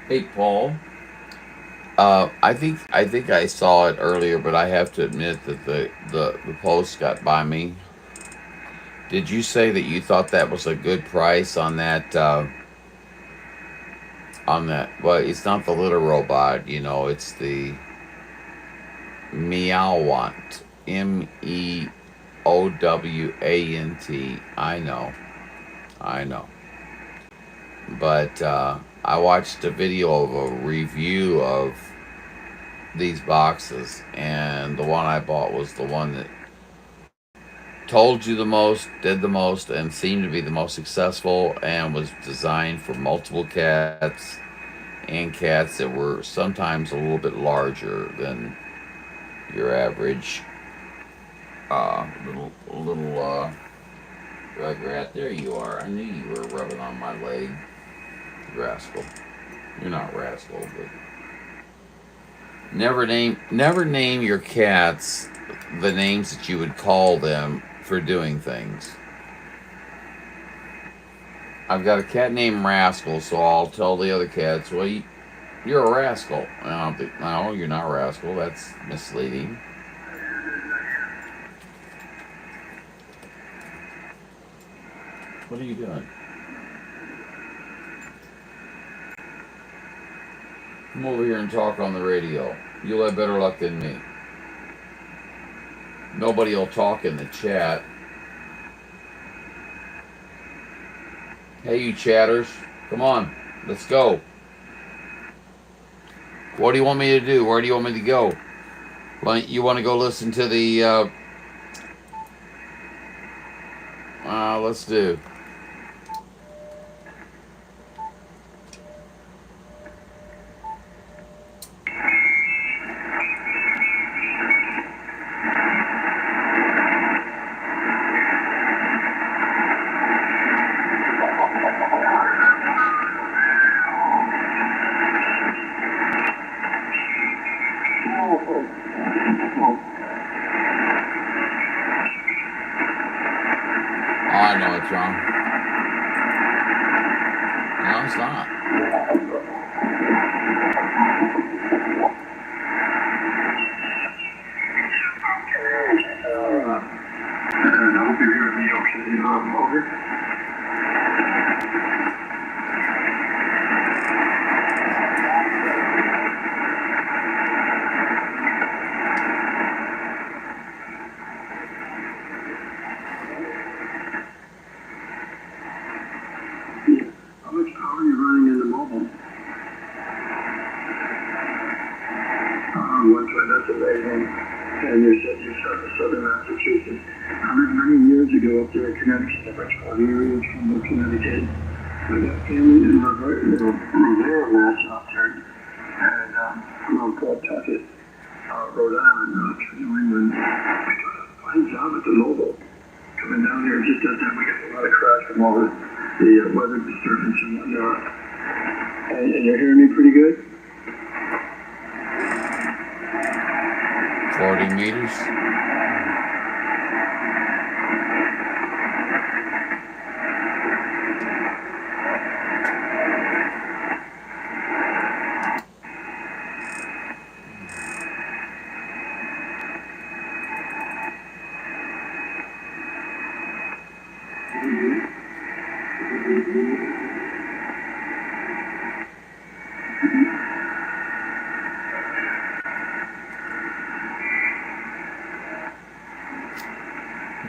Hey, Paul. I think I saw it earlier, but I have to admit that the post got by me. Did you say that you thought that was a good price on that? On that? Well, it's not the little robot. You know, it's the Meowant. Meowant. I know. I know. But I watched a video of a review of these boxes, and the one I bought was the one that told you the most, did the most, and seemed to be the most successful, and was designed for multiple cats and cats that were sometimes a little bit larger than your average little rugrat. There you are. I knew you were rubbing on my leg, rascal. You're not rascal, but never name your cats the names that you would call them for doing things. I've got a cat named Rascal, so I'll tell the other cats, well, you're a rascal. And I don't think, no, you're not a rascal. That's misleading. What are you doing? Come over here and talk on the radio. You'll have better luck than me. Nobody will talk in the chat. Hey, you chatters. Come on. Let's go. What do you want me to do? Where do you want me to go? You want to go listen to the... let's do... I know it's wrong. No, it's not. I hope you're hearing me okay. Over. How are you running in the mobile? That's amazing. And you said you started Southern Massachusetts. I lived many years ago up there in Connecticut, in Richmond area, Connecticut. I got family in Rivera, Mass out there. And I'm on Pawtucket, Rhode Island, New England. We got a fine job at the mobile. Coming down here just does that. We get a lot of crash from all the weather disturbance and whatnot. And you're hearing me pretty good? 40 meters.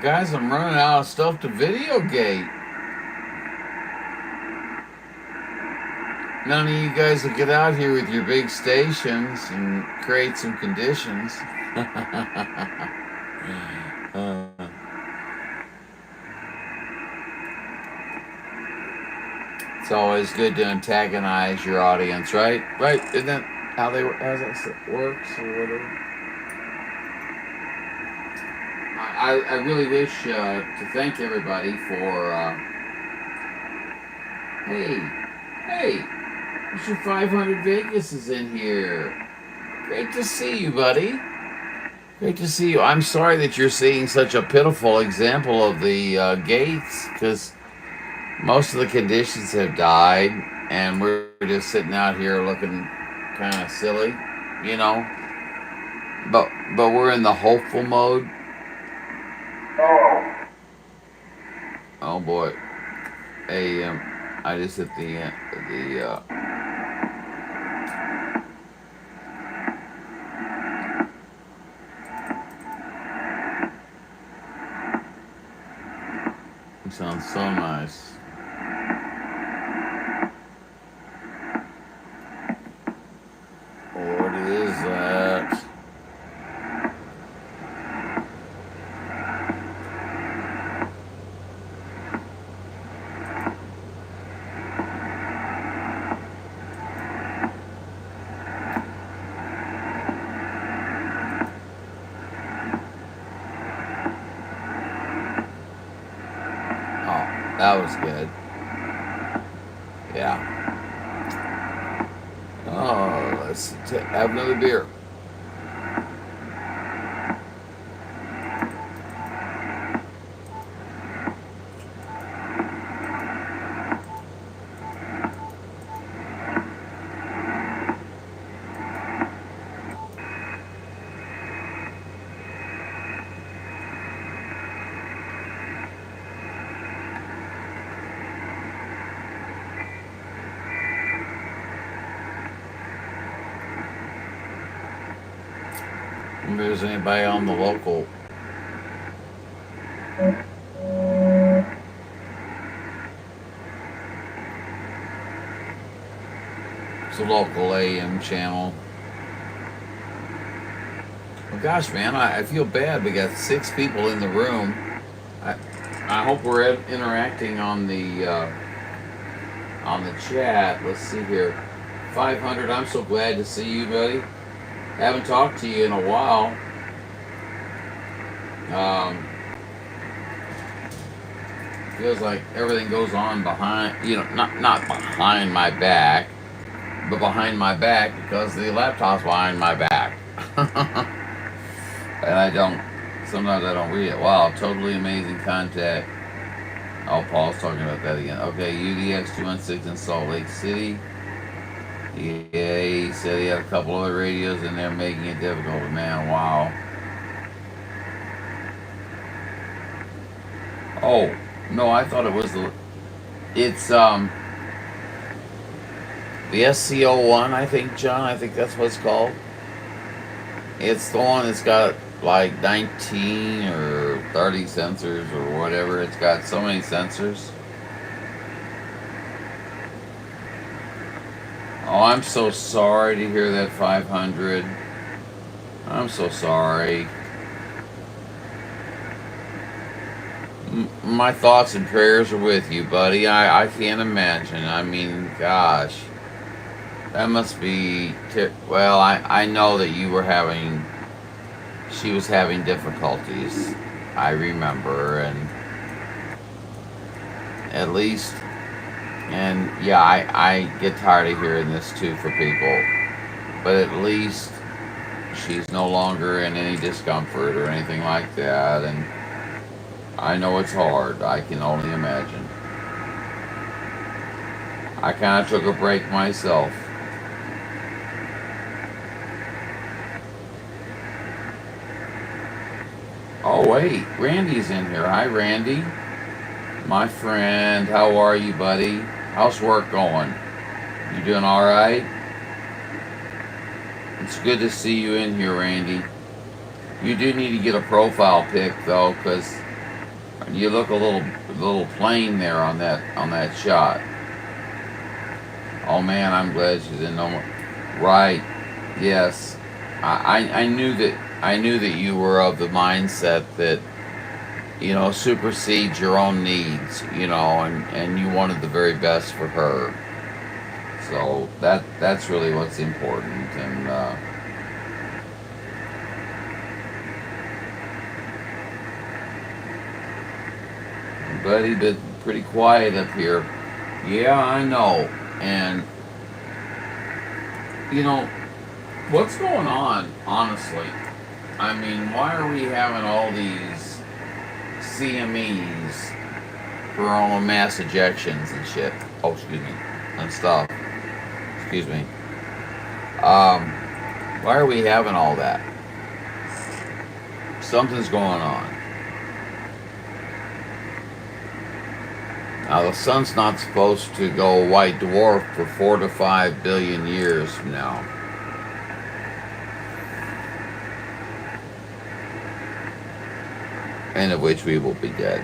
Guys, I'm running out of stuff to videogate. None of you guys will get out here with your big stations and create some conditions. It's always good to antagonize your audience, right? Right? Isn't that how that works or whatever? I really wish to thank everybody for, hey, Mr. 500 Vegas is in here. Great to see you, buddy. Great to see you. I'm sorry that you're seeing such a pitiful example of the gates, because most of the conditions have died. and we're just sitting out here looking kind of silly, you know. But we're in the hopeful mode. Oh. Oh boy. Hey, I just hit the it sounds so nice. What is that? That was good. Yeah. Oh, let's have another beer. If there's anybody on the local it's a local AM channel. Well, gosh, man, I feel bad. We got 6 people in the room. I hope we're interacting on the chat. Let's see here. 500. I'm so glad to see you, buddy. Haven't talked to you in a while. Feels like everything goes on behind, not behind my back, but behind my back because the laptop's behind my back. And sometimes I don't read it. Wow, totally amazing contact. Oh, Paul's talking about that again. Okay, UDX 216 in Salt Lake City. Yeah, he said he had a couple other radios in there making it difficult, but man, wow. Oh, no, I thought it was it's the SCO1, I think, John, I think that's what it's called. It's the one that's got like 19 or 30 sensors or whatever. It's got so many sensors. Oh, I'm so sorry to hear that 500. I'm so sorry. My thoughts and prayers are with you, buddy. I can't imagine. I mean, gosh. That must be... Well, I know that she was having difficulties. I remember, and... At least... And yeah, I get tired of hearing this too for people. But at least she's no longer in any discomfort or anything like that. And I know it's hard. I can only imagine. I kind of took a break myself. Oh wait, Randy's in here. Hi, Randy. My friend, how are you, buddy? How's work going? You doing all right? It's good to see you in here, Randy. You do need to get a profile pic though, because you look a little plain there on that shot. Oh man, I'm glad she's in no more. Right? Yes. I knew that you were of the mindset that, supersedes your own needs, and you wanted the very best for her. So that's really what's important. And buddy, been pretty quiet up here. Yeah, I know. And what's going on, honestly? I mean, why are we having all these CMEs for all mass ejections and shit? Oh, excuse me. and stuff. Excuse me. Why are we having all that? Something's going on. Now, the sun's not supposed to go white dwarf for 4 to 5 billion years from now. And of which we will be dead.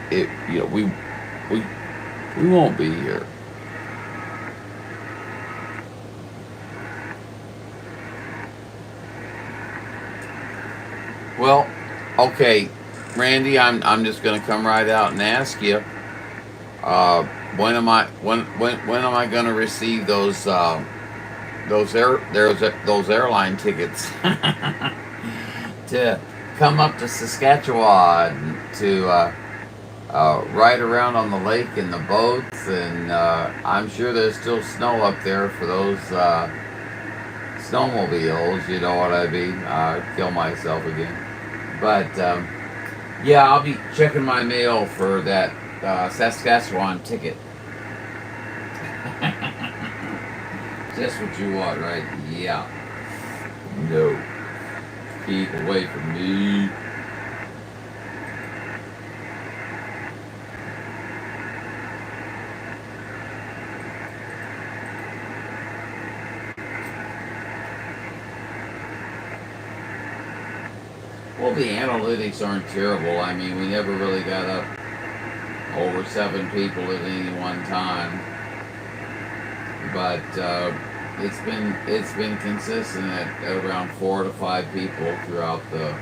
We won't be here. Well, okay, Randy, I'm just gonna come right out and ask you, when am I gonna receive those airline tickets to come up to Saskatchewan to ride around on the lake in the boats, and I'm sure there's still snow up there for those snowmobiles, you know what I mean? Kill myself again. But yeah, I'll be checking my mail for that Saskatchewan ticket. Just what you want, right? Yeah. No. Keep away from me. Well, the analytics aren't terrible. I mean, we never really got up over 7 people at any one time, but it's been consistent at around 4 to 5 people throughout the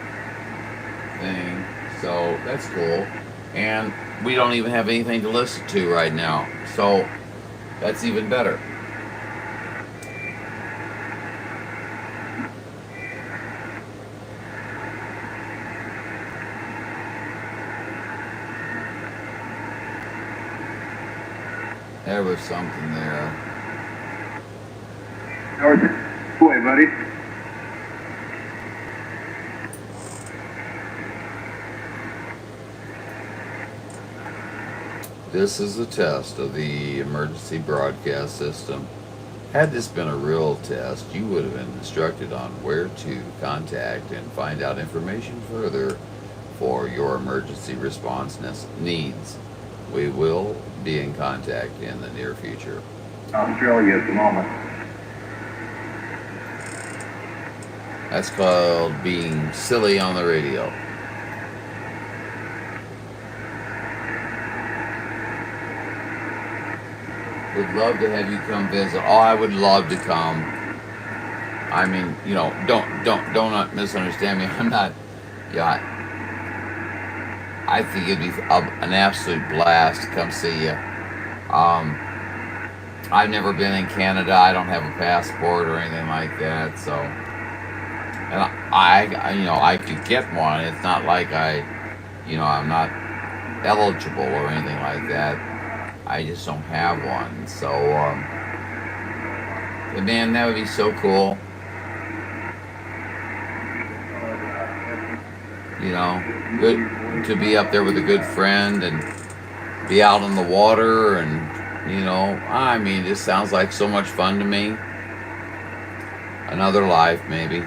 thing. So that's cool, and we don't even have anything to listen to right now, so that's even better. There was something there. Boy, buddy. This is a test of the emergency broadcast system. Had this been a real test, you would have been instructed on where to contact and find out information further for your emergency response needs. We will be in contact in the near future. Australia at the moment. That's called being silly on the radio. Would love to have you come visit. Oh, I would love to come. I mean, you know, don't misunderstand me. I'm not, yeah. I think it'd be an absolute blast to come see you. I've never been in Canada. I don't have a passport or anything like that, so. And I could get one. It's not like I'm not eligible or anything like that. I just don't have one. So, but man, that would be so cool. You know, good to be up there with a good friend and be out on the water, and I mean, it just sounds like so much fun to me. Another life, maybe.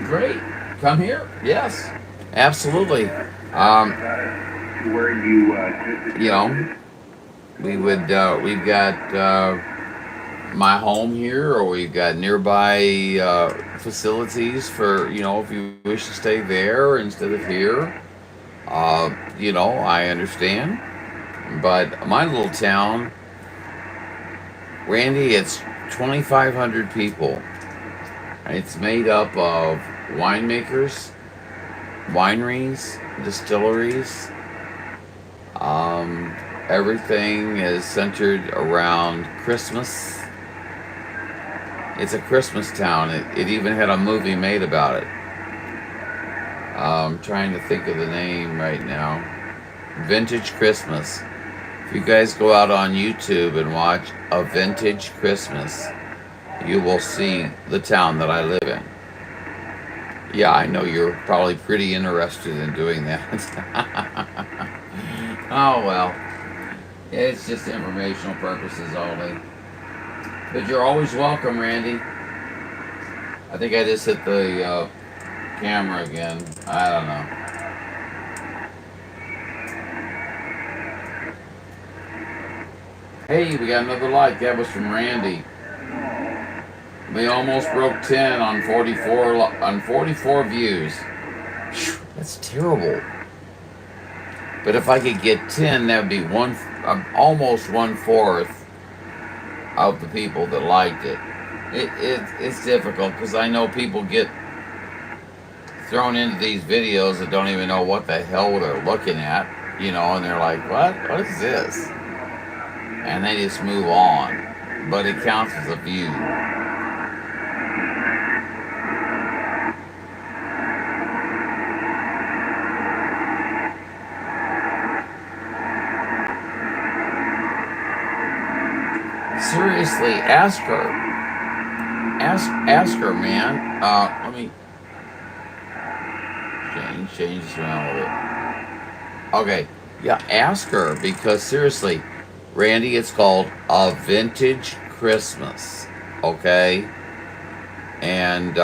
Great. Come here. Yes, absolutely. Where we've got my home here, or we've got nearby facilities for, if you wish to stay there instead of here. I understand. But my little town, Randy, it's 2,500 people. It's made up of winemakers, wineries, distilleries. Everything is centered around Christmas. It's a Christmas town. It even had a movie made about it. I'm trying to think of the name right now. Vintage Christmas. If you guys go out on YouTube and watch A Vintage Christmas, you will see the town that I live in. Yeah, I know you're probably pretty interested in doing that. Oh well, it's just informational purposes only. But you're always welcome, Randy. I think I just hit the camera again. I don't know. Hey, we got another like. That was from Randy. We almost broke 10 on 44 views. Whew, that's terrible. But if I could get 10, that would be almost 1/4 of the people that liked it. It's difficult because I know people get thrown into these videos that don't even know what the hell they're looking at, you know, and they're like, what is this? And they just move on. But it counts as a view. Seriously, ask her. Ask her, man. Let me change this around a little bit. Okay, yeah, ask her because seriously, Randy, it's called A Vintage Christmas. Okay, and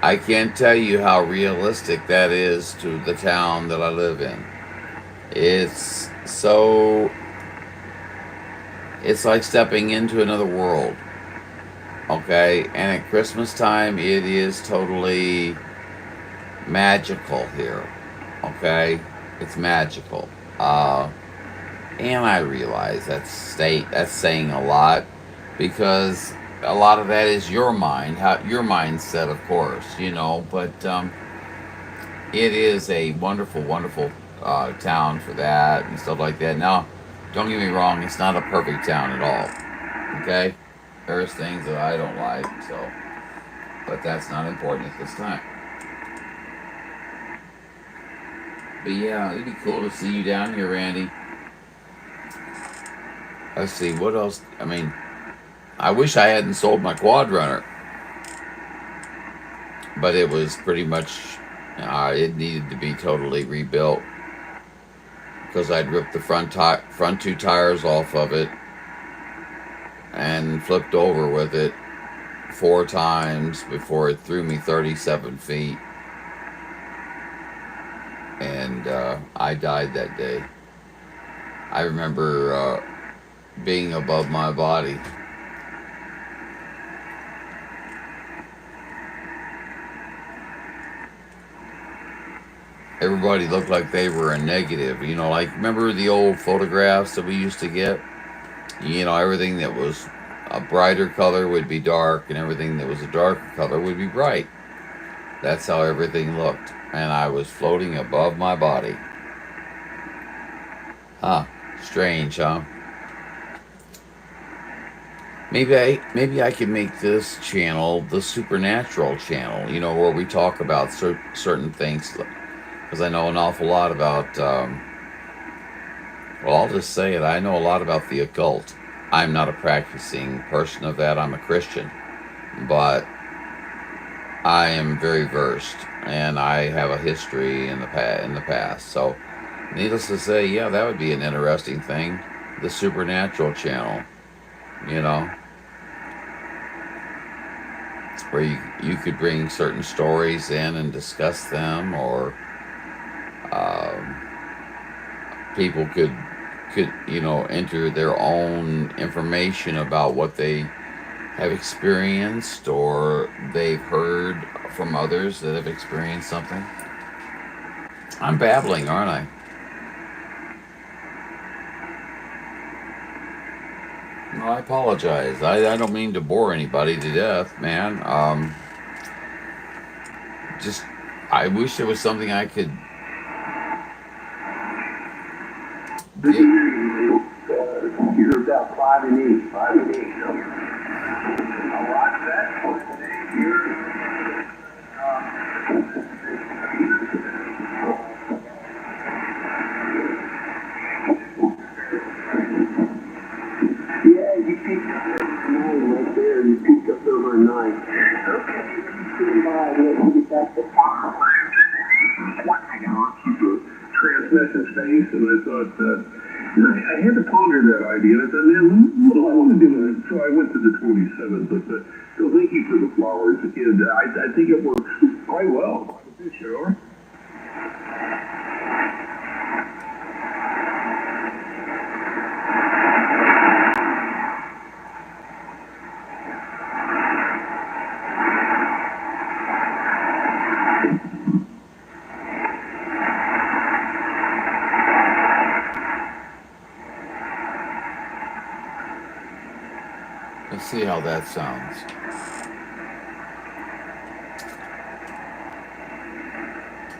I can't tell you how realistic that is to the town that I live in. It's like stepping into another world. Okay, and at Christmas time, it is totally magical here. Okay, it's magical. And I realize that's saying a lot because a lot of that is your mindset, of course, you know. But it is a wonderful, wonderful town for that and stuff like that. Now, don't get me wrong, it's not a perfect town at all. Okay? There's things that I don't like, so. But that's not important at this time. But yeah, it'd be cool to see you down here, Randy. Let's see, what else? I mean, I wish I hadn't sold my quad runner. But it was pretty much, it needed to be totally rebuilt. Because I'd ripped the front two tires off of it and flipped over with it 4 times before it threw me 37 feet. And I died that day. I remember being above my body. Everybody looked like they were a negative, you know, like remember the old photographs that we used to get? You know, everything that was a brighter color would be dark and everything that was a darker color would be bright. That's how everything looked. And I was floating above my body. Huh. Strange, huh? Maybe I could make this channel the supernatural channel, you know, where we talk about certain things. Because I know an awful lot about, well, I'll just say it, I know a lot about the occult. I'm not a practicing person of that, I'm a Christian. But I am very versed, and I have a history in the past. So, needless to say, yeah, that would be an interesting thing. The supernatural channel, you know. Where you could bring certain stories in and discuss them, or people could you know enter their own information about what they have experienced or they've heard from others that have experienced something. I'm babbling, aren't I? No, I apologize. I don't mean to bore anybody to death, man. Just I wish there was something I could. You're about 5 and 8. So. I'll watch that. Yeah, you keep Okay, let's get back to farm. Keep the transmission space, and I thought, I had to ponder that idea. I thought, man, what do I want to do with it? So I went to the 27, but so thank you for the flowers, and I think it works quite well. Quite a bit, sure. Let's see how that sounds.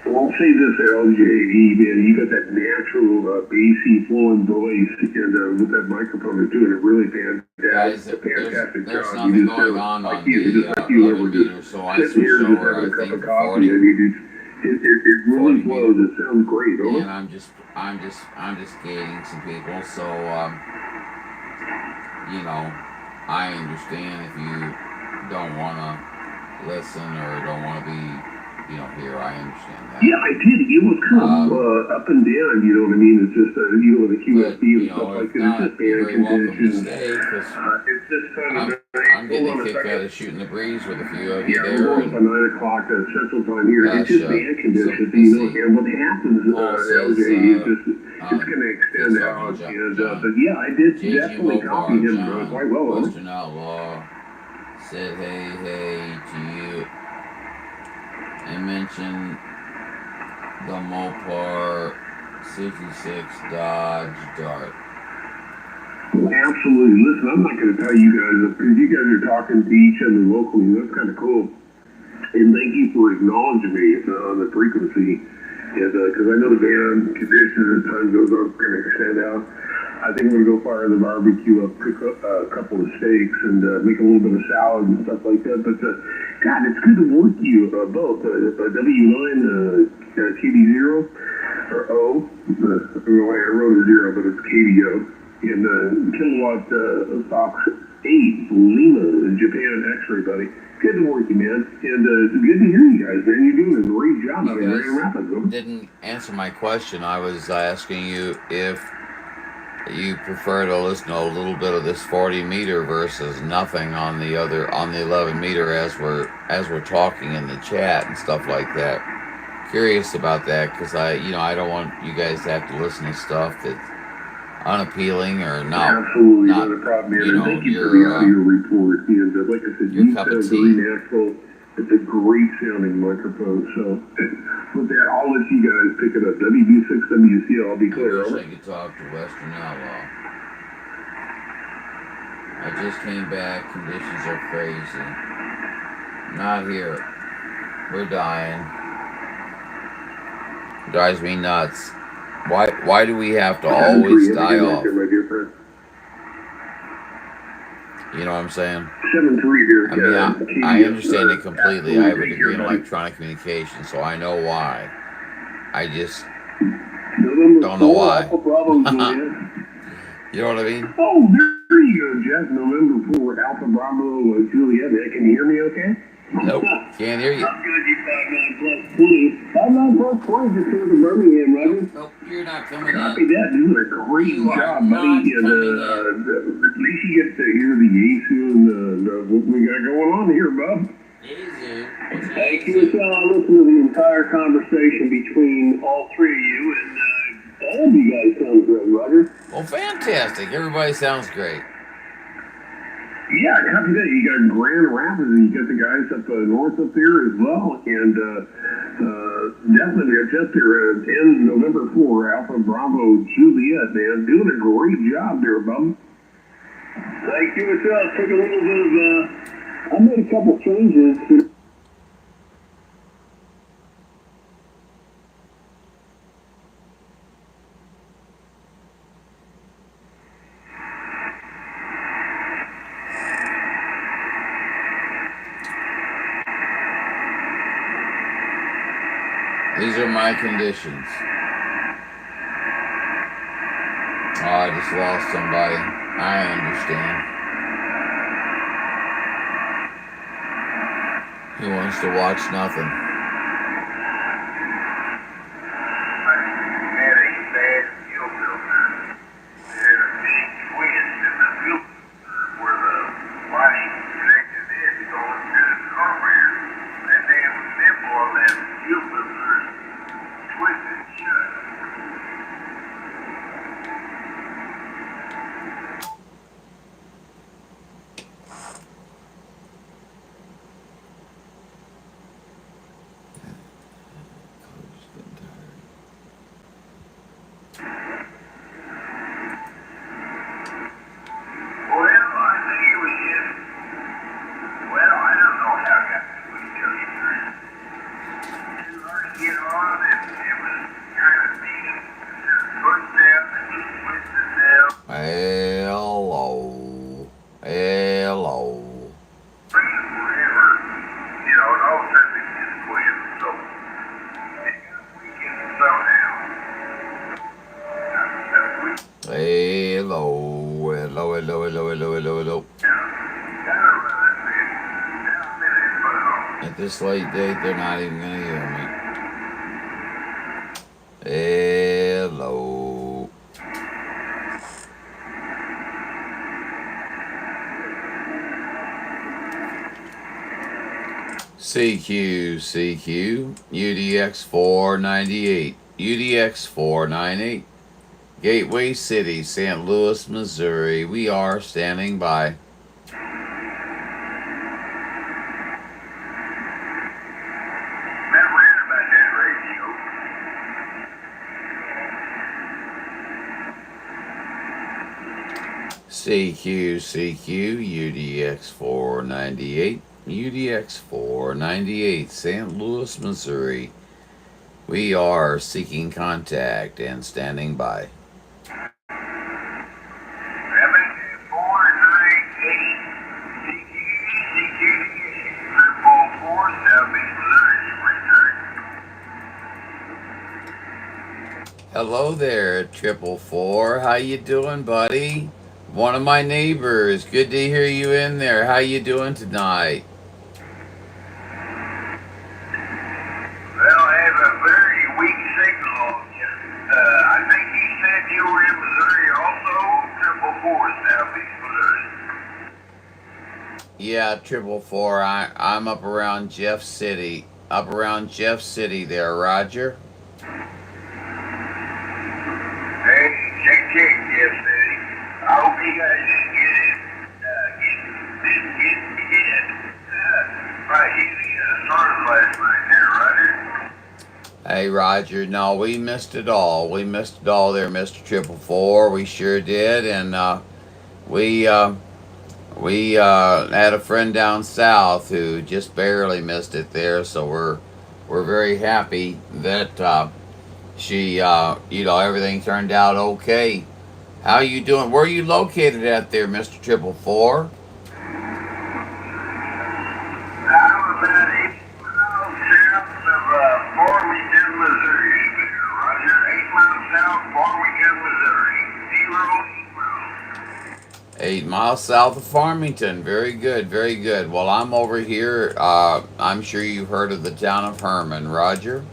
Well, I'll say this, LJE, man, you got that natural bassy flowing voice, and with that microphone, it's doing a really fantastic There's job. nothing going on the 11 meter, so I switched over, I think, 40. It really flows. It sounds great, don't it? And I'm just gating some people, so you know, I understand if you don't want to listen or don't want to be, you know, here. I understand that. Yeah, I did. It was kind of up and down, you know what I mean? It's just, you know, the QSB and stuff like that. It's just bad conditions. It's just kind of I'm getting a kick out of shooting the breeze with a few of you there. We're on 9 o'clock Central Time here. It's just bad conditions, you know. And what happens, LJ, it's going to extend out. But yeah, I did definitely copy him quite well. Western Outlaw said hey to you and mentioned the Mopar 66 Dodge Dart. Absolutely. Listen, I'm not going to tell you guys, because you guys are talking to each other locally. That's kind of cool. And thank you for acknowledging me on the frequency. Because I know the van conditions as time goes on are going to extend out. I think I'm going to go fire the barbecue up, cook a couple of steaks, and make a little bit of salad and stuff like that. But, God, it's good to work you both. W9 KD0 or O. I don't know why I wrote a 0, but it's KDO. And Kilowatt Fox 8 Lima, Japan X-ray, buddy. Good to work you, man. And it's good to hear you guys, man. You're doing a great job out of Grand Rapids. Didn't answer my question. I was asking you if you prefer to listen to a little bit of this 40 meter versus nothing on the 11 meter as we're talking in the chat and stuff like that. Curious about that, because I don't want you guys to have to listen to stuff that's unappealing or not. Absolutely not a problem, man. And thank you for the audio report. And like I said, you sound very natural. It's a great sounding microphone. So with that, I'll let you guys pick it up. WB6WC, I'll be clear. I wish I could talk to Western Outlaw. I just came back. Conditions are crazy. Not here. We're dying. Drives me nuts. Why do we have to always die off? You know what I'm saying? 7-3 here. I mean, I understand it completely. I have a degree in electronic communication, so I know why. I just don't know why. You know what I mean? Oh, there you go, Jeff. November 4, Alpha Bravo, Juliet. Can you hear me okay? Nope, can't hear you. I'm good, you 59+20. 59+20 just here to Birmingham, Roger. Nope, you're not coming in. Copy that. Doing a great job, buddy. And at least you get to hear the Yasu and what we got going on here, bub. Thank you. So I listened to the entire conversation between all three of you, and all of you guys sound great, Roger. Well, fantastic. Everybody sounds great. Yeah, copy that. You got Grand Rapids, and you got the guys up north up there as well. And definitely got Jeff there. 10 November 4, Alpha Bravo Juliet, man. Doing a great job there, bub. Thank you, myself. Took a little bit of, I made a couple changes. These are my conditions. Oh, I just lost somebody. I understand. He wants to watch nothing. Hello. Hello. Hello. Hello, hello, hello, hello, hello, hello. At this late date, they're not even going to hear me. Hello. CQ, UDX 498, UDX 498, Gateway City, St. Louis, Missouri. We are standing by. CQ, UDX 498, UDX 498, St. Louis, Missouri. We are seeking contact and standing by. Hello there, 444. How you doing, buddy? One of my neighbors. Good to hear you in there. How you doing tonight? Well, I have a very weak signal on you. I think you said you were in Missouri also, 444 Southeast Missouri. Yeah, 444. I'm up around Jeff City. Up around Jeff City there, Roger. Hey, check, Jeff City. I hope you guys didn't get by hitting stars last night there, Roger. Hey, Roger. No, we missed it all. We missed it all there, Mr. 444. We sure did. And we had a friend down south who just barely missed it there. So we're very happy that she, everything turned out okay. How you doing? Where are you located at there, Mr. 444? I'm about 8 miles south of Farmington, Missouri. Roger, 8 miles south, Farmington, Missouri. 8 miles south of Farmington. Very good, very good. Well, I'm over here. I'm sure you've heard of the town of Herman, Roger.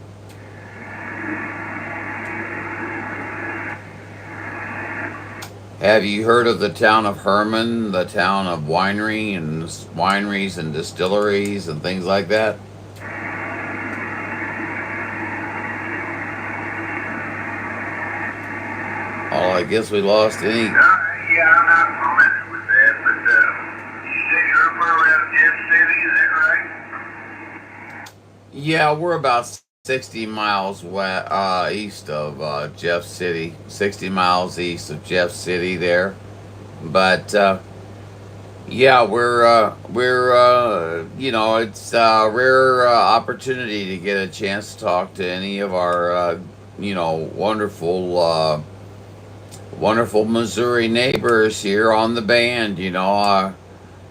Have you heard of the town of Herman, the town of wineries and distilleries and things like that? Oh, I guess we lost any. Yeah, I'm not familiar with that, but you said you're up around Jeff City, is that right? Yeah, we're about 60 miles east of Jeff City. 60 miles east of Jeff City there. But yeah, it's a rare opportunity to get a chance to talk to any of our wonderful Missouri neighbors here on the band.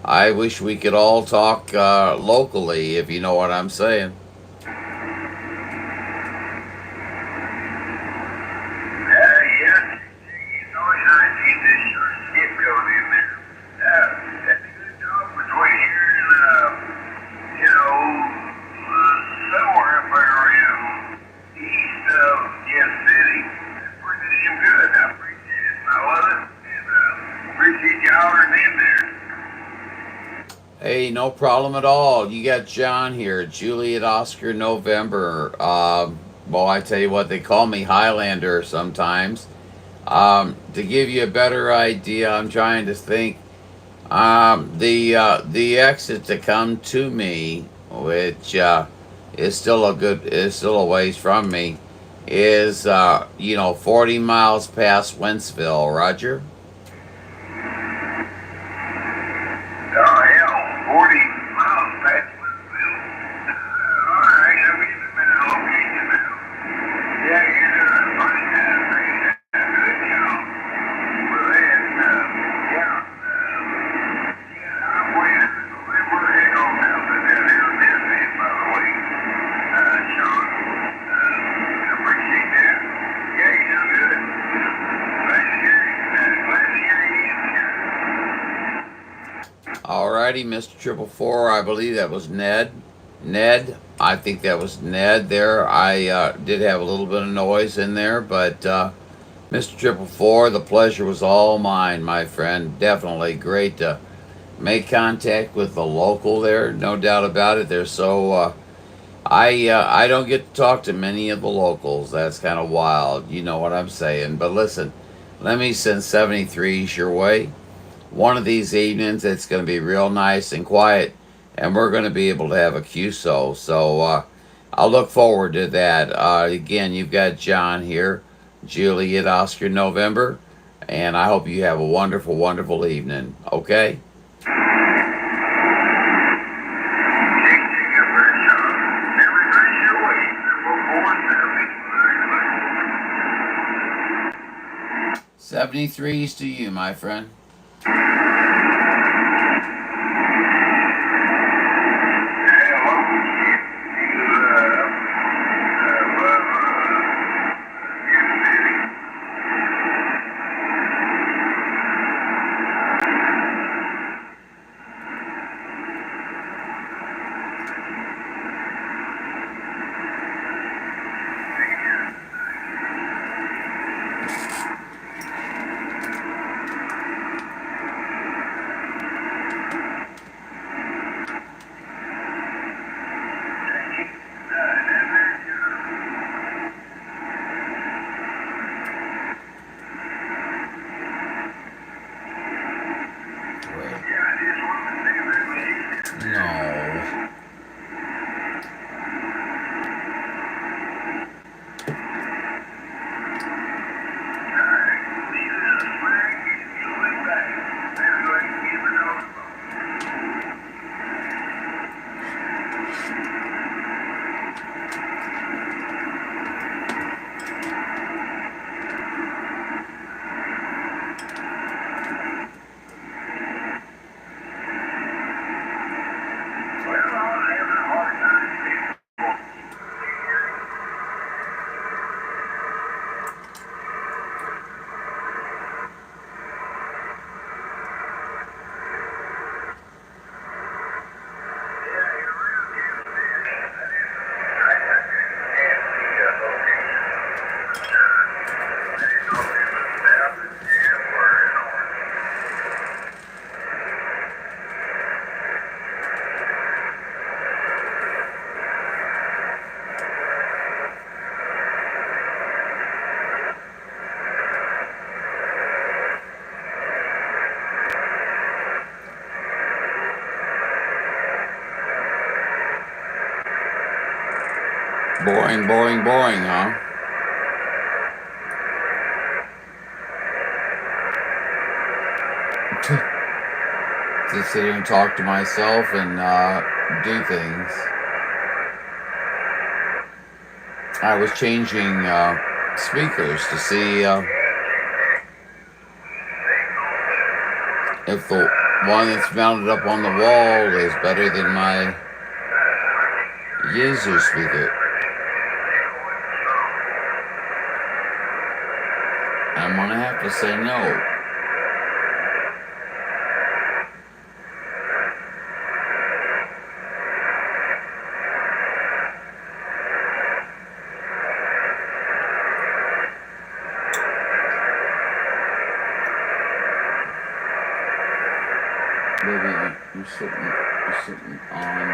I wish we could all talk locally, if you know what I'm saying. Hey, no problem at all. You got John here, Juliet Oscar November. Well, I tell you what, they call me Highlander sometimes. To give you a better idea, I'm trying to think. The exit to come to me, which is still a ways from me, is 40 miles past Wentzville. Roger. Oh, hell, 40 miles past Woodville. All right, I'm getting a minute location now. Yeah, you're doing a funny kind of thing. Good job. Well, then, yeah, we're heading on down to that here business, by the way, Sean. I appreciate that. Yeah, you do good. Glad to hear it. Glad to hear you here. Alrighty, Mr. Triple Four. I believe that was Ned. I think that was Ned there. I did have a little bit of noise in there, but Mr. Triple Four, the pleasure was all mine, my friend. Definitely great to make contact with the local there. No doubt about it. They're so. I don't get to talk to many of the locals. That's kind of wild. You know what I'm saying. But listen, let me send 73s your way. One of these evenings, it's going to be real nice and quiet, and we're going to be able to have a QSO. So I'll look forward to that. Again, you've got John here, Juliet Oscar November, and I hope you have a wonderful, wonderful evening. Okay? Take care, Sean. Everybody's your way. Triple 73s to you, my friend. No. Boring, boring, boring, huh? To sit here and talk to myself and do things. I was changing speakers to see if the one that's mounted up on the wall is better than my Yaesu speaker. I'm gonna have to say no. Maybe you shouldn't. sitting on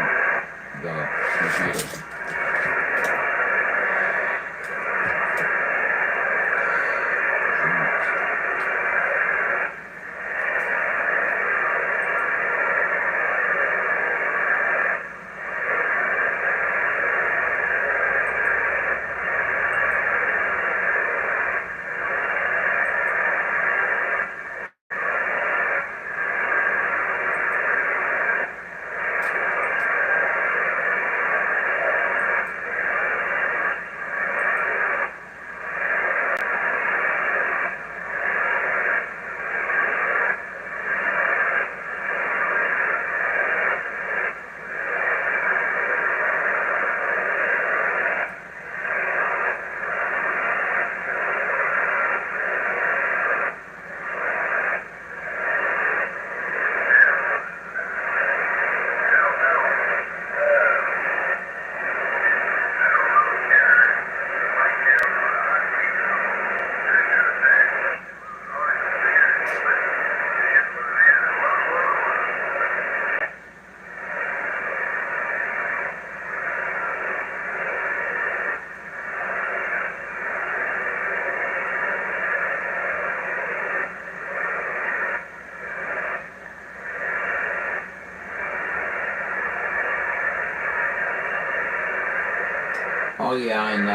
the computer. Oh yeah, and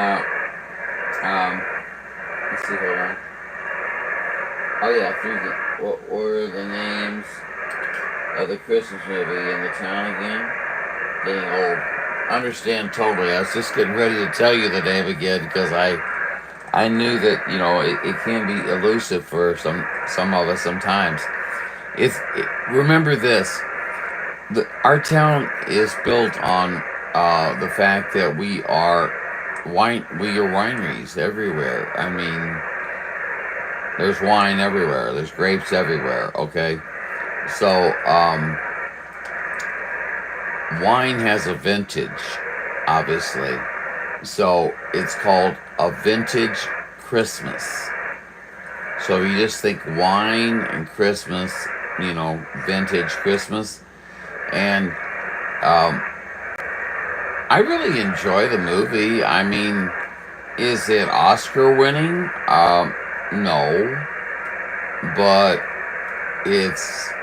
let's see, hold on. Oh yeah, what were the names of the Christmas movie in the town again? Getting old. Understand totally. I was just getting ready to tell you the name again because I knew that, you know, it can be elusive for some of us sometimes. Remember this. Our town is built on the fact that we are wineries everywhere. I mean, there's wine everywhere. There's grapes everywhere. Okay, so wine has a vintage, obviously. So it's called a vintage Christmas. So you just think wine and Christmas, you know, vintage Christmas, and I really enjoy the movie. I mean, is it Oscar winning? No. But it's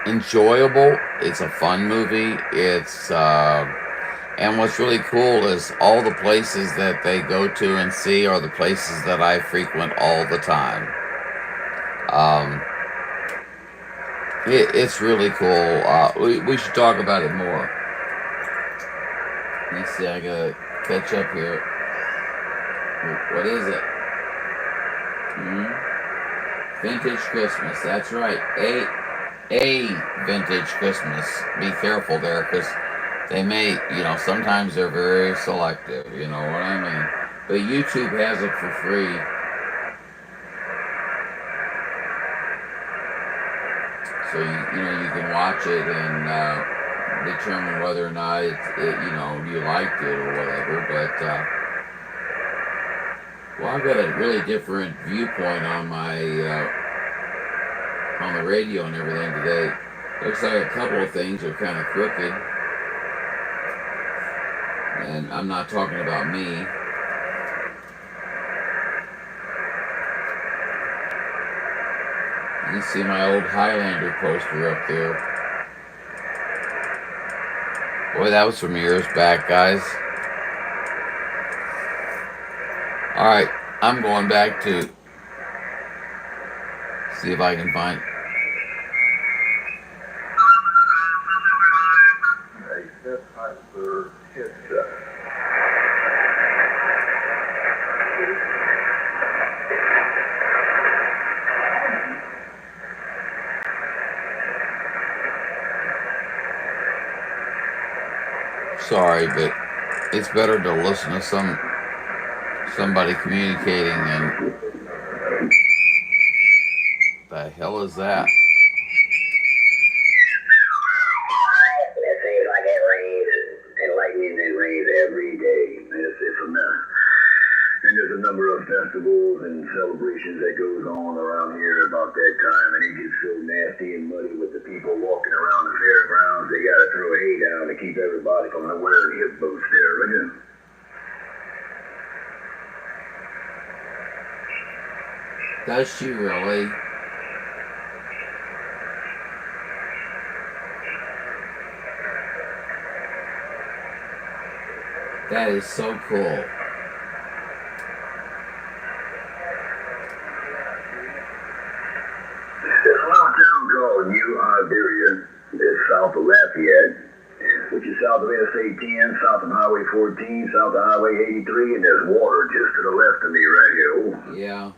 enjoyable. It's a fun movie. And what's really cool is all the places that they go to and see are the places that I frequent all the time. It's really cool. We should talk about it more. Let's see, I gotta catch up here. What is it? Vintage Christmas, that's right. A vintage Christmas. Be careful there, because they may, you know, sometimes they're very selective, you know what I mean? But YouTube has it for free. So, you know, you can watch it and determine whether or not you know, you liked it or whatever. But well, I've got a really different viewpoint on my on the radio and everything today. Looks like a couple of things are kind of crooked, and I'm not talking about me. You can see my old Highlander poster up there. Boy, that was from years back, guys. Alright, I'm going back to see if I can find. Sorry, but it's better to listen to somebody communicating and the hell is that? It seems like it rains and lightning and rains every day. It's a mess. And there's a number of festivals and celebrations that goes on around here about that time, and it gets so nasty and muddy with the people walking around the fairgrounds. They gotta throw to keep everybody from wearing hip boots there, right here. Does she really? That is so cool. There's a little town called New Iberia. It's south of Lafayette, which is south of Interstate 10, south of Highway 14, south of Highway 83, and there's water just to the left of me right here. Oh. Yeah.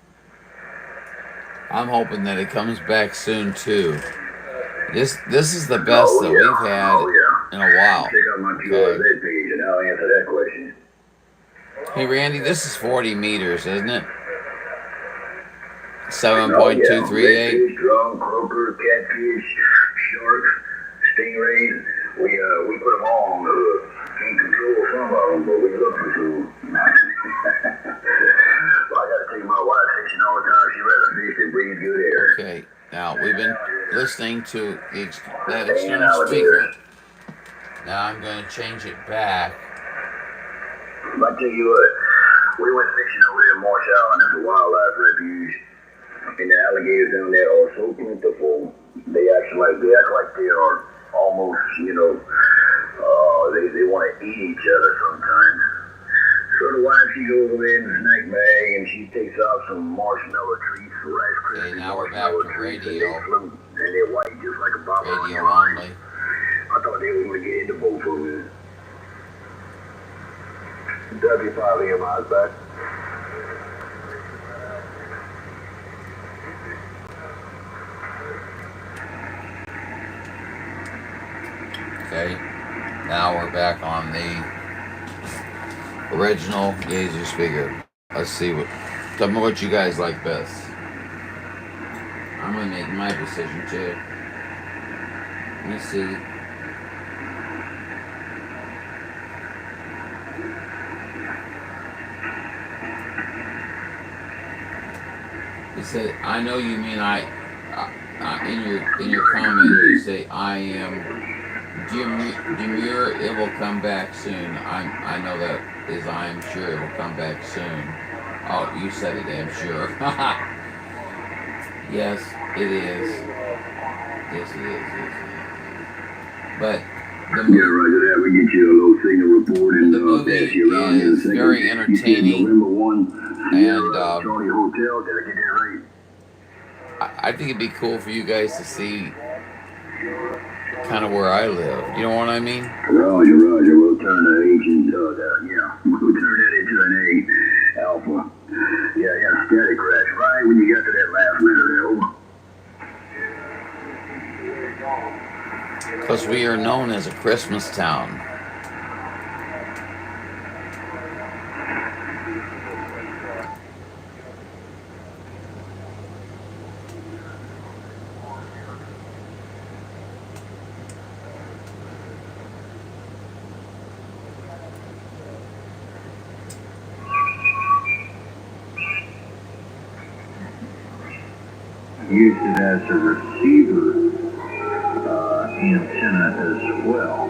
I'm hoping that it comes back soon too. This is the best that we've had in a while. Check out my QRZ page and I'll answer that question. Hey Randy, this is 40 meters, isn't it? 7.238. Redfish, drum, croaker, catfish, sharks, stingrays. We put them all on the hook. Can't control some of them, but we look for some. Well, I gotta take my wife fishing all the time. She rather fish than breathe good air. Okay, now we've been listening to that external speaker. Now I'm going to change it back. I tell you what, we went fishing over there in Marsh Island. That's a wildlife refuge. And the alligators down there are so plentiful. They act like they are almost, they want to eat each other sometimes. So the wife, she goes over there in the snack bag and she takes out some marshmallow treats, Rice Krispies. Okay, now we're back to radio. And they're white just like a bobber. Radio only. I thought they were going to get into both of them. W5EMI's back. Okay, now we're back on the original Yaesu speaker. Let's see tell me what you guys like best. I'm gonna make my decision too. Let me see. He said, I know you mean in your comment you say I am demure, it will come back soon. I know that is I am sure it will come back soon. Oh, you said it, I'm sure. Yes, it is. Yes, it is. But the movie, Roger that. We get you a little signal report and the movie pass you around in a is second. very entertaining. November 1, And Charlie Hotel. Did I get that right? I think it'd be cool for you guys to see kind of where I live. You know what I mean? Roger. We'll turn the ancient, we'll turn that into an A alpha. Yeah, static crash. Right when you got to that last letter there. Over. Because we are known as a Christmas town. Used it as a receiver antenna as well.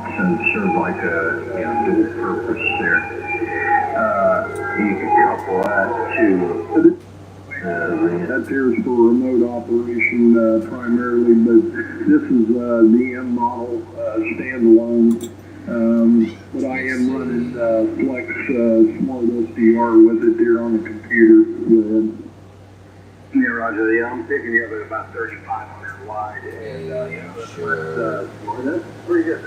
So it served like a dual purpose there. You can couple that to That appears for remote operation primarily, but this is the M model standalone. But I am running Flex Smart SDR with it there on the computer. Go ahead. Yeah, Roger. Yeah, I'm picking you up at about 3,500 wide. And, Sure. that's pretty good.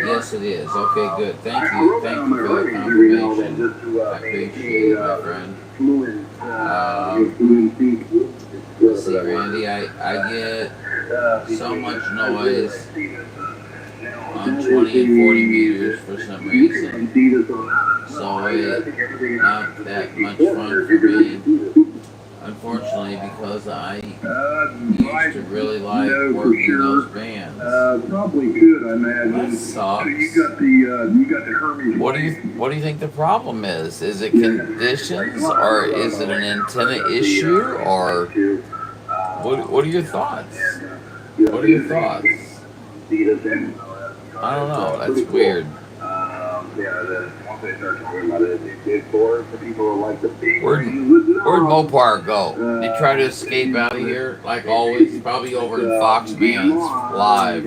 Yes, it is. Okay, good. Thank you. Thank you for the confirmation. I appreciate it, my friend. Let's see, Randy. I get so much noise on 20 and 40 meters for some reason. So it's not that much fun for me. Unfortunately, because I used to really like working those bands. Probably probably could, I imagine. That sucks. So you got the Hermes. What do you think the problem is? Is it conditions, or is it an antenna issue, or what are your thoughts? What are your thoughts? I don't know. That's weird. Once they start talking about it, it's for people who like the big. Where'd Mopar go? Did he try to escape out of here? Like always, probably over in Fox Man's Live.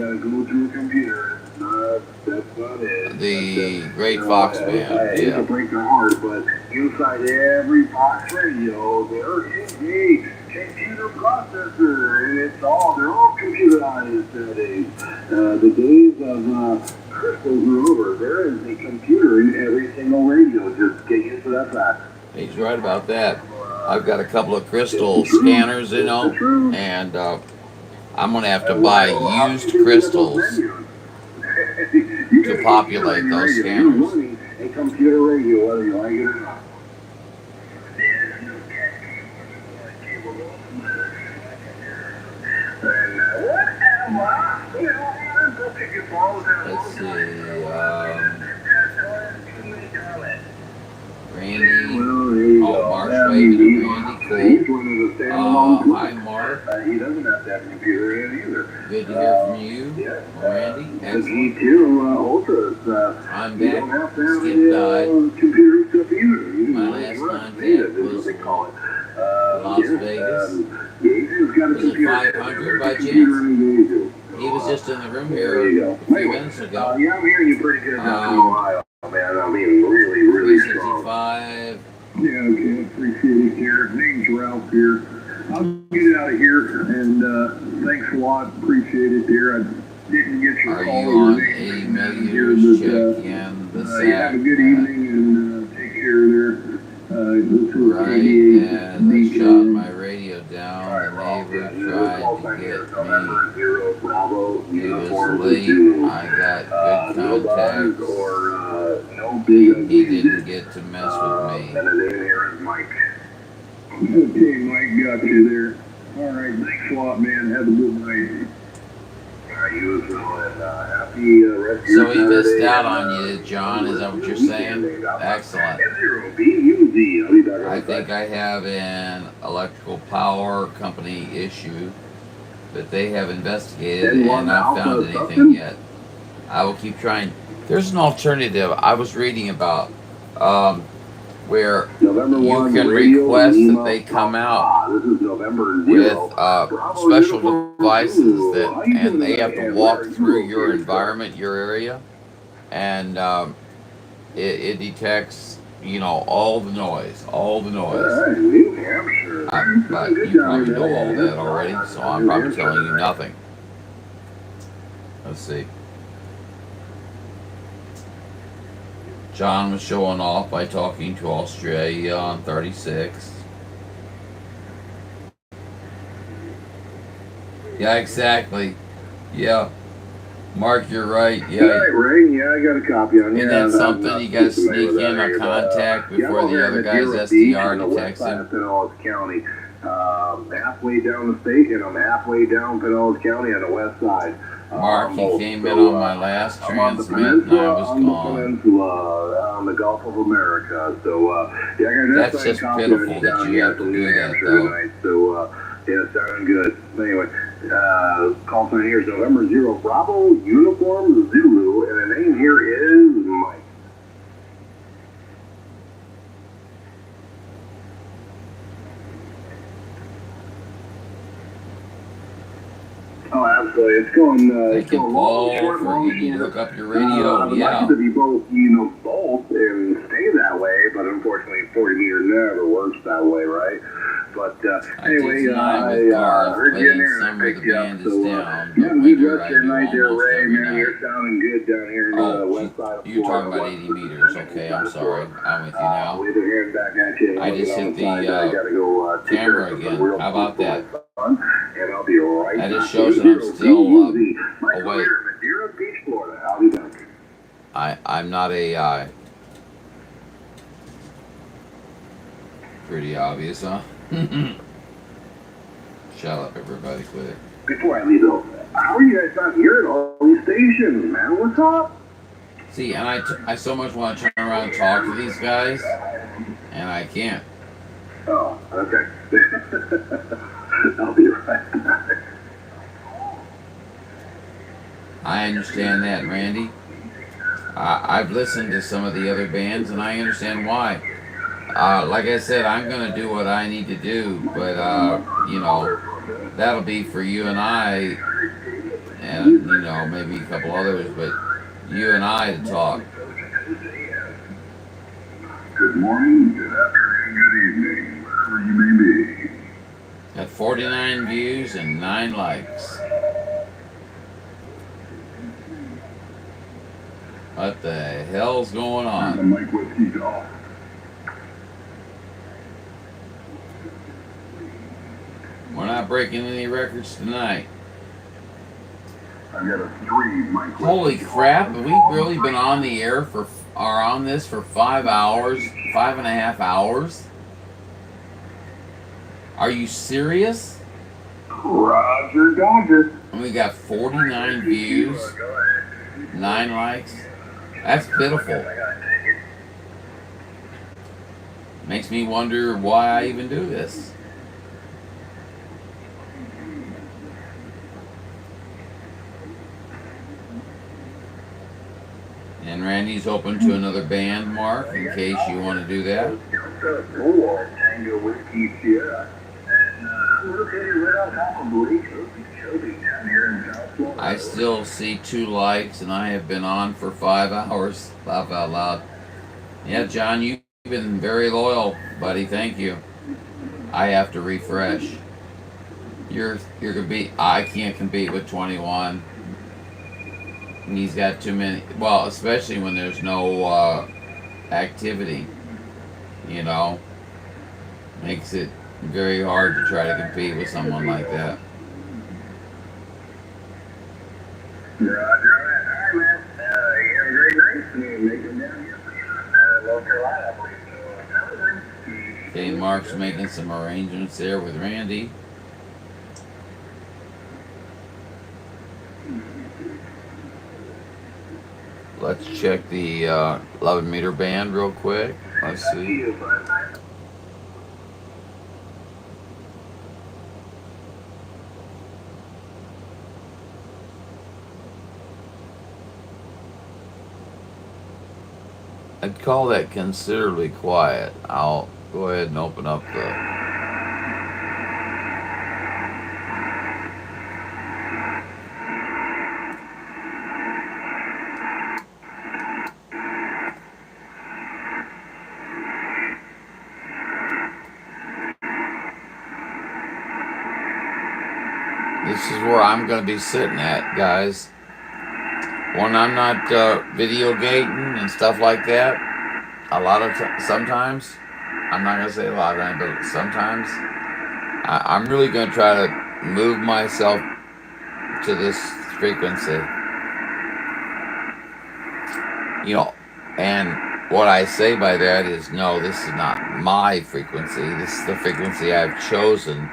The Great Fox Man. It Yeah. can break their heart, but inside every Fox radio, there is a computer processor, and they're all computerized nowadays. The days of crystals are over. There is a computer in every single radio. Just get used to that fact. He's right about that. I've got a couple of crystal scanners, you know, and I'm going to have to buy used crystals to populate those scanners. A computer radio, whether you like it or not. Let's see, Randy, Mark's waving to Randy, cool. Hi, Mark. He doesn't have to have a computer in either. Good to hear from you, Randy. Excellent. Ultras. I'm You back. don't have to have Skip died. computer stuff either. You My can last run contact data, is was what they call it. Las Vegas. He's got a Was it computer. 500 by Computer chance? in the He was just in the room There you here go. a few minutes ago. Yeah, I'm hearing you pretty good down from Ohio, man. I mean, really, really strong. 365. Yeah, okay, appreciate it, here. Name's Ralph here. I'll get it out of here, and thanks a lot. Appreciate it, dear. I didn't get your Are call. you or on name 80 or anything here, millimeters? Check in the you have a good evening, and take care there. Right, and I shot my radio down. The neighbor tried to get me. He was late. I got good contacts. He didn't get to mess with me. Okay, Mike, got you there. All right, thanks a lot, man. Have a good night. You as well, and happy rest of your So he missed Saturday, out on you, John. Is that what you're saying? Excellent. I think I have an electrical power company issue that they have investigated, and not found anything yet. I will keep trying. There's an alternative I was reading about where you can request that they come out with special devices that, and they have to walk through your environment, your area, and it detects, you know, all the noise. But you probably know all that already, so I'm probably telling you nothing. Let's see. John was showing off by talking to Australia on 36. Yeah, exactly. Yeah. Mark, you're right. Yeah. Ray, yeah, I got a copy on you. Isn't that something? You got to sneak in a contact before the other guy's SDR detects him. Pinellas County. Halfway down the state, and I'm halfway down Pinellas County on the west side. Mark, he came in on my last transmit, and I was on gone. the peninsula, on the Gulf of America. So, yeah, I got That's just pitiful that you have to do that, though. tonight. So, yeah, sounding good. Anyway, call sign here is November 0 Bravo Uniform Zulu, and the name here is Mike. Oh, absolutely. It's going, They can blow for you need to hook up your radio. I'd like Yeah. it to be both, both and stay that way, but unfortunately 40 meter never works that way, right? But anyway, I heard you in there and I picked you up, so you have a good rest of your night there, Ray. Man, you're sounding good down here in the west side of Florida. You're talking about 80 meters. Okay, I'm sorry. I'm with you now. We'll be hearing back at you. I just hit the camera again. How about that? And I'll be right That back. just shows that I'm still awake. Madeira Beach, Florida. I'll be back. I'm not AI. Pretty obvious, huh? Shut up, everybody. Quit it. Before I leave, though, How are you guys not hearing all these stations, man? What's up? See, and I so much want to turn around and talk to these guys, and I can't. Oh, okay. I'll be right back. I understand that, Randy. I've listened to some of the other bands, and I understand why. Like I said, I'm going to do what I need to do, but, you know, that'll be for you and I, and, you know, maybe a couple others, but you and I to talk. Good morning, good afternoon, good evening, wherever you may be. Got 49 views and 9 likes. What the hell's going on? I'm Mike Whiskey Golf. We're not breaking any records tonight. I've got a 3 Mike Whiskey. Holy crap, have we really been on the air for, or on this for 5 hours, 5.5 hours? Are you serious? Roger Dodger. And we got 49 views, 9 likes. That's pitiful. Makes me wonder why I even do this. And Randy's open to another band, Mark, in case you want to do that. Tango Whiskey Sierra. And located right on top of Lake Okeechobee down here in South Florida. I still see 2 likes, and I have been on for 5 hours. Laugh out loud. Yeah, John, you've been very loyal, buddy. Thank you. I have to refresh. You're I can't compete with 21. And he's got too many. Well, especially when there's no activity. You know, makes it very hard to try to compete with someone like that. Roger, all right, man. You have a great night. And make them down here for North Carolina, I believe. So, Okay, Mark's making some arrangements there with Randy. Let's check the 11 meter band real quick. Let's see. I'd call that considerably quiet. I'll go ahead and open up the... This is where I'm going to be sitting at, guys. When I'm not video gating and stuff like that, sometimes, I'm not going to say a lot of times, but sometimes, I'm really going to try to move myself to this frequency. You know, and what I say by that is, no, this is not my frequency. This is the frequency I've chosen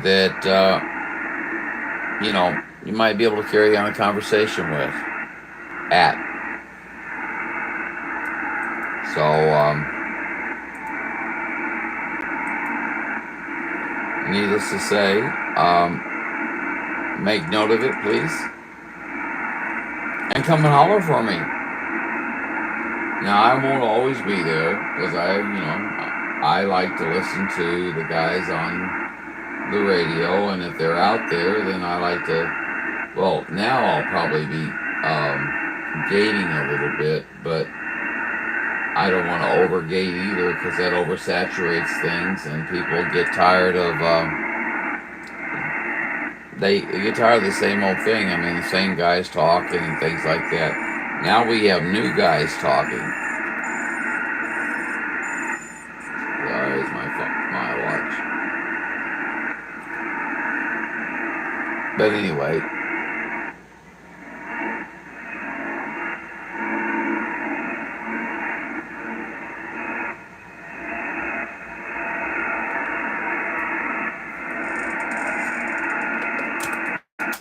that, you know, you might be able to carry on a conversation with at. So, needless to say, make note of it, please. And come and holler for me. Now, I won't always be there because I like to listen to the guys on the radio, and if they're out there, then I like to, well, now I'll probably be gating a little bit, but I don't want to overgate either because that oversaturates things and people get tired of, they get tired of the same old thing. I mean, the same guys talking and things like that. Now we have new guys talking. There's my watch. But anyway,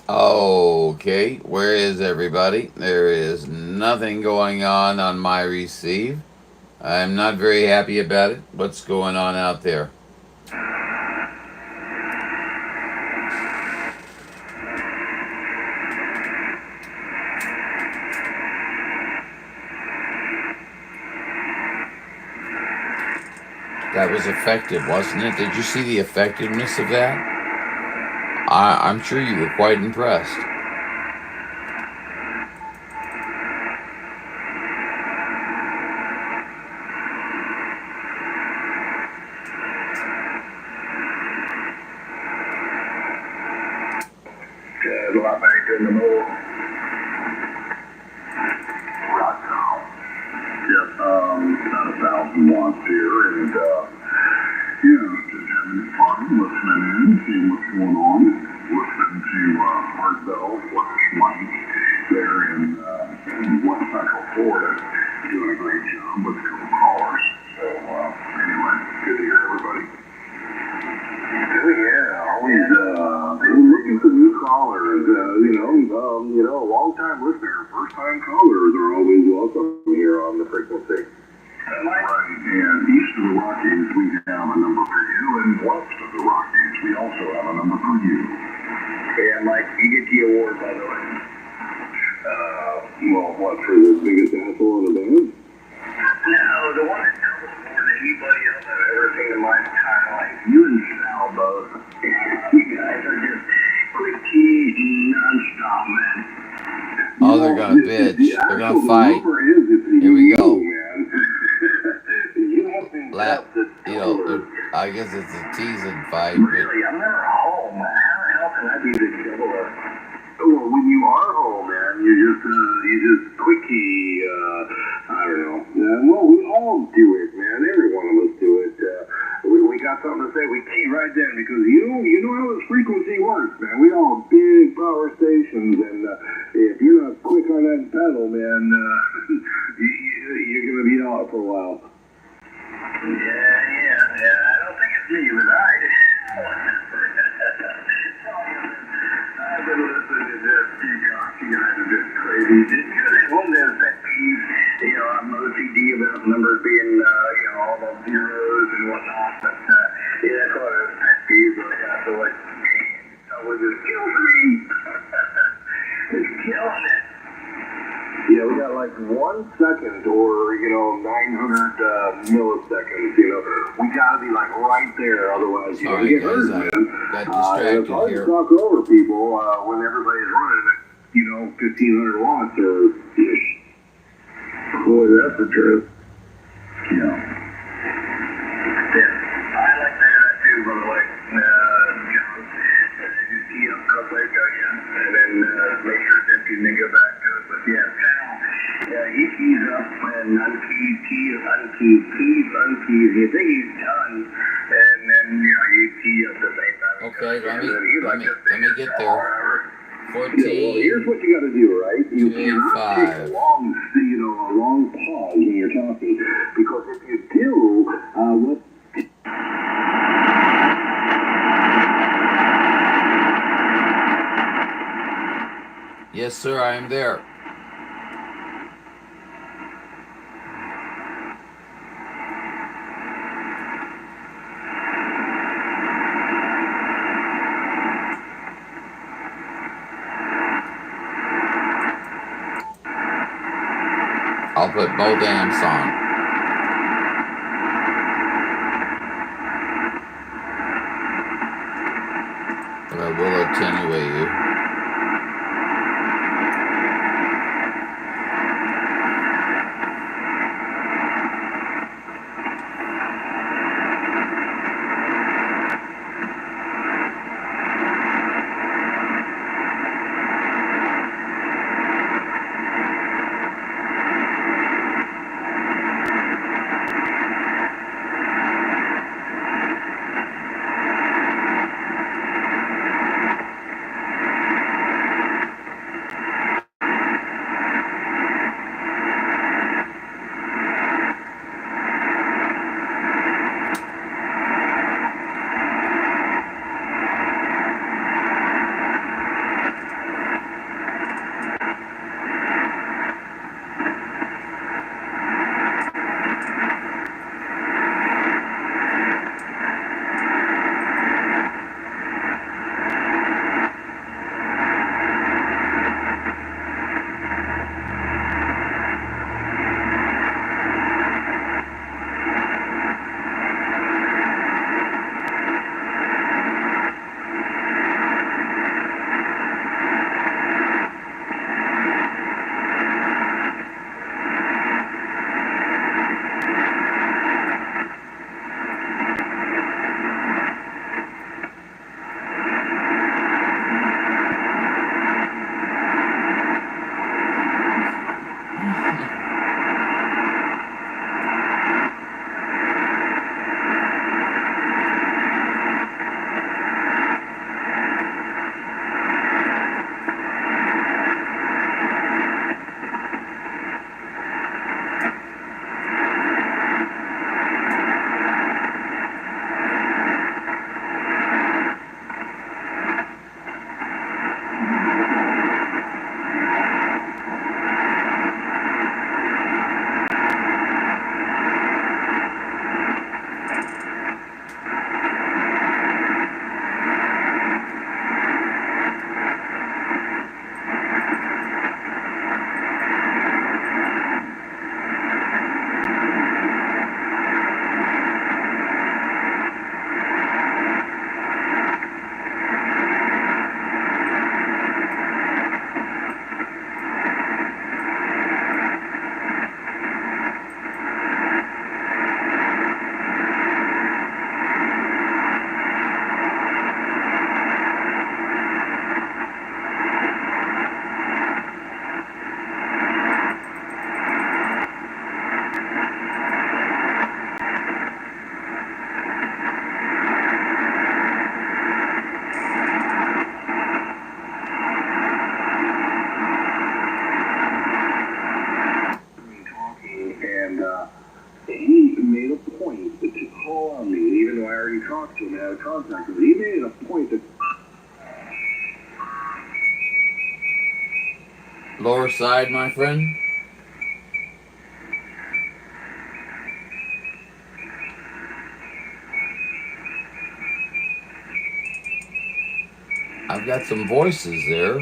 oh, Okay, where is everybody? There is nothing going on my receive. I'm not very happy about it. What's going on out there? That was effective, wasn't it? Did you see the effectiveness of that? I'm sure you were quite impressed. A lot back in the middle. Hogtown. Yep, about 1,000 watts here, and just having fun, listening in, seeing what's going on, listening to Art Bell, Mike, there in West Central Florida, doing a great job with a couple callers. So, anyway, good to hear everybody. Oh yeah, always looking for new callers. Long-time listener, first-time callers are always welcome here on the frequency. Right, and east of the Rockies, we have a number for you, and west of the Rockies, we also have a number for you. Yeah, Mike, you get the award, by the way. What, for the biggest asshole in the band? No, the one that tells us more than anybody else I've ever seen in my entire life. You and Sal both. You guys are just quick cheese non-stop, man. Oh, they're gonna bitch. They're gonna fight. Here we go. I guess it's a teasing fight. Really, I'm never home. How can I be the devil? Well, when you are home, man, you just quickie. I don't know. Well, we all do it, man. Every one of us do it. We got something to say. We key right then because you know how this frequency works, man. We all big power stations, and if you're not quick on that pedal, man, you're gonna be out for a while. Yeah. I don't think it's me, but I've been listening to this Peacock. You guys are just crazy. Did you guys at home there pet peeve? I'm OCD about numbers being, all the zeros and whatnot. But, that's one of those pet peeves. I feel like, it just kills me. It kills it. Yeah, we got like 1 second or, 900 milliseconds, We gotta be like right there, otherwise you Sorry, get guys, hurt, I man. got distracted it's hard here. to talk over people when everybody's running at, 1,500 watts or ish. Boy, that's the truth. Yeah. I like to hear that too, by the way. John, just key up real quick, and then make sure it's empty and then go back to it. But yeah, he keys up and unkeys, keys, unkeys, keys, unkeys. You think he's done, and then you key up the same time. Okay, let me get there. 14. Yeah, well, here's what you got to do, right? You cannot take a long pause when you're talking, because if you do, what? Yes, sir, I am there. I'll put both amps on. But I will attenuate you. all on me, even though I already talked to him and had a contact with him. He made it a point that Lower side, my friend. I've got some voices there.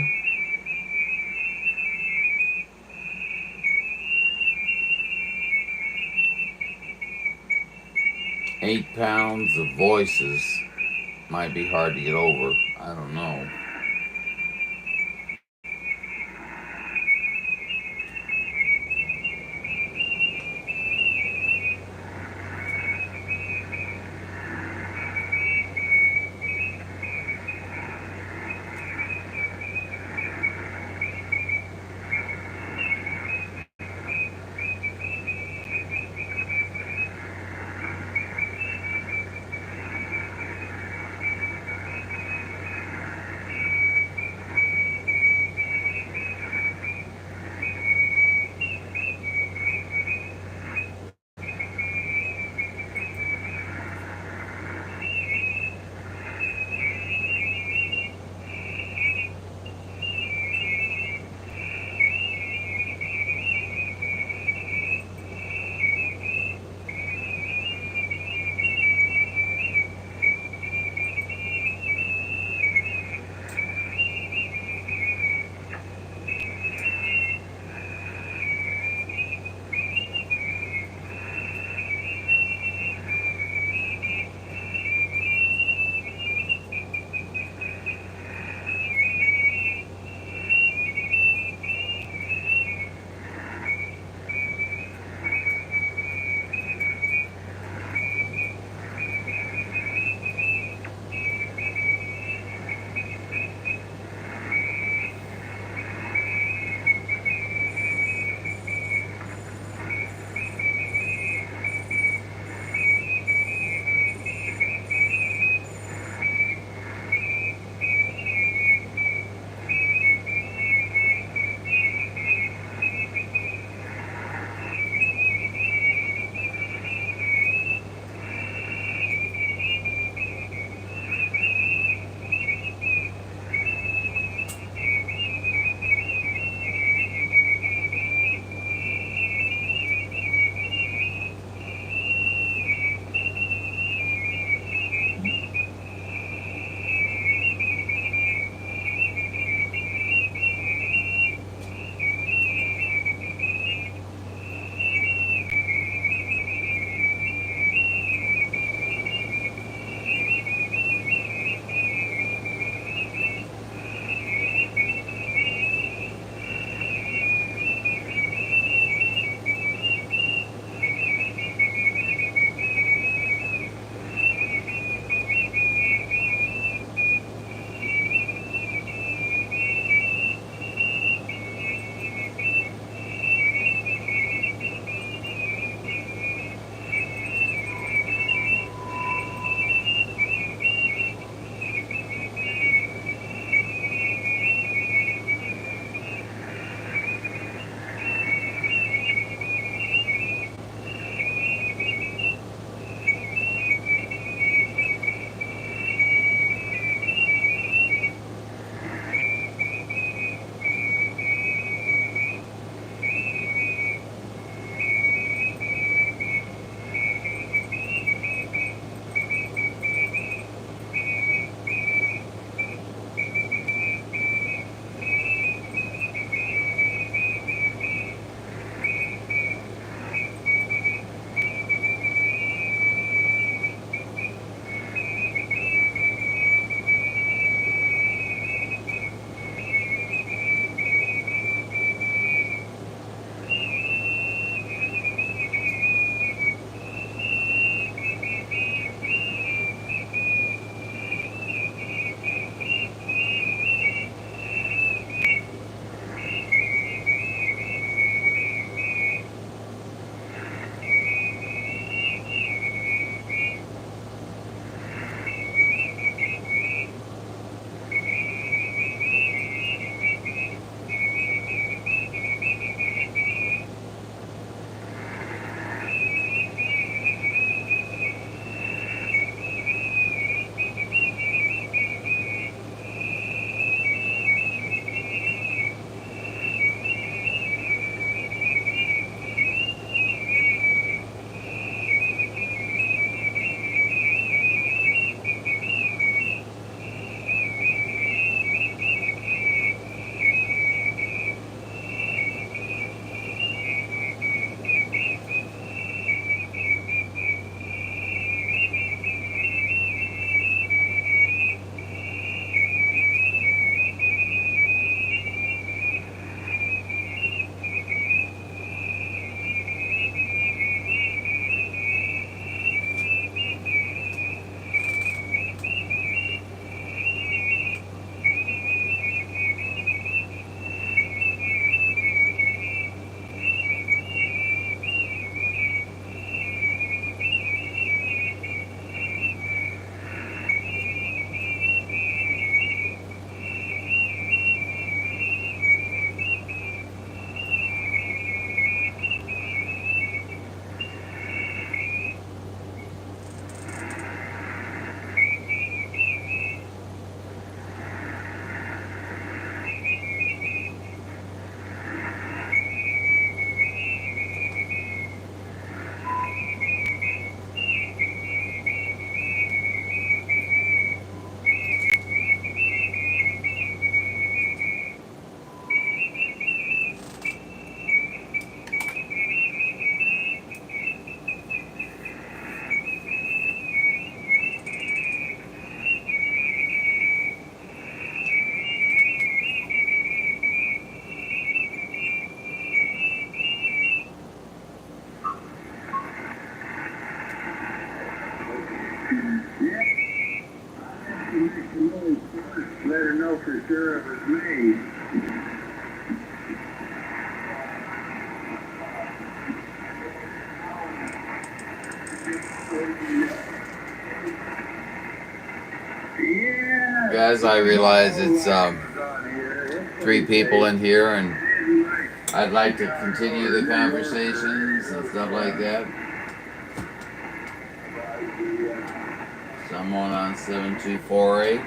£8 of voices might be hard to get over. I don't know. preserve is made. Yeah. Guys, I realize it's 3 people in here, and I'd like to continue the conversations and stuff like that. Someone on 7248.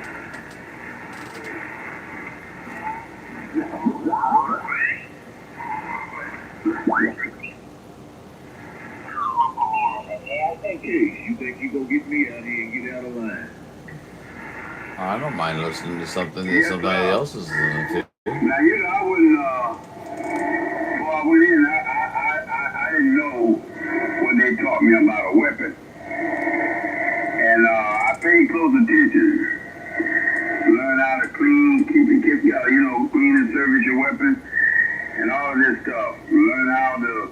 Okay, you think you gonna get me out here and get out of line? I don't mind listening to something that somebody else is listening to. Now, you know, I wouldn't, before I went in, I didn't know what they taught me about a weapon. And I paid close attention. Learn how to clean, clean and service your weapon, and all of this stuff. Learn how to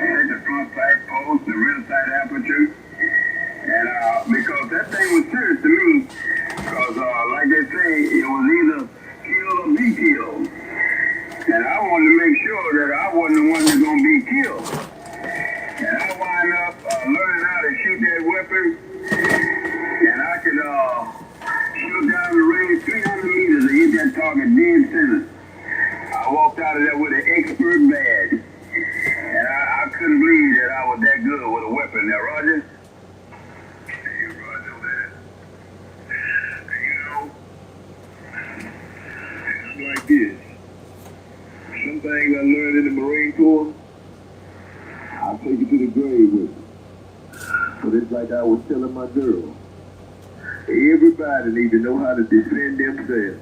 set the front sight post, the rear sight aperture. And because that thing was serious to me, because like they say, it was either kill or be killed. And I wanted to make sure that I wasn't the one that's going to be killed. And I wound up learning how to shoot that weapon, and I could shoot down the range 300 meters and hit that target dead center. I walked out of there with an expert badge. And I couldn't believe that I was that good with a weapon there, Roger. Hey, Roger, man. You know, it's like this. Some things I learned in the Marine Corps, I'll take it to the grave with me. But it's like I was telling my girl. Everybody needs to know how to defend themselves.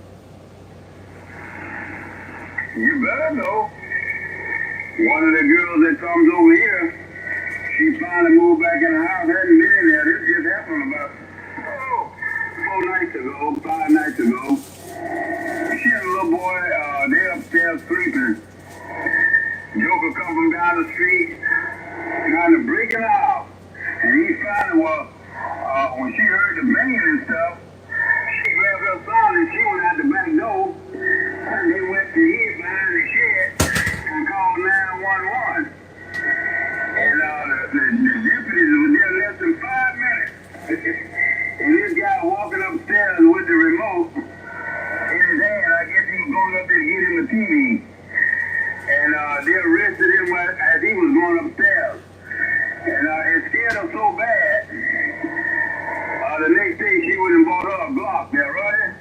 You better know. One of the girls that comes over here, she finally moved back in the house, hadn't been in there. This just happened about 5 nights ago. She and a little boy, they upstairs sleeping. Joker come from down the street, trying to break it out. And he finally, when she heard the banging and stuff, she grabbed her son and she went out the back door. And they went to hid behind the shed and called 911. And the deputies were there less than 5 minutes. And this guy walking upstairs with the remote in his hand, I guess he was going up there to get him a TV. And they arrested him as he was going upstairs. And it scared her so bad, the next day she went and bought her a Glock there, right?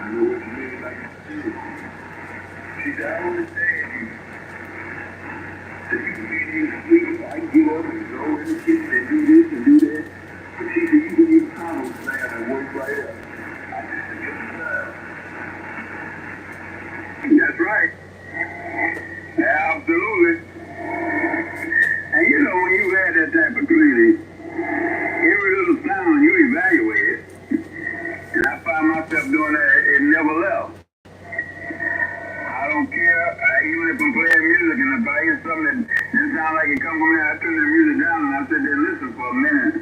I know what you mean, like you do. She said, I understand you. So you can be in sleep, I can get up and go in the kitchen and do this and do that. But she said, you can use common plan and work right up. I just said, get the time. That's right. Absolutely. And you know, when you had that type of cleaning, every little sound you evaluate it. And I find myself doing that, it never left. I don't care, even if I'm playing music and if I hear something that didn't sound like it come from me, I turn the music down and I sit there and listen for a minute.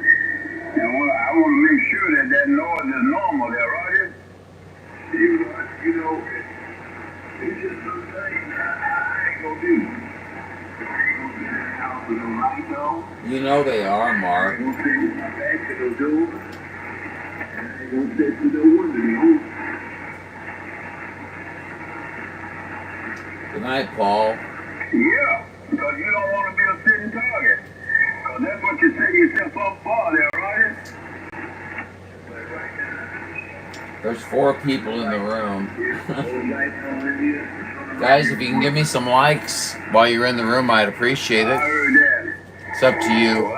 And I want to make sure that that noise is normal there, Roger. You know, it's just some things I ain't gonna do. You know they are, Mark. I'm gonna take my back to the door, and I ain't gonna set to the window. Good night, Paul. Yeah, because you don't want to be a sitting target. Because that's what you set yourself up for there, right? There's 4 people in the room. Guys, if you can give me some likes while you're in the room, I'd appreciate it. I heard that. It's up to you,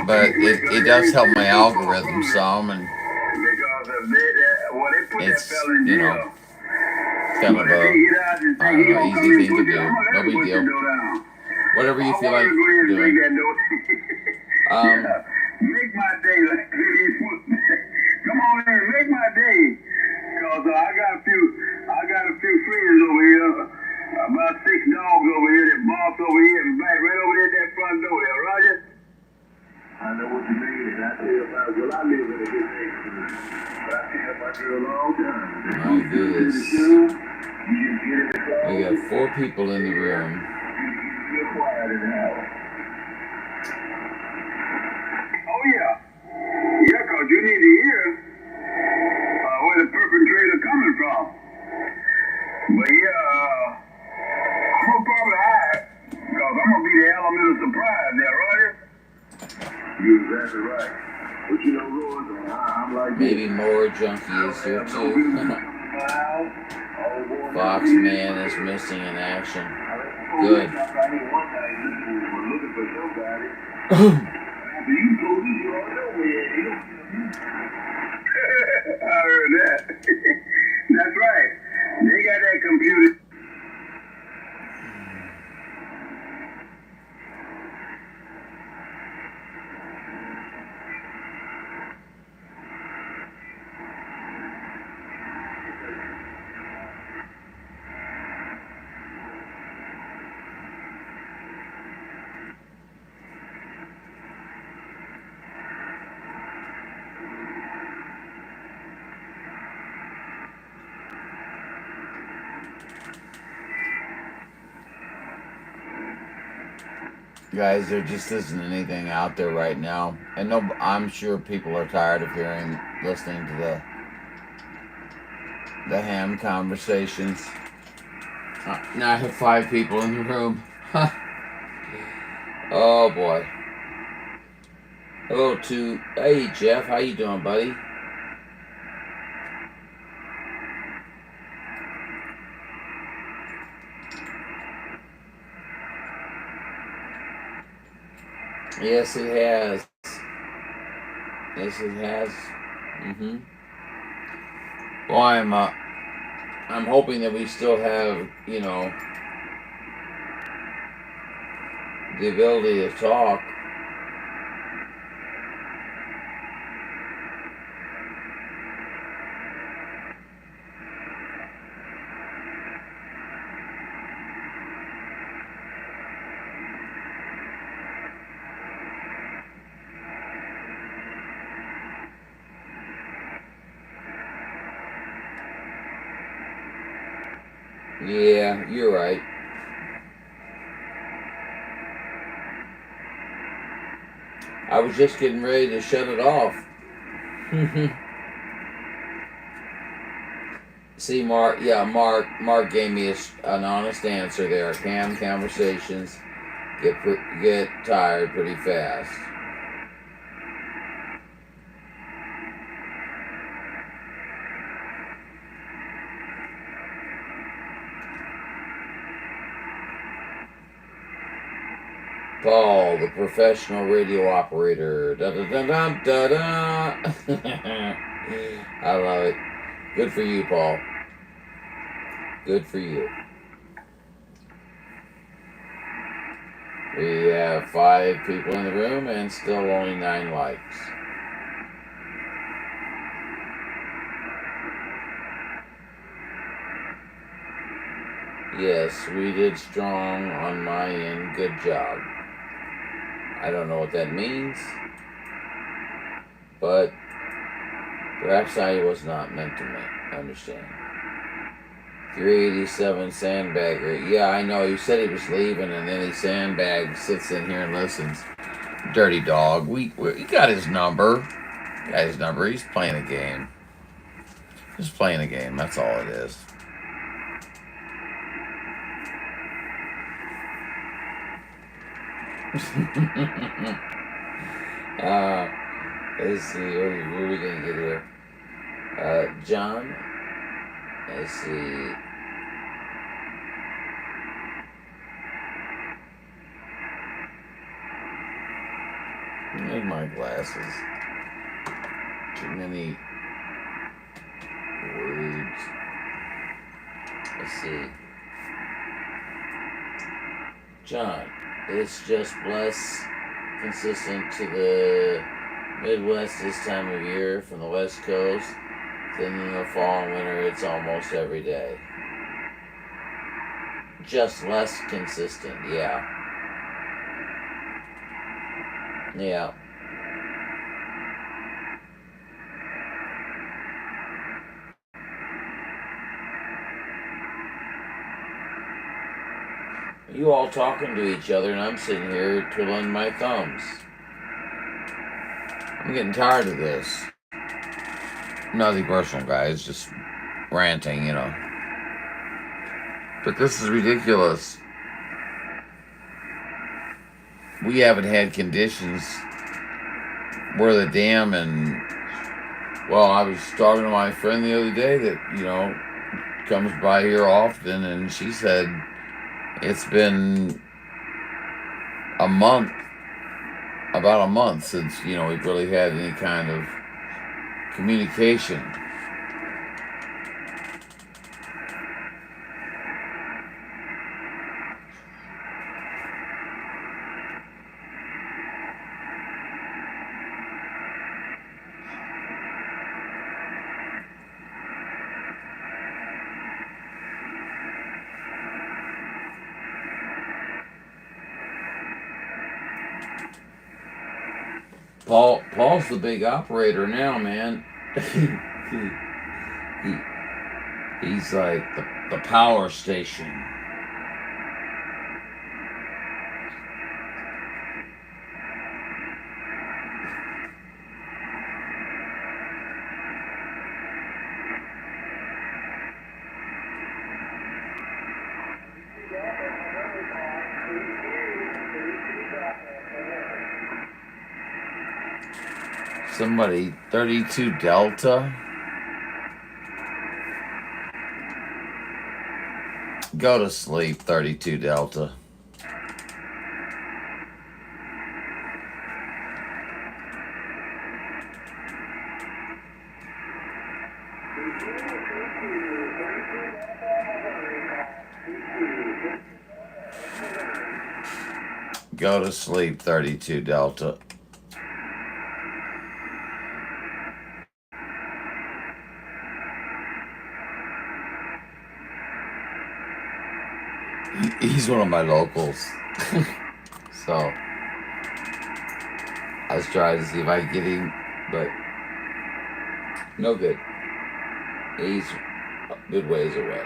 but it does help my algorithm some, and Because of they put it's, that fella in you jail. know, kind of a, I don't know, easy thing to do. No big deal. Whatever you feel like doing. Make my day like come on in, make my day. Cause I got a few friends over here, about 6 dogs over here that boss over here and back right over there at that front door there, Roger. I know what you mean, and I tell you about, well, I live in a good neighborhood. But I tell you about you a long time. My goodness. You just get in the car. We got 4 people in the room. You're quiet in the house. Oh, yeah. Yeah, because you need to hear where the perpetrator coming from. But yeah, I'm going to probably hide because I'm going to be the element of surprise there, right? You're exactly right. But you know, Lord, I'm like Maybe more junkies here too. Fox Man is missing in action. Good. I heard that. That's right. They got that computer. Guys, there just isn't anything out there right now. And no, I'm sure people are tired of listening to the ham conversations. Now I have 5 people in the room. Oh boy. Hello to, hey Jeff, how you doing, buddy? Yes, it has. Yes, it has. Well, I'm hoping that we still have, you know, the ability to talk. Yeah, you're right. I was just getting ready to shut it off. See, Mark, yeah, Mark gave me an honest answer there. Ham conversations get tired pretty fast. Paul, the professional radio operator. Da da da da da da. I love it. Good for you, Paul. Good for you. We have 5 people in the room and still only 9 likes. Yes, we did strong on my end. Good job. I don't know what that means, but perhaps I was not meant to understand. 387 Sandbagger. Yeah, I know. You said he was leaving, and then he sandbags, sits in here and listens. Dirty dog. We got his number. He's playing a game. Just playing a game. That's all it is. Let's see, what are we gonna get here? John. Let's see. Need my glasses. Too many words. Let's see. John. It's just less consistent to the Midwest this time of year from the West Coast than in the fall and winter. It's almost every day. Just less consistent, yeah. Yeah. You all talking to each other, and I'm sitting here twiddling my thumbs. I'm getting tired of this. Nothing personal, guys. Just ranting, you know. But this is ridiculous. We haven't had conditions where the dam and... Well, I was talking to my friend the other day that, you know, comes by here often, and she said it's been a month, about a month since, you know, we've really had any kind of communication. Paul's the big operator now, man. He's like the power station. Somebody, 32 Delta. Go to sleep, 32 Delta. Go to sleep, 32 Delta. He's one of my locals. So I was trying to see if I could get him, but no good. He's a good ways away.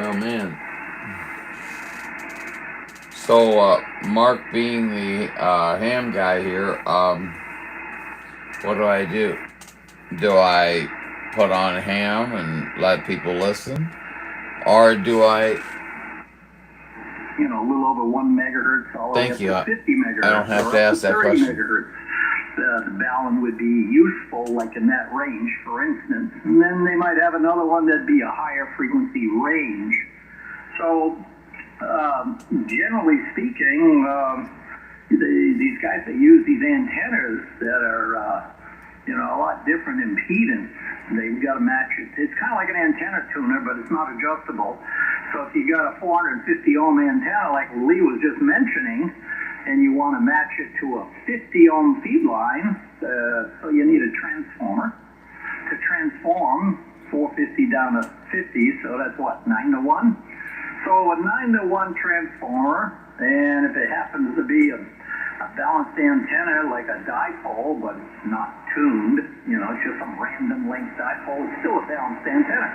Oh man. So Mark being the ham guy here, what do I do? Do I put on ham and let people listen? Or do I... You know, a little over 1 megahertz all the way up to 50 megahertz. I don't have to ask that question. Megahertz. The balun would be useful, like in that range, for instance. And then they might have another one that'd be a higher frequency range. So, generally speaking, these guys that use these antennas that are, you know, a lot different impedance, they've got to match it. It's kind of like an antenna tuner, but it's not adjustable. So if you got a 450 ohm antenna, like Lee was just mentioning, and you want to match it to a 50 ohm feed line, so you need a transformer to transform 450 down to 50, so that's what, 9 to 1? So a 9 to 1 transformer, and if it happens to be a balanced antenna like a dipole, but not tuned, you know, it's just some random length dipole, it's still a balanced antenna,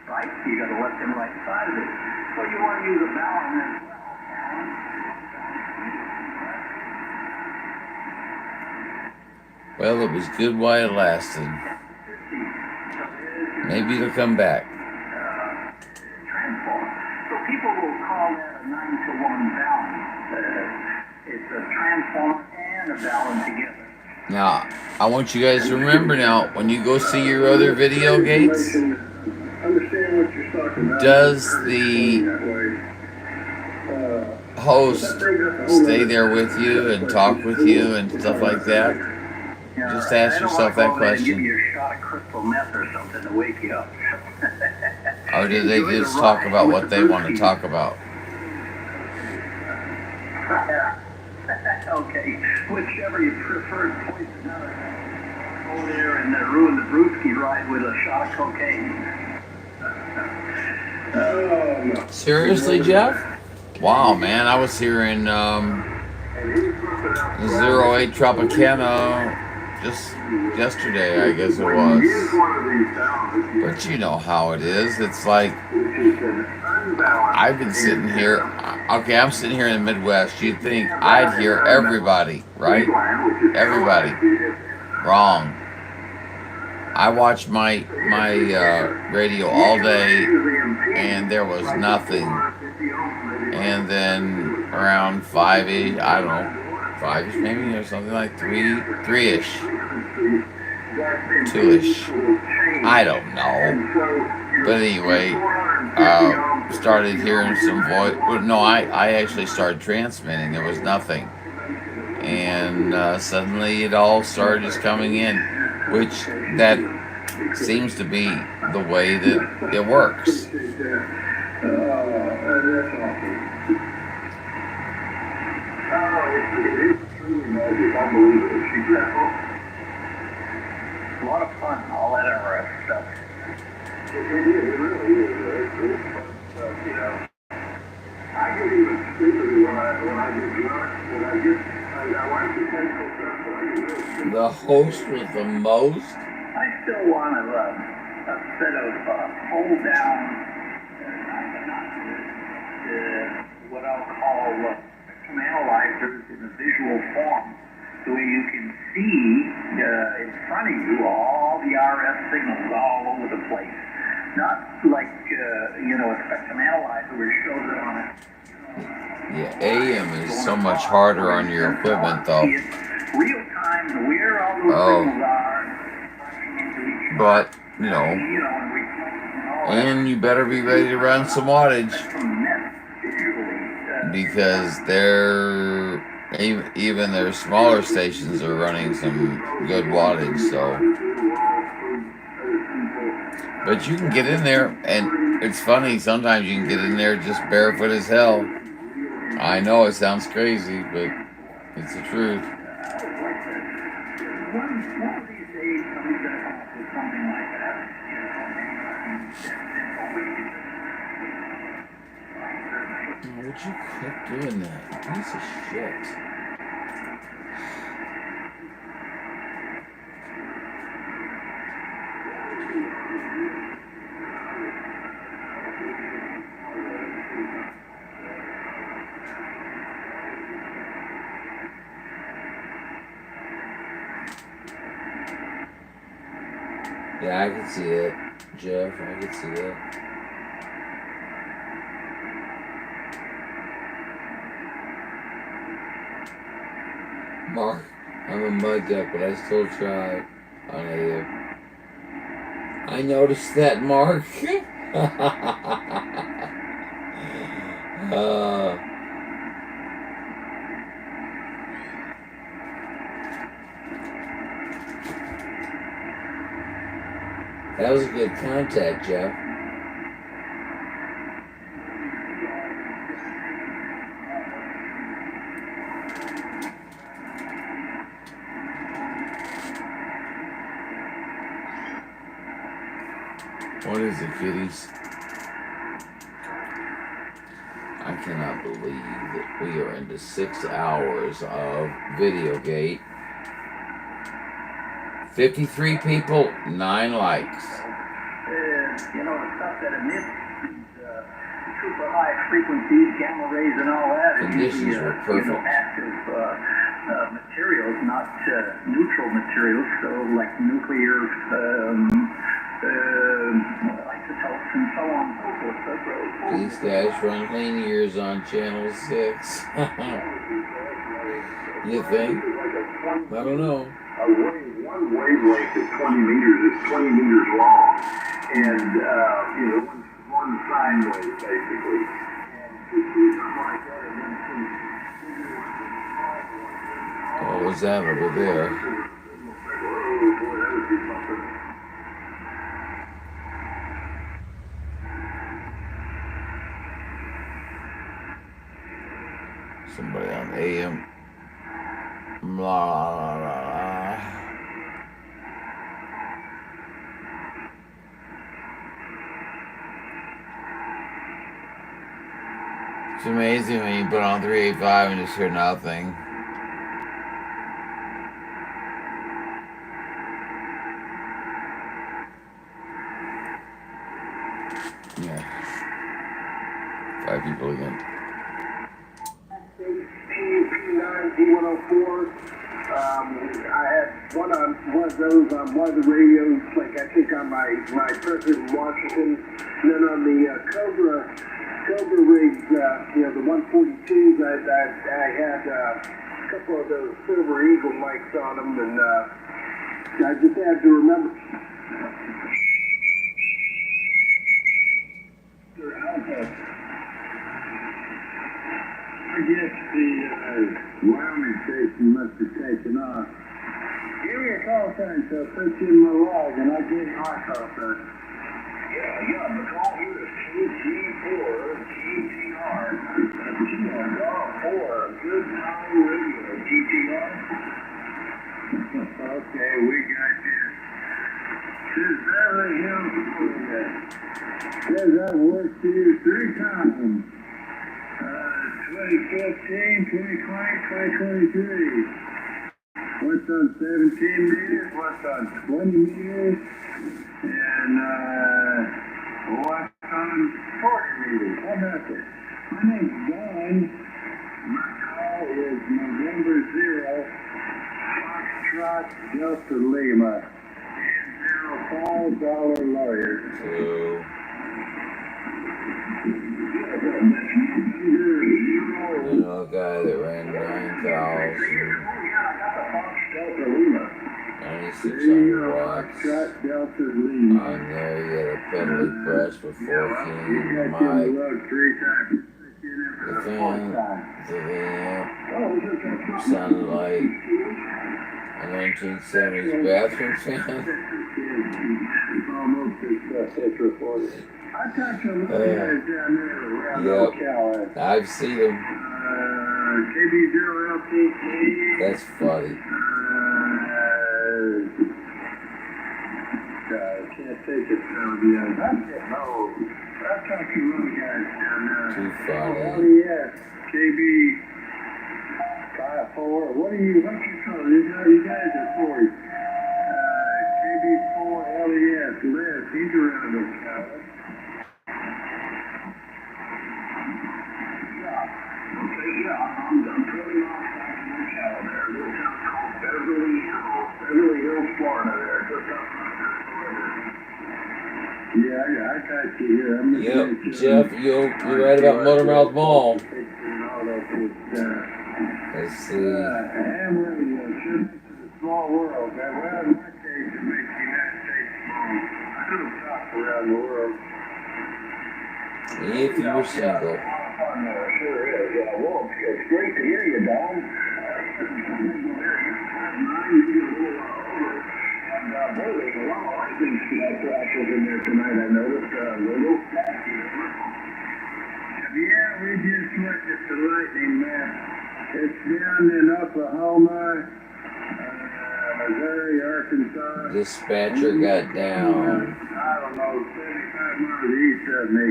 right? You got the left and right side of it. So you want to use a balun as well. Well, it was good while it lasted. Maybe it'll come back. Transform. So people will call that a 9 to 1 balun. It's a transformer and a balun together. Now, I want you guys to remember now, when you go see your other video gates, does the host stay there with you and talk with you and stuff like that? Just ask yourself that question. Give you a shot of crystal meth or something to wake you up. Or do they just talk about what they want to talk about? Okay, whichever you prefer, poison go there and ruin the brewski ride with a shot of cocaine. Seriously, Jeff? Wow, man, I was hearing 08 Tropicana just yesterday, I guess it was. But you know how it is. It's like, I've been sitting here. Okay, I'm sitting here in the Midwest. You'd think I'd hear everybody, right? Everybody. Wrong. I watched my radio all day, and there was nothing. And then around 5-ish, I don't know, 5-ish maybe, or something like 3-ish, 2-ish, I don't know. But anyway, started hearing some voice. No, I actually started transmitting. There was nothing. And suddenly it all started just coming in, which that seems to be the way that it works. A lot of fun, all that RF stuff. It really is. You know, I get even stupid when I get drunk, and I like the technical stuff. The host with the most? I still want a set of hold down, what I'll call spectrum analyzers in a visual form, the way you can see in front of you all the RF signals all over the place. Not like, a spectrum analyzer where it shows it on it. Yeah, AM is so much harder on your equipment, though. Real time, where all those signals are. But, and you better be ready to run some wattage, because even their smaller stations are running some good wattage, so. But you can get in there, and it's funny, sometimes you can get in there just barefoot as hell. I know it sounds crazy, but it's the truth. One of these days, somebody's going to come up with something like that. Would you quit doing that? You piece of shit. Yeah, I can see it, Jeff. I can see it. Mark, I'm a mud duck, but I still try on AM. I noticed that, Mark. That was a good contact, Jeff. What is it, kiddies? I cannot believe that we are into 6 hours of Videogate. 53 people, 9 likes. The stuff that emits super high frequencies, gamma rays and all that. Conditions were perfect. Active materials, not neutral materials, so like nuclear isotopes and so on and so forth. These guys run clean years on channel 6. You think? I don't know. One wavelength is 20 meters. It's 20 meters long, and one sine wave basically. What was that over there? Somebody on AM. Blah, blah, blah. It's amazing when you put on 385 and just hear nothing. Yeah. 5 people again. P9D104. I had one of those on one of the radios, like I think on my trip in Washington. And then on the Cobra rigs, the 142s, I had a couple of those Silver Eagle mics on them, and I just had to remember. I guess the Wyoming station must have taken off. Give me a call sign, so I'll put you in my log, and I'll give you my call sign. Yeah, the call here is TT4GTR. TR4, good time radio, GTR. Okay, we got you. This is Beverly Hills, Florida. Says I've worked you 3 times. 2015, 2020, 2023. What's on 17 meters? What's on 20 meters? And what's on 40 meters? How about that? My name's Don. My call is November 0, Foxtrot Delta Lima, and $5 lawyer. You know, a guy that ran 9,000, 9,600 watts. On there, you had a pedal press with 14, the mic, the fan, the amp, sounded like a 1970s bathroom fan. I talked to a lot of guys down there around Ocala. I've seen them. KB0LTT. That's funny. I can't take it from you. I've talked to a lot of guys down there. Too funny. LES, KB54. What's you call it? You guys are 40. KB4 LES, Les, he's around Ocala. I'm putting off back in Ocala there. This town called Beverly Hills, Florida there. Just yeah, I got you here. Yep, Jeff, you're right about Motormouth Mall. Let's see. Ham radio should make it a small world. Well, in my case, it makes the United States small. I could have talked around the world. If you were single. Sure is. Yeah, well, it's great to hear you, Don. Boy, there's a lot of lightning flashes in there tonight, I noticed. Little. Yeah, we just witnessed the lightning, man. It's down in Oklahoma, Missouri, Arkansas. Dispatcher got down. I don't know, 75 miles east of me.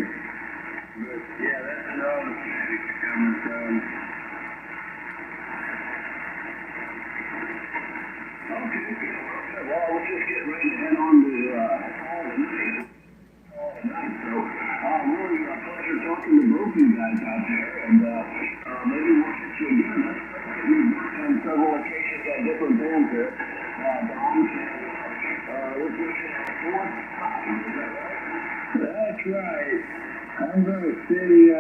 But yeah, that's all the static coming from. Okay, well, I was just getting ready to head on to all tonight. So, really a pleasure talking to both you guys out there, and maybe we'll get you again. We've worked on several occasions at different bands there. Which is 4th time, is that right? That's right. I'm going to say I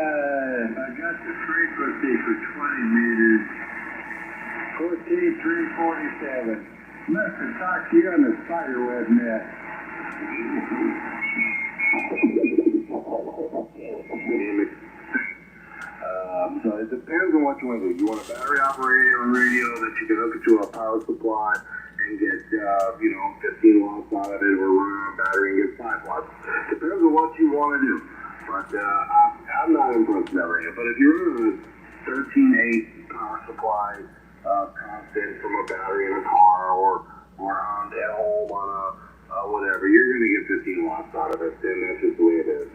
got the frequency for 20 meters. 14347. Must have talked to you on the spiderweb net. So it depends on what you want to do. You want a battery operated radio that you can hook it to a power supply and get 15 watts out of it, or run on a battery and get 5 watts. Depends on what you want to do. But I'm not impressed with that radio. But if you're running a 13.8 power supply, constant from a battery in a car, or on at home on a whatever, you're going to get 15 watts out of it, and that's just the way it is.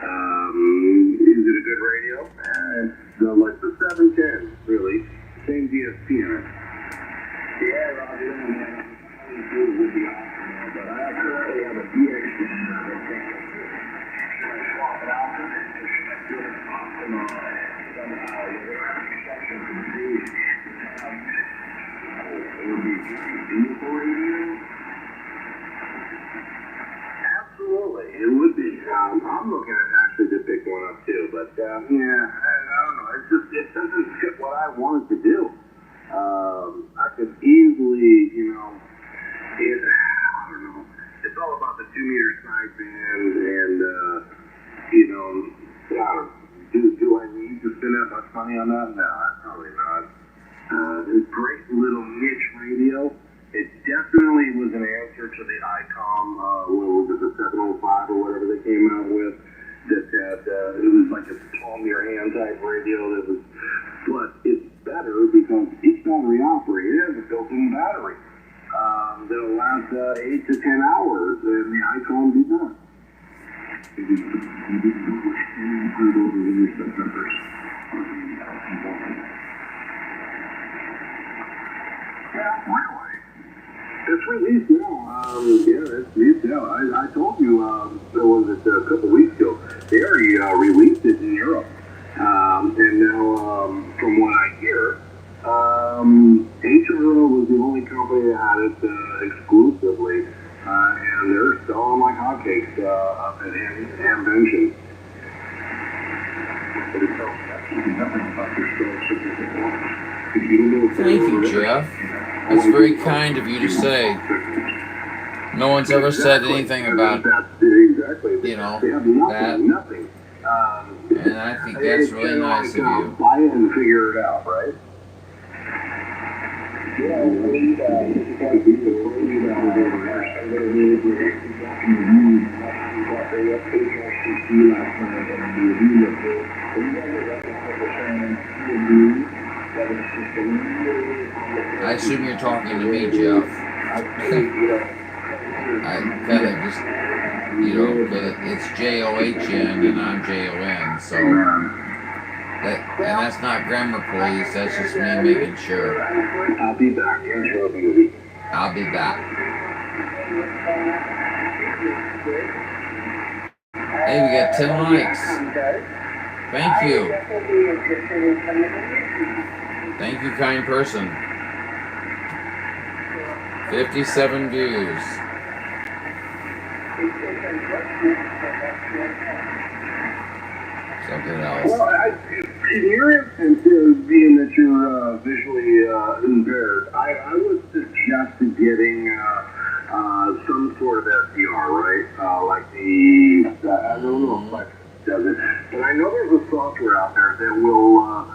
Is it a good radio? It's like the 710, really. Same DSP in it. Yeah, Roger, man. It would be awesome, man. But I currently have a DX that I think should I swap it out for this, or should I do it somehow? There are exceptions to the rule. It would be beautiful radio. Absolutely, it would be. I'm looking at actually to pick one up too, but yeah, I don't know. It doesn't fit what I wanted to do. I could easily, I don't know. It's all about the 2 meter sideband, and do I need to spend that much money on that? No, probably not. It's a great little niche radio. It definitely was an answer to the ICOM, what was it, the 705 or whatever they came out with, that had, it was like a palm your hand type radio but it's better because it's battery operated. It has a built-in battery that'll last 8 to 10 hours, and the ICOM did not. Really? It's released now. It's released now. I told you, was it a couple weeks ago, they already released it in Europe. And now, from what I hear, HRO was the only company that had it exclusively, and they're selling like hotcakes up at Amvention. Thank you, Jeff. That's very kind of you to say. No one's ever said anything about, that. And I think that's really nice of you. Buy it and figure it out, right? I assume you're talking to me, Jeff. I kind of just, it's J-O-H-N and I'm J-O-N, so and that's not grammar police, that's just me making sure. I'll be back. I'll be back. Hey, we got 10 likes. Thank you. Thank you, kind person. 57 views. Something else. Well, in your instance, being that you're visually impaired, I would suggest getting some sort of SDR, right? Like I don't know if Flex does it, but I know there's a software out there that will,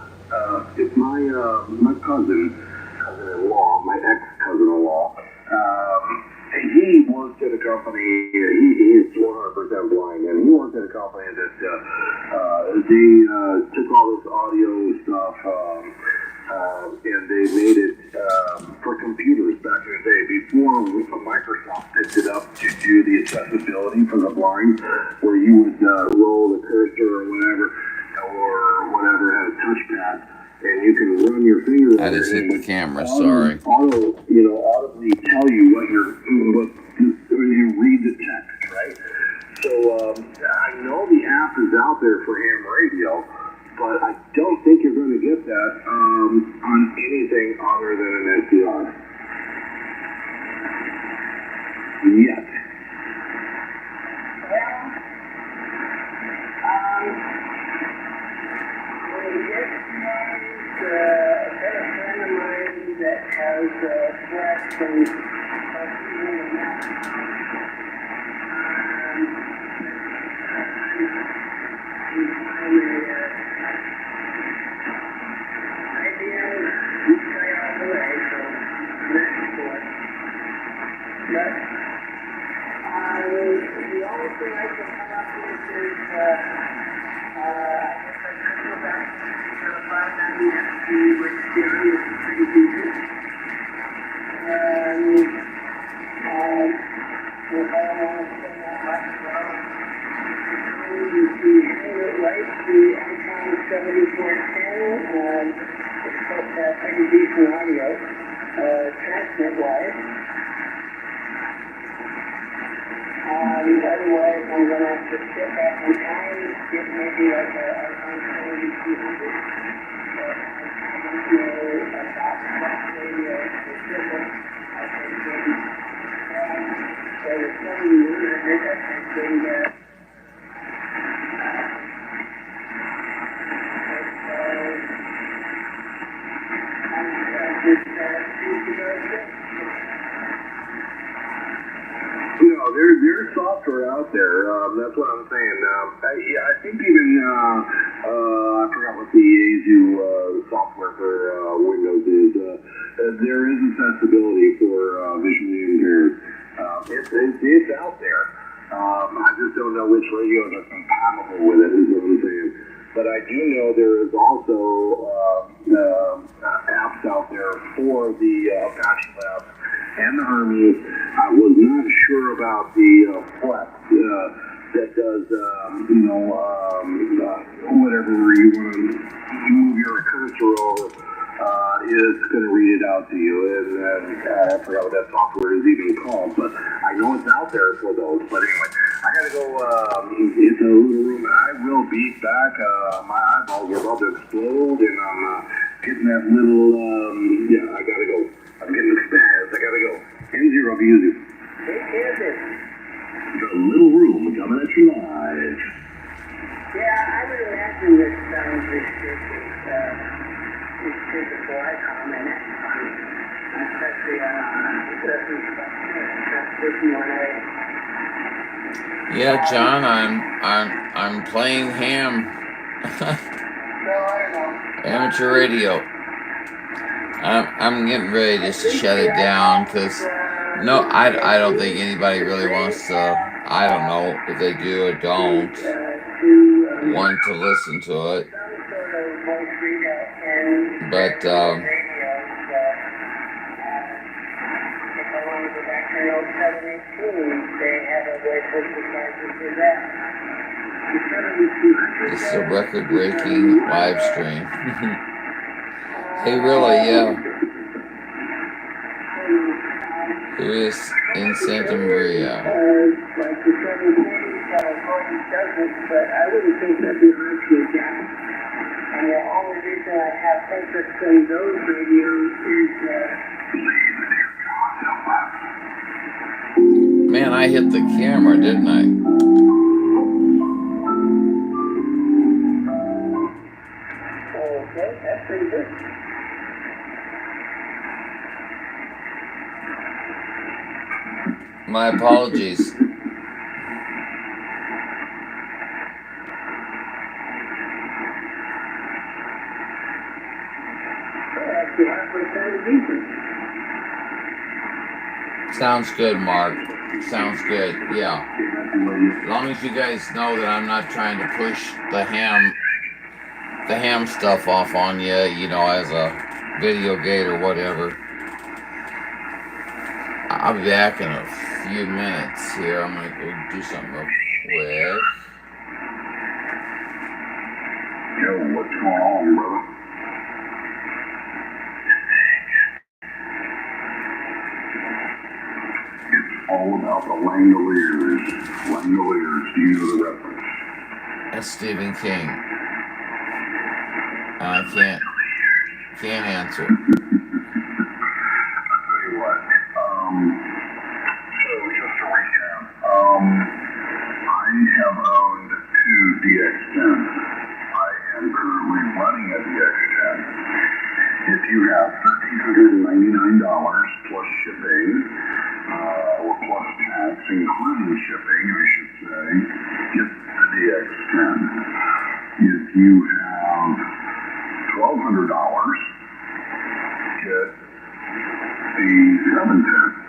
it's my cousin-in-law, my ex-cousin-in-law, he worked at a company, he is 100% blind, and he worked at a company that they took all this audio stuff and they made it for computers back in the day, before Microsoft picked it up to do the accessibility for the blind, where you would roll the cursor or whatever, had a touchpad. And you can run your fingers. I just hit the camera, sorry. Audibly tell you when you read the text, right? So I know the app is out there for ham radio, but I don't think you're going to get that on anything other than an SDR. Yet. I've got a friend of mine that has Flex and the only thing I can come up with is which theory is pretty decent. And decent audio, transmit-wise. Otherwise, I'm going to have to sit back in time, get maybe like a 170-200. I don't know about that radio specific. I think maybe so the 20 years, I think there's software out there. That's what I'm saying. I think even I forgot what the Azu software for Windows is. There is accessibility for visually impaired. It's out there. I just don't know which radios are compatible with it. Is what I'm saying. But I do know there is also apps out there for the Apache Lab and the Hermes. I was not sure about the Flex that does, whatever you want to move your cursor over, it's going to read it out to you. And I forgot what that software is even called, but I know it's out there for those. But anyway, I got to go into a little room, and I will be back. My eyeballs are about to explode, and I'm getting that little, I got to go. I'm getting the spaz. I got to go. N0 music. The little room coming at you live. Yeah, I would imagine this sounds restricted. Restricted Icon, and especially transmission 1A. Yeah, John, I'm playing ham. Amateur radio. I'm getting ready just to shut it down because I don't think anybody really wants to. I don't know if they do or don't want to listen to it. But this is a record-breaking live stream. Hey, really, yeah. Who is in Santa Maria? Like the 740 California doesn't, but I wouldn't think that'd be hard to adapt. And the only reason I have interest in those radios is Man, I hit the camera, didn't I? okay, that's pretty good. My apologies. Sounds good, Mark. Sounds good, yeah. As long as you guys know that I'm not trying to push the ham stuff off on you, as a video gate or whatever. I'll be back in a few minutes here. I'm going to go do something real quick. Yo, what's going on, brother? It's all about the Langoliers. Langoliers, do you know the reference? That's Stephen King. I can't answer. I'll tell you what. So just to recap, I have owned two DX10s. I am currently running a DX10. If you have $1,399 plus shipping, or plus tax, including shipping, I should say, get the DX10. If you have $1,200, get the 710.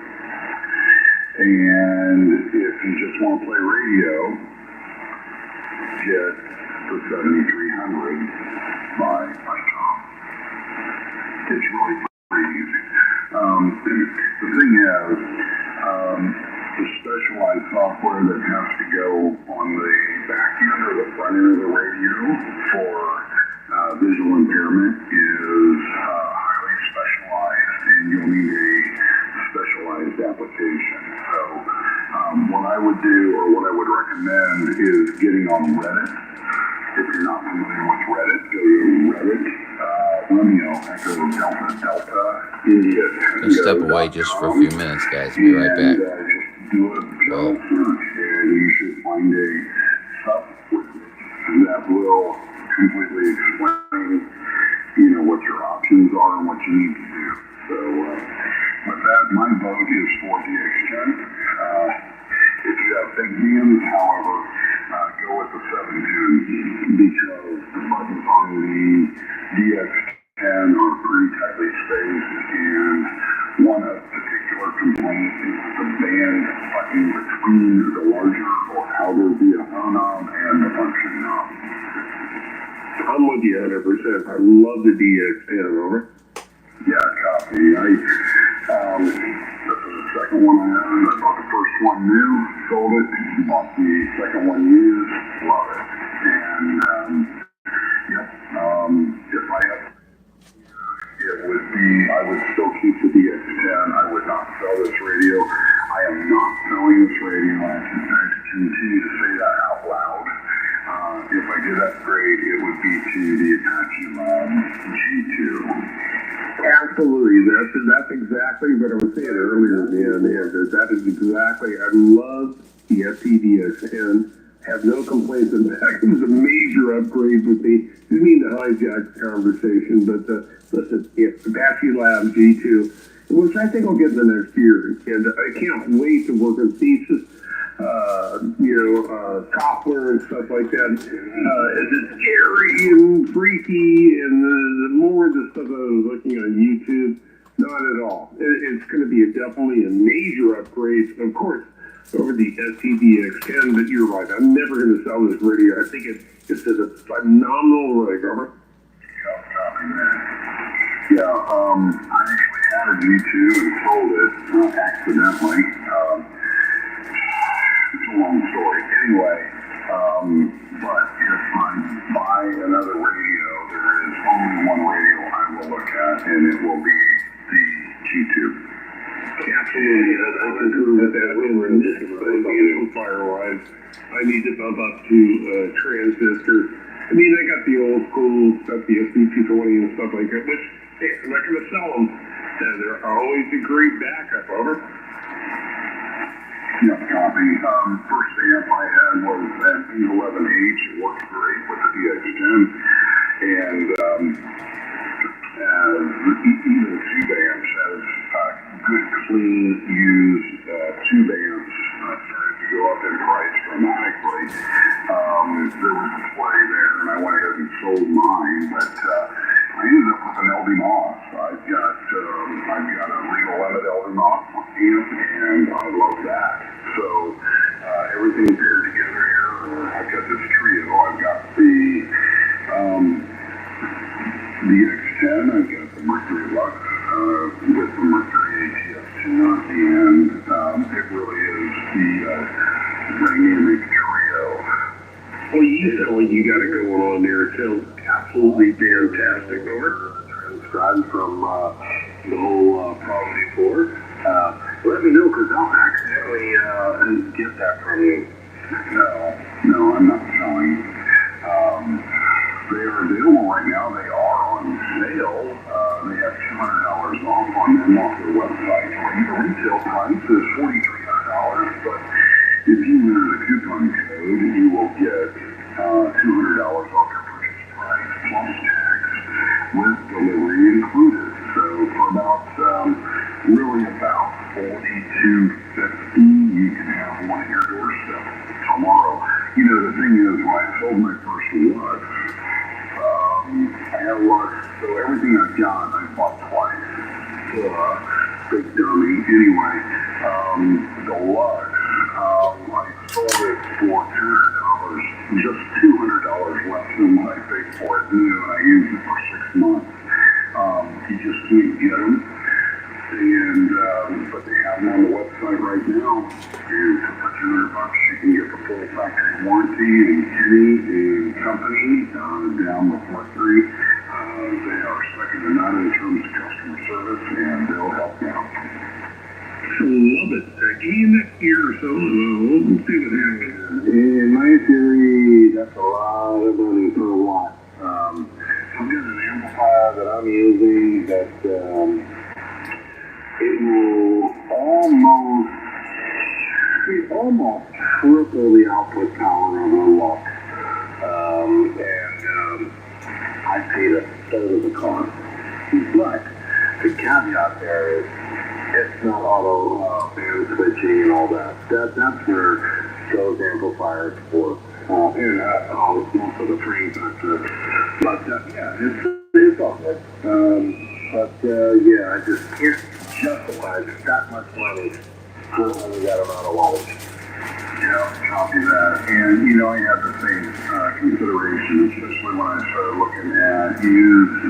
And if you just want to play radio, get the 7300 by ICOM. It's really pretty easy. The thing is, the specialized software that has to go on the back end or the front end of the radio for visual impairment is highly is getting on Reddit. If you're not familiar with Reddit, go to Reddit. Romeo, Echo, Delta, India. Gonna step away just for a few minutes, guys. Be right back. Just do a general search, and you should find a sub-wiki that will completely explain, what your options are and what you need to do. So, with that, my vote is for DX10. If you have big hands, however, go with the 710 because the buttons on the DX10 are pretty tightly spaced, and one particular complaint is the band button between the larger or outer VFO knob and the function knob. I'm with you 100%. I love the DX10, over. Yeah, copy. This is the second one I owned. I bought the first one new, sold it, bought the second one used, love it. And, if I had, I would still keep the DX10. I would not sell this radio. I am not selling this radio. I continue to say that out loud. If I did upgrade, it would be to the Apache Lab G2. Absolutely. That's exactly what I was saying earlier, man. That is exactly. I love the FPDX10. Have no complaints in that. It was a major upgrade with me. Didn't mean to hijack the conversation, but listen, Apache Lab G2, which I think I'll get in the next year. And I can't wait to work with features. Software and stuff like that. It's scary and freaky, and the more of the stuff that I was looking on YouTube, not at all. It's going to be definitely a major upgrade, of course, over the STDX10, but you're right. I'm never going to sell this radio. I think it's a phenomenal radio, Robert. Yeah, I actually had a G2 and sold it accidentally. It's a long story. Anyway, but if I buy another radio, there is only one radio I will look at, and it will be the G2. Absolutely. I concur with that. We're in this fire-wise. I need to bump up to transistor. I mean, I got the old school stuff, the SB220 and stuff like that, which, hey, I'm not going to sell them. They're always a great backup, over. Yeah, copy. First amp I had was an E11H. It works great with the DX10. And even tube amps has good, clean, used tube amps started to go up in price dramatically. There was a display there, and I went ahead and sold mine, but I ended up with an LD Moss. I've got a Regal Limit LD Moss amp, and I love that. So everything paired together here. I've got this trio. I've got the X10. I've got the Mercury Lux with the Mercury ATS10, and it really is the dynamic trio. Well, you got it going on there. It sounds absolutely fantastic, over. Aside from the whole Quality 4, let me know, because I'll accidentally get that from you. No, I'm not selling. They are available right now. They are on sale. They have $200 off on them off their website. The retail price is $4,300, but if you enter the coupon code, you will get $200 off your purchase price plus tax with delivery included. So for about $42.50, you can have one at your doorstep tomorrow. The thing is, when I sold my first Lux, I had Lux, so everything I've got, I bought twice. Big dummy. Anyway, the Lux, I sold it for $200, just $200 less than what I paid for it new, and I used it for 6 months. You just can't get them. But they have them on the website right now. And for $200, you can get the full factory warranty and Kenny and company down with Mercury. They are second to none in terms of customer service, and they'll help you out. Love it. Give me that ear or so. We'll see what happens. In my theory, But the caveat there is it's not auto band switching and all that. That's where those amplifiers work. And also the frame factor. But yeah, it's all good. Yeah, I just can't justify that much money for only that amount of wattage. Copy that. And, I had the same consideration, especially when I started looking at used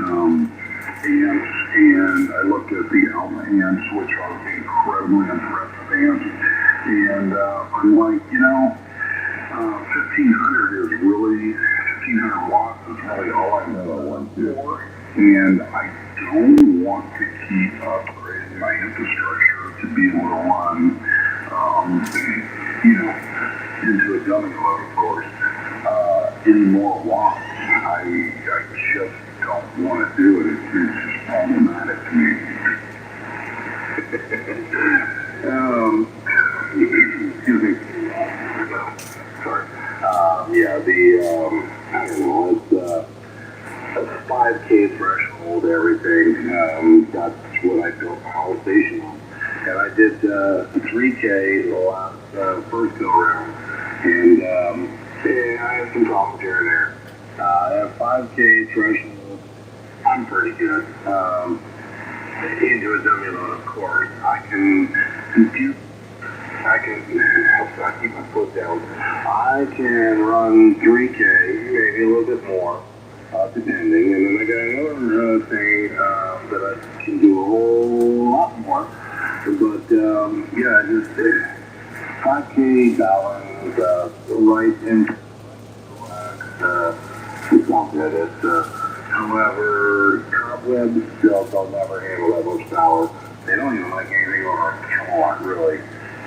amps, and I looked at the Alpha amps, which are incredibly impressive amps, and I'm like, 1500 watts is really all I know for, and I don't want to keep upgrading my infrastructure to be able to run, into a dummy load, of course, any more watts. I just don't want to do it. It's just problematic to me. Excuse me. Sorry. I don't know, it's a 5K threshold, everything. That's what I built my whole station on. And I did 3K the last first go around. And I have some problems here and there. I have 5K threshold. I'm pretty good. Into a dummy load, of course. I can compute. I keep my foot down. I can run 3K, maybe a little bit more, depending. And then I got another thing that I can do a whole lot more. But just 5K balance, right into it's not good. However, cobwebs they'll never handle that much power. They don't even like anything over a kilowatt, really.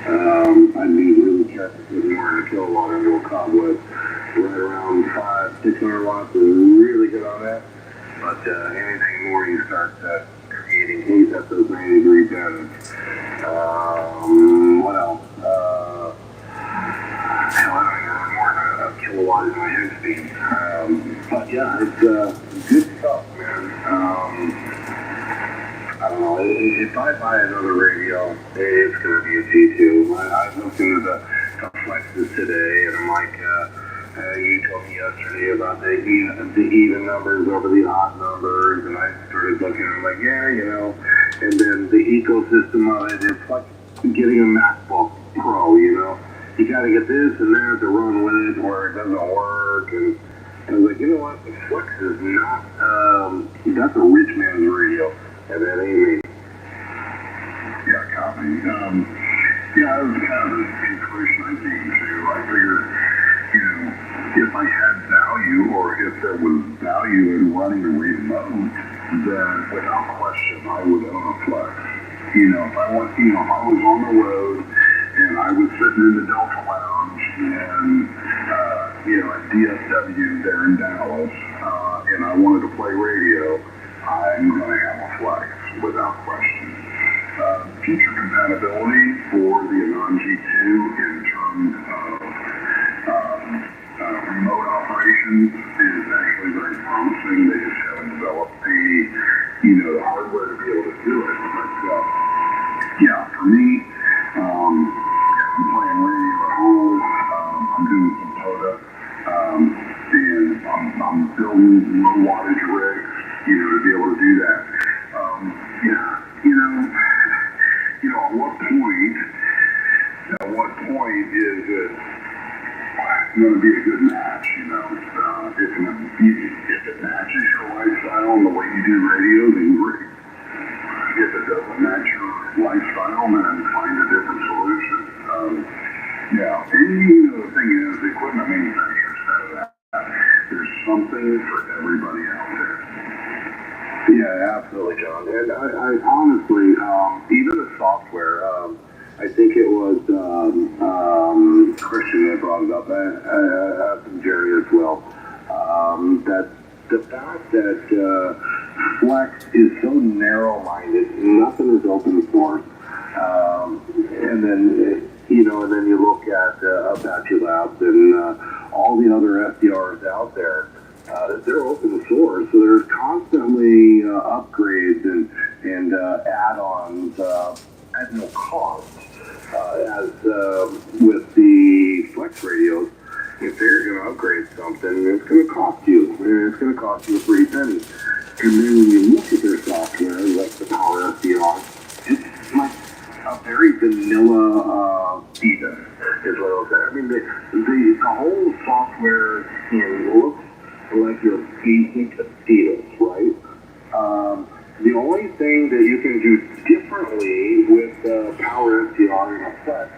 I'd be really careful putting more than a kilowatt into a cobweb. Right around 500-600 watts is really good on that. But anything more, you start creating heat at those 90 degree temps. What else? I don't even know more than a kilowatt in my head speed. But yeah, it's good stuff, man. I don't know, if I buy another radio, it's going to be a G2. I looked into the flexes today, and I'm like, you told me yesterday about the even numbers over the odd numbers, and I started looking, and I'm like, and then the ecosystem of it, it's like getting a MacBook Pro, you got to get this and that to run with it, or it doesn't work, and I was like, you know what, the Flex is not, that's a rich man's radio. And that ain't me. Yeah, copy. That was kind of the conclusion I came to. I figured, if I had value or if there was value in running a remote, then without question I would own a Flex. If I was on the road and I was sitting in the Delta Lounge and, at DSW there in Dallas, and I wanted to play radio, I'm going to have a Flex, without question. Future compatibility for the Anon G2 in terms of remote operations is actually very promising. They just haven't developed the hardware to be able to do it. But for me, I'm playing radio at home. I'm doing some POTA, and I'm building low wattage rigs. To be able to do that. At what point is it going to be a good match, if it matches your lifestyle and the way you do radio, then great. If it doesn't match your lifestyle, then find a different solution. And the thing is, the equipment manufacturers know that. There's something for everybody out there. Yeah, absolutely, John. And I honestly, even the software, I think it was Christian that brought it up. I have some Jerry as well. That the fact that Flex is so narrow-minded, nothing is open source, and then and then you look at Apache Labs and all the other SDRs out there. they're open source, so there's constantly upgrades and add-ons at no cost. As with the Flex radios, if they're going to upgrade something, it's going to cost you. And it's going to cost you a pretty penny. And then when you look at their software, like the Power SDR, it's like a very vanilla beta, is what I'll say. I mean, the whole software looks like your basic Adidas, right? The only thing that you can do differently with Power SDR in effect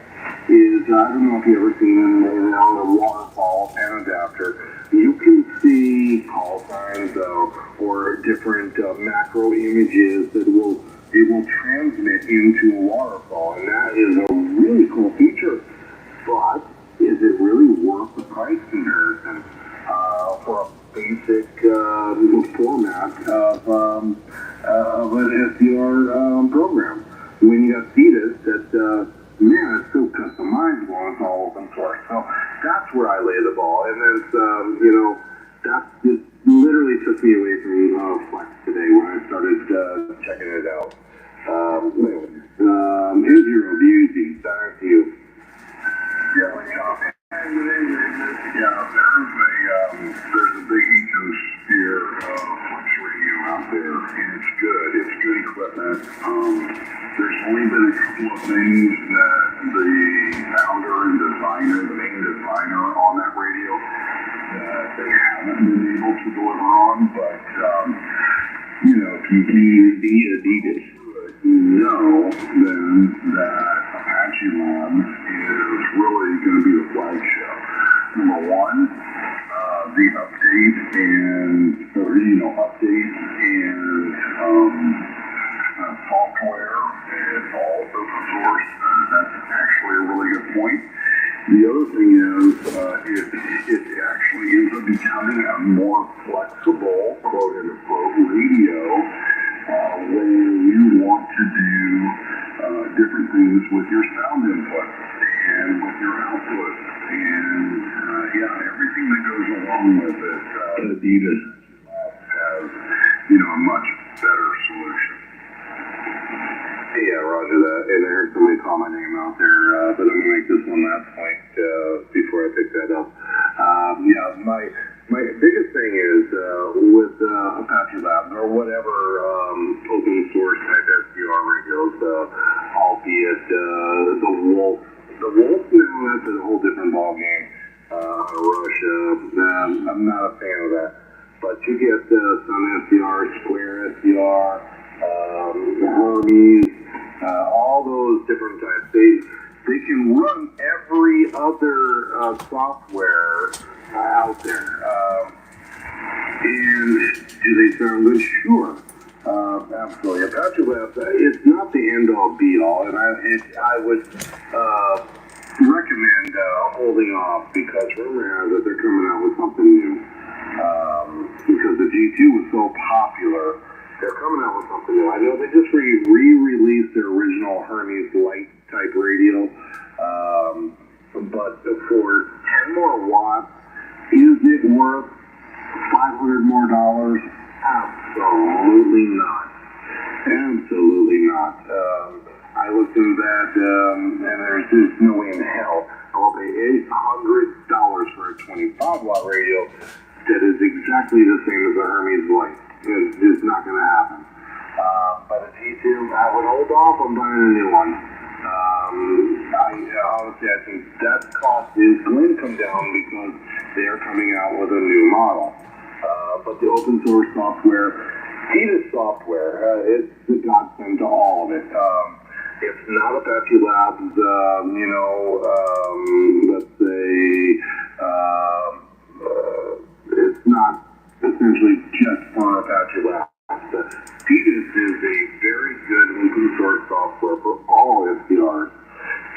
is, I don't know if you've ever seen them on a waterfall and adapter. You can see call signs or different macro images that it will transmit into a waterfall, and that is a really cool feature. But is it really worth the price comparison for a basic format of an SDR program? When you got Cetus that man, it's so customizable and it's all open source. So that's where I lay the ball. And then, that just literally took me away from Flex today when I started checking it out. Here's your review, thank you. There's a big ecosphere of Flex radio out there, and it's good. It's good equipment. There's only been a couple of things that the founder and designer, the main designer on that radio, that they haven't been able to deliver on. But if you Adidas, you know then that Apache Labs is really going to be the flagship. Number one, the update and software is all open source. That's actually a really good point. The other thing is, it actually ends up becoming a more flexible, quote unquote, radio when you want to do different things with your sound input and with your output and everything that goes along with it. Adidas has a much better solution. Yeah, roger that. And I heard somebody call my name out there, but I'm going to make this one last point before I pick that up. My biggest thing is with Apache Labs or whatever open source type SDR radios, albeit the Wolf. The Wolf, that's a whole different ballgame. Russia, I'm not a fan of that. But you get some SDR, Square SDR, Hermes, all those different types. They can run every other software out there. And do they sound good? Sure. Absolutely. Apache Labs, it's not the end-all, be-all, and I would recommend holding off because rumor has it they're coming out with something new. Because the G2 was so popular, they're coming out with something new. I know they just re-released their original Hermes Light type radio, but for 10 more watts, is it worth $500 more? Absolutely not. Absolutely not. I looked into that, and there's just no way in hell I will pay $800 for a 25-watt radio that is exactly the same as a Hermes Light. It's just not going to happen. But a T2, I would hold off on buying a new one. Honestly, I think that cost is going to come down because they are coming out with a new model. But the open source software, Cetus software, it's the godsend to all of it. It's not Apache Labs, let's say, it's not essentially just for Apache Labs. Cetus is a very good open source software for all SDRs.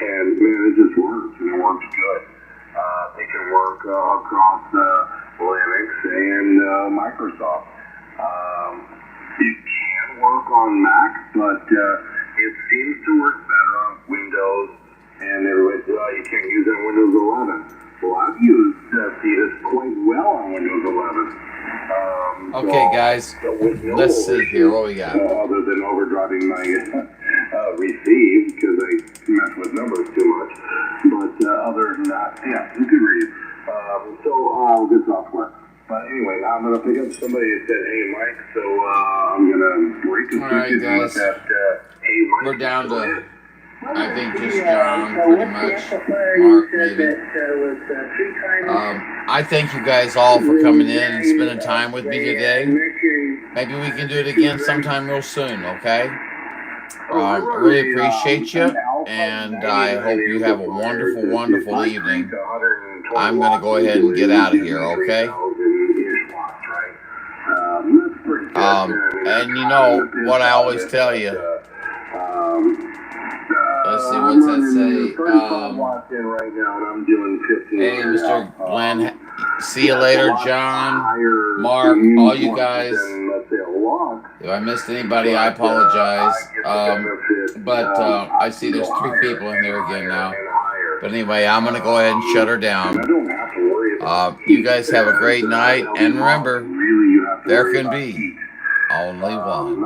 And man, it just works, and it works good. They can work across Linux and Microsoft. It can work on Mac, but it seems to work better on Windows, and everybody says, you can't use it on Windows 11. Well, I've used Cetus quite well on Windows 11. Okay, guys. Let's see here. What we got? Other than overdriving my receive because I mess with numbers too much. But other than that, yeah, you could read. Good software. But anyway, I'm going to pick up somebody that said, hey, Mike, so I'm going to reconstruct guys. that, hey, Mike. We're down to, I think, just John, pretty much. Mark, maybe. I thank you guys all for coming in and spending time with me today. Maybe we can do it again sometime real soon, okay? I really appreciate you, and I hope you have a wonderful, wonderful evening. I'm going to go ahead and get out of here, okay? And you know what I always tell you. Let's see, what's that say? Hey, Mr. Glenn. See you later, John, Mark, all you guys. If I missed anybody, I apologize. But I see there's 3 people in there again now. But anyway, I'm going to go ahead and shut her down. You guys have a great night. And remember, there can be only one.